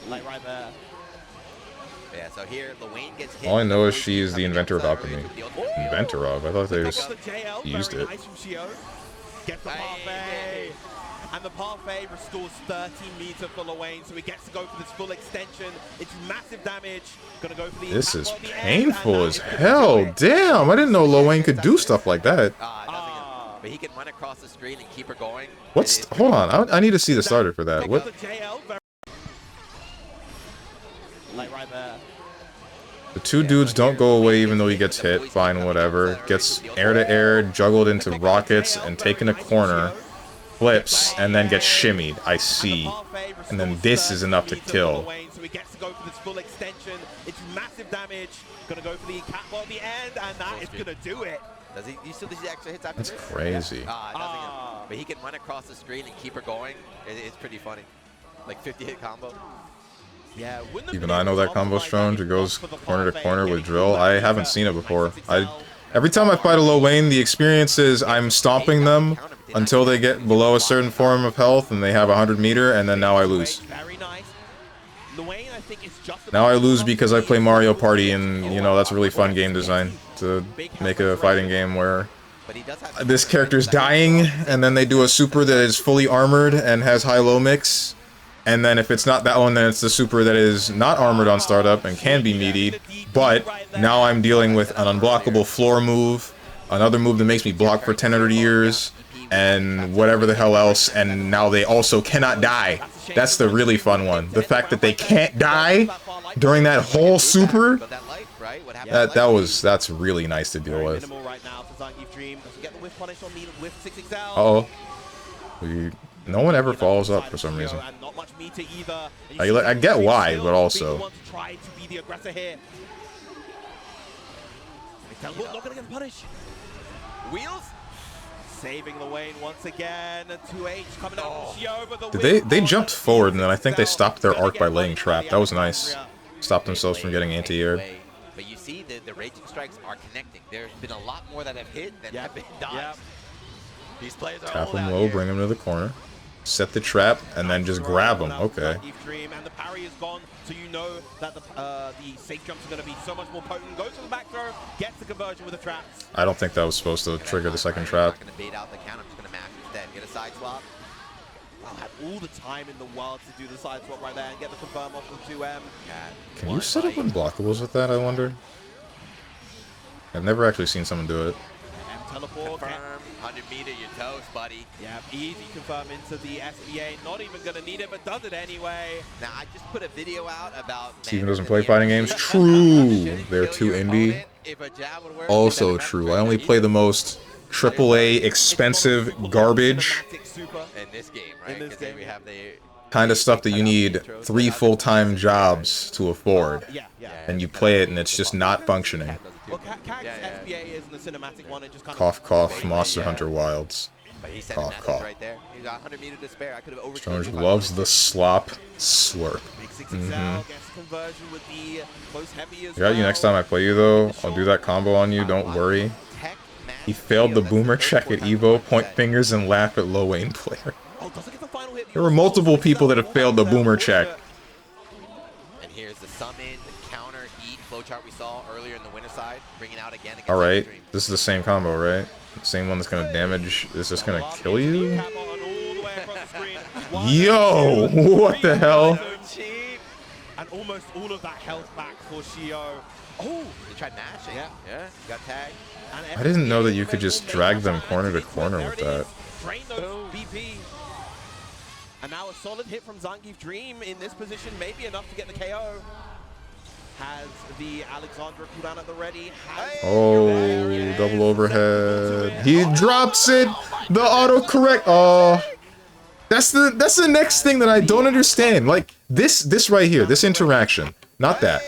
F: Like right there.
K: Yeah, so here, Loane gets hit.
A: All I know is she's the inventor of alchemy. Inventor of? I thought they just used it.
F: Gets the parfait. And the parfait restores 30 meter for Loane, so he gets to go for this full extension. It's massive damage. Gonna go for the...
A: This is painful as hell. Damn, I didn't know Loane could do stuff like that.
K: but he can run across the screen and keep her going.
A: What's... Hold on. I need to see the starter for that. What?
F: Like right there.
A: The two dudes don't go away even though he gets hit. Fine, whatever. Gets air to air, juggled into rockets, and taken a corner. Flips, and then gets shimmied. I see. And then this is enough to kill.
F: So he gets to go for this full extension. It's massive damage. Gonna go for the catball at the end, and that is gonna do it.
K: Does he? You still see the extra hits after
A: That's
K: this?
A: crazy.
K: But he can run across the screen and keep her going. It's pretty funny. Like 50-hit combo.
F: Yeah,
A: Even I know that combo strong. It goes corner to corner with drill. I haven't seen it before. Every time I fight a low lane, the experience is I'm stomping them until they get below a certain form of health and they have 100 meter, and then now I lose. Now I lose because I play Mario Party, and you know that's really fun game design to make a fighting game where this character's dying, and then they do a super that is fully armored and has high-low mix. And then if it's not that one, then it's the super that is not armored on startup and can be meatied. But now I'm dealing with an unblockable floor move, another move that makes me block for 1000 years, and whatever the hell else, and now they also cannot die. That's the really fun one. The fact that they can't die during that whole super, that's really nice to deal with. Uh-oh. No one ever follows up for some reason. I get why, but also.
F: Not gonna get punished. Wheels saving the lane once again. 2H coming out from Shio, but
A: They jumped forward, and then I think they stopped their arc by laying trap. That was nice. Stopped themselves from getting anti-aired.
K: But you see, the raging strikes are connecting. There's been a lot more that have hit than have been dodged. These players are
A: Tap him low, bring him to the corner. Set the trap, and then just grab him. Okay.
F: And the parry is gone, so you know that the safe jumps are going to be so much more potent. Goes to the back throw, gets the conversion with the traps.
A: I don't think that was supposed to trigger the second trap.
K: I'm not going to bait out the count. I'm just going to mash instead. Get a side swap.
F: I'll have all the time in the world to do the side swap right there and get the confirm off of 2M.
A: Can you set up unblockables with that, I wonder? I've never actually seen someone do it.
F: Teleport.
K: Confirm. 100 meter, you're toast, buddy.
F: Yeah, easy confirm into the SBA. Not even going to need it, but does it anyway.
K: Now, I just put a video out about...
A: Steven doesn't play fighting games. True. They're too indie. Also true. I only play the most AAA expensive garbage.
K: In this game, right? Because then we have the...
A: kind of stuff that you need 3 full-time jobs to afford. And you play it and it's just not functioning.
F: Well, SBA isn't a cinematic one. It just kind
A: Cough, cough, Monster Hunter Wilds. Cough, cough.
K: Right there. He's got 100 meter to spare. I could have
A: Strange loves the slop slurp. I got you next time I play you, though. I'll do that combo on you, don't worry. He failed the boomer check at Evo, point fingers, and laugh at low lane player. There were multiple people that have failed the boomer check.
K: And here's the summon, the counter, eat flowchart we saw earlier in the winter side, bringing out again.
A: Alright, this is the same combo, right? The same one that's gonna damage, is this gonna kill you? Yo! What the hell?
F: And almost all of that health back for Shio.
K: Oh, they tried mashing. Yeah, got tagged.
A: I didn't know that you could just drag them corner to corner with that.
F: Drain those BP. And now a solid hit from Zangief Dream in this position, maybe enough to get the KO. Has the Alexandra cooldown at the ready.
A: Oh, double overhead. He drops it. The autocorrect. Oh, that's the next thing that I don't understand. Like this right here, this interaction, not that.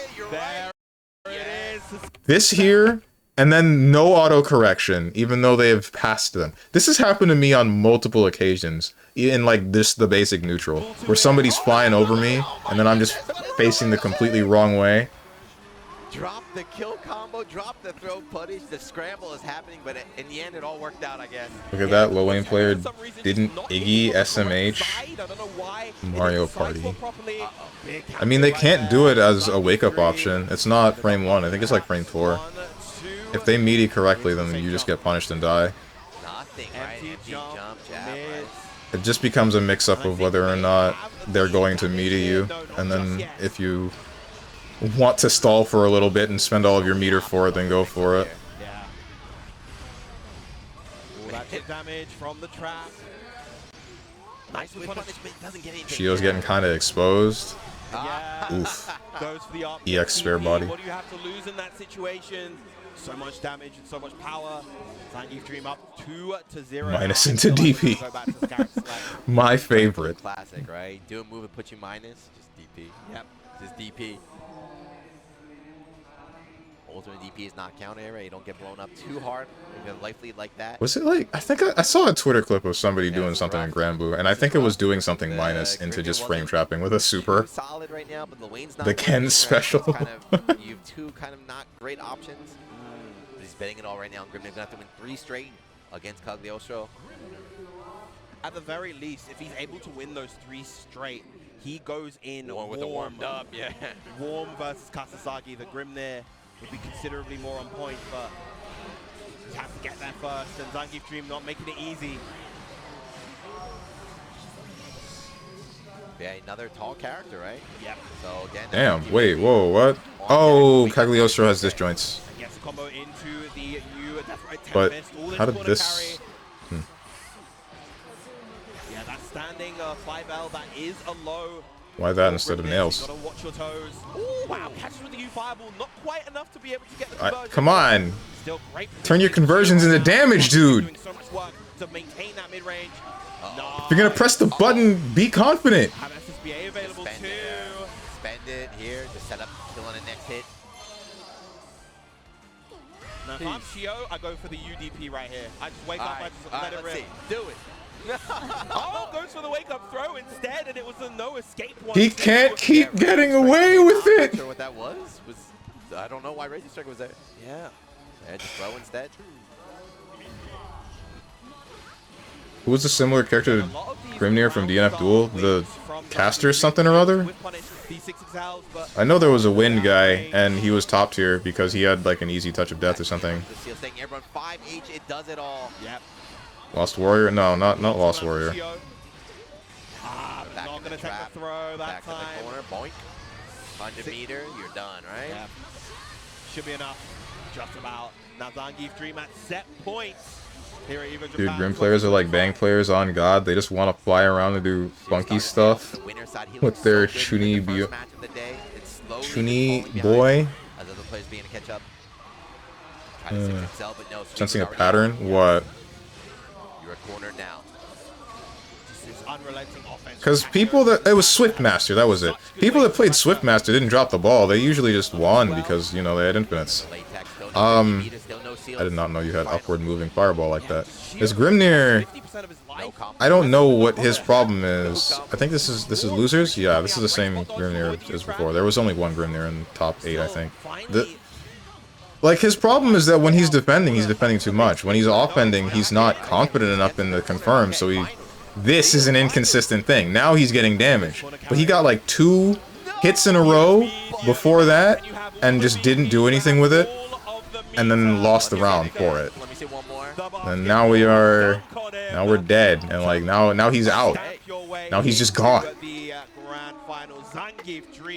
A: This here. And then no autocorrection, even though they have passed them. This has happened to me on multiple occasions, in like this, the basic neutral, where somebody's flying over me, and then I'm just facing the completely wrong way.
K: Drop the kill combo, drop the throw punish, the scramble is happening, but in the end it all worked out, I guess.
A: Look at that, low lane player didn't Iggy SMH Mario Party. I mean, they can't do it as a wake-up option. It's not frame 1, I think it's like frame 4. If they meaty correctly, then you just get punished and die.
K: Nothing, right? Empty jump, jab, right?
A: It just becomes a mix-up of whether or not they're going to meter you, and then if you want to stall for a little bit and spend all of your meter for it, then go for it.
F: Massive damage from the trap.
K: Nice whip punishment, doesn't get anything.
A: Shio's getting kind of exposed.
F: Yeah.
A: Oof.
F: Goes for the up.
A: EX spare body.
F: What do you have to lose in that situation? So much damage and so much power. Zangief Dream up 2-0.
A: Minus into DP. My favorite.
K: Classic, right? Do a move and put you minus. Just DP. Yep. Just DP. Ultimate DP is not counter area. You don't get blown up too hard. You get life lead like that.
A: Was it like, I think I saw a Twitter clip of somebody doing something in Grand Blue, and I think it was doing something minus into just frame trapping with a super.
K: Solid right now, but Luane's not
A: the Ken special.
K: Kind of, you have two kind of not great options. But he's betting it all right now. Grimnir's gonna have to win 3 straight against Cagliostro.
F: At the very least, if he's able to win those 3 straight, he goes in
K: with the warmed up, yeah.
F: Warm versus Kasasagi. The Grimnir would be considerably more on point, but he has to get there first, and Zangief Dream not making it easy.
K: Yeah, another tall character, right?
F: Yep.
K: So again.
A: Damn, wait, whoa, what? Oh, Cagliostro has disjoints.
F: Gets a combo into the new
A: But how did this?
F: Yeah, that's standing 5L. That is a low.
A: Why that instead of nails?
F: You gotta watch your toes. Ooh, wow, catches with the U fireball. Not quite enough to be able to get the conversion.
A: Come on.
F: Still great.
A: Turn your conversions into damage, dude.
F: Doing so much work to maintain that mid-range.
A: If you're gonna press the button, be confident.
F: Have SSBA available
K: spend
F: too.
K: Spend it here. Just set up kill on the next hit.
F: Now, if I'm Shio, I go for the UDP right here. I just wake up, I just let it rip.
K: Do it.
F: Oh, goes for the wake-up throw instead, and it was a no escape one.
A: He can't keep getting away with it.
K: I'm not sure what that was. I don't know why Raging Strike was there.
F: Yeah.
K: Yeah, just throw instead.
A: Who was a similar character to Grimnir from DNF Duel? The caster something or other? I know there was a wind guy, and he was top tier because he had like an easy touch of death or something.
K: Everyone 5H, it does it all.
F: Yep.
A: Lost Warrior? No, not Lost Warrior.
K: Back
F: not
K: in
F: gonna
K: the trap.
F: take the throw that
K: Back
F: time.
K: in the corner, boink. 100 meter, you're done, right?
F: Yeah. Should be enough. Just about. Now Zangief Dream at set points. Here at Evo Japan.
A: Dude, Grim players are like Bang players on God. They just want to fly around and do funky stuff with their Chuni boy.
K: As other players being to catch up.
A: Sensing a pattern? What?
K: You're cornered now.
A: Because people that... It was Swiftmaster, that was it. People that played Swiftmaster didn't drop the ball. They usually just won because, you know, they had infinites. I did not know you had upward moving fireball like that. This Grimnir... I don't know what his problem is. I think this is losers? Yeah, this is the same Grimnir as before. There was only one Grimnir in top 8, I think. Like, his problem is that when he's defending too much. When he's offending, he's not confident enough in the confirm, so he... This is an inconsistent thing. Now he's getting damage. But he got like 2 hits in a row before that, and just didn't do anything with it, and then lost the round for it. And now we're dead, and like now he's out. Now he's just gone.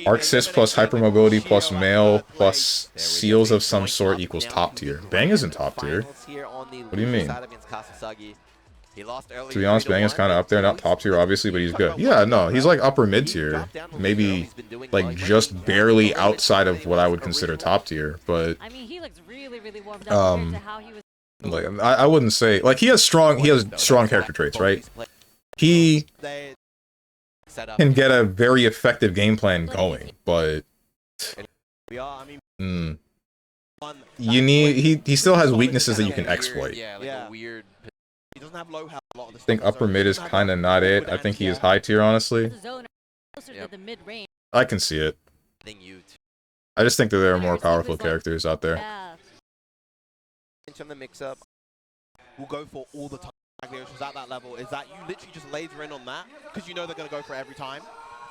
A: Arxis plus hypermobility plus mail plus seals of some sort equals top tier. Bang isn't top tier. What do you mean? To be honest, Bang is kind of up there, not top tier obviously, but he's good. Yeah, no, he's like upper mid tier, maybe like just barely outside of what I would consider top tier. But
L: he looks really warmed up compared to how he was.
A: Like I wouldn't say like he has strong character traits, right? He can get a very effective game plan going, but you need he still has weaknesses that you can exploit.
F: He doesn't have low health.
A: I think upper mid is kind of not it. I think he is high tier, honestly. I can see it. I just think that there are more powerful characters out there.
K: In the mix-up,
F: we'll go for all the time. At that level, is that you literally just laser in on that because you know they're going to go for it every time,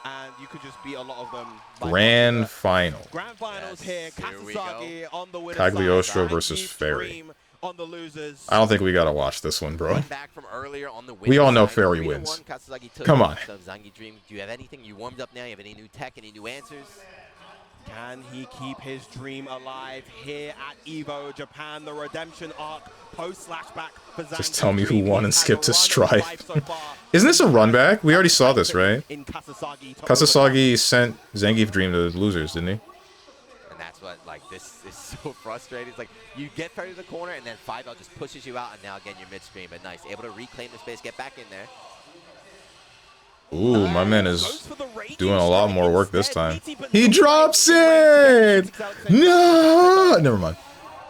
F: and you could just beat a lot of them.
A: Grand final.
F: Grand finals here. Kasasagi on the winner
A: Cagliostro versus Fairy.
F: On the losers.
A: I don't think we gotta watch this one, bro. We all know Fairy wins. Come on.
K: Zangief Dream, do you have anything? You warmed up now? You have any new tech? Any new answers?
F: Can he keep his dream alive here at Evo Japan, the redemption arc post-slashback for Zangief?
A: Just tell me who won and skip to Strife. Isn't this a run back? We already saw this, right? Kasasagi sent Zangief Dream to the losers, didn't he?
K: And that's what, like, this is so frustrating. It's like, you get through the corner, and then 5L just pushes you out, and now, again, you're midstream. But nice, able to reclaim the space, get back in there.
A: Ooh, my man is doing a lot more work this time. He drops it! No! Never mind.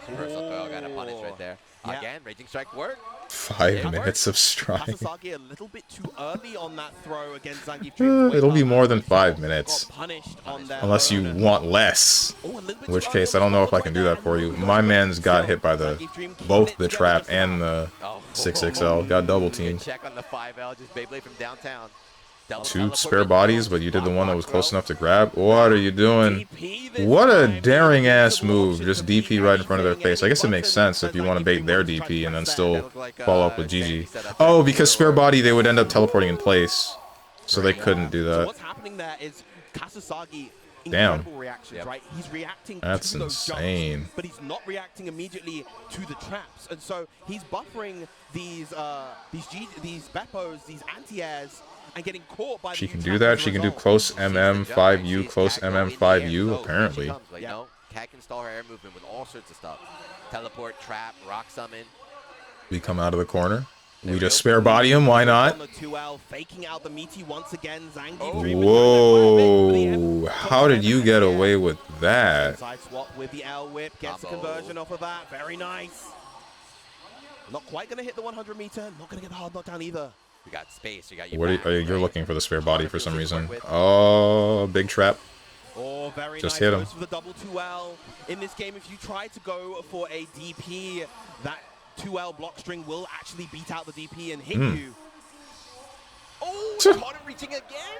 K: Reversal throw, got a punish right there. Again, Raging Strike work.
A: 5 minutes of strike.
F: Kasasagi a little bit too early on that throw against Zangief.
A: It'll be more than 5 minutes. Unless you want less. In which case, I don't know if I can do that for you. My man's got hit by both the trap and the 6XL. Got double teamed.
K: Check on the 5L, just Beyblade from downtown.
A: 2 spare bodies, but you did the one that was close enough to grab. What are you doing? What a daring ass move. Just DP right in front of their face. I guess it makes sense if you want to bait their DP and then still follow up with GG. Oh, because spare body, they would end up teleporting in place. So they couldn't do that.
F: What's happening there is Kasasagi,
A: damn.
F: incredible reactions, right? He's reacting
A: That's
F: to those
A: insane.
F: jumps, but he's not reacting immediately to the traps. And so he's buffering these Beppos, these anti-airs, and getting caught by
A: She can do that. She can do close MM, 5U, close MM, 5U, apparently.
K: Like, no, Cat can stall her air movement with all sorts of stuff. Teleport, trap, rock summon.
A: We come out of the corner. We just spare body him. Why not? Whoa. How did you get away with that?
F: Side swap with the L whip, gets the conversion off of that. Very nice. Not quite going to hit the 100 meter. Not going to get the hard knockdown either.
K: We got space. You got your
A: What you're looking for the spare body for some reason. Oh, big trap.
F: Oh, very
A: just
F: nice.
A: hit him.
F: Goes for the double 2L. In this game, if you try to go for a DP, that 2L block string will actually beat out the DP and hit you. Oh, caught him reaching again.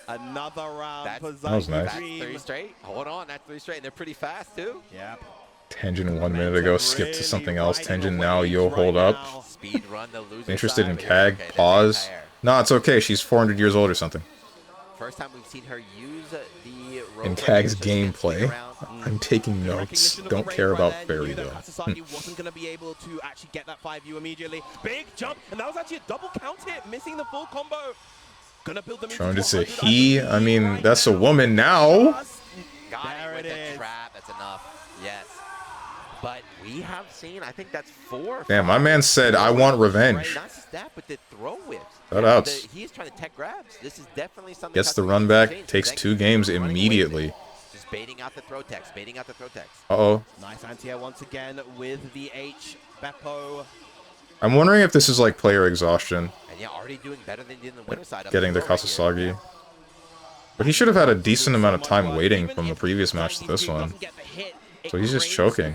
F: Another round.
A: That was nice.
K: That's 3 straight. Hold on, that's 3 straight, and they're pretty fast too.
F: Yep.
A: Tenjin 1 minute ago, skip to something else. Tenjin now, yo, hold up.
K: Speed run the loser.
A: Interested in Kag? Pause. No, it's okay. She's 400 years old or something.
K: First time we've seen her use the
A: in Kag's gameplay. I'm taking notes. Don't care about Fairy though.
F: Kasasagi wasn't going to be able to actually get that 5U immediately. Big jump, and that was actually a double count hit, missing the full combo. Gonna build them
A: trying to say he. I mean, that's a woman now.
K: Got it with the trap. That's enough. Yes. But we have seen, I think that's 4.
A: Damn, my man said, I want revenge.
K: Right? Not just that, but the throw whips.
A: Shutouts.
K: He is trying to tech grabs. This is definitely something.
A: Gets the run back, takes 2 games immediately.
K: Just baiting out the throw techs, baiting out the throw techs.
A: Uh-oh.
F: Nice anti-air once again with the H. Beppo.
A: I'm wondering if this is like player exhaustion.
K: And yeah, already doing better than he did in the winner side.
A: Getting the Kasasagi. But he should have had a decent amount of time waiting from the previous match to this one. So he's just choking.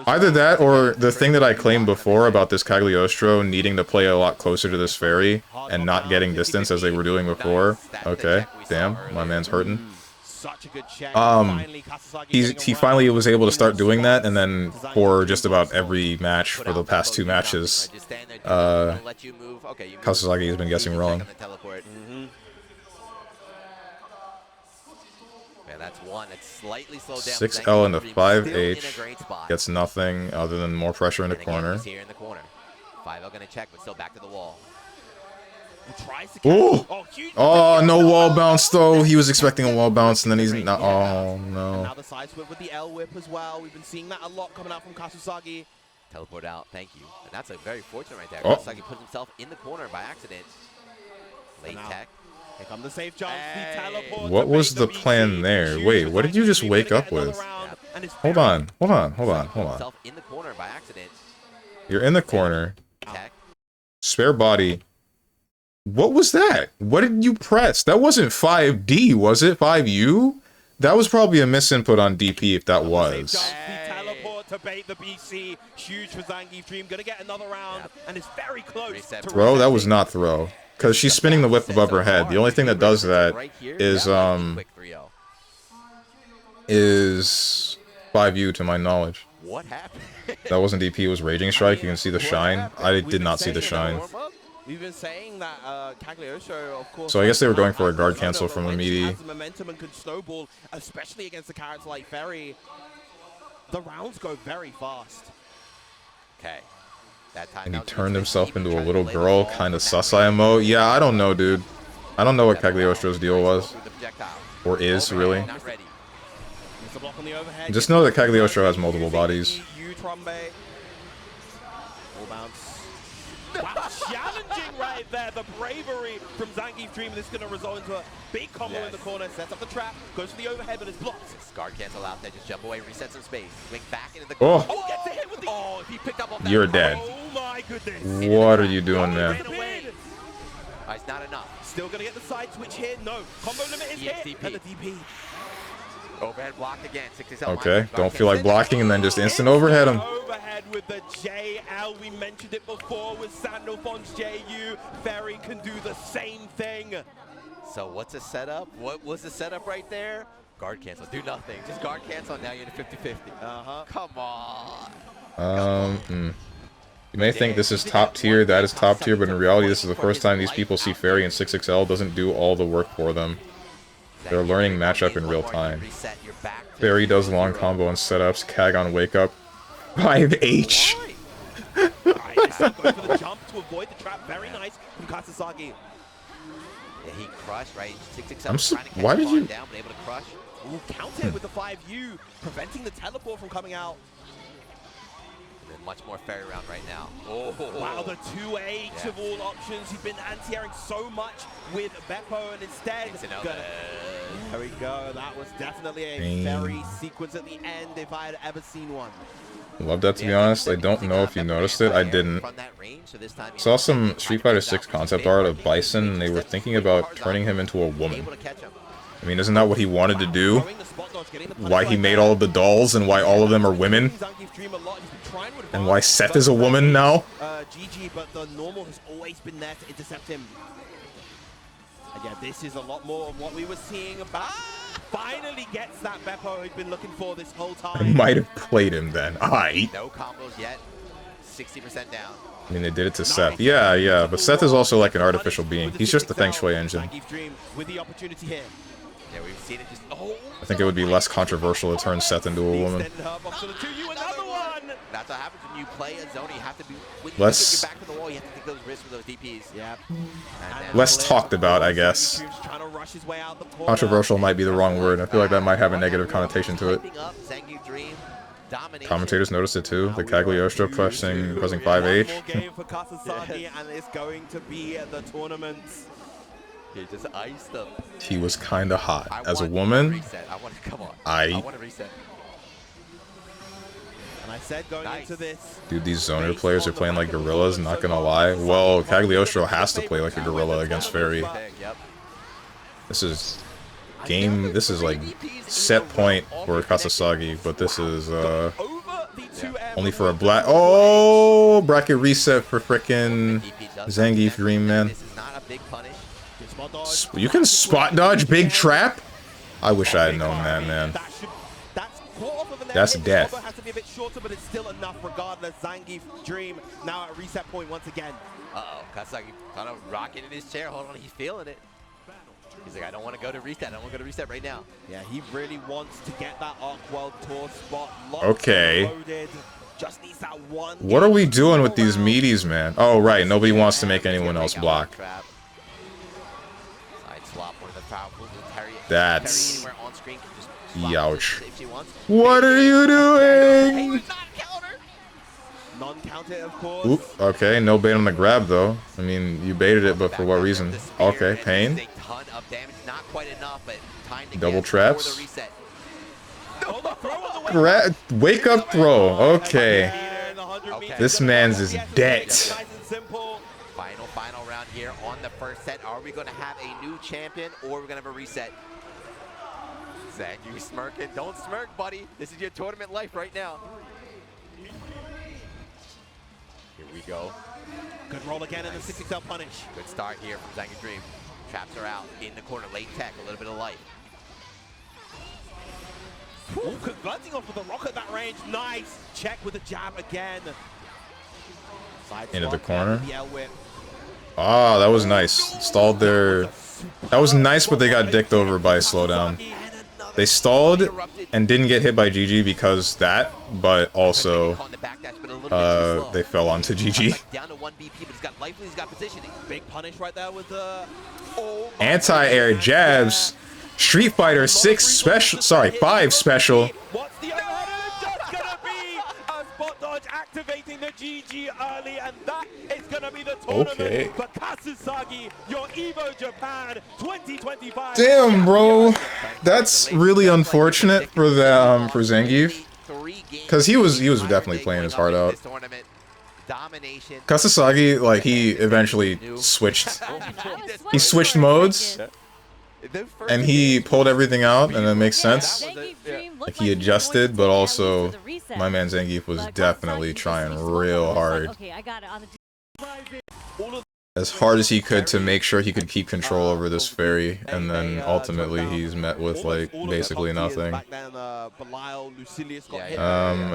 A: Either that or the thing that I claimed before about this Cagliostro needing to play a lot closer to this fairy and not getting distance as they were doing before. Okay, damn, my man's hurting. He finally was able to start doing that, and then for just about every match for the past 2 matches, Kasasagi has been guessing wrong.
K: That's one. It's slightly slowed down.
A: 6L into 5H gets nothing other than more pressure in the corner.
K: Here in the corner. 5L gonna check, but still back to the wall.
A: Ooh! Oh, no wall bounce though. He was expecting a wall bounce, and then he's not. Oh no.
F: Another side whip with the L whip as well. We've been seeing that a lot coming out from Kasasagi.
K: Teleport out. Thank you. And that's a very fortunate right there.
A: Oh.
K: Kasasagi put himself in the corner by accident. Late tech.
F: Here come the safe jump. The teleport.
A: What was the plan there? Wait, what did you just wake up with? Hold on.
K: In the corner by accident.
A: You're in the corner. Spare body. What was that? What did you press? That wasn't 5D, was it? 5U? That was probably a misinput on DP if that was.
F: To bait the BC, huge for Zangief Dream, gonna get another round, and it's very close.
A: Throw? That was not throw. Because she's spinning the whip above her head. The only thing that does that is 5U to my knowledge.
K: What happened?
A: That wasn't DP, it was Raging Strike. You can see the shine. I did not see the shine.
F: We've been saying that Cagliostro, of course.
A: So I guess they were going for a guard cancel from the meaty.
F: Has the momentum and can snowball, especially against the character like Ferry. The rounds go very fast.
K: Okay. That time
A: And he turned himself into a little girl, kind of sus IMO. Yeah, I don't know, dude. I don't know what Cagliostro's deal was. Or is, really. Just know that Cagliostro has multiple bodies.
F: Wow, challenging right there. The bravery from Zangief Dream. This is going to result into a big combo in the corner. Sets up the trap. Goes for the overhead, but it's blocked.
K: Guard cancel out there. Just jump away, reset some space. Swing back into the
A: corner.
K: Oh, gets a hit with the... Oh, if he picked up off that...
A: You're dead.
F: Oh my goodness.
A: What are you doing, man?
K: It's not enough.
F: Still going to get the side switch here. No. Combo limit is hit. And the DP.
K: Overhead blocked again.
A: Okay, don't feel like blocking and then just instant overhead him.
F: Overhead with the JL. We mentioned it before with Sandalphon's JU. Ferry can do the same thing.
K: So what's the setup? What was the setup right there? Guard cancel. Do nothing. Just guard cancel. Now you're in a 50-50. Come on.
A: You may think this is top tier, that is top tier, but in reality this is the first time these people see Ferry and 6XL doesn't do all the work for them. They're learning matchup in real time. Ferry does long combo and setups, Kag on wake up. 5H!
F: Going for the jump to avoid the trap. Very nice from Kasasagi.
K: Yeah, he crushed, right? 6XL
A: why did you...
K: down, but able to crush.
F: Ooh, counter with the 5U, preventing the teleport from coming out.
K: Much more Ferry round right now.
F: Oh, wow, the 2H of all options. He's been anti-airing so much with Beppo, and instead, there we go. That was definitely a Ferry sequence at the end if I had ever seen one.
A: Love that, to be honest. I don't know if you noticed it. I didn't. Saw some Street Fighter 6 concept art of Bison, and they were thinking about turning him into a woman. I mean, isn't that what he wanted to do? Why he made all of the dolls and why all of them are women? And why Seth is a woman now?
F: GG, but the normal has always been there to intercept him. Yeah, this is a lot more of what we were seeing. Finally gets that Beppo he'd been looking for this whole time.
A: I might have played him then.
K: No combos yet. 60% down.
A: I mean, they did it to Seth. Yeah, but Seth is also like an artificial being. He's just the Feng Shui engine.
F: With the opportunity here.
K: Yeah, we've seen it just...
A: I think it would be less controversial to turn Seth into a woman.
K: That's what happens when you play a zone. You have to be... When
A: you
K: get your back to the wall, you have to take those risks with those DPs.
F: Yeah.
A: Less talked about, I guess. Controversial might be the wrong word. I feel like that might have a negative connotation to it. Commentators noticed it too. The Cagliostro pressing 5H.
F: Game for Kasasagi, and it's going to be the tournament.
K: He just iced them.
A: He was kind of hot. As a woman,
K: I want to reset.
F: And I said going into this...
A: Dude, these zoner players are playing like gorillas, not gonna lie. Well, Cagliostro has to play like a gorilla against Ferry. This is... This is like set point for Kasasagi, but this is only for a black... Oh! Bracket reset for frickin' Zangief Dream, man. You can spot dodge Big Trap? I wish I had known that, man. That's death.
F: Has to be a bit shorter, but it's still enough regardless. Zangief Dream now at reset point once again.
K: Kasasagi kind of rocking in his chair. Hold on, he's feeling it. He's like, I don't want to go to reset. I don't want to go to reset right now.
F: Yeah, he really wants to get that Arc World Tour spot.
A: Okay.
F: Loaded. Just needs that one.
A: What are we doing with these meaties, man? Oh, right. Nobody wants to make anyone else block. That's... Youch. What are you doing?
F: Non-counter, of course.
A: Oop, okay, no bait on the grab, though. I mean, you baited it, but for what reason? Okay, pain. Double traps. Wake up throw. Okay. This man's is dead.
K: Final round here on the first set. Are we going to have a new champion or are we going to have a reset? Zach, you smirking? Don't smirk, buddy. This is your tournament life right now. Here we go.
F: Good roll again in the 6XL punish.
K: Good start here from Zangief Dream. Traps are out in the corner. Late tech, a little bit of life.
F: Ooh, converting off with a rock at that range. Nice. Check with the jab again.
A: Into the corner. Ah, that was nice. Stalled their... That was nice, but they got dicked over by slowdown. They stalled and didn't get hit by GG because that, but also they fell onto GG.
K: Down to 1 BP, but he's got life, he's got positioning.
F: Big punish right there with the
A: Anti-air jabs. Street Fighter 6 special, sorry, 5 special.
F: What's the overhead? That's gonna be a spot dodge activating the GG early, and that is gonna be the tournament for Kasasagi, your Evo Japan 2025.
A: Damn, bro, that's really unfortunate for the for Zangief, because he was definitely playing his heart out. Kasasagi, like, he eventually switched. He switched modes, and he pulled everything out, and it makes sense. Like, he adjusted, but also my man Zangief was definitely trying real hard. As hard as he could to make sure he could keep control over this fairy, and then ultimately he's met with, like, basically nothing. I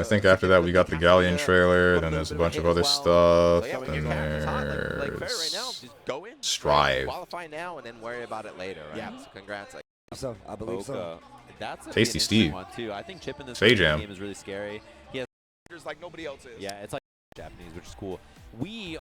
A: think after that we got the Galleon trailer, then there's a bunch of other stuff, and there's Strive.
K: Qualify now and then worry about it later, right? Yeah. So congrats.
M: So, I believe so.
F: That's a
A: Tasty Steve.
F: one too. I think Chip in this
A: Fade
F: game
A: Jam.
F: is really scary. He has
G: like nobody else is.
F: Yeah, it's like Japanese, which is cool. We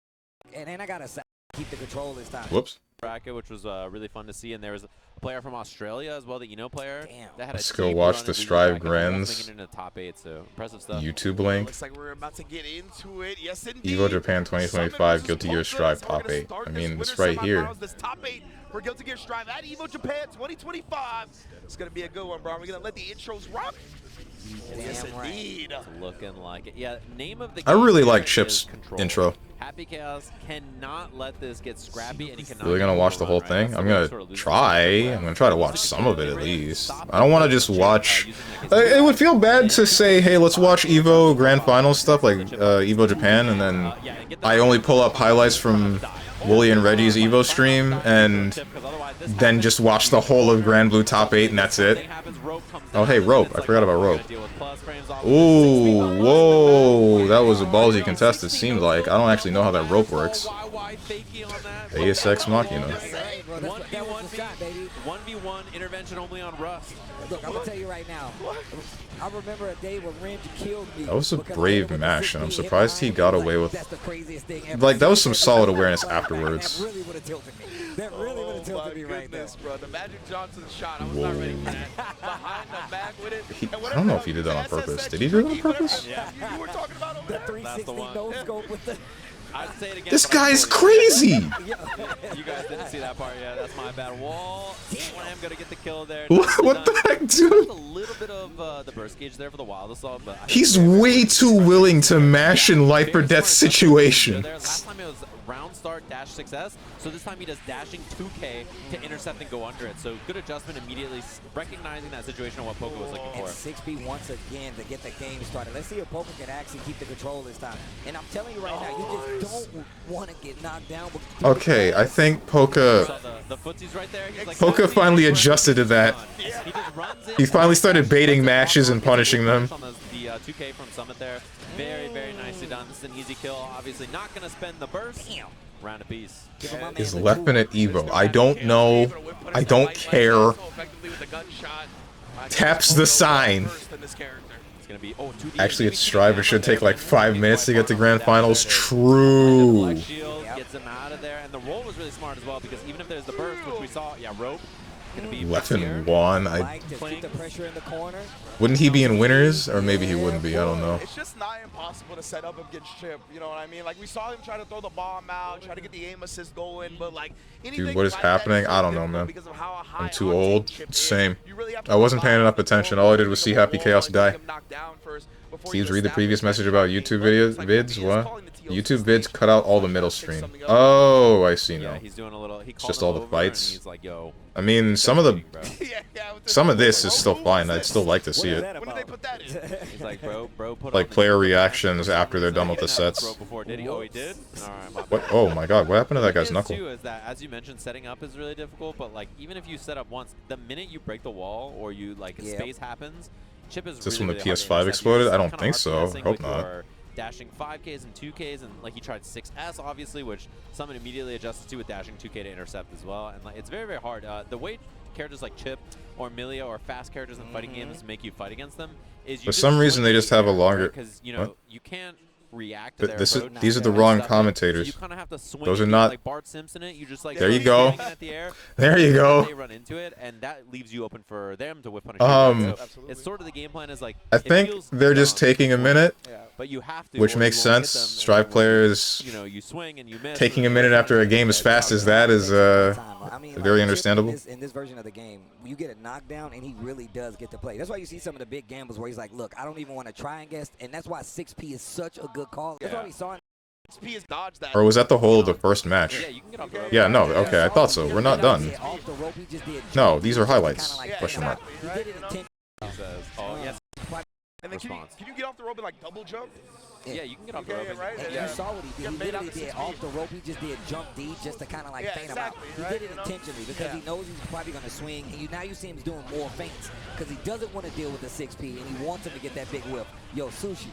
M: and I gotta keep the control this time.
A: Whoops.
F: Bracket, which was really fun to see, and there was a player from Australia as well, the player.
M: Damn.
F: That had
A: Let's
F: a
A: go
F: deep
A: watch
F: run
A: the
F: in
A: Strive
F: bracket, making
A: Grands
F: it into the top 8, so impressive stuff.
A: YouTube link.
G: Looks like we're about to get into it. Yes, indeed.
A: Evo Japan 2025 Guilty Gear Strive top 8. I mean, it's right here.
G: This top 8 for Guilty Gear Strive at Evo Japan 2025. It's gonna be a good one, bro. We're gonna let the intros rock. Yes, indeed.
F: It's looking like it. Yeah, name of the
A: I
F: game
A: really
F: here
A: like
F: is
A: Chip's
F: Control.
A: intro.
F: Happy Chaos cannot let this get scrappy, and he cannot.
A: Really gonna watch the whole thing? I'm gonna try to watch some of it at least. I don't want to just watch. It would feel bad to say, hey, let's watch Evo Grand Final stuff like Evo Japan, and then I only pull up highlights from Wooly and Reggie's Evo stream, and then just watch the whole of Grand Blue top 8, and that's it. Oh, hey, Rope. I forgot about Rope. Ooh, whoa, that was a ballsy contest, it seemed like. I don't actually know how that rope works. Deus Ex Machina.
F: 1v1 intervention only on Rust.
M: Look, I'm gonna tell you right now. I remember a day when Ringe killed me.
A: That was a brave match, and I'm surprised he got away with... Like, that was some solid awareness afterwards.
M: That really would have tilted me. That really would have tilted me right now.
G: Bro, the Magic Johnson shot, I was not ready for that. Behind the back with it.
A: I don't know if he did that on purpose. Did he do it on purpose?
G: Yeah. You were talking about over
M: The
G: there.
M: 360 no scope with the...
F: I'd say it again.
A: This guy's crazy!
F: You guys didn't see that part yet. That's my bad. Wall. Slam gonna get the kill there.
A: What the heck, dude?
F: A little bit of the burst gauge there for the Wild Assault, but
A: He's way too willing to mash in life or death situations.
F: Last time it was round start dash success, so this time he does dashing 2K to intercept and go under it. So good adjustment immediately, recognizing that situation and what Poker was looking
M: And
F: for.
M: 6B once again to get the game started. Let's see if Poker can actually keep the control this time. And I'm telling you right now, you just don't want to get knocked down.
A: Okay, I think Poker...
F: The footsies right there. He's like,
A: Poker finally adjusted to that.
F: He just runs in.
A: He finally started baiting mashes and punishing them.
F: On the 2K from Summit there. Very, very nicely done. This is an easy kill. Obviously not going to spend the burst. Round apiece.
A: Is Leffen at Evo? I don't know. I don't care. Taps the sign. Actually, it's Strive. It should take like 5 minutes to get to Grand Finals. True.
F: Gets him out of there. And the roll was really smart as well, because even if there's the burst, which we saw, yeah, Rope.
A: Leffen won.
M: Keep the pressure in the corner.
A: Wouldn't he be in winners? Or maybe he wouldn't be. I don't know.
G: It's just not impossible to set up against Chip. You know what I mean? Like, we saw him try to throw the bomb out, try to get the aim assist going, but like,
A: Dude, what is happening? I don't know, man. I'm too old. Same. I wasn't paying enough attention. All I did was see Happy Chaos die. Steve's read the previous message about YouTube vids? What? YouTube vids cut out all the middle stream. Oh, I see now. It's just all the fights. I mean, some of this is still fine. I'd still like to see it. Like player reactions after they're done with the sets. What? Oh my God! What happened to that guy's knuckle?
F: Is that, as you mentioned, setting up is really difficult. But like, even if you set up once, the minute you break the wall or you like space happens, Chip is.
A: Is this when the PS5 exploded? I don't think so. I hope not.
N: dashing 5Ks and 2Ks, and like he tried 6S obviously, which someone immediately adjusted to with dashing 2K to intercept as well. And like it's very, very hard. The way characters like Chip or Milia or fast characters in fighting games make you fight against them is you
A: For some reason they just have a longer.
N: because you know you can't react to their
A: These
N: approach.
A: are the wrong
N: So
A: commentators.
N: you kind of have to swing.
A: Those are
N: and
A: not.
N: like Bart Simpson. You just like
A: there you go.
N: at the air,
A: There you go.
N: They run into it, and that leaves you open for them to whip punish. So it's sort of the game plan is like.
A: I think they're just taking a minute,
N: but you have to,
A: which makes sense. Strive players,
N: you know, you swing and you miss.
A: Taking a minute after a game as fast as that is very understandable.
M: In this version of the game, you get a knockdown, and he really does get to play. That's why you see some of the big gambles where he's like, look, I don't even want to try and guess, and that's why 6P is such a good call. That's why we saw
G: 6P is dodge that.
A: Or was that the whole of the first match?
N: Yeah, you can get off the rope.
A: Yeah, no, okay, I thought so. We're not done. No, these are highlights. Question mark.
N: Oh, yes.
G: And then can you get off the rope and like double jump?
N: Yeah, you can get off the rope.
G: Right?
M: And you saw what he did. He literally did off the rope. He just did jump D just to kind of like feint him out. He did it intentionally because he knows he's probably going to swing. And now you see him doing more feints because he doesn't want to deal with the 6P and he wants him to get that big whip. Yo, Sushi.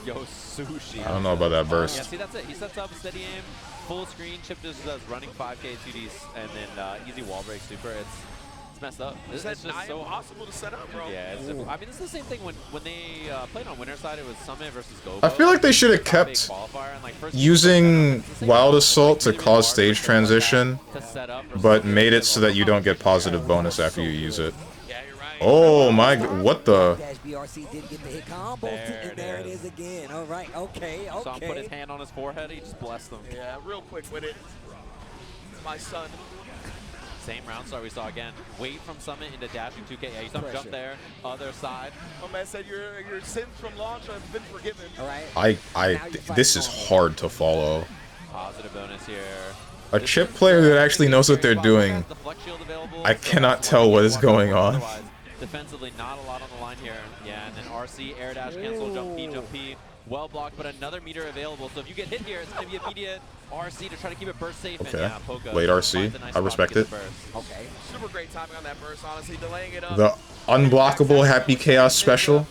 N: Yo, Sushi.
A: I don't know about that burst.
N: Yeah, see, that's it. He sets up steady aim, full screen. Chip just does running 5K, 2Ds, and then easy wall break super. It's messed up. It's just so
G: impossible to set up, bro.
N: Yeah, it's I mean, it's the same thing when they played on winner side. It was Summit versus Go.
A: I feel like they should have kept using Wild Assault to cause stage transition, but made it so that you don't get positive bonus after you use it. Oh my, what the?
M: There it is again. All right, okay.
N: Saw him put his hand on his forehead. He just blessed them.
G: Yeah, real quick with it. My son.
N: Same round start we saw again. Wait from Summit into dashing 2K. Yeah, you saw him jump there. Other side.
G: Oh man said your sins from launch have been forgiven.
M: All right.
A: This is hard to follow.
N: Positive bonus here.
A: A Chip player that actually knows what they're doing. I cannot tell what is going on.
N: Defensively, not a lot on the line here. Yeah, and then RC, air dash, cancel, jump P. Well blocked, but another meter available. So if you get hit here, it's going to be immediate RC to try to keep it burst safe.
A: Okay.
N: And, Poca
A: Late RC. I respect it.
G: Okay. Super great timing on that burst, honestly. Delaying it up.
A: The unblockable Happy Chaos special.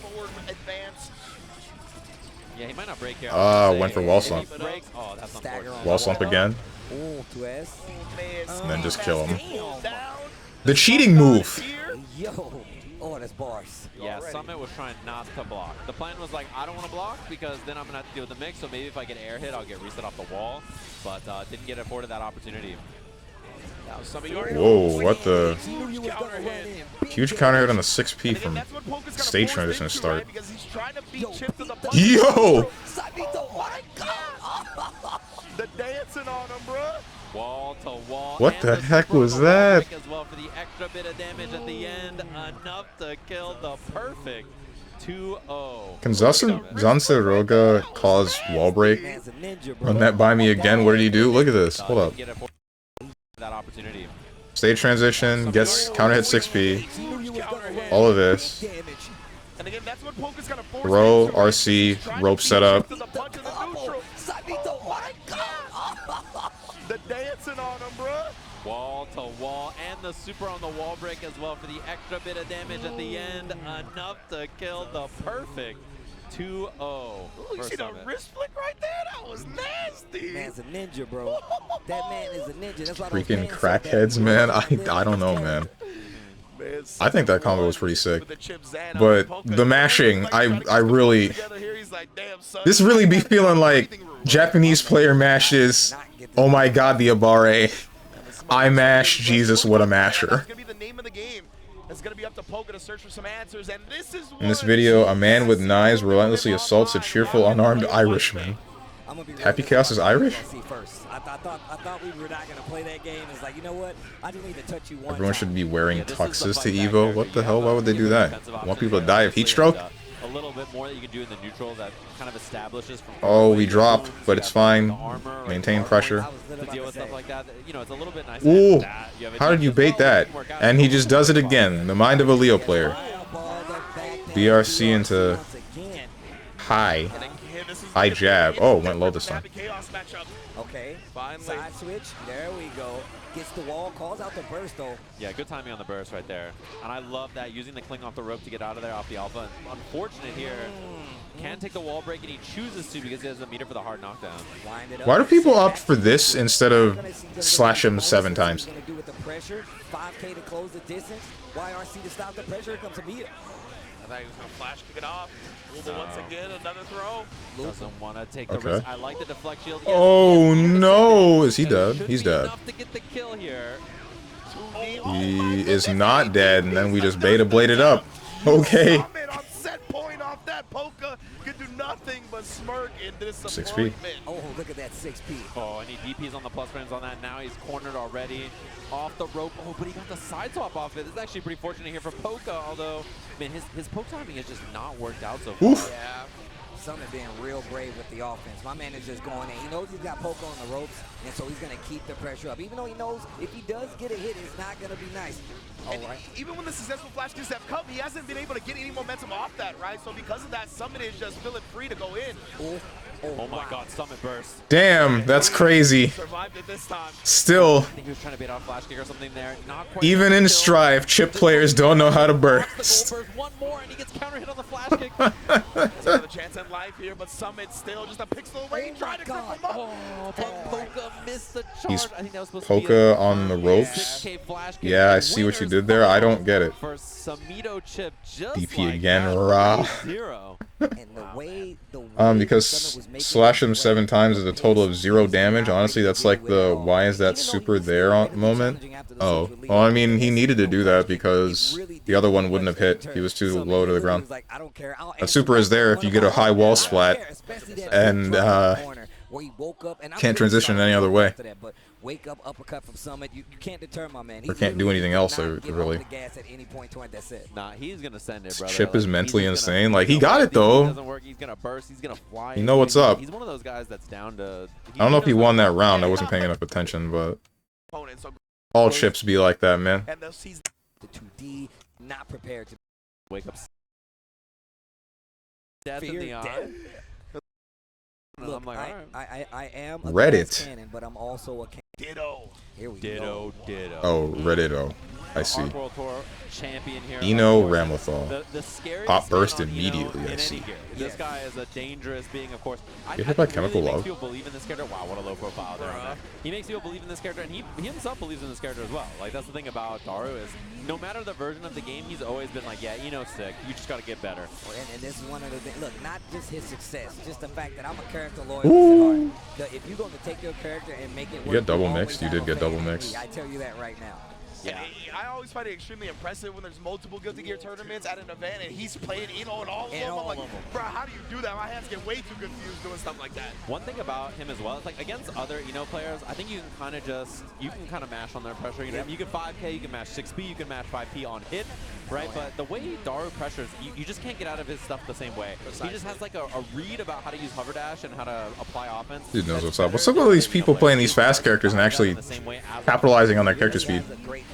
N: Yeah, he might not break here.
A: Went for wall slump.
N: Oh, that's unfortunate.
A: Wall slump again. And then just kill him. The cheating move.
M: Yo. Oh, that's bars.
N: Yeah, Summit was trying not to block. The plan was like, I don't want to block because then I'm going to have to deal with the mix, so maybe if I get air hit, I'll get reset off the wall. But didn't get afforded that opportunity.
A: Whoa, what the? Huge counter hit on the 6P from stage transition start. Yo!
G: The dancing on him, bro.
N: Wall to wall.
A: What the heck was that?
N: As well for the extra bit of damage at the end, enough to kill the perfect 2-0.
A: Can Zanseroga cause wall break? Run that by me again. What did he do? Look at this. Hold up.
N: That opportunity.
A: Stage transition, gets counter hit 6P. All of this. Throw, RC, rope setup.
G: The dancing on him, bro.
N: Wall to wall, and the super on the wall break as well for the extra bit of damage at the end, enough to kill the perfect 2-0.
G: You see the wrist flick right there? That was nasty.
M: Man's a ninja, bro. That man is a ninja. That's why
A: Freaking crackheads, man. I don't know, man. I think that combo was pretty sick. But the mashing, I really... This really be feeling like Japanese player mashes, oh my god, the Abare. I mash, Jesus, what a masher. In this video, a man with knives relentlessly assaults a cheerful, unarmed Irishman. Happy Chaos is Irish?
M: I thought we were not going to play that game. It's like, you know what? I just need to touch you one
A: Everyone should be wearing tuxes to Evo. What the hell? Why would they do that? Want people to die of heat stroke?
N: A little bit more that you can do in the neutral that kind of establishes from
A: Oh, we dropped, but it's fine. Maintain pressure.
N: To deal with stuff like that. You know, it's a little bit nice.
A: Ooh, how did you bait that? And he just does it again. The mind of a Leo player. BRC into high jab. Oh, went low this time.
M: Okay.
G: Finally.
M: Side switch. There we go. Gets the wall. Calls out the burst, though.
N: Yeah, good timing on the burst right there. And I love that, using the cling off the rope to get out of there off the alpha. Unfortunate here. Can take the wall break, and he chooses to because he has a meter for the hard knockdown.
A: Why do people opt for this instead of slash him 7 times?
M: Going to do with the pressure. 5K to close the distance. YRC to stop the pressure. Here comes Amir.
G: I thought he was going to flash kick it off. But once again, another throw.
N: Doesn't want to take the
A: Okay.
N: risk. I like the deflect shield.
A: Oh no! Is he dead? He's dead.
N: Enough to get the kill here.
A: He is not dead, and then we just beta bladed up. Okay.
G: Summit on set point off that. Polka could do nothing but smirk in disappointment.
A: 6P.
M: Oh, look at that 6P.
N: Oh, and he DPs on the plus frames on that. Now he's cornered already. Off the rope. Oh, but he got the side swap off it. This is actually pretty fortunate here for Polka, although, man, his poke timing has just not worked out so far.
A: Oof.
M: Yeah. Summit being real brave with the offense. My man is just going in. He knows he's got Polka on the ropes, and so he's going to keep the pressure up. Even though he knows if he does get a hit, it's not going to be nice. All right.
G: Even when the successful flash kicks have come, he hasn't been able to get any momentum off that, right? So because of that, Summit is just feeling free to go in.
N: Oh my god, Summit burst.
A: Damn, that's crazy.
G: Survived it this time.
A: Still,
N: I think he was trying to bait out a flash kick or something there. Not quite.
A: even in Strive, chip players don't know how to burst.
N: One more, and he gets counter hit on the flash kick.
G: Another chance at life here, but Summit still just a pixel away, trying to grip him up.
N: Oh, but Polka missed the charge.
A: He's
N: I think that was supposed to be
A: Polka
N: a
A: on the ropes.
N: 6K flash kick.
A: Yeah, I see what you did there. I don't get it.
N: For Samito chip, just
A: DP
N: like
A: again,
N: that,
A: rah.
N: 0.
M: And the way
A: Because slash him 7 times is a total of 0 damage. Honestly, that's like the why is that super there moment. Oh, well, I mean, he needed to do that because the other one wouldn't have hit. He was too low to the ground. A super is there if you get a high wall splat and can't transition any other way.
M: Wake up uppercut from Summit. You can't deter my man.
A: Or can't do anything else, really.
N: Nah, he's gonna send it, brother.
A: Chip is
N: Like,
A: mentally
N: he's gonna,
A: insane. Like, he got it, though.
N: Doesn't work. He's gonna burst. He's gonna fly.
A: You know what's up.
N: He's one of those guys that's down to.
A: I don't know if he won that round. I wasn't paying enough attention, but all chips be like that, man.
M: The 2D not prepared to
N: wake up. Death in the eye.
M: Look,
N: I'm like,
M: I am a
A: Reddit.
M: cannon, but I'm also a cannon.
G: Ditto.
M: Here we
N: Ditto,
M: go.
N: ditto.
A: Oh, Reddit. Oh, I see.
N: Arc World Tour champion here.
A: Eno Ramlethal.
N: The scariest
A: Pop burst
N: man on Eno
A: immediately,
N: in
A: I
N: any
A: see.
N: gear. This guy is a dangerous being, of course.
A: Get hit by Chemical
N: really
A: Love.
N: makes people believe in this character. Wow, what a low profile there. He makes people believe in this character, and he himself believes in this character as well. Like, that's the thing about Daru is, no matter the version of the game, he's always been like, yeah, Eno's sick. You just got to get better.
M: And this is one of the things. Look, not just his success, just the fact that I'm a character loyalist at heart. If you're going to take your character and make it work,
A: You get double
M: always
A: mixed. You
M: have
A: did
M: a
A: get
M: fan
A: double
M: in me.
A: mixed.
M: I tell you that right now.
N: Yeah.
G: I always find it extremely impressive when there's multiple Guilty Gear tournaments at an event and he's playing Eno in all of them. I'm like, bro, how do you do that? My hands get way too confused doing stuff like that.
N: One thing about him as well is, like, against other Eno players, I think you can kind of just, mash on their pressure. You know, you can 5K, you can mash 6P, you can mash 5P on hit, right? But the way Daru pressures, you just can't get out of his stuff the same way. He just has like a read about how to use hover dash and how to apply offense.
A: Dude knows what's up. What's up with all these people playing these fast characters and actually capitalizing on their character speed?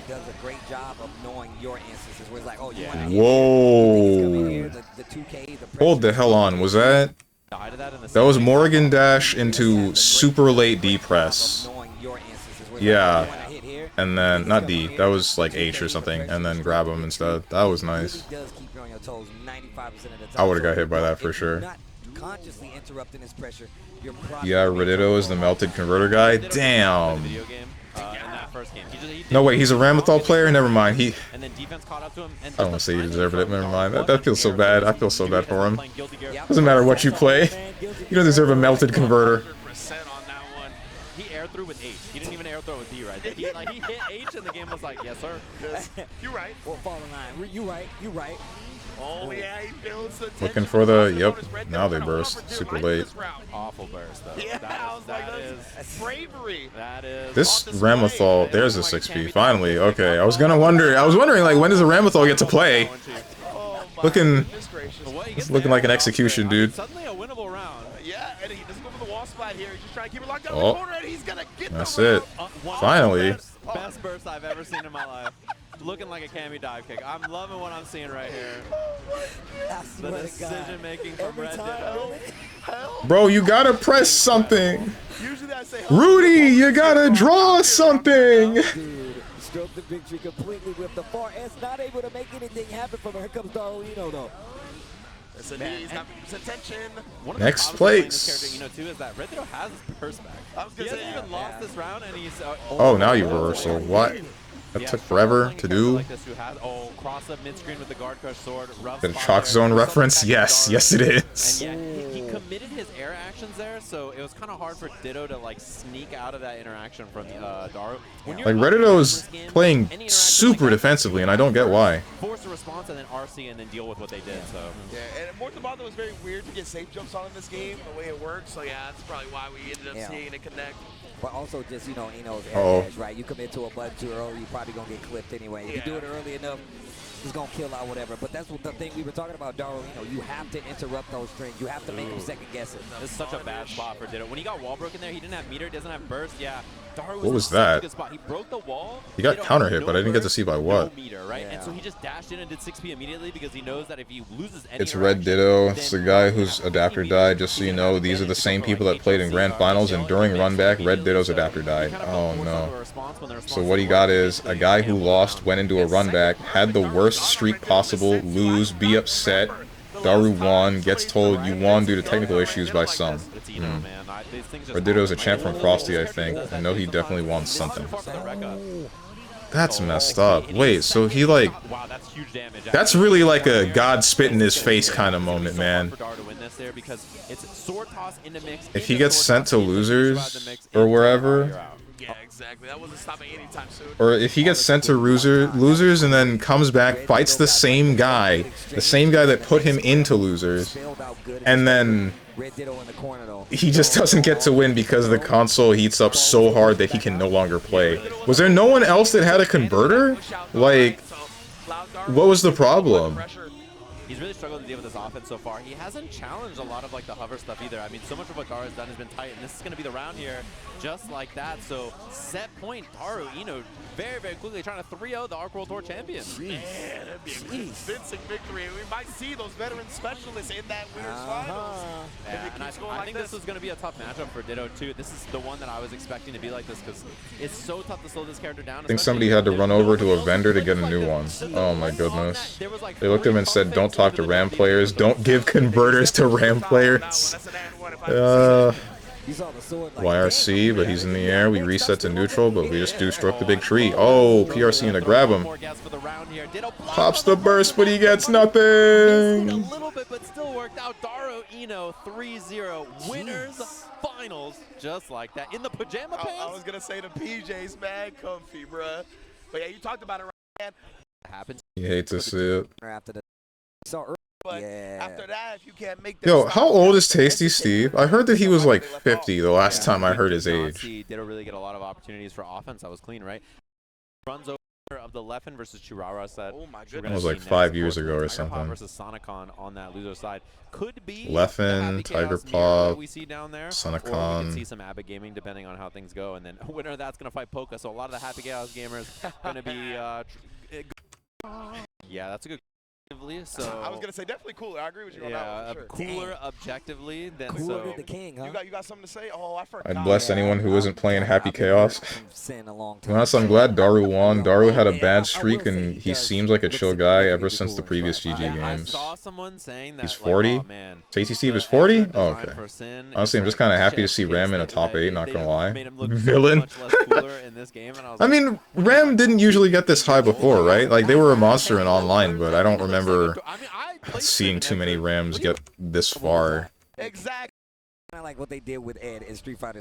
M: Does a great job of knowing your instances where it's like, oh, you want to
A: Whoa.
M: the 2K,
A: Hold the hell on. Was that? That was Morgan dash into super late D press. Yeah. And then, not D, that was like H or something. And then grab him instead. That was nice. I would have got hit by that for sure. Yeah, Redito is the melted converter guy. Damn. No, wait, he's a Ramlethal player? Never mind. I don't want to say he deserved it. Never mind. That feels so bad. I feel so bad for him. Doesn't matter what you play. You don't deserve a melted converter.
N: He air threw with H. He didn't even air throw with D right there. He hit H and the game was like, yes, sir.
G: You're right.
M: Or fall in line. You right.
G: Oh, yeah, he builds the
A: Looking for the, yep, now they burst. Super late.
N: Awful burst, though.
G: Yeah, I was like, that's bravery.
N: That is.
A: This Ramlethal, there's a 6P, finally. Okay, I was wondering, like, when does a Ramlethal get to play? Looking like an execution, dude.
N: Suddenly a winnable round.
G: Yeah, and he doesn't go for the wall splat here. He's just trying to keep it locked down in
A: Oh,
G: the corner, and he's gonna get
A: that's
G: the
A: it. Finally.
N: Best burst I've ever seen in my life. looking like a Cammy dive kick. I'm loving what I'm seeing right here. The decision making from Red Ditto.
A: Bro, you gotta press something.
G: Usually I say,
A: Rudy, you gotta draw something.
M: Dude, stroke the victory completely with the far S, not able to make anything happen from her. Here comes Darwino though.
G: Listen, he's got some attention.
A: Next place.
N: This character, too, is that Red Ditto has his purse back. He hasn't even lost this round, and he's.
A: Oh, now you reversal. What? That took forever to do.
N: Like this who has, cross up mid screen with the guard crush sword.
A: The chalk zone reference? Yes, yes it is.
N: And yeah, he committed his air actions there, so it was kind of hard for Ditto to like sneak out of that interaction from Daru.
A: Like Red Ditto's playing super defensively, and I don't get why.
N: Force a response and then RC and then deal with what they did. So
G: yeah, and more than that, it was very weird to get safe jumps on in this game, the way it works. So yeah, that's probably why we ended up seeing it connect.
M: But also just, you know, Eno's air dash, right? You commit to a button too early, you're probably going to get clipped anyway. If you do it early enough, he's going to kill out whatever. But that's what the thing we were talking about, Daru. You know, you have to interrupt those strings. You have to make them second guess it.
N: This is such a bad spot for Ditto. When he got wall broken there, he didn't have meter, doesn't have burst. Yeah, Daru
A: what was
N: in such a
A: that?
N: good spot. He broke the wall.
A: He got counter hit, but I didn't get to see by what.
N: No meter, right? And so he just dashed in and did 6P immediately because he knows that if he loses any
A: It's Red Ditto. It's the guy whose adapter died, just so you know. These are the same people that played in Grand Finals, and during Runback, Red Ditto's adapter died. Oh no. So what he got is a guy who lost, went into a Runback, had the worst streak possible, lose, be upset. Daru won, gets told you won due to technical issues by some. Red Ditto's a champ from Frosty, I think. I know he definitely wants something. That's messed up. Wait, so he like... That's really like a God spit in his face kind of moment, man. If he gets sent to losers or wherever...
G: Yeah, exactly. That wasn't stopping anytime soon.
A: Or if he gets sent to losers and then comes back, fights the same guy that put him into losers, and then he just doesn't get to win because the console heats up so hard that he can no longer play. Was there no one else that had a converter? Like, what was the problem?
N: He's really struggled to deal with this offense so far. He hasn't challenged a lot of like the hover stuff either. I mean, so much of what Daru's done has been tight, and this is going to be the round here, just like that. So set point, Daru, very, very quickly trying to 3-0 the Arc World Tour champion.
G: Man, that'd be a convincing victory. We might see those veteran specialists in that winners finals.
N: Yeah, and I think this is going to be a tough matchup for Ditto too. This is the one that I was expecting to be like this because it's so tough to slow this character down.
A: I think somebody had to run over to a vendor to get a new one. Oh my goodness. They looked at him and said, don't talk to RAM players, don't give converters to RAM players. YRC, but he's in the air. We reset to neutral, but we just do stroke the big tree. Oh, PRC gonna grab him. Pops the burst, but he gets nothing.
N: A little bit, but still worked out. Daru, 3-0 winners finals, just like that in the pajama pants.
G: I was gonna say the PJs, man, comfy, bruh. But yeah, you talked about it, right, man.
N: Happens.
A: You hate to see it.
G: But after that, if you can't make
A: Yo, how old is Tasty Steve? I heard that he was like 50 the last time I heard his age.
N: Ditto really get a lot of opportunities for offense. That was clean, right? Runs over of the Leffen versus Chirara set.
G: Oh my
A: goodness. That was like 5 years ago or something.
N: Versus Sonicon on that loser side could be
A: Leffen, Tiger Paw,
N: we see down there.
A: Sonicon.
N: Or we can see some Abbott Gaming depending on how things go, and then a winner of that's gonna fight Poka. So a lot of the Happy Chaos gamers gonna be. Yeah, that's a good. So
G: I was gonna say definitely cooler. I agree with you on that one. Sure.
N: Cooler objectively than
M: cooler than the king, huh?
G: You got something to say? Oh, I forgot.
A: I'd bless anyone who isn't playing Happy Chaos. To be honest, I'm glad Daru won. Daru had a bad streak, and he seems like a chill guy ever since the previous GG games.
N: I saw someone saying that,
A: he's 40? Tasty Steve is 40? Oh, okay. Honestly, I'm just kind of happy to see Ram in a top 8, not gonna lie. Villain. I mean, Ram didn't usually get this high before, right? Like, they were a monster in online, but I don't remember seeing too many Rams get this far.
G: Exactly.
M: Kind of like what they did with Ed in Street Fighter.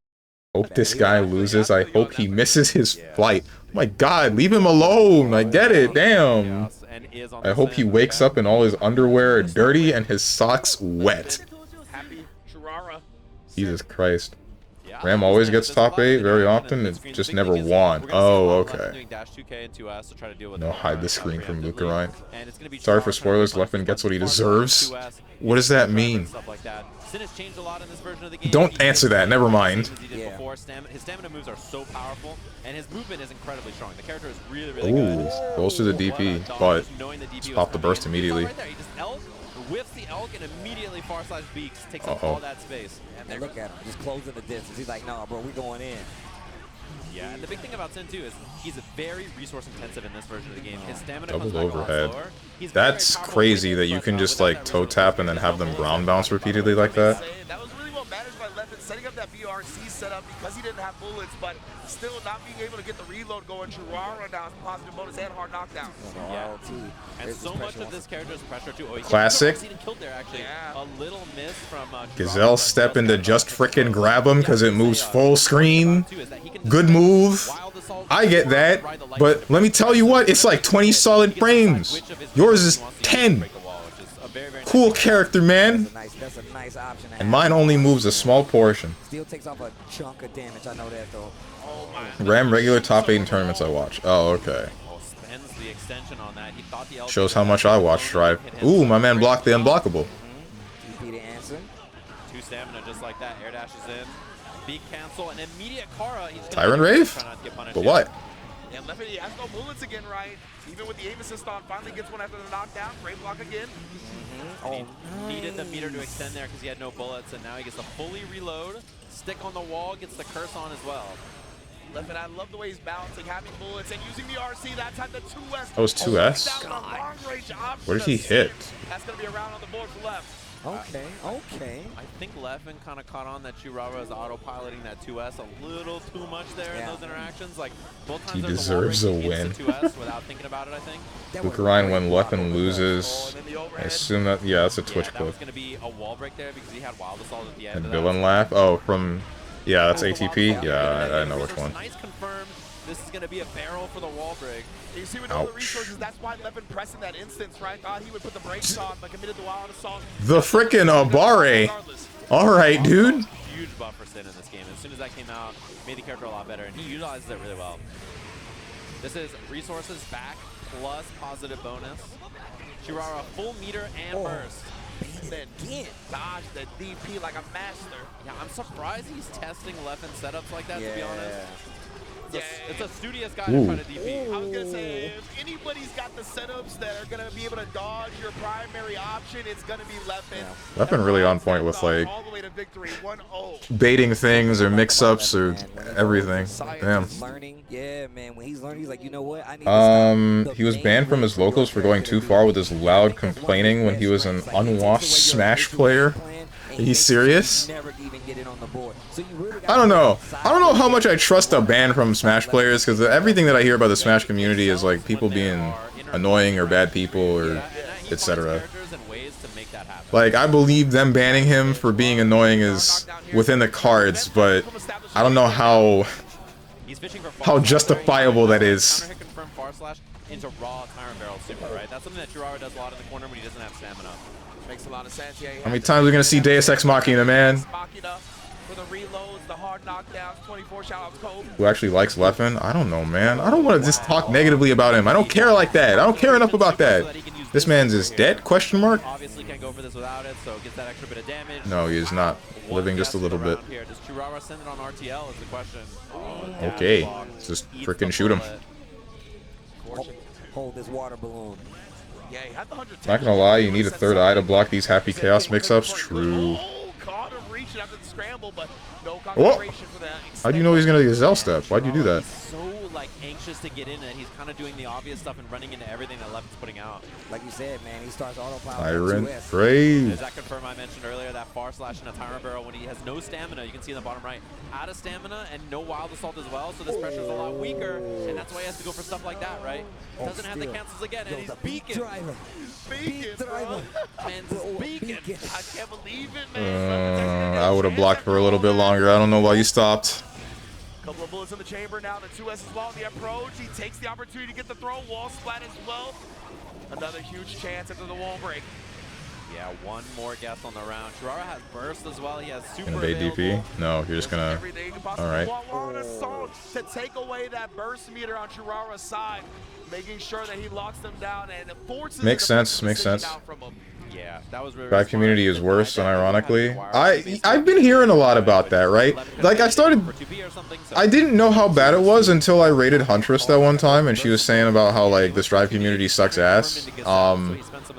A: Hope this guy loses. I hope he misses his flight. Oh my god, leave him alone. I get it. Damn. I hope he wakes up and all his underwear are dirty and his socks wet. Jesus Christ. Ram always gets top 8 very often. It just never won. Oh, okay. No, hide the screen from Luca Ryan. Sorry for spoilers. Leffen gets what he deserves. What does that mean? Don't answer that. Never mind.
N: His stamina moves are so powerful, and his movement is incredibly strong. The character is really, really good.
A: Ooh, goes to the DP, but just pop the burst immediately.
N: Right there, he just whiffs the elk and immediately far slash beaks, takes up all that space.
M: And look at him, just closing the distance. He's like, nah, bro, we going in.
N: Yeah, and the big thing about Sin too is he's very resource intensive in this version of the game. His stamina
A: Double
N: comes back
A: overhead.
N: a lot slower.
A: That's crazy that you can just like toe tap and then have them ground bounce repeatedly like that.
G: That was really well managed by Leffen, setting up that VRC setup because he didn't have bullets, but still not being able to get the reload going. Chirara now has positive bonus and hard knockdown.
N: Yeah. And so much of this character's pressure too. Oh,
A: Classic.
N: Killed there, actually. A little miss from
A: Gazelle step into just frickin' grab him because it moves full screen. Good move. I get that, but let me tell you what, it's like 20 solid frames. Yours is 10. Cool character, man.
M: That's a nice option.
A: And mine only moves a small portion.
M: Still takes off a chunk of damage. I know that though.
A: Ram regular top 8 in tournaments I watch. Oh, okay. Shows how much I watch Strive. Ooh, my man blocked the unblockable.
M: TP to answer.
N: 2 stamina just like that. Air dashes in. Beak cancel and immediate Kara.
A: Tyrant Rave? But what?
G: And Leffen, he has no bullets again, right? Even with the aim assist on, finally gets one after the knockdown. Great block again.
N: He needed the meter to extend there because he had no bullets, and now he gets a fully reload. Stick on the wall, gets the curse on as well.
G: Leffen, I love the way he's balancing, having bullets, and using the RC. That time the 2S.
A: That was 2S? What did he hit?
G: That's going to be a round on the board for left.
M: Okay, okay.
N: I think Leffen kind of caught on that Chirara is autopiloting that 2S a little too much there in those interactions. Like both times
A: He deserves a win.
N: 2S without thinking about it, I think.
A: Luca Ryan, when Leffen loses, I assume that, yeah, that's a Twitch
N: That
A: clip.
N: was going to be a wall break there because he had Wild Assault at the end.
A: And villain laugh. Oh, from, yeah, that's ATP. Yeah, I know which one.
N: Nice confirmed. This is going to be a barrel for the wall break.
G: You see with all the resources, that's why Leffen pressing that instance, right? Thought he would put the brakes on, but committed the Wild Assault.
A: The frickin' Abare. Alright, dude.
N: Huge buff for Sin in this game. As soon as that came out, made the character a lot better, and he utilizes it really well. This is resources back plus positive bonus. Chirara full meter and burst.
G: Then dodge the DP like a master.
N: Yeah, I'm surprised he's testing Leffen setups like that, to be honest. It's a studious guy to try to DP.
G: I was going to say, if anybody's got the setups that are going to be able to dodge your primary option, it's going to be Leffen.
A: Leffen really on point with like
G: all the way to victory, 1-0.
A: baiting things or mix-ups or everything. Damn.
M: Learning, yeah, man. When he's learning, he's like, you know what? I need to
A: He was banned from his locals for going too far with his loud complaining when he was an unwashed Smash player. Are you serious? I don't know. I don't know how much I trust a ban from Smash players, because everything that I hear about the Smash community is like people being annoying or bad people or etc. Like, I believe them banning him for being annoying is within the cards, but I don't know how justifiable that is.
N: Into raw Tyrant Barrel super, right? That's something that Chirara does a lot in the corner when he doesn't have stamina.
G: Makes a lot of sense. Yeah,
A: How many times are we gonna see Deus Ex Machina, man?
G: Machina for the reloads, the hard knockdowns, 24 shout-outs, Cole.
A: Who actually likes Leffen? I don't know, man. I don't want to just talk negatively about him. I don't care like that. I don't care enough about that. This man's is dead? Question mark?
N: Obviously can't go for this without it, so gets that extra bit of damage.
A: No, he is not. Living just a little bit.
N: Does Chirara send it on RTL is the question.
A: Okay, just freaking shoot him.
M: Hold this water balloon.
G: Yeah, he had the 110.
A: Not gonna lie, you need a third eye to block these happy chaos mix-ups. True.
G: Caught him reaching after the scramble, but no
A: What?
G: concentration for that.
A: How'd you know he's gonna Gazelle step? Why'd you do that?
N: So like anxious to get in that he's kind of doing the obvious stuff and running into everything that Leffen's putting out.
M: Like you said, man, he starts autopilot.
A: Tyrant Brave.
N: Does that confirm I mentioned earlier that far slash in a Tyrant Barrel when he has no stamina? You can see in the bottom right, out of stamina and no Wild Assault as well, so this pressure is a lot weaker, and that's why he has to go for stuff like that, right? Doesn't have the cancels again, and he's beacon.
G: Beacon, bro.
N: Man's beacon.
G: I can't believe it, man.
A: I would have blocked for a little bit longer. I don't know why you stopped.
G: Couple of bullets in the chamber now. The 2S as well on the approach. He takes the opportunity to get the throw. Wall splat as well. Another huge chance after the wall break.
N: Yeah, one more guess on the round. Churara has burst as well. He has super
A: Gonna bait DP? No, you're just gonna. All right.
G: To take away that burst meter on Churara's side, making sure that he locks them down and forces
A: Makes sense. Makes sense.
N: Yeah, that was really
A: Tribe community is worse, unironically. I've been hearing a lot about that, right? Like I didn't know how bad it was until I raided Huntress that one time, and she was saying about how like the Strive community sucks ass,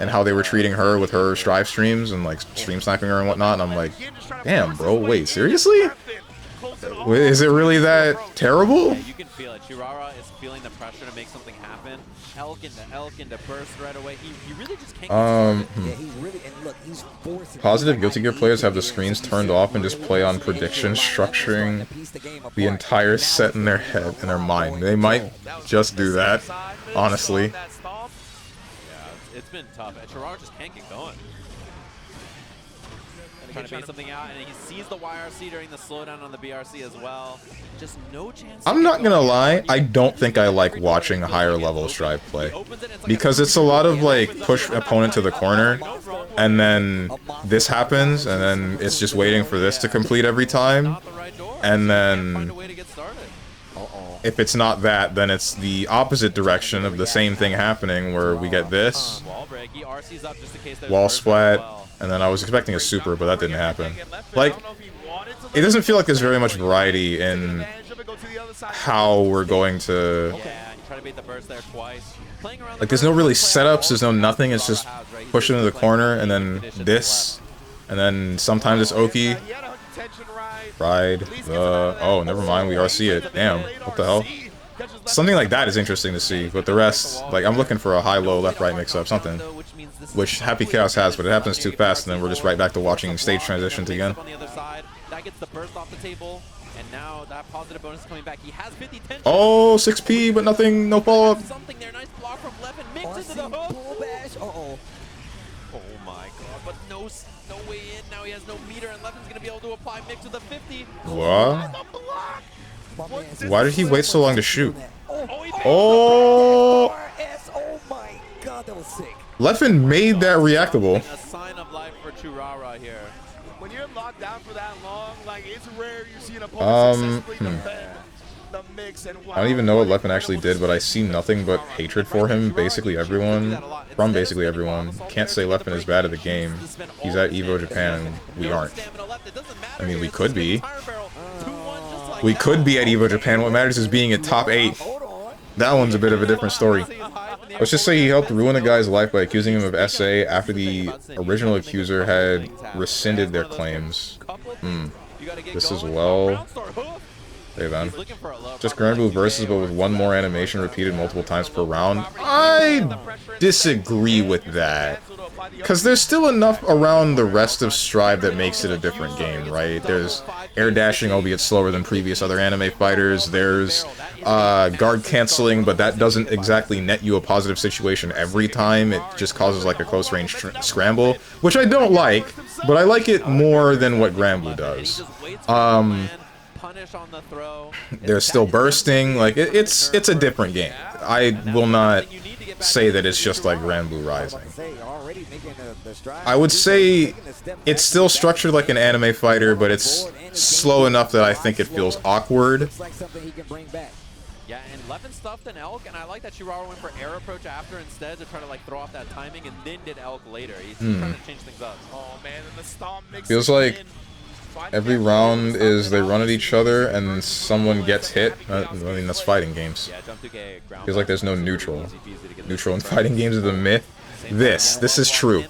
A: and how they were treating her with her Strive streams and like stream sniping her and whatnot. And I'm like, damn, bro, wait, seriously? Is it really that terrible?
N: Yeah, you can feel it. Churara is feeling the pressure to make something happen. Elk into burst right away. He really just can't
A: Positive Guilty Gear players have the screens turned off and just play on prediction, structuring the entire set in their head, in their mind. They might just do that, honestly.
N: Yeah, it's been tough. Churara just can't get going. Trying to bait something out, and he sees the YRC during the slowdown on the BRC as well. Just no chance.
A: I'm not gonna lie, I don't think I like watching higher level Strive play, because it's a lot of like push opponent to the corner, and then this happens, and then it's just waiting for this to complete every time, and then if it's not that, then it's the opposite direction of the same thing happening, where we get this wall splat. And then I was expecting a super, but that didn't happen. Like, it doesn't feel like there's very much variety in how we're going to... Like, there's no really setups, there's no nothing, it's just push into the corner, and then this, and then sometimes it's Oki. Ride, oh, never mind, we RC it. Damn, what the hell? Something like that is interesting to see, but the rest, like, I'm looking for a high-low left-right mix-up, something. Which Happy Chaos has, but it happens too fast, and then we're just right back to watching stage transitions again.
N: That gets the burst off the table, and now that positive bonus is coming back. He has 50 tension.
A: Oh, 6P, but nothing, no follow-up.
N: Something there, nice block from Levin, mixes into the hook. Oh my god, but no way in. Now he has no meter, and Levin's gonna be able to apply mix with the 50.
A: What? Why did he wait so long to shoot? Oh!
M: Oh my god, that was sick.
A: Leffen made that reactable.
N: A sign of life for Churara here.
G: When you're locked down for that long, like it's rare you see an opponent successfully defend the mix. And
A: I don't even know what Leffen actually did, but I see nothing but hatred for him. Basically everyone, from basically everyone. Can't say Leffen is bad at the game. He's at Evo Japan, and we aren't. I mean, we could be. We could be at Evo Japan. What matters is being at top 8. That one's a bit of a different story. Let's just say he helped ruin a guy's life by accusing him of SA after the original accuser had rescinded their claims. This is well... Hey then. Just Granblue versus, but with one more animation repeated multiple times per round. I disagree with that. Because there's still enough around the rest of Strive that makes it a different game, right? There's air dashing, albeit slower than previous other anime fighters. There's guard canceling, but that doesn't exactly net you a positive situation every time. It just causes like a close range scramble, which I don't like, but I like it more than what Granblue does. There's still bursting, like it's a different game. I will not say that it's just like Granblue Rising. I would say it's still structured like an anime fighter, but it's slow enough that I think it feels awkward.
N: Yeah, and Levin stuffed an Elk, and I like that Churara went for air approach after instead to try to like throw off that timing, and then did Elk later. He's trying to change things up.
G: Oh man, and the stomp mix
A: Feels like every round is they run at each other and someone gets hit. I mean, that's fighting games. Feels like there's no neutral. Neutral in fighting games is a myth. This is true.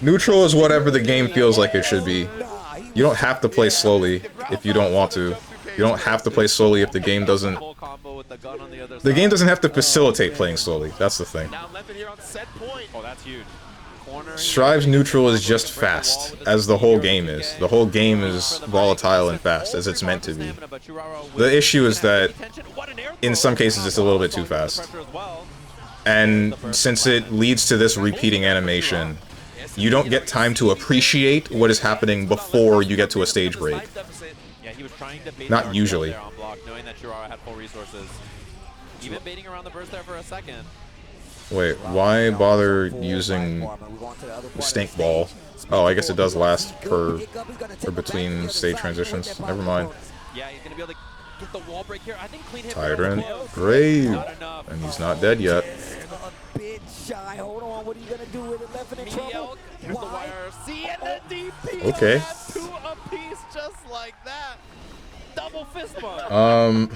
A: Neutral is whatever the game feels like it should be. You don't have to play slowly if you don't want to. You don't have to play slowly if the game doesn't... The game doesn't have to facilitate playing slowly. That's the thing.
N: Oh, that's huge.
A: Strive's neutral is just fast, as the whole game is. The whole game is volatile and fast, as it's meant to be. The issue is that, in some cases, it's a little bit too fast. And since it leads to this repeating animation, you don't get time to appreciate what is happening before you get to a stage break. Not usually.
N: Knowing that Churara had full resources. Even baiting around the burst there for a second.
A: Wait, why bother using Stink Ball? Oh, I guess it does last per or between state transitions. Never mind.
N: Yeah, he's gonna be able to get the wall break here. I think clean hit.
A: Tyrant, brave, and he's not dead yet.
M: A bit shy. Hold on. What are you gonna do with it? Left in trouble.
F: Here's the YRC and the DP.
A: Okay.
F: Two apiece, just like that. Double fist bump.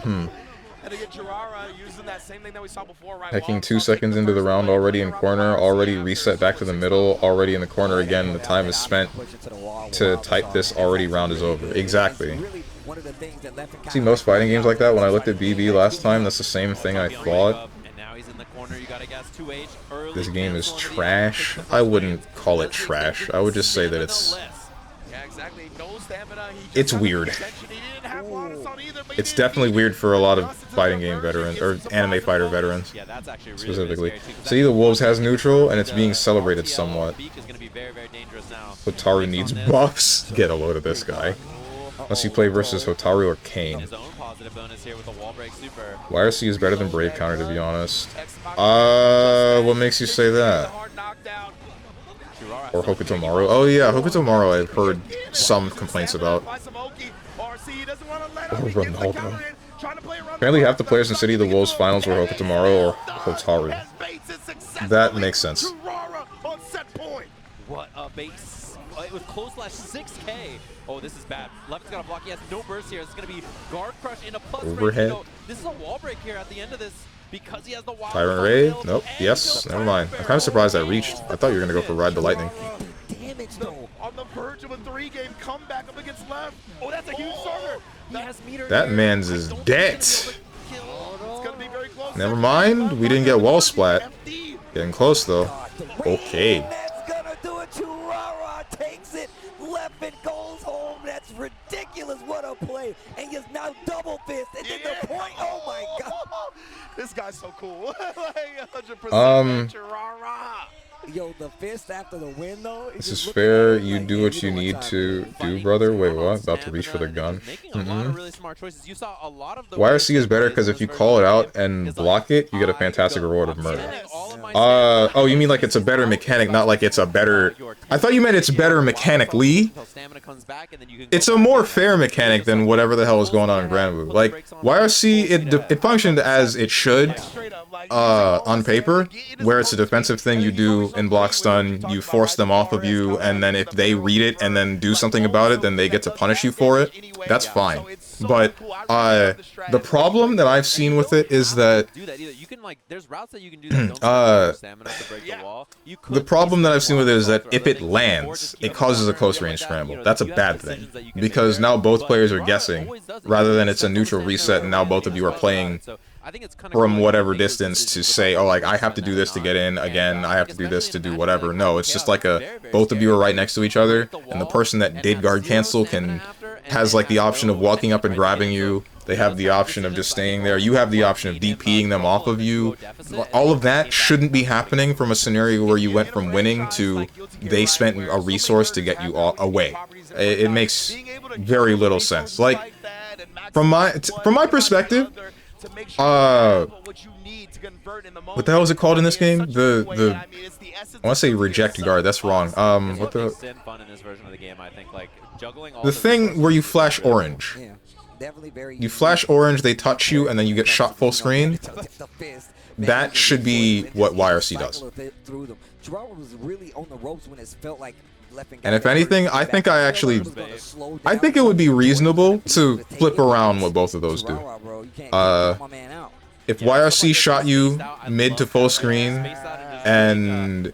G: And again, Jirara using that same thing that we saw before, right?
A: Hacking 2 seconds into the round, already in corner, already reset back to the middle, already in the corner again. The time is spent to type this already round is over. Exactly. See, most fighting games like that, when I looked at BB last time, that's the same thing I thought. This game is trash. I wouldn't call it trash. I would just say that it's weird. It's definitely weird for a lot of fighting game veterans, or anime fighter veterans, specifically. See, the Wolves has neutral, and it's being celebrated somewhat. Hotaru needs buffs. Get a load of this guy. Unless you play versus Hotaru or Kane. YRC is better than Brave Counter, to be honest. What makes you say that? Or Hokutomaru? Oh yeah, Hokutomaru I've heard some complaints about. Or Ronaldo. Apparently half the players in City of the Wolves finals were Hokutomaru or Hotaru. That makes sense.
N: What a base. It was close last 6K. Oh, this is bad. Left's got a block. He has no burst here. It's going to be guard crush in a plus
A: overhead.
N: Range. This is a wall break here at the end of this because he has the wild
A: Tyrant Ray? Nope. Yes. Never mind. I'm kind of surprised I reached. I thought you were going to go for Ride the Lightning.
G: On the verge of a 3-game comeback up against Left. Oh, that's a huge starter.
A: That man's is dead. Never mind. We didn't get wall splat. Getting close though. Okay.
M: Ridiculous, what a play, and he's now double fist, and then the point, oh my god.
G: This guy's so cool. Like 100%
M: Yo, the fist after the win though.
A: This is fair. You do what you need to do, brother. Wait, what? About to reach for the gun. YRC is better because if you call it out and block it, you get a fantastic reward of murder. Oh, you mean like it's a better mechanic, not like it's a better... I thought you meant it's better mechanically. It's a more fair mechanic than whatever the hell is going on in Grand Blue. Like, YRC, it functioned as it should on paper, where it's a defensive thing you do in block stun, you force them off of you, and then if they read it and then do something about it, then they get to punish you for it. That's fine. But the problem that I've seen with it is that the problem that I've seen with it is that if it lands, it causes a close range scramble. That's a bad thing, because now both players are guessing, rather than it's a neutral reset and now both of you are playing from whatever distance to say, oh, like, I have to do this to get in again, I have to do this to do whatever. No, it's just like both of you are right next to each other, and the person that did guard cancel has like the option of walking up and grabbing you. They have the option of just staying there. You have the option of DPing them off of you. All of that shouldn't be happening from a scenario where you went from winning to they spent a resource to get you away. It makes very little sense. Like, from my perspective, what the hell is it called in this game? I want to say reject guard. That's wrong. What the thing where you flash orange. You flash orange, they touch you, and then you get shot full screen. That should be what YRC does. And if anything, I think it would be reasonable to flip around what both of those do. If YRC shot you mid to full screen, and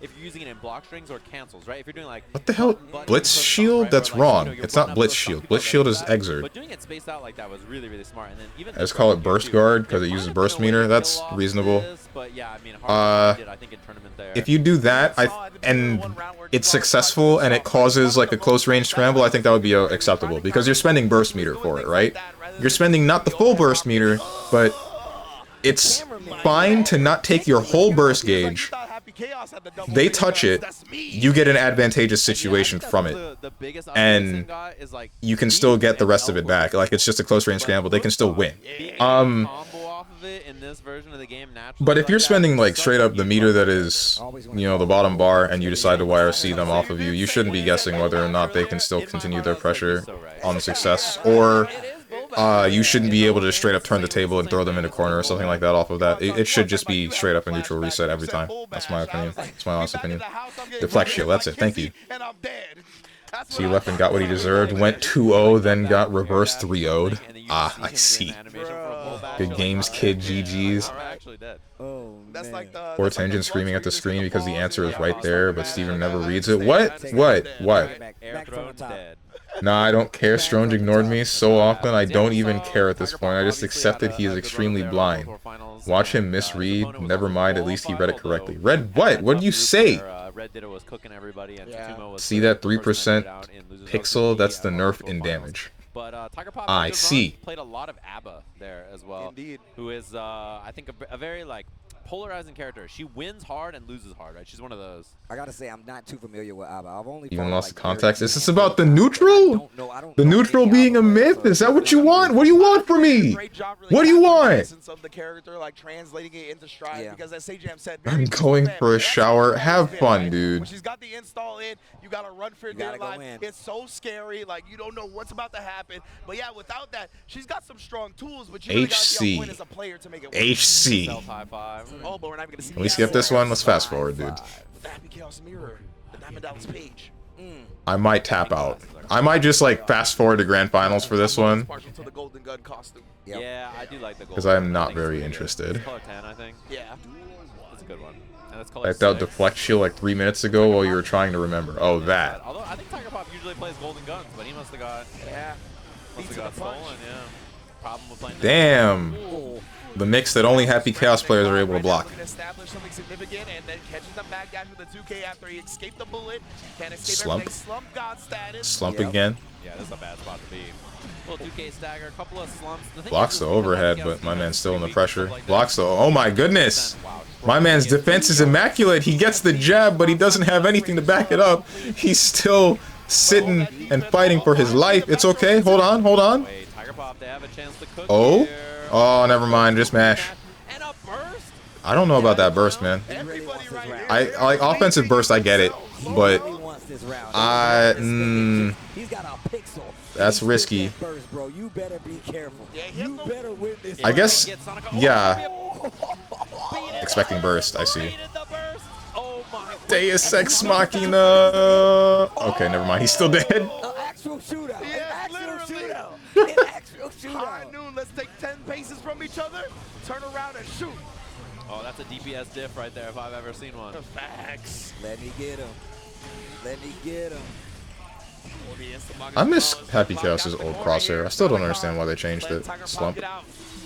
N: if you're using it in block strings or cancels, right? If you're doing like
A: what the hell? Blitz shield? That's wrong. It's not blitz shield. Blitz shield is exert.
N: But doing it spaced out like that was really, really smart. And then even
A: I just call it burst guard because it uses burst meter. That's reasonable.
N: But yeah, I mean, I think in tournament there.
A: If you do that, and it's successful and it causes like a close range scramble, I think that would be acceptable because you're spending burst meter for it, right? You're spending not the full burst meter, but it's fine to not take your whole burst gauge. They touch it, you get an advantageous situation from it, and you can still get the rest of it back. Like, it's just a close range scramble, they can still win.
N: this version of the game naturally.
A: But if you're spending like straight up the meter that is, you know, the bottom bar, and you decide to YRC them off of you, you shouldn't be guessing whether or not they can still continue their pressure on success, or you shouldn't be able to straight up turn the table and throw them in a corner or something like that off of that. It should just be straight up a neutral reset every time. That's my opinion. That's my honest opinion. Deflect shield, that's it. Thank you. So he left and got what he deserved, went 2-0, then got reverse 3-0'd. Ah, I see. Good games, kid, GG's. Or Tension screaming at the screen because the answer is right there, but Steven never reads it. What? Nah, I don't care. Stronge ignored me so often, I don't even care at this point. I just accepted he is extremely blind. Watch him misread. Never mind, at least he read it correctly. Read what? What did you say? See that 3% pixel? That's the nerf in damage.
N: But Tiger Pop
A: I see.
N: Played a lot of ABBA there as well. Indeed. Who is, I think, a very, like, polarizing character. She wins hard and loses hard, right? She's one of those.
M: I gotta say, I'm not too familiar with ABBA. I've only
A: even lost the context. Is this about the neutral? The neutral being a myth? Is that what you want? What do you want from me? What do you want?
G: Of the character, like translating it into stride, because as Sajam said,
A: I'm going for a shower. Have fun, dude.
G: when she's got the install in, you gotta run for dear life. It's so scary, like you don't know what's about to happen. But yeah, without that, she's got some strong tools, but you really gotta be on point as a player to make it work.
A: HC.
G: Oh, but we're not even gonna see.
A: Can we skip this one? Let's fast forward, dude.
G: The Happy Chaos Mirror, the Diamond Dallas page.
A: I might tap out. I might just like fast forward to grand finals for this one.
G: To the Golden Gun costume.
N: Yeah, I do like the
A: Because I'm not very interested.
N: Color 10, I think.
G: Yeah.
N: That's a good one. And that's color
A: I thought
N: 6.
A: deflect shield like 3 minutes ago while you were trying to remember. Oh, that.
N: Although I think Tiger Pop usually plays Golden Guns, but he must have got stolen. Yeah. Problem with playing.
A: Damn. The mix that only Happy Chaos players are able to block.
G: Establish something significant and then catches them back down with the 2K after he escaped the bullet. Can't escape
A: Slump.
G: everything. Slump God status.
A: Slump again.
N: Yeah, this is a bad spot to be. Little 2K stagger, a couple of slumps.
A: Blocks the overhead, but my man's still in the pressure. Blocks the... Oh my goodness! My man's defense is immaculate. He gets the jab, but he doesn't have anything to back it up. He's still sitting and fighting for his life. It's okay. Hold on, hold on. Oh? Oh, never mind. Just mash. I don't know about that burst, man. I like offensive burst. I get it, but that's risky. I guess, yeah. Expecting burst. I see. Deus Ex Machina. Okay, never mind. He's still dead.
G: High noon, let's take 10 paces from each other, turn around and shoot.
N: Oh, that's a DPS diff right there if I've ever seen one.
G: Facts.
M: Let me get him. Let me get him.
A: I miss Happy Chaos's old crosshair. I still don't understand why they changed it. Slump. And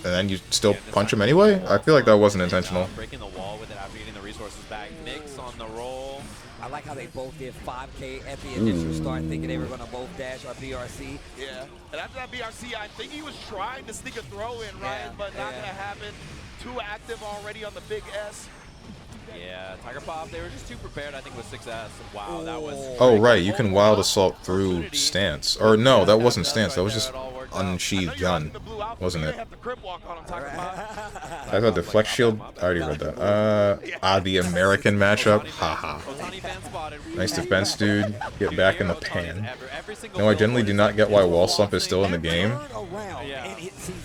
A: then you still punch him anyway? I feel like that wasn't intentional.
N: Breaking the wall with it after getting the resources back. Mix on the roll.
M: I like how they both did 5K at the initial start, thinking they were going to both dash or BRC.
G: Yeah, and after that BRC, I think he was trying to sneak a throw in, right? But not going to happen. Too active already on the big S.
N: Yeah, Tiger Pop, they were just too prepared, I think, with 6S. Wow, that was...
A: Oh, right, you can wild assault through stance. Or no, that wasn't stance, that was just unsheathed gun, wasn't it? I thought deflect shield, I already read that. The American matchup, haha. Nice defense, dude. Get back in the pan. No, I generally do not get why wall slump is still in the game.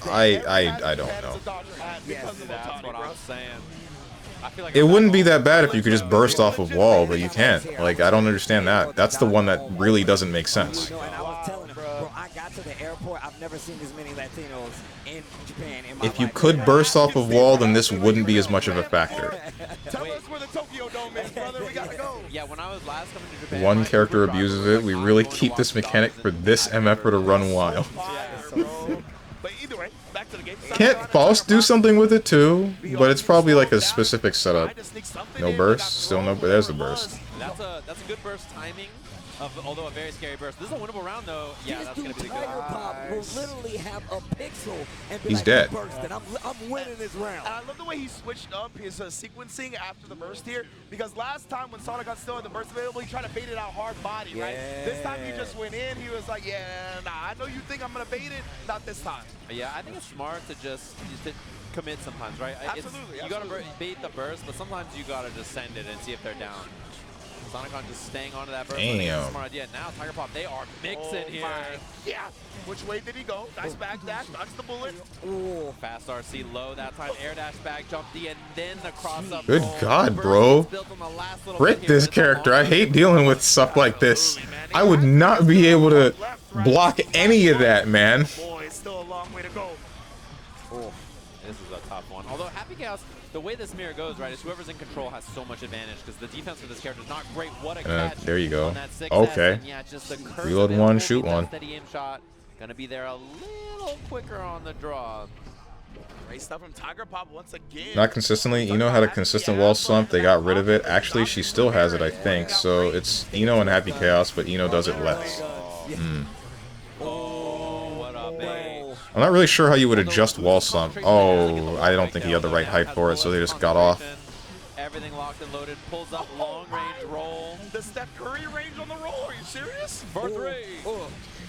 A: I don't know.
N: That's what I'm saying.
A: It wouldn't be that bad if you could just burst off of wall, but you can't. Like, I don't understand that. That's the one that really doesn't make sense.
M: And I was telling him, bro, I got to the airport. I've never seen this many Latinos in Japan in my life.
A: If you could burst off of wall, then this wouldn't be as much of a factor.
G: Tell us where the Tokyo Dome is, brother. We gotta go.
N: Yeah, when I was last coming to Japan,
A: One character abuses it. We really keep this mechanic for this MFer to run wild.
G: But either way, back to the game.
A: Can't Faust do something with it too? But it's probably like a specific setup. No burst? Still no, but there's the burst.
N: That's a good burst timing. although a very scary burst. This is a winnable round, though. Yeah, that's going to be the good.
M: Tiger Pop will literally have a pixel and be
A: He's
M: like,
A: dead.
M: Bursted. I'm winning this round.
G: And I love the way he switched up his sequencing after the burst here, because last time when Sonic still had the burst available, he tried to bait it out hard body, right? This time he just went in. He was like, yeah, nah, I know you think I'm going to bait it. Not this time.
N: Yeah, I think it's smart to just commit sometimes, right?
G: Absolutely.
N: You got to bait the burst, but sometimes you got to just send it and see if they're down. Sonicon just staying onto that burst.
A: Damn.
N: Smart idea. Now Tiger Pop, they are mixing here.
G: Yeah. Which way did he go? Nice back dash, ducks the bullet.
N: Ooh. Fast RC low that time. Air dash back, jump D, and then the cross up.
A: Good God, bro. Frick this character. I hate dealing with stuff like this. I would not be able to block any of that, man.
G: Boy, it's still a long way to go.
N: Oh, this is a tough one. Although Happy Chaos, the way this mirror goes, right, is whoever's in control has so much advantage because the defense for this character is not great. What a catch.
A: There you go.
N: On that 6S,
A: Okay.
N: and yeah, just the curse
A: Reload one, shoot one.
N: Steady aim shot. Gonna be there a little quicker on the draw.
G: Great stuff from Tiger Pop once again.
A: Not consistently. Eno had a consistent wall slump. They got rid of it. Actually, she still has it, I think. So it's Eno and Happy Chaos, but Eno does it less.
N: Oh, what a bait.
A: I'm not really sure how you would adjust wall slump. Oh, I don't think he had the right height for it, so they just got off.
N: Everything locked and loaded. Pulls up long range roll.
G: The Steph Curry range on the roll. Are you serious?
N: For three.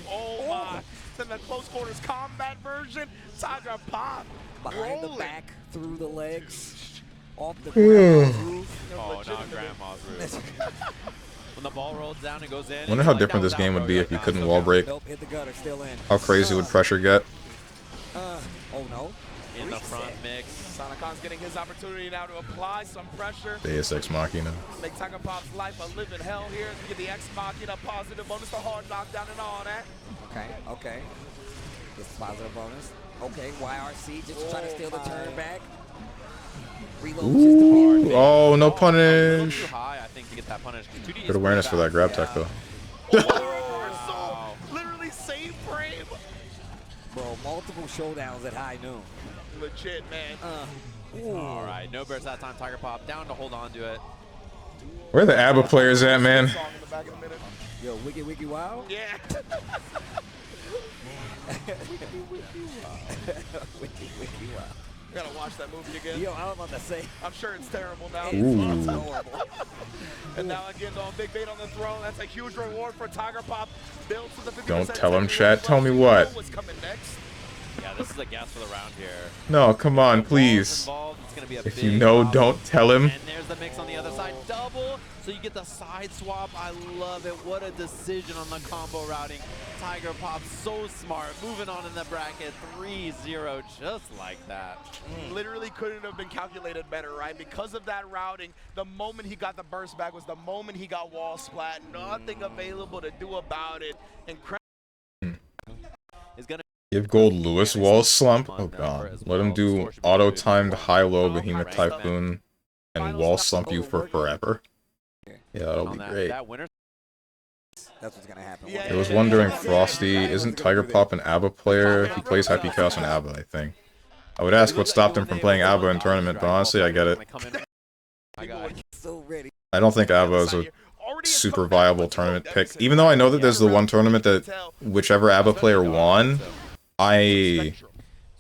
G: Oh my. Then the close quarters combat version. Tiger Pop.
M: Behind the back, through the legs, off the grandma's roof.
N: Oh, not grandma's roof. When the ball rolls down and goes in.
A: Wonder how different this game would be if you couldn't wall break.
M: Nope, hit the gutter, still in.
A: How crazy would pressure get?
M: Oh no.
N: In the front mix.
G: Sonicon's getting his opportunity now to apply some pressure.
A: Deus Ex Machina.
G: Make Tiger Pop's life a living hell here. Get the X Machina positive bonus, the hard knockdown and all that.
M: Okay. Gets positive bonus. Okay, YRC just trying to steal the turn back.
A: Ooh, oh, no punish.
N: Too high, I think, to get that punish.
A: Good awareness for that grab tech, though.
G: Wow. Literally same frame.
M: Bro, multiple showdowns at high noon.
G: Legit, man.
N: All right, no burst that time. Tiger Pop down to hold on to it.
A: Where are the ABBA players at, man?
M: Yo, Wiki Wiki Wow?
G: Yeah.
M: Wiki Wiki Wow.
G: Gotta watch that movie again.
M: Yo, I was about to say.
G: I'm sure it's terrible now.
A: Ooh.
G: Horrible. And now again, on big bait on the throne. That's a huge reward for Tiger Pop. Built to the 50%.
A: Don't tell him, chat. Tell me what.
G: What's coming next?
N: Yeah, this is a guess for the round here.
A: No, come on, please. If you know, don't tell him.
N: And there's the mix on the other side. Double. So you get the side swap. I love it. What a decision on the combo routing. Tiger Pop so smart. Moving on in the bracket. 3-0 just like that.
G: Literally couldn't have been calculated better, right? Because of that routing, the moment he got the burst back was the moment he got wall splat. Nothing available to do about it. And
N: is gonna
A: Give Gold Lewis wall slump. Oh god. Let him do auto-timed high-low Behemoth Typhoon and wall slump you for forever. Yeah, that'll be great.
M: That's what's gonna happen.
A: There was one during Frosty. Isn't Tiger Pop an ABBA player? He plays Happy Chaos and ABBA, I think. I would ask what stopped him from playing ABBA in tournament, but honestly, I get it. I don't think ABBA is a super viable tournament pick. Even though I know that there's the one tournament that whichever ABBA player won, I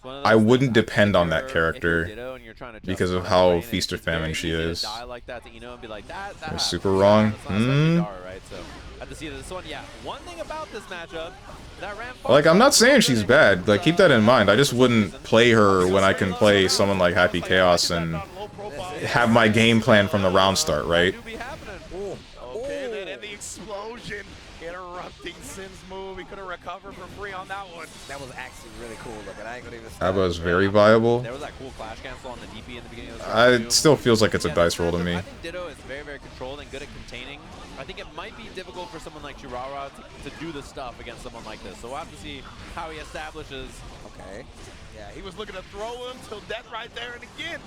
A: wouldn't depend on that character because of how feast or famine she is. You're super wrong. Like, I'm not saying she's bad. Like, keep that in mind. I just wouldn't play her when I can play someone like Happy Chaos and have my game plan from the round start, right?
G: Okay, then in the explosion, interrupting Sin's move. He could have recovered for free on that one.
M: That was actually really cool looking. I ain't gonna even
A: ABBA is very viable.
N: There was that cool clash cancel on the DP in the beginning of the round.
A: It still feels like it's a dice roll to me.
N: I think Ditto is very, very controlled and good at containing. I think it might be difficult for someone like Chirara to do the stuff against someone like this. So we'll have to see how he establishes.
M: Okay.
G: Yeah, he was looking to throw him till death right there, and again,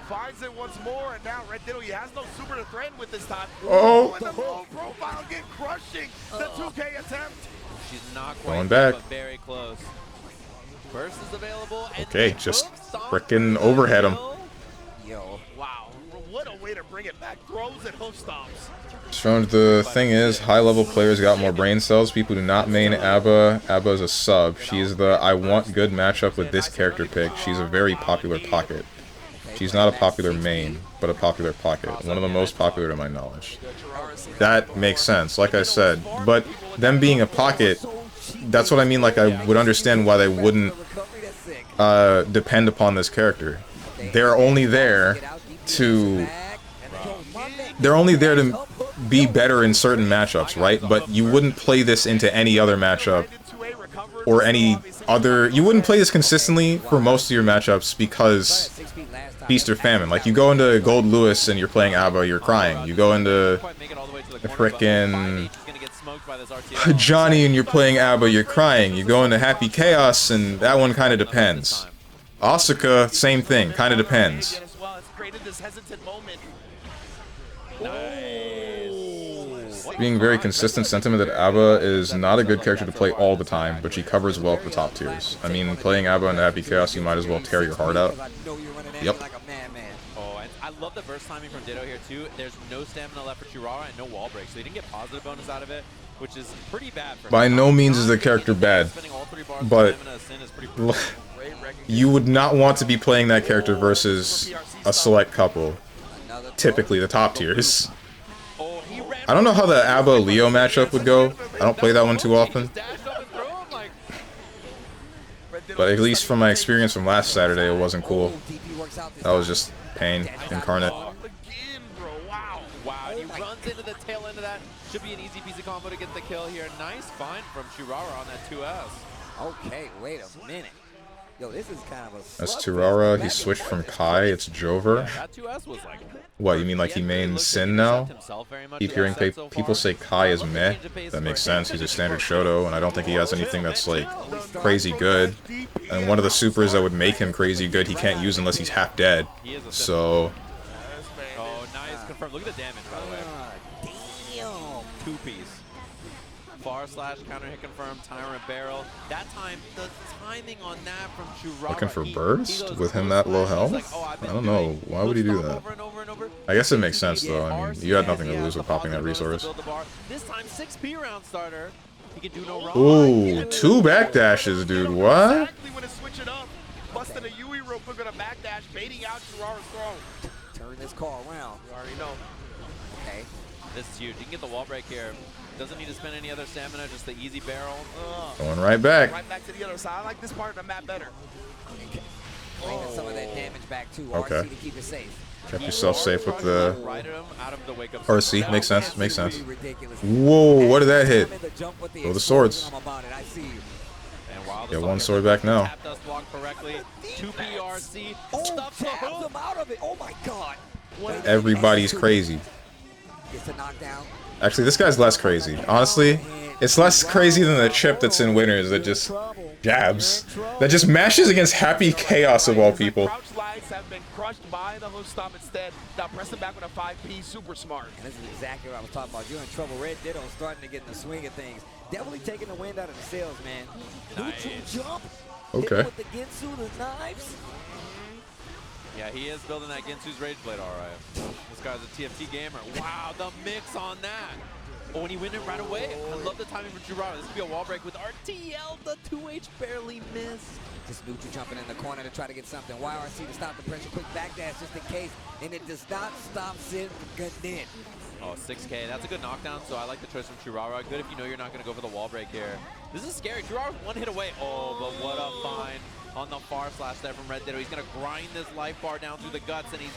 G: finds it once more, and now Red Ditto, he has no super to threaten with this time.
A: Oh!
G: And the low profile again, crushing the 2K attempt.
N: She's not quite
A: Going
N: there,
A: back.
N: but very close. Burst is available.
A: Okay, just frickin' overhead him.
M: Yo.
G: Wow, what a way to bring it back throws and hoof stomps.
A: Strong, the thing is, high-level players got more brain cells. People do not main Abba. Abba is a sub. She's the I want good matchup with this character pick. She's a very popular pocket. She's not a popular main, but a popular pocket. One of the most popular to my knowledge. That makes sense, like I said. But them being a pocket, that's what I mean. Like, I would understand why they wouldn't depend upon this character. They're only there to be better in certain matchups, right? But you wouldn't play this into any other matchup or any other. You wouldn't play this consistently for most of your matchups because feast or famine. Like, you go into Gold Lewis and you're playing Abba, you're crying. You go into the frickin' Johnny and you're playing Abba, you're crying. You go into Happy Chaos and that one kind of depends. Asuka, same thing, kind of depends. Being very consistent sentiment that Abba is not a good character to play all the time, but she covers well for top tiers. I mean, playing Abba in Happy Chaos, you might as well tear your heart out. Yep.
N: Oh, and I love the burst timing from Ditto here too. There's no stamina left for Churara and no wall break, so he didn't get positive bonus out of it, which is pretty bad for him.
A: By no means is the character bad, but you would not want to be playing that character versus a select couple, typically the top tiers. I don't know how the Abba Leo matchup would go. I don't play that one too often. But at least from my experience from last Saturday, it wasn't cool. That was just pain incarnate.
N: Wow, and he runs into the tail end of that. Should be an easy peasy combo to get the kill here. Nice find from Churara on that 2S.
M: Okay, wait a minute. Yo, this is kind of a...
A: That's Turara. He switched from Kai. It's Jover.
N: That 2S was like...
A: What, you mean like he mains Sin now? Keep hearing people say Kai is meh. That makes sense. He's a standard Shoto, and I don't think he has anything that's like crazy good. And one of the supers that would make him crazy good he can't use unless he's half dead. So...
N: Oh, nice. Confirmed. Look at the damage, by the way.
M: Damn.
N: Two-piece. Far slash counter hit confirmed, Tyrant barrel. That time, the timing on that from Churara.
A: Looking for burst with him that low health? I don't know. Why would he do that? I guess it makes sense though. I mean, you had nothing to lose with popping that resource.
N: This time 6P round starter. He can do no wrong.
A: Ooh, 2 backdashes, dude. What?
G: Exactly when to switch it up. Busting a Yui real quick on a backdash, baiting out Churara's throw.
M: Turn this car around.
G: You already know.
M: Okay.
N: This is huge. You can get the wall break here. Doesn't need to spend any other stamina, just the easy barrel.
A: Going right back.
G: Right back to the other side. I like this part of the map better.
M: Bringing some of that damage back too.
A: Okay.
M: RC to keep it safe.
A: Kept yourself safe with the
N: out of the wake up
A: RC. Makes sense. Makes sense. Whoa, what did that hit? Oh, the swords. Get one sword back now.
M: Oh my god.
A: Everybody's crazy.
M: Gets a knockdown.
A: Actually, this guy's less crazy. Honestly, it's less crazy than the chip that's in Winners that just jabs. That just mashes against Happy Chaos of all people.
G: Crouch lights have been crushed by the hook stomp instead. Now press him back with a 5P, super smart.
M: And this is exactly what I was talking about. You're in trouble. Red Ditto starting to get in the swing of things. Definitely taking the wind out of the sails, man. Neutral jump.
A: Okay.
M: With the Ginsu, the knives.
N: Yeah, he is building that Ginsu's Rage Blade, all right. This guy's a TFT gamer. Wow, the mix on that. Oh, and he went it right away. I love the timing for Churara. This could be a wall break with RTL. The 2H barely missed.
M: Just neutral jumping in the corner to try to get something. YRC to stop the pressure. Quick backdash just in case. And it does not stop Sin from getting in.
N: Oh, 6K. That's a good knockdown, so I like the choice from Churara. Good if you know you're not going to go for the wall break here. This is scary. Churara's one hit away. Oh, but what a find on the far slash there from Red Ditto. He's going to grind this life bar down through the guts, and he's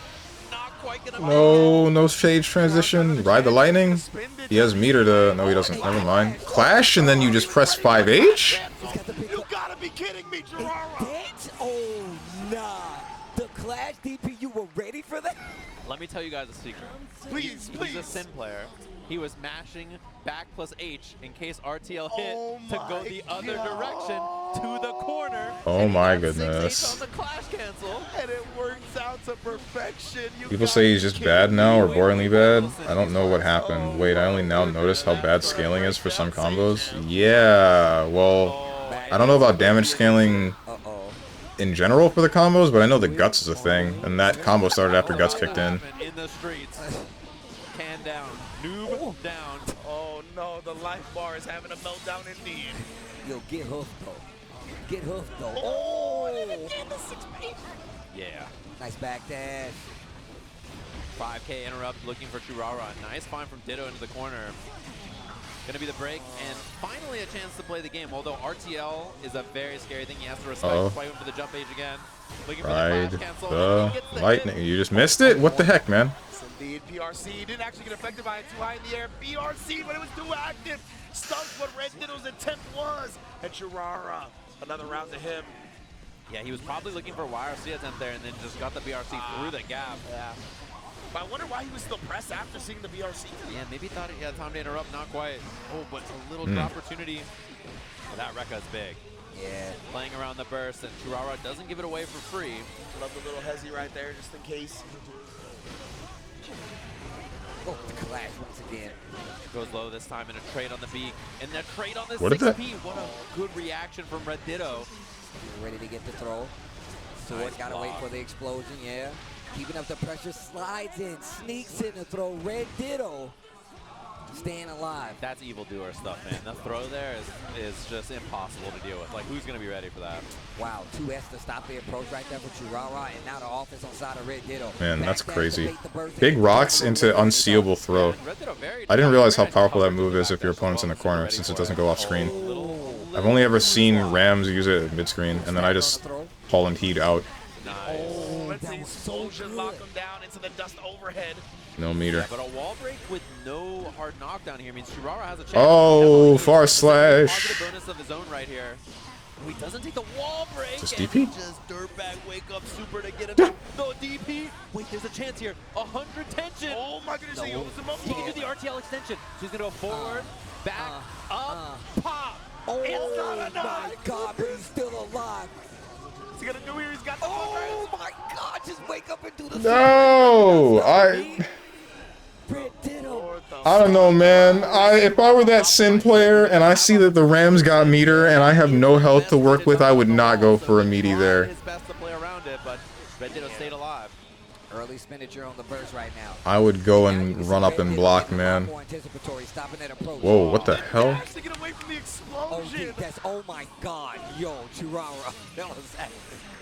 N: not quite going to
A: No shade transition. Ride the lightning. He has meter to... No, he doesn't. Never mind. Clash, and then you just press 5H?
G: You gotta be kidding me, Churara!
M: Oh, nah. The Clash DP, you were ready for that?
N: Let me tell you guys a secret.
G: Please, please.
N: He's a Sin player. He was mashing back plus H in case RTL hit to go the other direction to the corner.
A: Oh my goodness.
N: On the Clash cancel.
G: And it works out to perfection.
A: People say he's just bad now or boringly bad. I don't know what happened. Wait, I only now notice how bad scaling is for some combos. Yeah, well, I don't know about damage scaling in general for the combos, but I know the Guts is a thing, and that combo started after Guts kicked in.
N: In the streets. Can down. Noob down.
G: Oh no, the life bar is having a meltdown indeed.
M: Yo, get hooked though. Get hooked though.
G: Oh, and then again the 6P.
N: Yeah.
M: Nice back dash.
N: 5K interrupt looking for Churara. Nice find from Ditto into the corner. Gonna be the break, and finally a chance to play the game. Although RTL is a very scary thing. He has to respect. Fight for the jump age again. Looking for
A: Ride
N: the cancel.
A: the lightning. You just missed it? What the heck, man?
G: Yes, indeed. PRC didn't actually get affected by it too high in the air. BRC, but it was too active. Stunts what Red Ditto's attempt was. And Churara, another round to him.
N: Yeah, he was probably looking for a YRC attempt there, and then just got the BRC through the gap.
G: Yeah. But I wonder why he was still pressed after seeing the BRC.
N: Yeah, maybe thought he had time to interrupt. Not quite. Oh, but a little opportunity. Well, that Rekka is big.
M: Yeah.
N: Playing around the burst, and Churara doesn't give it away for free.
G: Love the little hezzy right there, just in case.
M: Oh, the clash once again.
N: Goes low this time in a trade on the beak. And that trade on the
A: What is
N: 6P. What a good reaction from Red Ditto.
M: Ready to get the throw. So
N: Nice
M: gotta
N: block.
M: wait for the explosion, yeah. Keeping up the pressure, slides in, sneaks in the throw. Red Ditto staying alive.
N: That's evildoer stuff, man. The throw there is just impossible to deal with. Like, who's going to be ready for that?
M: Wow, 2S to stop the approach right there for Churara, and now the offense on side of Red Ditto.
A: Man, that's crazy. Big rocks into unseeable throw.
N: Red Ditto very
A: I didn't realize how powerful that move is if your opponent's in the corner, since it doesn't go off screen. I've only ever seen Rams use it at mid-screen, and then I just Holland Heat out.
N: Nice.
G: Oh, let's see explosion lock him down into the dust overhead.
A: No meter.
N: Yeah, but a wall break with no hard knockdown here means Churara has a chance.
A: Oh, far slash.
N: Positive bonus of his own right here. Oh, he doesn't take the wall break.
A: Just
N: and
A: DP?
N: Just dirtbag wake up super to get him. No DP. Wait, there's a chance here. 100 tension.
G: Oh my goodness, he opens him up.
N: He can do the RTL extension. So he's gonna go forward, back, up, pop.
M: Oh
N: It's not
M: my
N: enough.
M: God, but he's still alive.
G: What's he gonna do here? He's got the
M: Oh my God, just wake up and do the
A: No, I don't know, man. If I were that Sin player and I see that the Rams got meter and I have no health to work with, I would not go for a meaty there.
N: His best to play around it, but Red Ditto stayed alive.
M: Early expenditure on the burst right now.
A: I would go and run up and block, man. Whoa, what the hell?
G: to get away from the
M: Oh,
G: explosion.
M: oh my God, yo, Churara.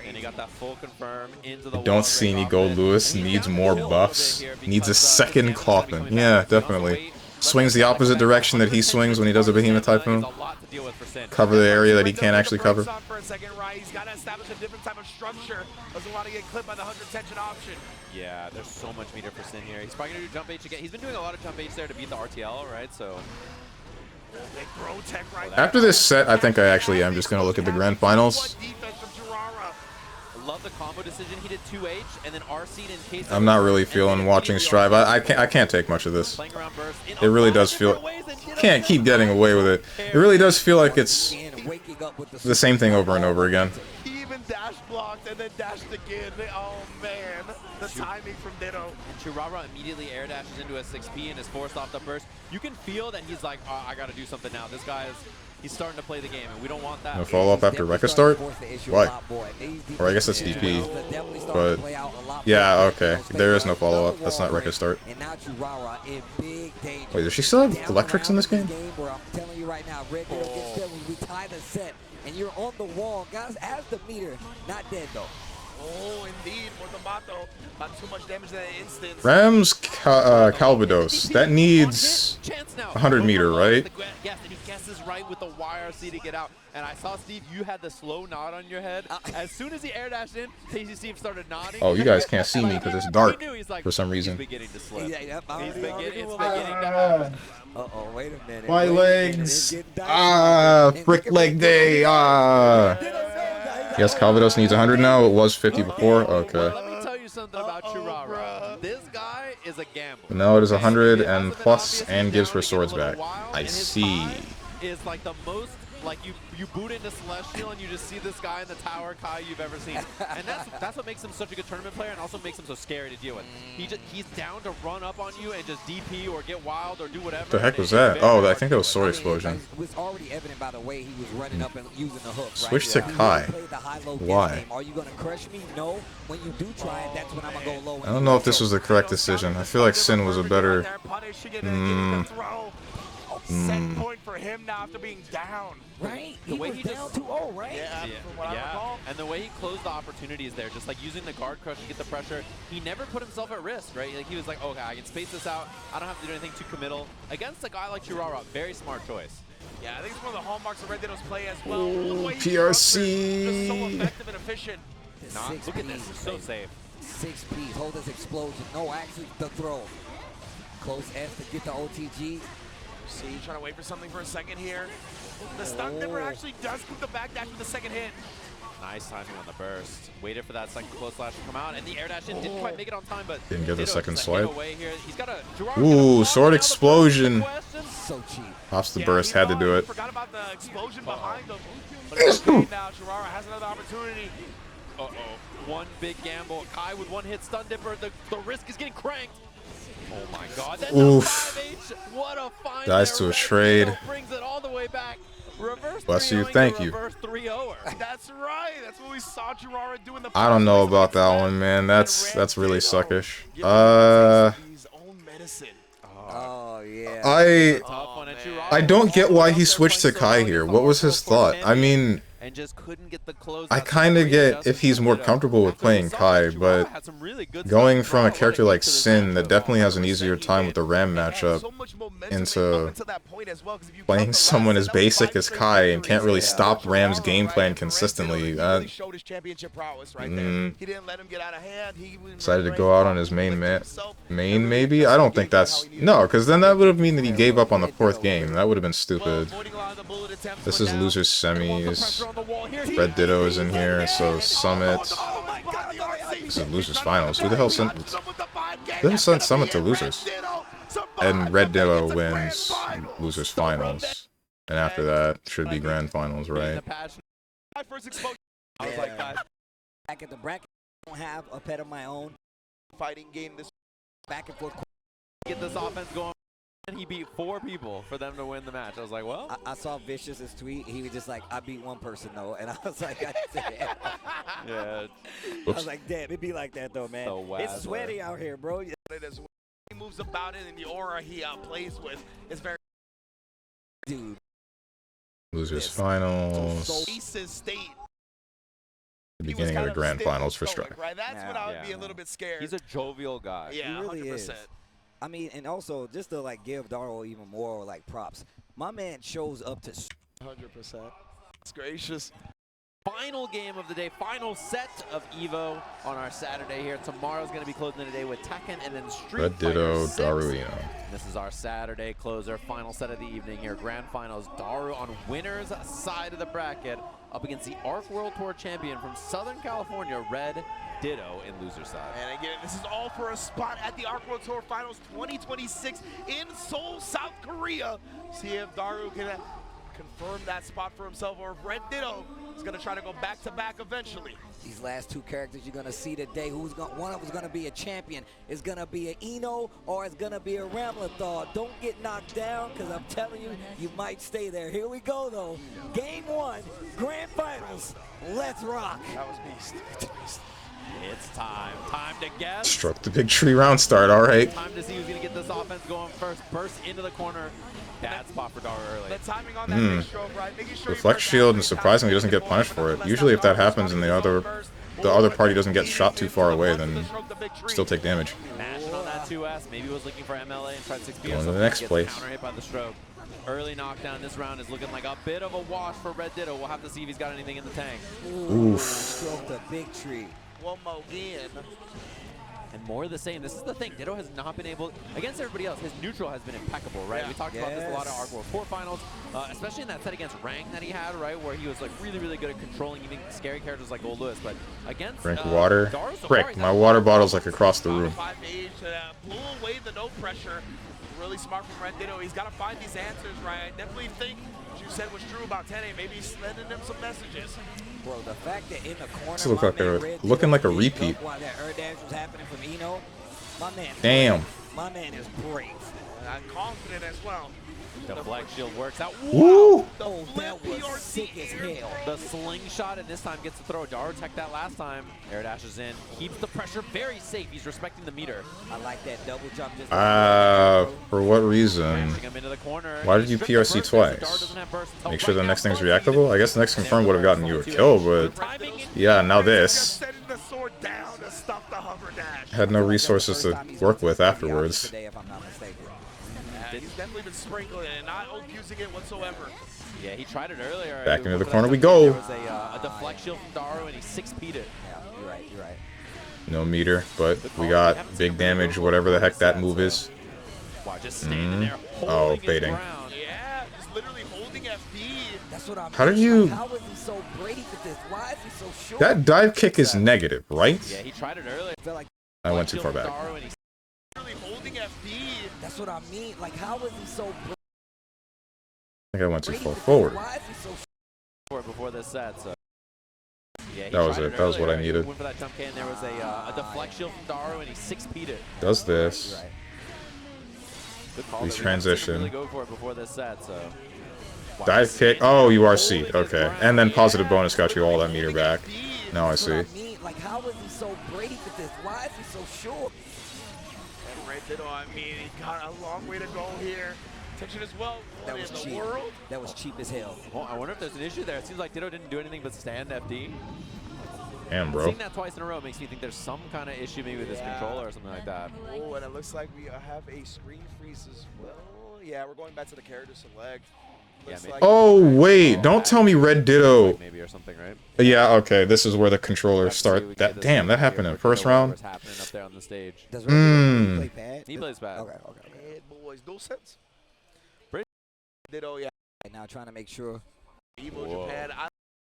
N: And he got that full confirm into the
A: Don't see any gold. Lewis needs more buffs. Needs a second coffin. Yeah, definitely. Swings the opposite direction that he swings when he does a Behemoth Typhoon. Cover the area that he can't actually cover.
G: For a second, right? He's got to establish a different type of structure. Doesn't want to get clipped by the 100 tension option.
N: Yeah, there's so much meter for Sin here. He's probably going to do jump H again. He's been doing a lot of jump H there to beat the RTL, right? So.
G: Big throw tech right
A: After this set, I think I actually am just going to look at the grand finals.
N: Love the combo decision. He did 2H and then RC'd in case.
A: I'm not really feeling watching Strive. I can't take much of this. It really does feel. Can't keep getting away with it. It really does feel like it's the same thing over and over again.
G: He even dash blocked and then dashed again. Oh man, the timing from Ditto.
N: And Churara immediately air dashes into a 6P and is forced off the burst. You can feel that he's like, oh, I got to do something now. This guy is. He's starting to play the game, and we don't want that.
A: No follow-up after Rekka start? Why? Or I guess that's DP. But, yeah, okay. There is no follow-up. That's not Rekka start. Wait, does she still have electrics in this game?
M: I'm telling you right now, Red Ditto gets there when we tie the set, and you're on the wall. Guys, as the meter, not dead, though.
G: Oh, indeed, for the Mato. Not too much damage in that instance.
A: Rams Calvados. That needs 100 meter, right?
N: Yes, and he guesses right with the YRC to get out. And I saw, Steve, you had the slow nod on your head. As soon as he air dashed in, Tasty Steve started nodding.
A: Oh, you guys can't see me because it's dark
N: like,
A: for some reason.
N: He's beginning to slip.
M: It's
N: beginning to happen.
M: Uh-oh, wait a minute.
A: My legs. Frick leg day. Yes, Calvados needs 100 now. It was 50 before. Okay.
N: Let me tell you something about Churara. This guy is a gambler.
A: But now it is 100 and plus and gives her swords back. I see.
N: Is like the most like you boot into Celestial and you just see this guy in the tower Kai you've ever seen. And that's what makes him such a good tournament player and also makes him so scary to deal with. He's down to run up on you and just DP or get wild or do whatever.
A: The heck was that? Oh, I think that was Sword Explosion.
M: It was already evident by the way he was running up and using the hook.
A: Switch to Kai. Why?
M: Are you gonna crush me? No. When you do try it, that's when I'm gonna go low.
A: I don't know if this was the correct decision. I feel like Sin was a better.
G: Set point for him now after being down.
M: Right?
N: The way he
M: down 2-0, right?
N: Yeah. And the way he closed the opportunities there, just like using the guard crush to get the pressure, he never put himself at risk, right? Like he was like, okay, I can space this out. I don't have to do anything too committal. Against a guy like Chirara, very smart choice.
G: Yeah, I think it's one of the hallmarks of Red Ditto's play as well.
A: Ooh, PRC.
G: Just so effective and efficient.
N: Look at this, so safe.
M: 6 P's, hold this explosion. No, actually, the throw. Close F to get the OTG.
G: See, trying to wait for something for a second here. The stun dipper actually does keep the back dash with the second hit.
N: Nice timing on the burst. Waited for that second close slash to come out, and the air dash in didn't quite make it on time, but
A: didn't get the second swipe.
N: He's got a
A: Ooh, Sword Explosion.
M: So cheap.
A: Pops the burst, had to do it.
G: Forgot about the explosion behind him. But it's okay now. Chirara has another opportunity.
N: One big gamble. Kai with one hit stun dipper. The risk is getting cranked. Oh my god. That's
A: Oof.
N: a 5H. What a find.
A: Dies to a trade.
N: Brings it all the way back. Reverse
A: Bless you, thank you.
N: Reverse 3-0.
G: That's right. That's what we saw Chirara do in the
A: I don't know about that one, man. That's really suckish.
G: His own medicine.
M: Oh yeah.
A: I don't get why he switched to Kai here. What was his thought? I mean,
N: and just couldn't get the close.
A: I kind of get if he's more comfortable with playing Kai, but going from a character like Sin that definitely has an easier time with the Ram matchup into playing someone as basic as Kai and can't really stop Ram's game plan consistently. Decided to go out on his main maybe? I don't think that's... No, because then that would have mean that he gave up on the 4th game. That would have been stupid. This is losers semis. Red Ditto is in here, so Summit. This is losers finals. Who the hell sent Summit to losers? And Red Ditto wins losers finals. And after that, should be grand finals, right?
G: My first exposure.
M: I was like, back at the bracket, I don't have a pet of my own.
G: Fighting game this
M: back and forth.
N: Get this offense going. And he beat 4 people for them to win the match. I was like, well.
M: I saw Vicious's tweet. He was just like, I beat 1 person, though. And I was like,
N: yeah.
M: I was like, damn, it be like that, though, man.
N: So
M: it's sweaty out here, bro.
G: It is. He moves about it, and the aura he plays with is very.
M: Dude.
A: Losers finals.
G: State.
A: The beginning of the grand finals for Strike.
G: Right? That's when I would be a little bit scared.
N: He's a jovial guy.
G: Yeah,
M: he really
G: 100%.
M: is. I mean, and also, just to, like, give Daro even more, like, props. My man shows up to...
G: 100%. It's gracious.
N: Final game of the day, final set of Evo on our Saturday here. Tomorrow's going to be closing the day with Tekken and then Street
A: Red Ditto,
N: Fighter 6.
A: Daruino.
N: This is our Saturday closer, final set of the evening here. Grand finals, Daru on winner's side of the bracket up against the ARC World Tour champion from Southern California, Red Ditto in loser side.
G: And again, this is all for a spot at the ARC World Tour Finals 2026 in Seoul, South Korea. See if Daru can confirm that spot for himself, or if Red Ditto is going to try to go back-to-back eventually.
M: These last 2 characters you're going to see today, one of them is going to be a champion. It's going to be an Eno or it's going to be a Ramlathar. Don't get knocked down, because I'm telling you, you might stay there. Here we go, though. Game 1, grand finals. Let's rock.
G: That was beast.
N: It's time. Time to guess.
A: Struck the big tree round start, alright.
N: Time to see who's going to get this offense going first. Burst into the corner. Bad spot for Daru early.
G: The timing on that big stroke, right? Making sure
A: Reflect shield, and surprisingly doesn't get punished for it. Usually if that happens and the other party doesn't get shot too far away, then still take damage.
N: Mashing on that 2S. Maybe was looking for MLA and tried 6B.
A: Going to the next place.
N: Counter hit by the stroke. Early knockdown this round is looking like a bit of a wash for Red Ditto. We'll have to see if he's got anything in the tank.
A: Oof.
M: Stroked a big tree.
G: One more again.
N: And more of the same. This is the thing. Ditto has not been able, against everybody else, his neutral has been impeccable, right?
G: Yeah.
N: We talked about this a lot at ARC World Tour Finals, especially in that set against Rang that he had, right? Where he was like really, really good at controlling even scary characters like Gold Lewis. But against
A: Drink water.
N: Daru so
A: Frick, my water bottle's like across the room.
G: Blew away the no pressure. really smart from Red Ditto. He's got to find these answers, right? I definitely think what you said was true about 10A. Maybe he's sending them some messages.
M: Bro, the fact that in the corner,
A: This looks like looking like a repeat.
M: while that air dash was happening from Eno, my man.
A: Damn.
M: My man is brave.
G: Confident as well.
N: The flex shield works out.
A: Woo!
M: Oh, that was sick as hell.
N: The slingshot, and this time gets to throw. Daru tech that last time. Air dashes in. Keeps the pressure very safe. He's respecting the meter.
M: I like that double jump. Just
A: For what reason?
N: Him into the corner.
A: Why did you PRC twice? Make sure the next thing's reactable? I guess the next confirm would have gotten you a kill, but yeah, now this. Had no resources to work with afterwards.
G: He's definitely been sprinkling and not abusing it whatsoever.
N: Yeah, he tried it earlier.
A: Back into the corner we go.
N: There was a deflect shield from Daru, and he 6P'd it.
M: Yeah, you're right, you're right.
A: No meter, but we got big damage, whatever the heck that move is.
N: Wow, just standing there.
A: Oh, baiting.
G: Yeah, just literally holding FP.
M: That's what I'm
A: How did you...
M: How is he so brave with this? Why is he so sure?
A: That dive kick is negative, right?
N: Yeah, he tried it earlier.
A: I went too far back.
G: Holding FP.
M: That's what I mean. Like, how is he so brave?
A: I think I went too far forward.
M: Why is he so
N: sure before this set, so... Yeah,
A: that was it. That was what I needed.
N: Went for that jump and there was a deflect shield from Daru, and he 6P'd it.
A: Does this.
N: Good call.
A: Please transition.
N: Really go for it before this set, so...
A: Dive kick. Oh, you are seed. Okay. And then positive bonus got you all that meter back. Now I see.
M: Like, how is he so brave with this? Why is he so sure?
G: And Red Ditto, I mean, he got a long way to go here. Attention as well.
M: That was cheap. That was cheap as hell.
N: Well, I wonder if there's an issue there. It seems like Ditto didn't do anything but stand FD.
A: Damn, bro.
N: Seeing that twice in a row makes me think there's some kind of issue maybe with his controller or something like that.
G: Oh, and it looks like we have a screen freeze as well. Yeah, we're going back to the character select.
N: Yeah,
A: oh, wait. Don't tell me Red Ditto.
N: Maybe or something, right?
A: Yeah, okay. This is where the controllers start. That Damn, that happened in the first round.
N: Happening up there on the stage.
M: Does Red Ditto play bad?
N: He plays bad.
M: Okay.
G: Bad boys, dual sense. Ditto, yeah.
M: Right now, trying to make sure.
G: Evo Japan,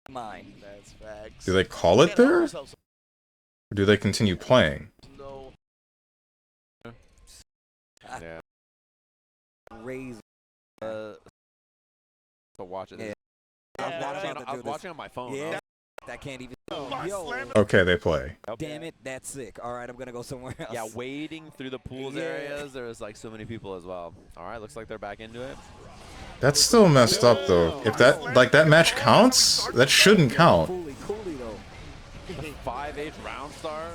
M: Mine.
G: That's facts.
A: Do they call it there? Or do they continue playing?
G: No.
N: Yeah.
M: Raise.
N: To watch it.
M: Yeah.
N: I was watching on my phone.
M: Yeah. That can't even.
A: Okay, they play.
M: Damn it, that's sick. All right, I'm gonna go somewhere else.
N: Yeah, wading through the pools areas, there was like so many people as well. All right, looks like they're back into it.
A: That's still messed up, though. If that, like, that match counts, that shouldn't count.
N: 5H round start.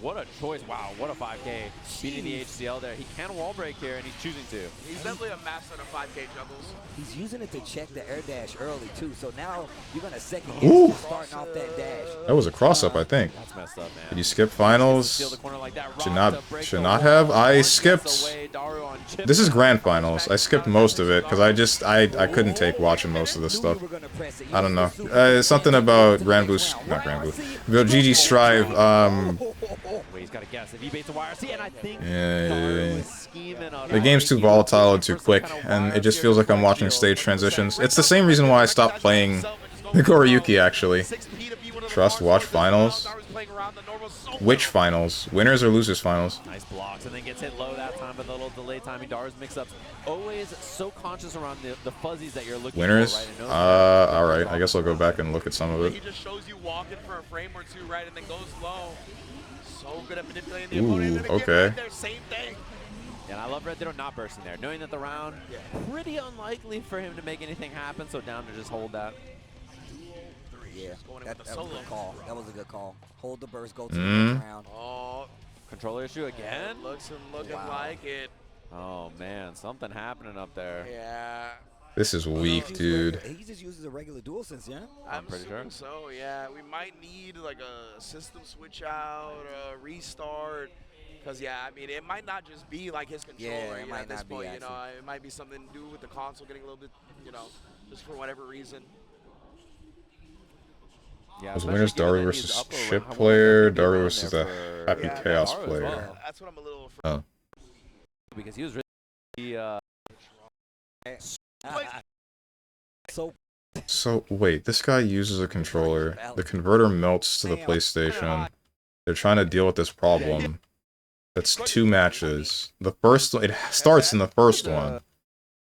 N: What a choice. Wow, what a 5K. Beating the HCL there. He can wall break here, and he's choosing to.
G: He's definitely a master of 5K juggles.
M: He's using it to check the air dash early, too. So now you're going to second guess starting off that dash.
A: That was a cross-up, I think.
N: That's messed up, man.
A: Did you skip finals? Should not have. I skipped. This is grand finals. I skipped most of it because I couldn't take watching most of this stuff. I don't know. Something about Grand Boost, not Grand Boost. GG Strive.
N: He's got to guess if he baits a YRC, and I think
A: the game's too volatile and too quick, and it just feels like I'm watching stage transitions. It's the same reason why I stopped playing Goriyuki, actually. Trust, watch finals. Which finals? Winners or losers finals?
N: Nice blocks, and then gets hit low that time, but the little delay timing. Daru's mix-ups. Always so conscious around the fuzzies that you're looking
A: Winners?
N: for. Right?
A: Alright. I guess I'll go back and look at some of it.
G: He just shows you walking for a frame or two, right, and then goes low. So good at manipulating the opponent.
A: Okay.
G: Right there, same thing.
N: And I love Red Ditto not bursting there, knowing that the round, pretty unlikely for him to make anything happen, so down to just hold that.
M: Yeah, that was a good call. That was a good call. Hold the burst, go to the next round.
G: Oh,
N: controller issue again?
G: Looking like it.
N: Oh, man, something happening up there.
G: Yeah.
A: This is weak, dude.
M: He just uses a regular DualSense, yeah?
N: I'm pretty sure.
G: So, yeah, we might need like a system switch out, a restart. Because, yeah, I mean, it might not just be like his controller at this point, you know. It might be something to do with the console getting a little bit, you know, just for whatever reason.
N: Yeah,
A: was winners Daru versus Chip player, Daru versus the Happy Chaos player.
G: Well. That's what I'm a little afraid
A: of.
N: Because he was really
A: So wait, this guy uses a controller. The converter melts to the PlayStation. They're trying to deal with this problem. That's 2 matches. The first it starts in the first one,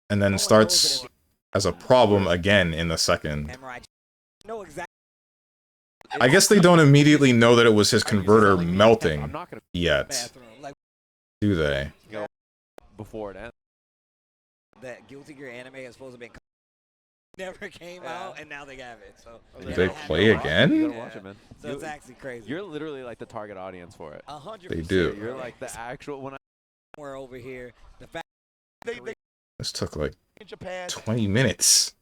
A: and then starts as a problem again in the second. I guess they don't immediately know that it was his converter melting yet, do they?
N: Before it ends.
M: That Guilty Gear anime is supposed to be never came out, and now they have it. So
A: Did they play again?
N: You gotta watch it, man.
M: So it's actually crazy.
N: You're literally like the target audience for it.
M: 100%.
A: They do.
N: You're like the actual when
M: We're over here. The fact
A: This took like 20 minutes.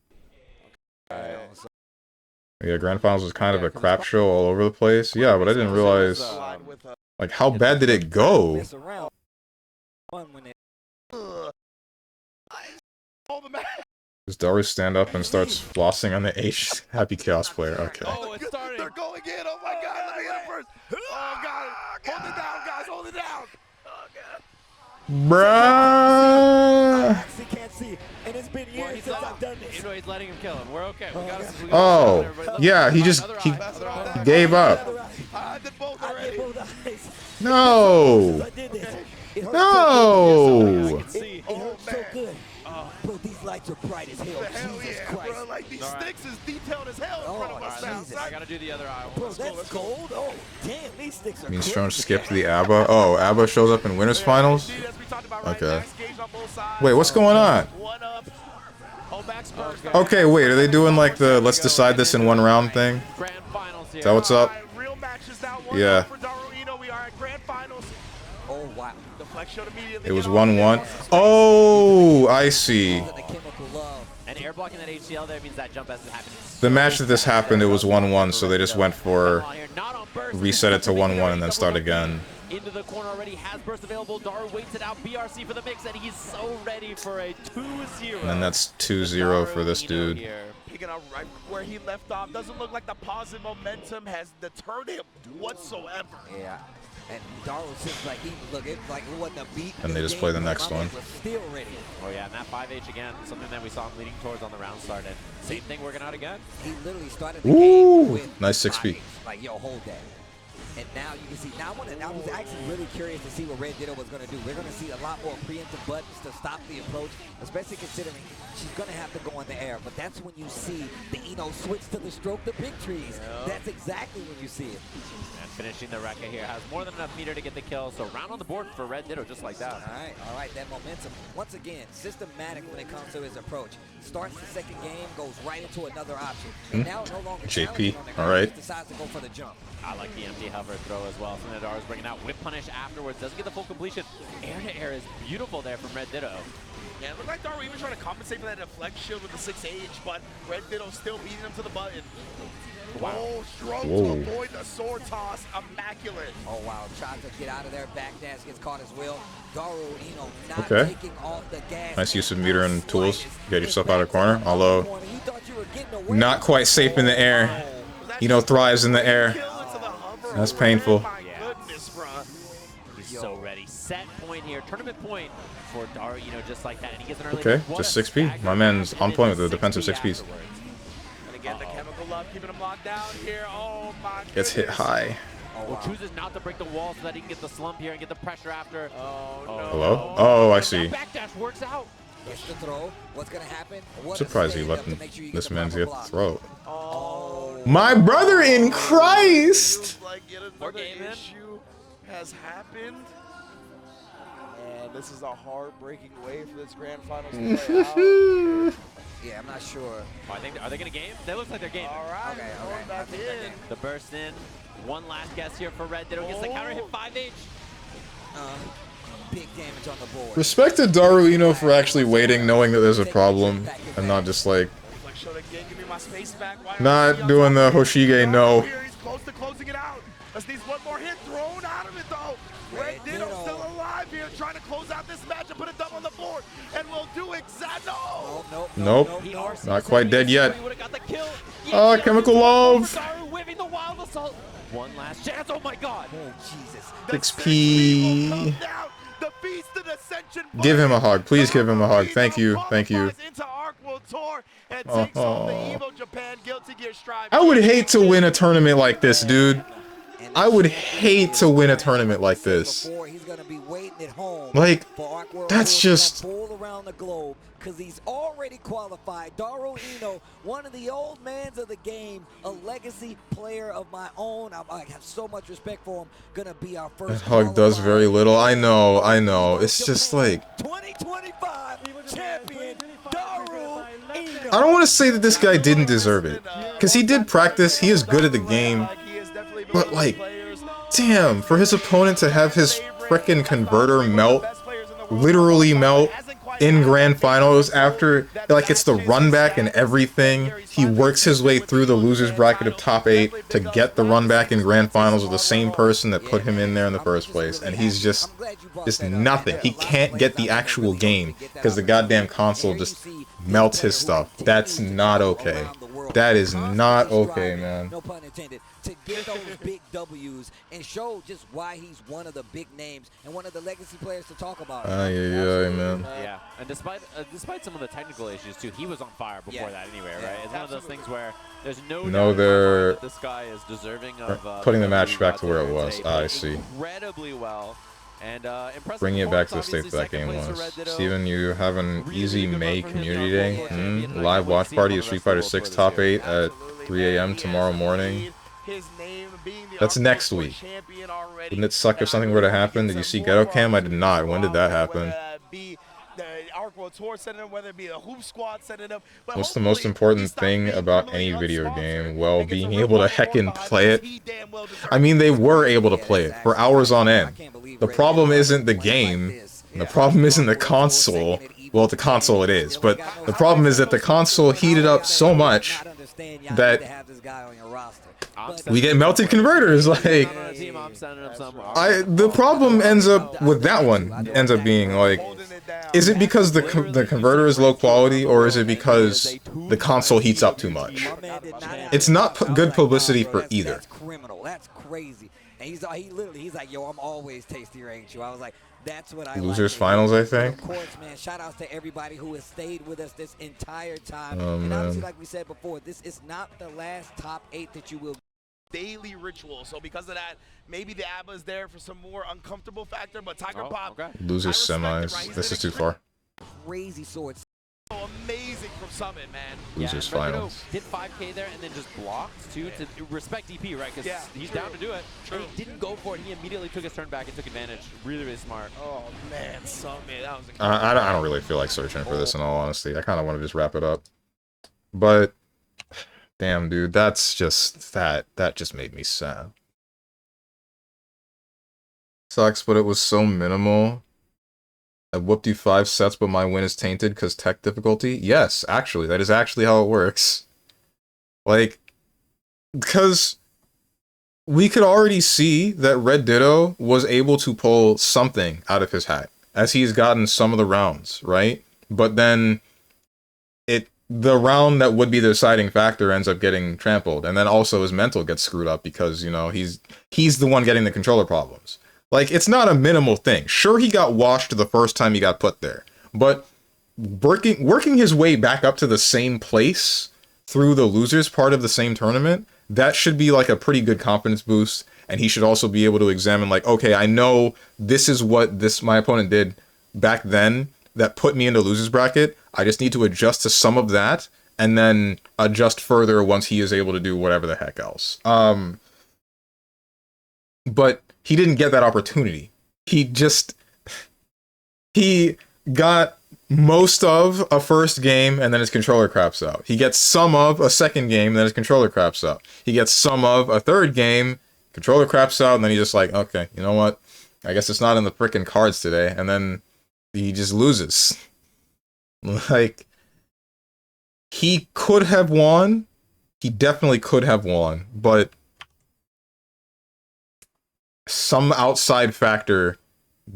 A: Yeah, Grand Finals was kind of a crap show all over the place. Yeah, but I didn't realize, like, how bad did it go? Does Daru stand up and starts flossing on the H? Happy Chaos player. Okay.
G: Oh, it's starting. They're going in. Oh my God! Let me hit it first. Oh God! Hold it down, guys. Hold it down. Oh God.
A: Bruh.
M: I actually can't see, and it's been years since I've done this.
N: you know he's letting him kill him. We're okay. We got
A: Oh, yeah, he gave up.
G: I did both already.
A: No. No.
M: It hurts so good. Bro, these lights are bright as hell. Jesus Christ.
G: Bro, like these sticks is detailed as hell in front of us now.
N: I gotta do the other eye.
M: Bro, that's gold. Oh, damn, these sticks are
A: Means Strong skipped the ABBA. Oh, ABBA shows up in winners finals? Okay. Wait, what's going on? Okay, wait, are they doing like the let's decide this in one round thing? Is that what's up? Yeah.
M: Oh, wow.
A: It was 1-1. Oh, I see.
N: And air blocking that HCL there means that jump hasn't happened.
A: The match that this happened, it was 1-1, so they just went for reset it to 1-1 and then start again.
N: Into the corner already, has burst available. Daru waits it out. BRC for the mix, and he's so ready for a 2-0.
A: And then that's 2-0 for this dude.
G: Picking up right where he left off. Doesn't look like the positive momentum has deterred him whatsoever.
M: Yeah. And Daru seems like he look it like it wasn't a beat.
A: And they just play the next one.
M: Still ready.
N: Oh yeah, and that 5H again, something that we saw him leading towards on the round start. And same thing working out again.
M: He literally started the game with
A: nice 6P.
M: Like, yo, hold that. And now you can see, now I was actually really curious to see what Red Ditto was going to do. We're going to see a lot more preemptive buttons to stop the approach, especially considering she's going to have to go in the air. But that's when you see the switch to the stroke, the big trees. Yep. That's exactly when you see it.
N: And finishing the Rekka here has more than enough meter to get the kill. So round on the board for Red Ditto, just like that.
M: All right, that momentum. Once again, systematic when it comes to his approach. Starts the second game, goes right into another option. And now no longer
A: JP, all right.
M: Decides to go for the jump.
N: I like the empty hover throw as well. Daru's bringing out whip punish afterwards. Doesn't get the full completion. Air to air is beautiful there from Red Ditto.
G: Yeah, it looked like Daru even trying to compensate for that deflect shield with the 6H, but Red Ditto still beating him to the button. Wow. Oh, strong to avoid the sword toss. Immaculate.
M: Oh, wow. Tries to get out of there. Back dash gets caught as well. Daru, not taking off the gas.
A: Nice use of meter and tools. Get yourself out of the corner. Although, not quite safe in the air. Thrives in the air. That's painful.
N: He's so ready. Set point here. Tournament point for Daru, just like that. And he gets an early
A: okay, just 6P. My man's on point with the defensive 6Ps.
G: And again, the chemical love keeping him locked down here. Oh my goodness.
A: Gets hit high.
N: Well, chooses not to break the wall so that he can get the slump here and get the pressure after.
G: Oh, no.
A: Hello? Oh, I see.
N: Backdash works out.
M: Gets the throw. What's going to happen?
A: I'm surprised he let this man's get the throw. Oh. My brother in Christ!
G: Like yet another issue has happened. And this is a heartbreaking way for this grand finals to play out.
M: Yeah, I'm not sure.
N: Oh, are they going to game? They look like they're gaming.
G: All right, going back in.
N: The burst in. One last guess here for Red Ditto. Gets the counter hit 5H.
M: Big damage on the board.
A: Respect to Daru for actually waiting, knowing that there's a problem, and not just like not doing the Hoshige no.
G: He's close to closing it out. Let's need one more hit thrown out of it though. Red Ditto still alive here, trying to close out this match and put a double on the board, and we'll do exactly.
A: Nope. Not quite dead yet. Oh, chemical love.
N: Whipping the wild assault. One last chance. Oh my God.
M: Oh Jesus.
A: 6P. Give him a hug. Please give him a hug. Thank you. Thank you. I would hate to win a tournament like this, dude. I would hate to win a tournament like this.
M: He's going to be home
A: Like,
M: for Arc World
A: that's
M: Tour to
A: just...
M: come all around the globe because he's already qualified. Daru Ino, one of the old mans of the game, a legacy player of my own. I have so much respect for him. Gonna be our
A: That
M: first
A: hug does very little. I know. It's just like...
M: 2025 champion Daru Ino.
A: I don't want to say that this guy didn't deserve it. Because he did practice, he is good at the game. But like, damn, for his opponent to have his frickin' converter melt, literally melt, in grand finals after, like, it's the run back and everything. He works his way through the loser's bracket of top 8 to get the run back in grand finals with the same person that put him in there in the first place. And he's just nothing. He can't get the actual game because the goddamn console just melts his stuff. That's not okay. That is not okay, man.
M: No pun intended. To get those big W's and show just why he's one of the big names and one of the legacy players to talk about.
A: Yeah, man.
N: Yeah, and despite some of the technical issues too, he was on fire before that anyway, right? It's one of those things where there's no doubt
A: they're
N: that this guy is deserving of
A: putting the match back to where it was. I see.
N: Incredibly well. And
A: bringing it back to the state that game was. Steven, you have an easy May community day. Live watch party of Street Fighter 6 top 8 at 3 a.m. tomorrow morning. That's next week. Wouldn't it suck if something were to happen? Did you see Ghetto Cam? I did not. When did that happen? What's the most important thing about any video game? Well, being able to heckin' play it. I mean, they were able to play it for hours on end. The problem isn't the game. The problem isn't the console. Well, the console it is, but the problem is that the console heated up so much that we get melted converters. Like, the problem ends up with that one ends up being like, is it because the converter is low quality, or is it because the console heats up too much? It's not good publicity for either.
M: That's criminal. That's crazy. And he's like, yo, I'm always tastier, ain't you? I was like, that's what I
A: Losers
M: like.
A: finals, I think.
M: Of course, man. Shout outs to everybody who has stayed with us this entire time.
A: Oh,
M: and obviously,
A: man.
M: like we said before, this is not the last top 8 that you will.
G: Daily ritual. So because of that, maybe the ABBA is there for some more uncomfortable factor, but Tiger Pop.
A: Losers semis. This is too far.
M: Crazy swords.
G: So amazing from Summit, man.
A: Losers finals.
N: Did 5K there and then just blocked too to respect DP, right? Because he's down to do it. And he didn't go for it. He immediately took his turn back and took advantage. Really, really smart.
G: Oh man, Summit, that was
A: I don't really feel like searching for this in all honesty. I kind of want to just wrap it up. But damn, dude, that's just that just made me sad. Sucks, but it was so minimal. I whooped you 5 sets, but my win is tainted because tech difficulty? Yes, actually, that is actually how it works. Like, because we could already see that Red Ditto was able to pull something out of his hat, as he's gotten some of the rounds, right? But then the round that would be the deciding factor ends up getting trampled, and then also his mental gets screwed up because, you know, he's the one getting the controller problems. Like, it's not a minimal thing. Sure, he got washed the first time he got put there, but working his way back up to the same place through the losers part of the same tournament, that should be like a pretty good confidence boost, and he should also be able to examine, like, okay, I know this is what my opponent did back then that put me into losers bracket. I just need to adjust to some of that, and then adjust further once he is able to do whatever the heck else. But he didn't get that opportunity. He got most of a first game, and then his controller craps out. He gets some of a second game, and then his controller craps out. He gets some of a third game, controller craps out, and then he's just like, okay, you know what? I guess it's not in the frickin' cards today, and then he just loses. Like, he could have won. He definitely could have won, but some outside factor,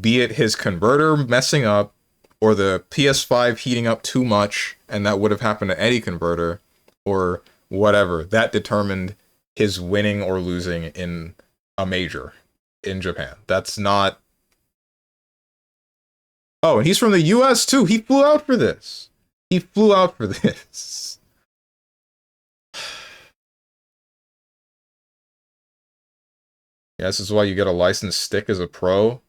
A: be it his converter messing up, or the PS5 heating up too much, and that would have happened to any converter, or whatever, that determined his winning or losing in a major in Japan. That's not... Oh, and he's from the US too. He flew out for this. He flew out for this. Yeah, this is why you get a licensed stick as a pro.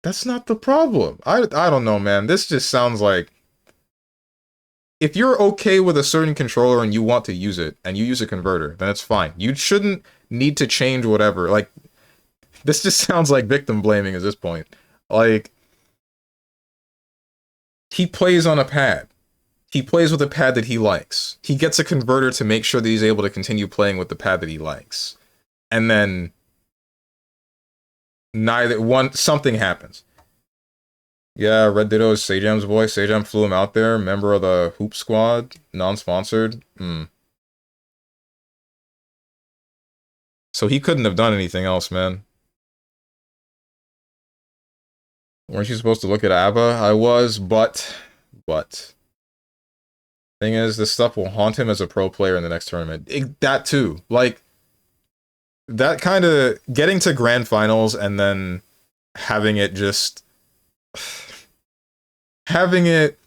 A: That's not the problem. I don't know, man. This just sounds like... If you're okay with a certain controller and you want to use it, and you use a converter, then it's fine. You shouldn't need to change whatever. Like, this just sounds like victim blaming at this point. Like, he plays on a pad. He plays with a pad that he likes. He gets a converter to make sure that he's able to continue playing with the pad that he likes. And then something happens. Yeah, Red Ditto is Sajam's voice. Sajam flew him out there, member of the Hoop Squad, non-sponsored. So he couldn't have done anything else, man. Weren't you supposed to look at ABBA? I was, but... Thing is, this stuff will haunt him as a pro player in the next tournament. That too. Like, that kind of... Getting to grand finals and then having it just... Having it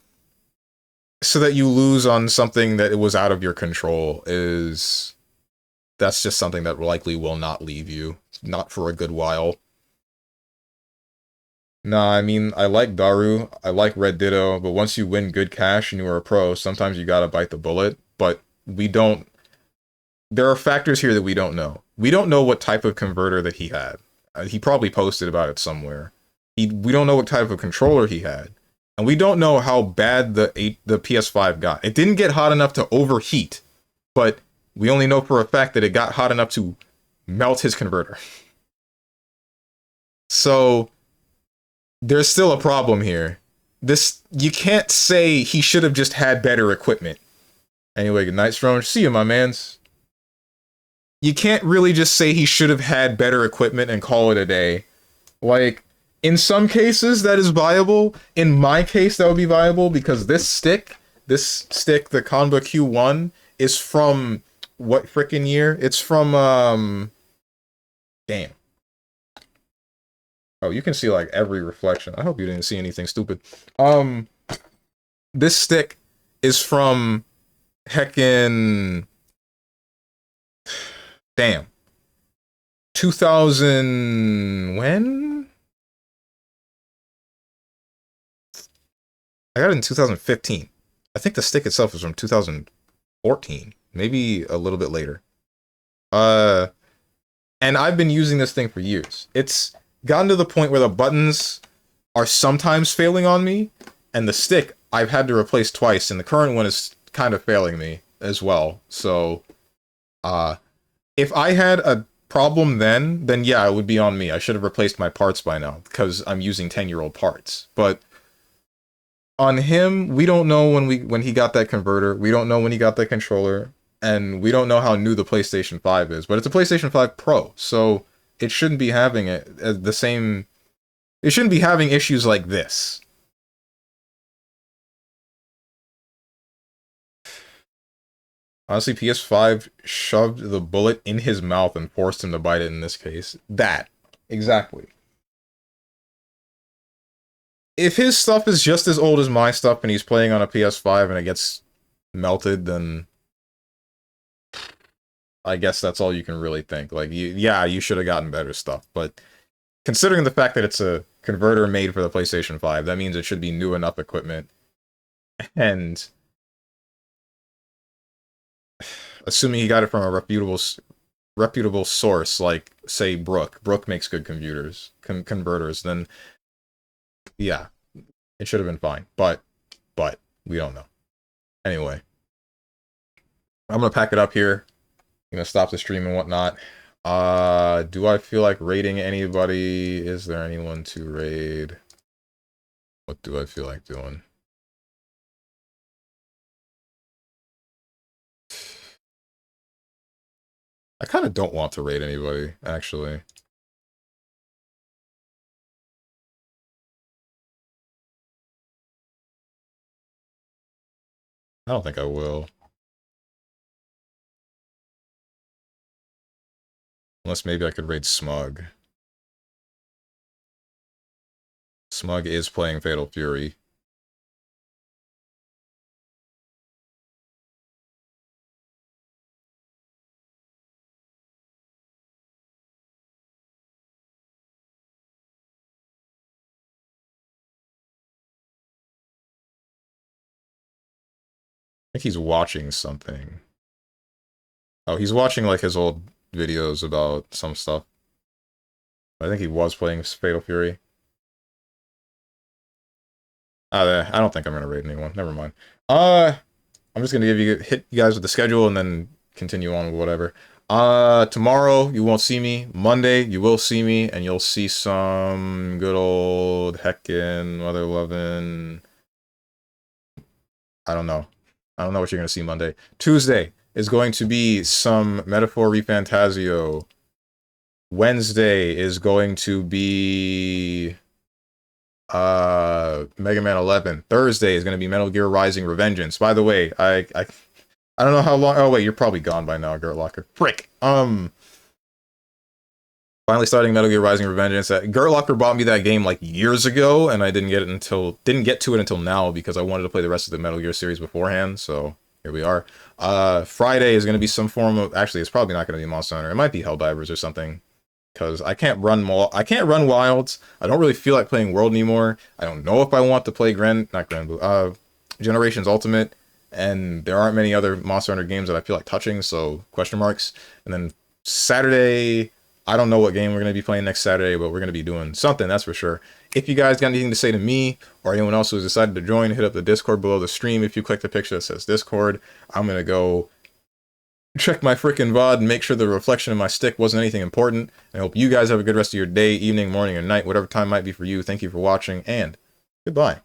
A: so that you lose on something that it was out of your control is... That's just something that likely will not leave you. Not for a good while. Nah, I mean, I like Daru, I like Red Ditto, but once you win good cash and you are a pro, sometimes you gotta bite the bullet, but we don't... There are factors here that we don't know. We don't know what type of converter that he had. He probably posted about it somewhere. We don't know what type of controller he had. And we don't know how bad the PS5 got. It didn't get hot enough to overheat, but we only know for a fact that it got hot enough to melt his converter. So... There's still a problem here. You can't say he should have just had better equipment. Anyway, good night, Strong. See you, my mans. You can't really just say he should have had better equipment and call it a day. Like, in some cases, that is viable. In my case, that would be viable because this stick, the Conba Q1, is from what frickin' year? It's from, damn. Oh, you can see, like, every reflection. I hope you didn't see anything stupid. This stick is from heckin... Damn. 2000... When? I got it in 2015. I think the stick itself is from 2014. Maybe a little bit later. And I've been using this thing for years. It's gotten to the point where the buttons are sometimes failing on me, and the stick I've had to replace twice, and the current one is kind of failing me as well. So, if I had a problem then yeah, it would be on me. I should have replaced my parts by now, because I'm using 10-year-old parts. But on him, we don't know when he got that converter, we don't know when he got that controller, and we don't know how new the PlayStation 5 is. But it's a PlayStation 5 Pro, so... It shouldn't be having it the same... It shouldn't be having issues like this. Honestly, PS5 shoved the bullet in his mouth and forced him to bite it in this case. That. Exactly. If his stuff is just as old as my stuff and he's playing on a PS5 and it gets melted, then... I guess that's all you can really think. Like, you should have gotten better stuff. But considering the fact that it's a converter made for the PlayStation 5, that means it should be new enough equipment. And assuming he got it from a reputable source, like, say, Brook. Brook makes good converters, then, yeah, it should have been fine. But, we don't know. Anyway. I'm gonna pack it up here. I'm gonna stop the stream and whatnot. Do I feel like raiding anybody? Is there anyone to raid? What do I feel like doing? I kind of don't want to raid anybody, actually. I don't think I will. Unless maybe I could raid Smug. Smug is playing Fatal Fury. think he's watching something. Oh, he's watching like his old videos about some stuff. I think he was playing Fatal Fury. I don't think I'm gonna raid anyone. Never mind. I'm just gonna hit you guys with the schedule and then continue on with whatever. Tomorrow you won't see me. Monday you will see me, and you'll see some good old heckin' mother lovin'. I don't know. I don't know what you're gonna see Monday. Tuesday is going to be some Metaphor Refantasio. Wednesday is going to be Mega Man 11. Thursday is going to be Metal Gear Rising Revengeance. By the way, I don't know how long. Oh wait, you're probably gone by now, Gert Locker. Frick. Finally starting Metal Gear Rising Revengeance. Gert Locker bought me that game like years ago, and I didn't get to it until now because I wanted to play the rest of the Metal Gear series beforehand. So here we are. Friday is going to be some form of. Actually, it's probably not going to be Monster Hunter. It might be Helldivers or something. Because I can't run Wilds. I don't really feel like playing World anymore. I don't know if I want to play Generations Ultimate, and there aren't many other Monster Hunter games that I feel like touching, so question marks. And then Saturday, I don't know what game we're going to be playing next Saturday, but we're going to be doing something, that's for sure. If you guys got anything to say to me, or anyone else who's decided to join, hit up the Discord below the stream. If you click the picture that says Discord, I'm going to go check my freaking VOD and make sure the reflection of my stick wasn't anything important. I hope you guys have a good rest of your day, evening, morning, or night, whatever time might be for you. Thank you for watching, and goodbye.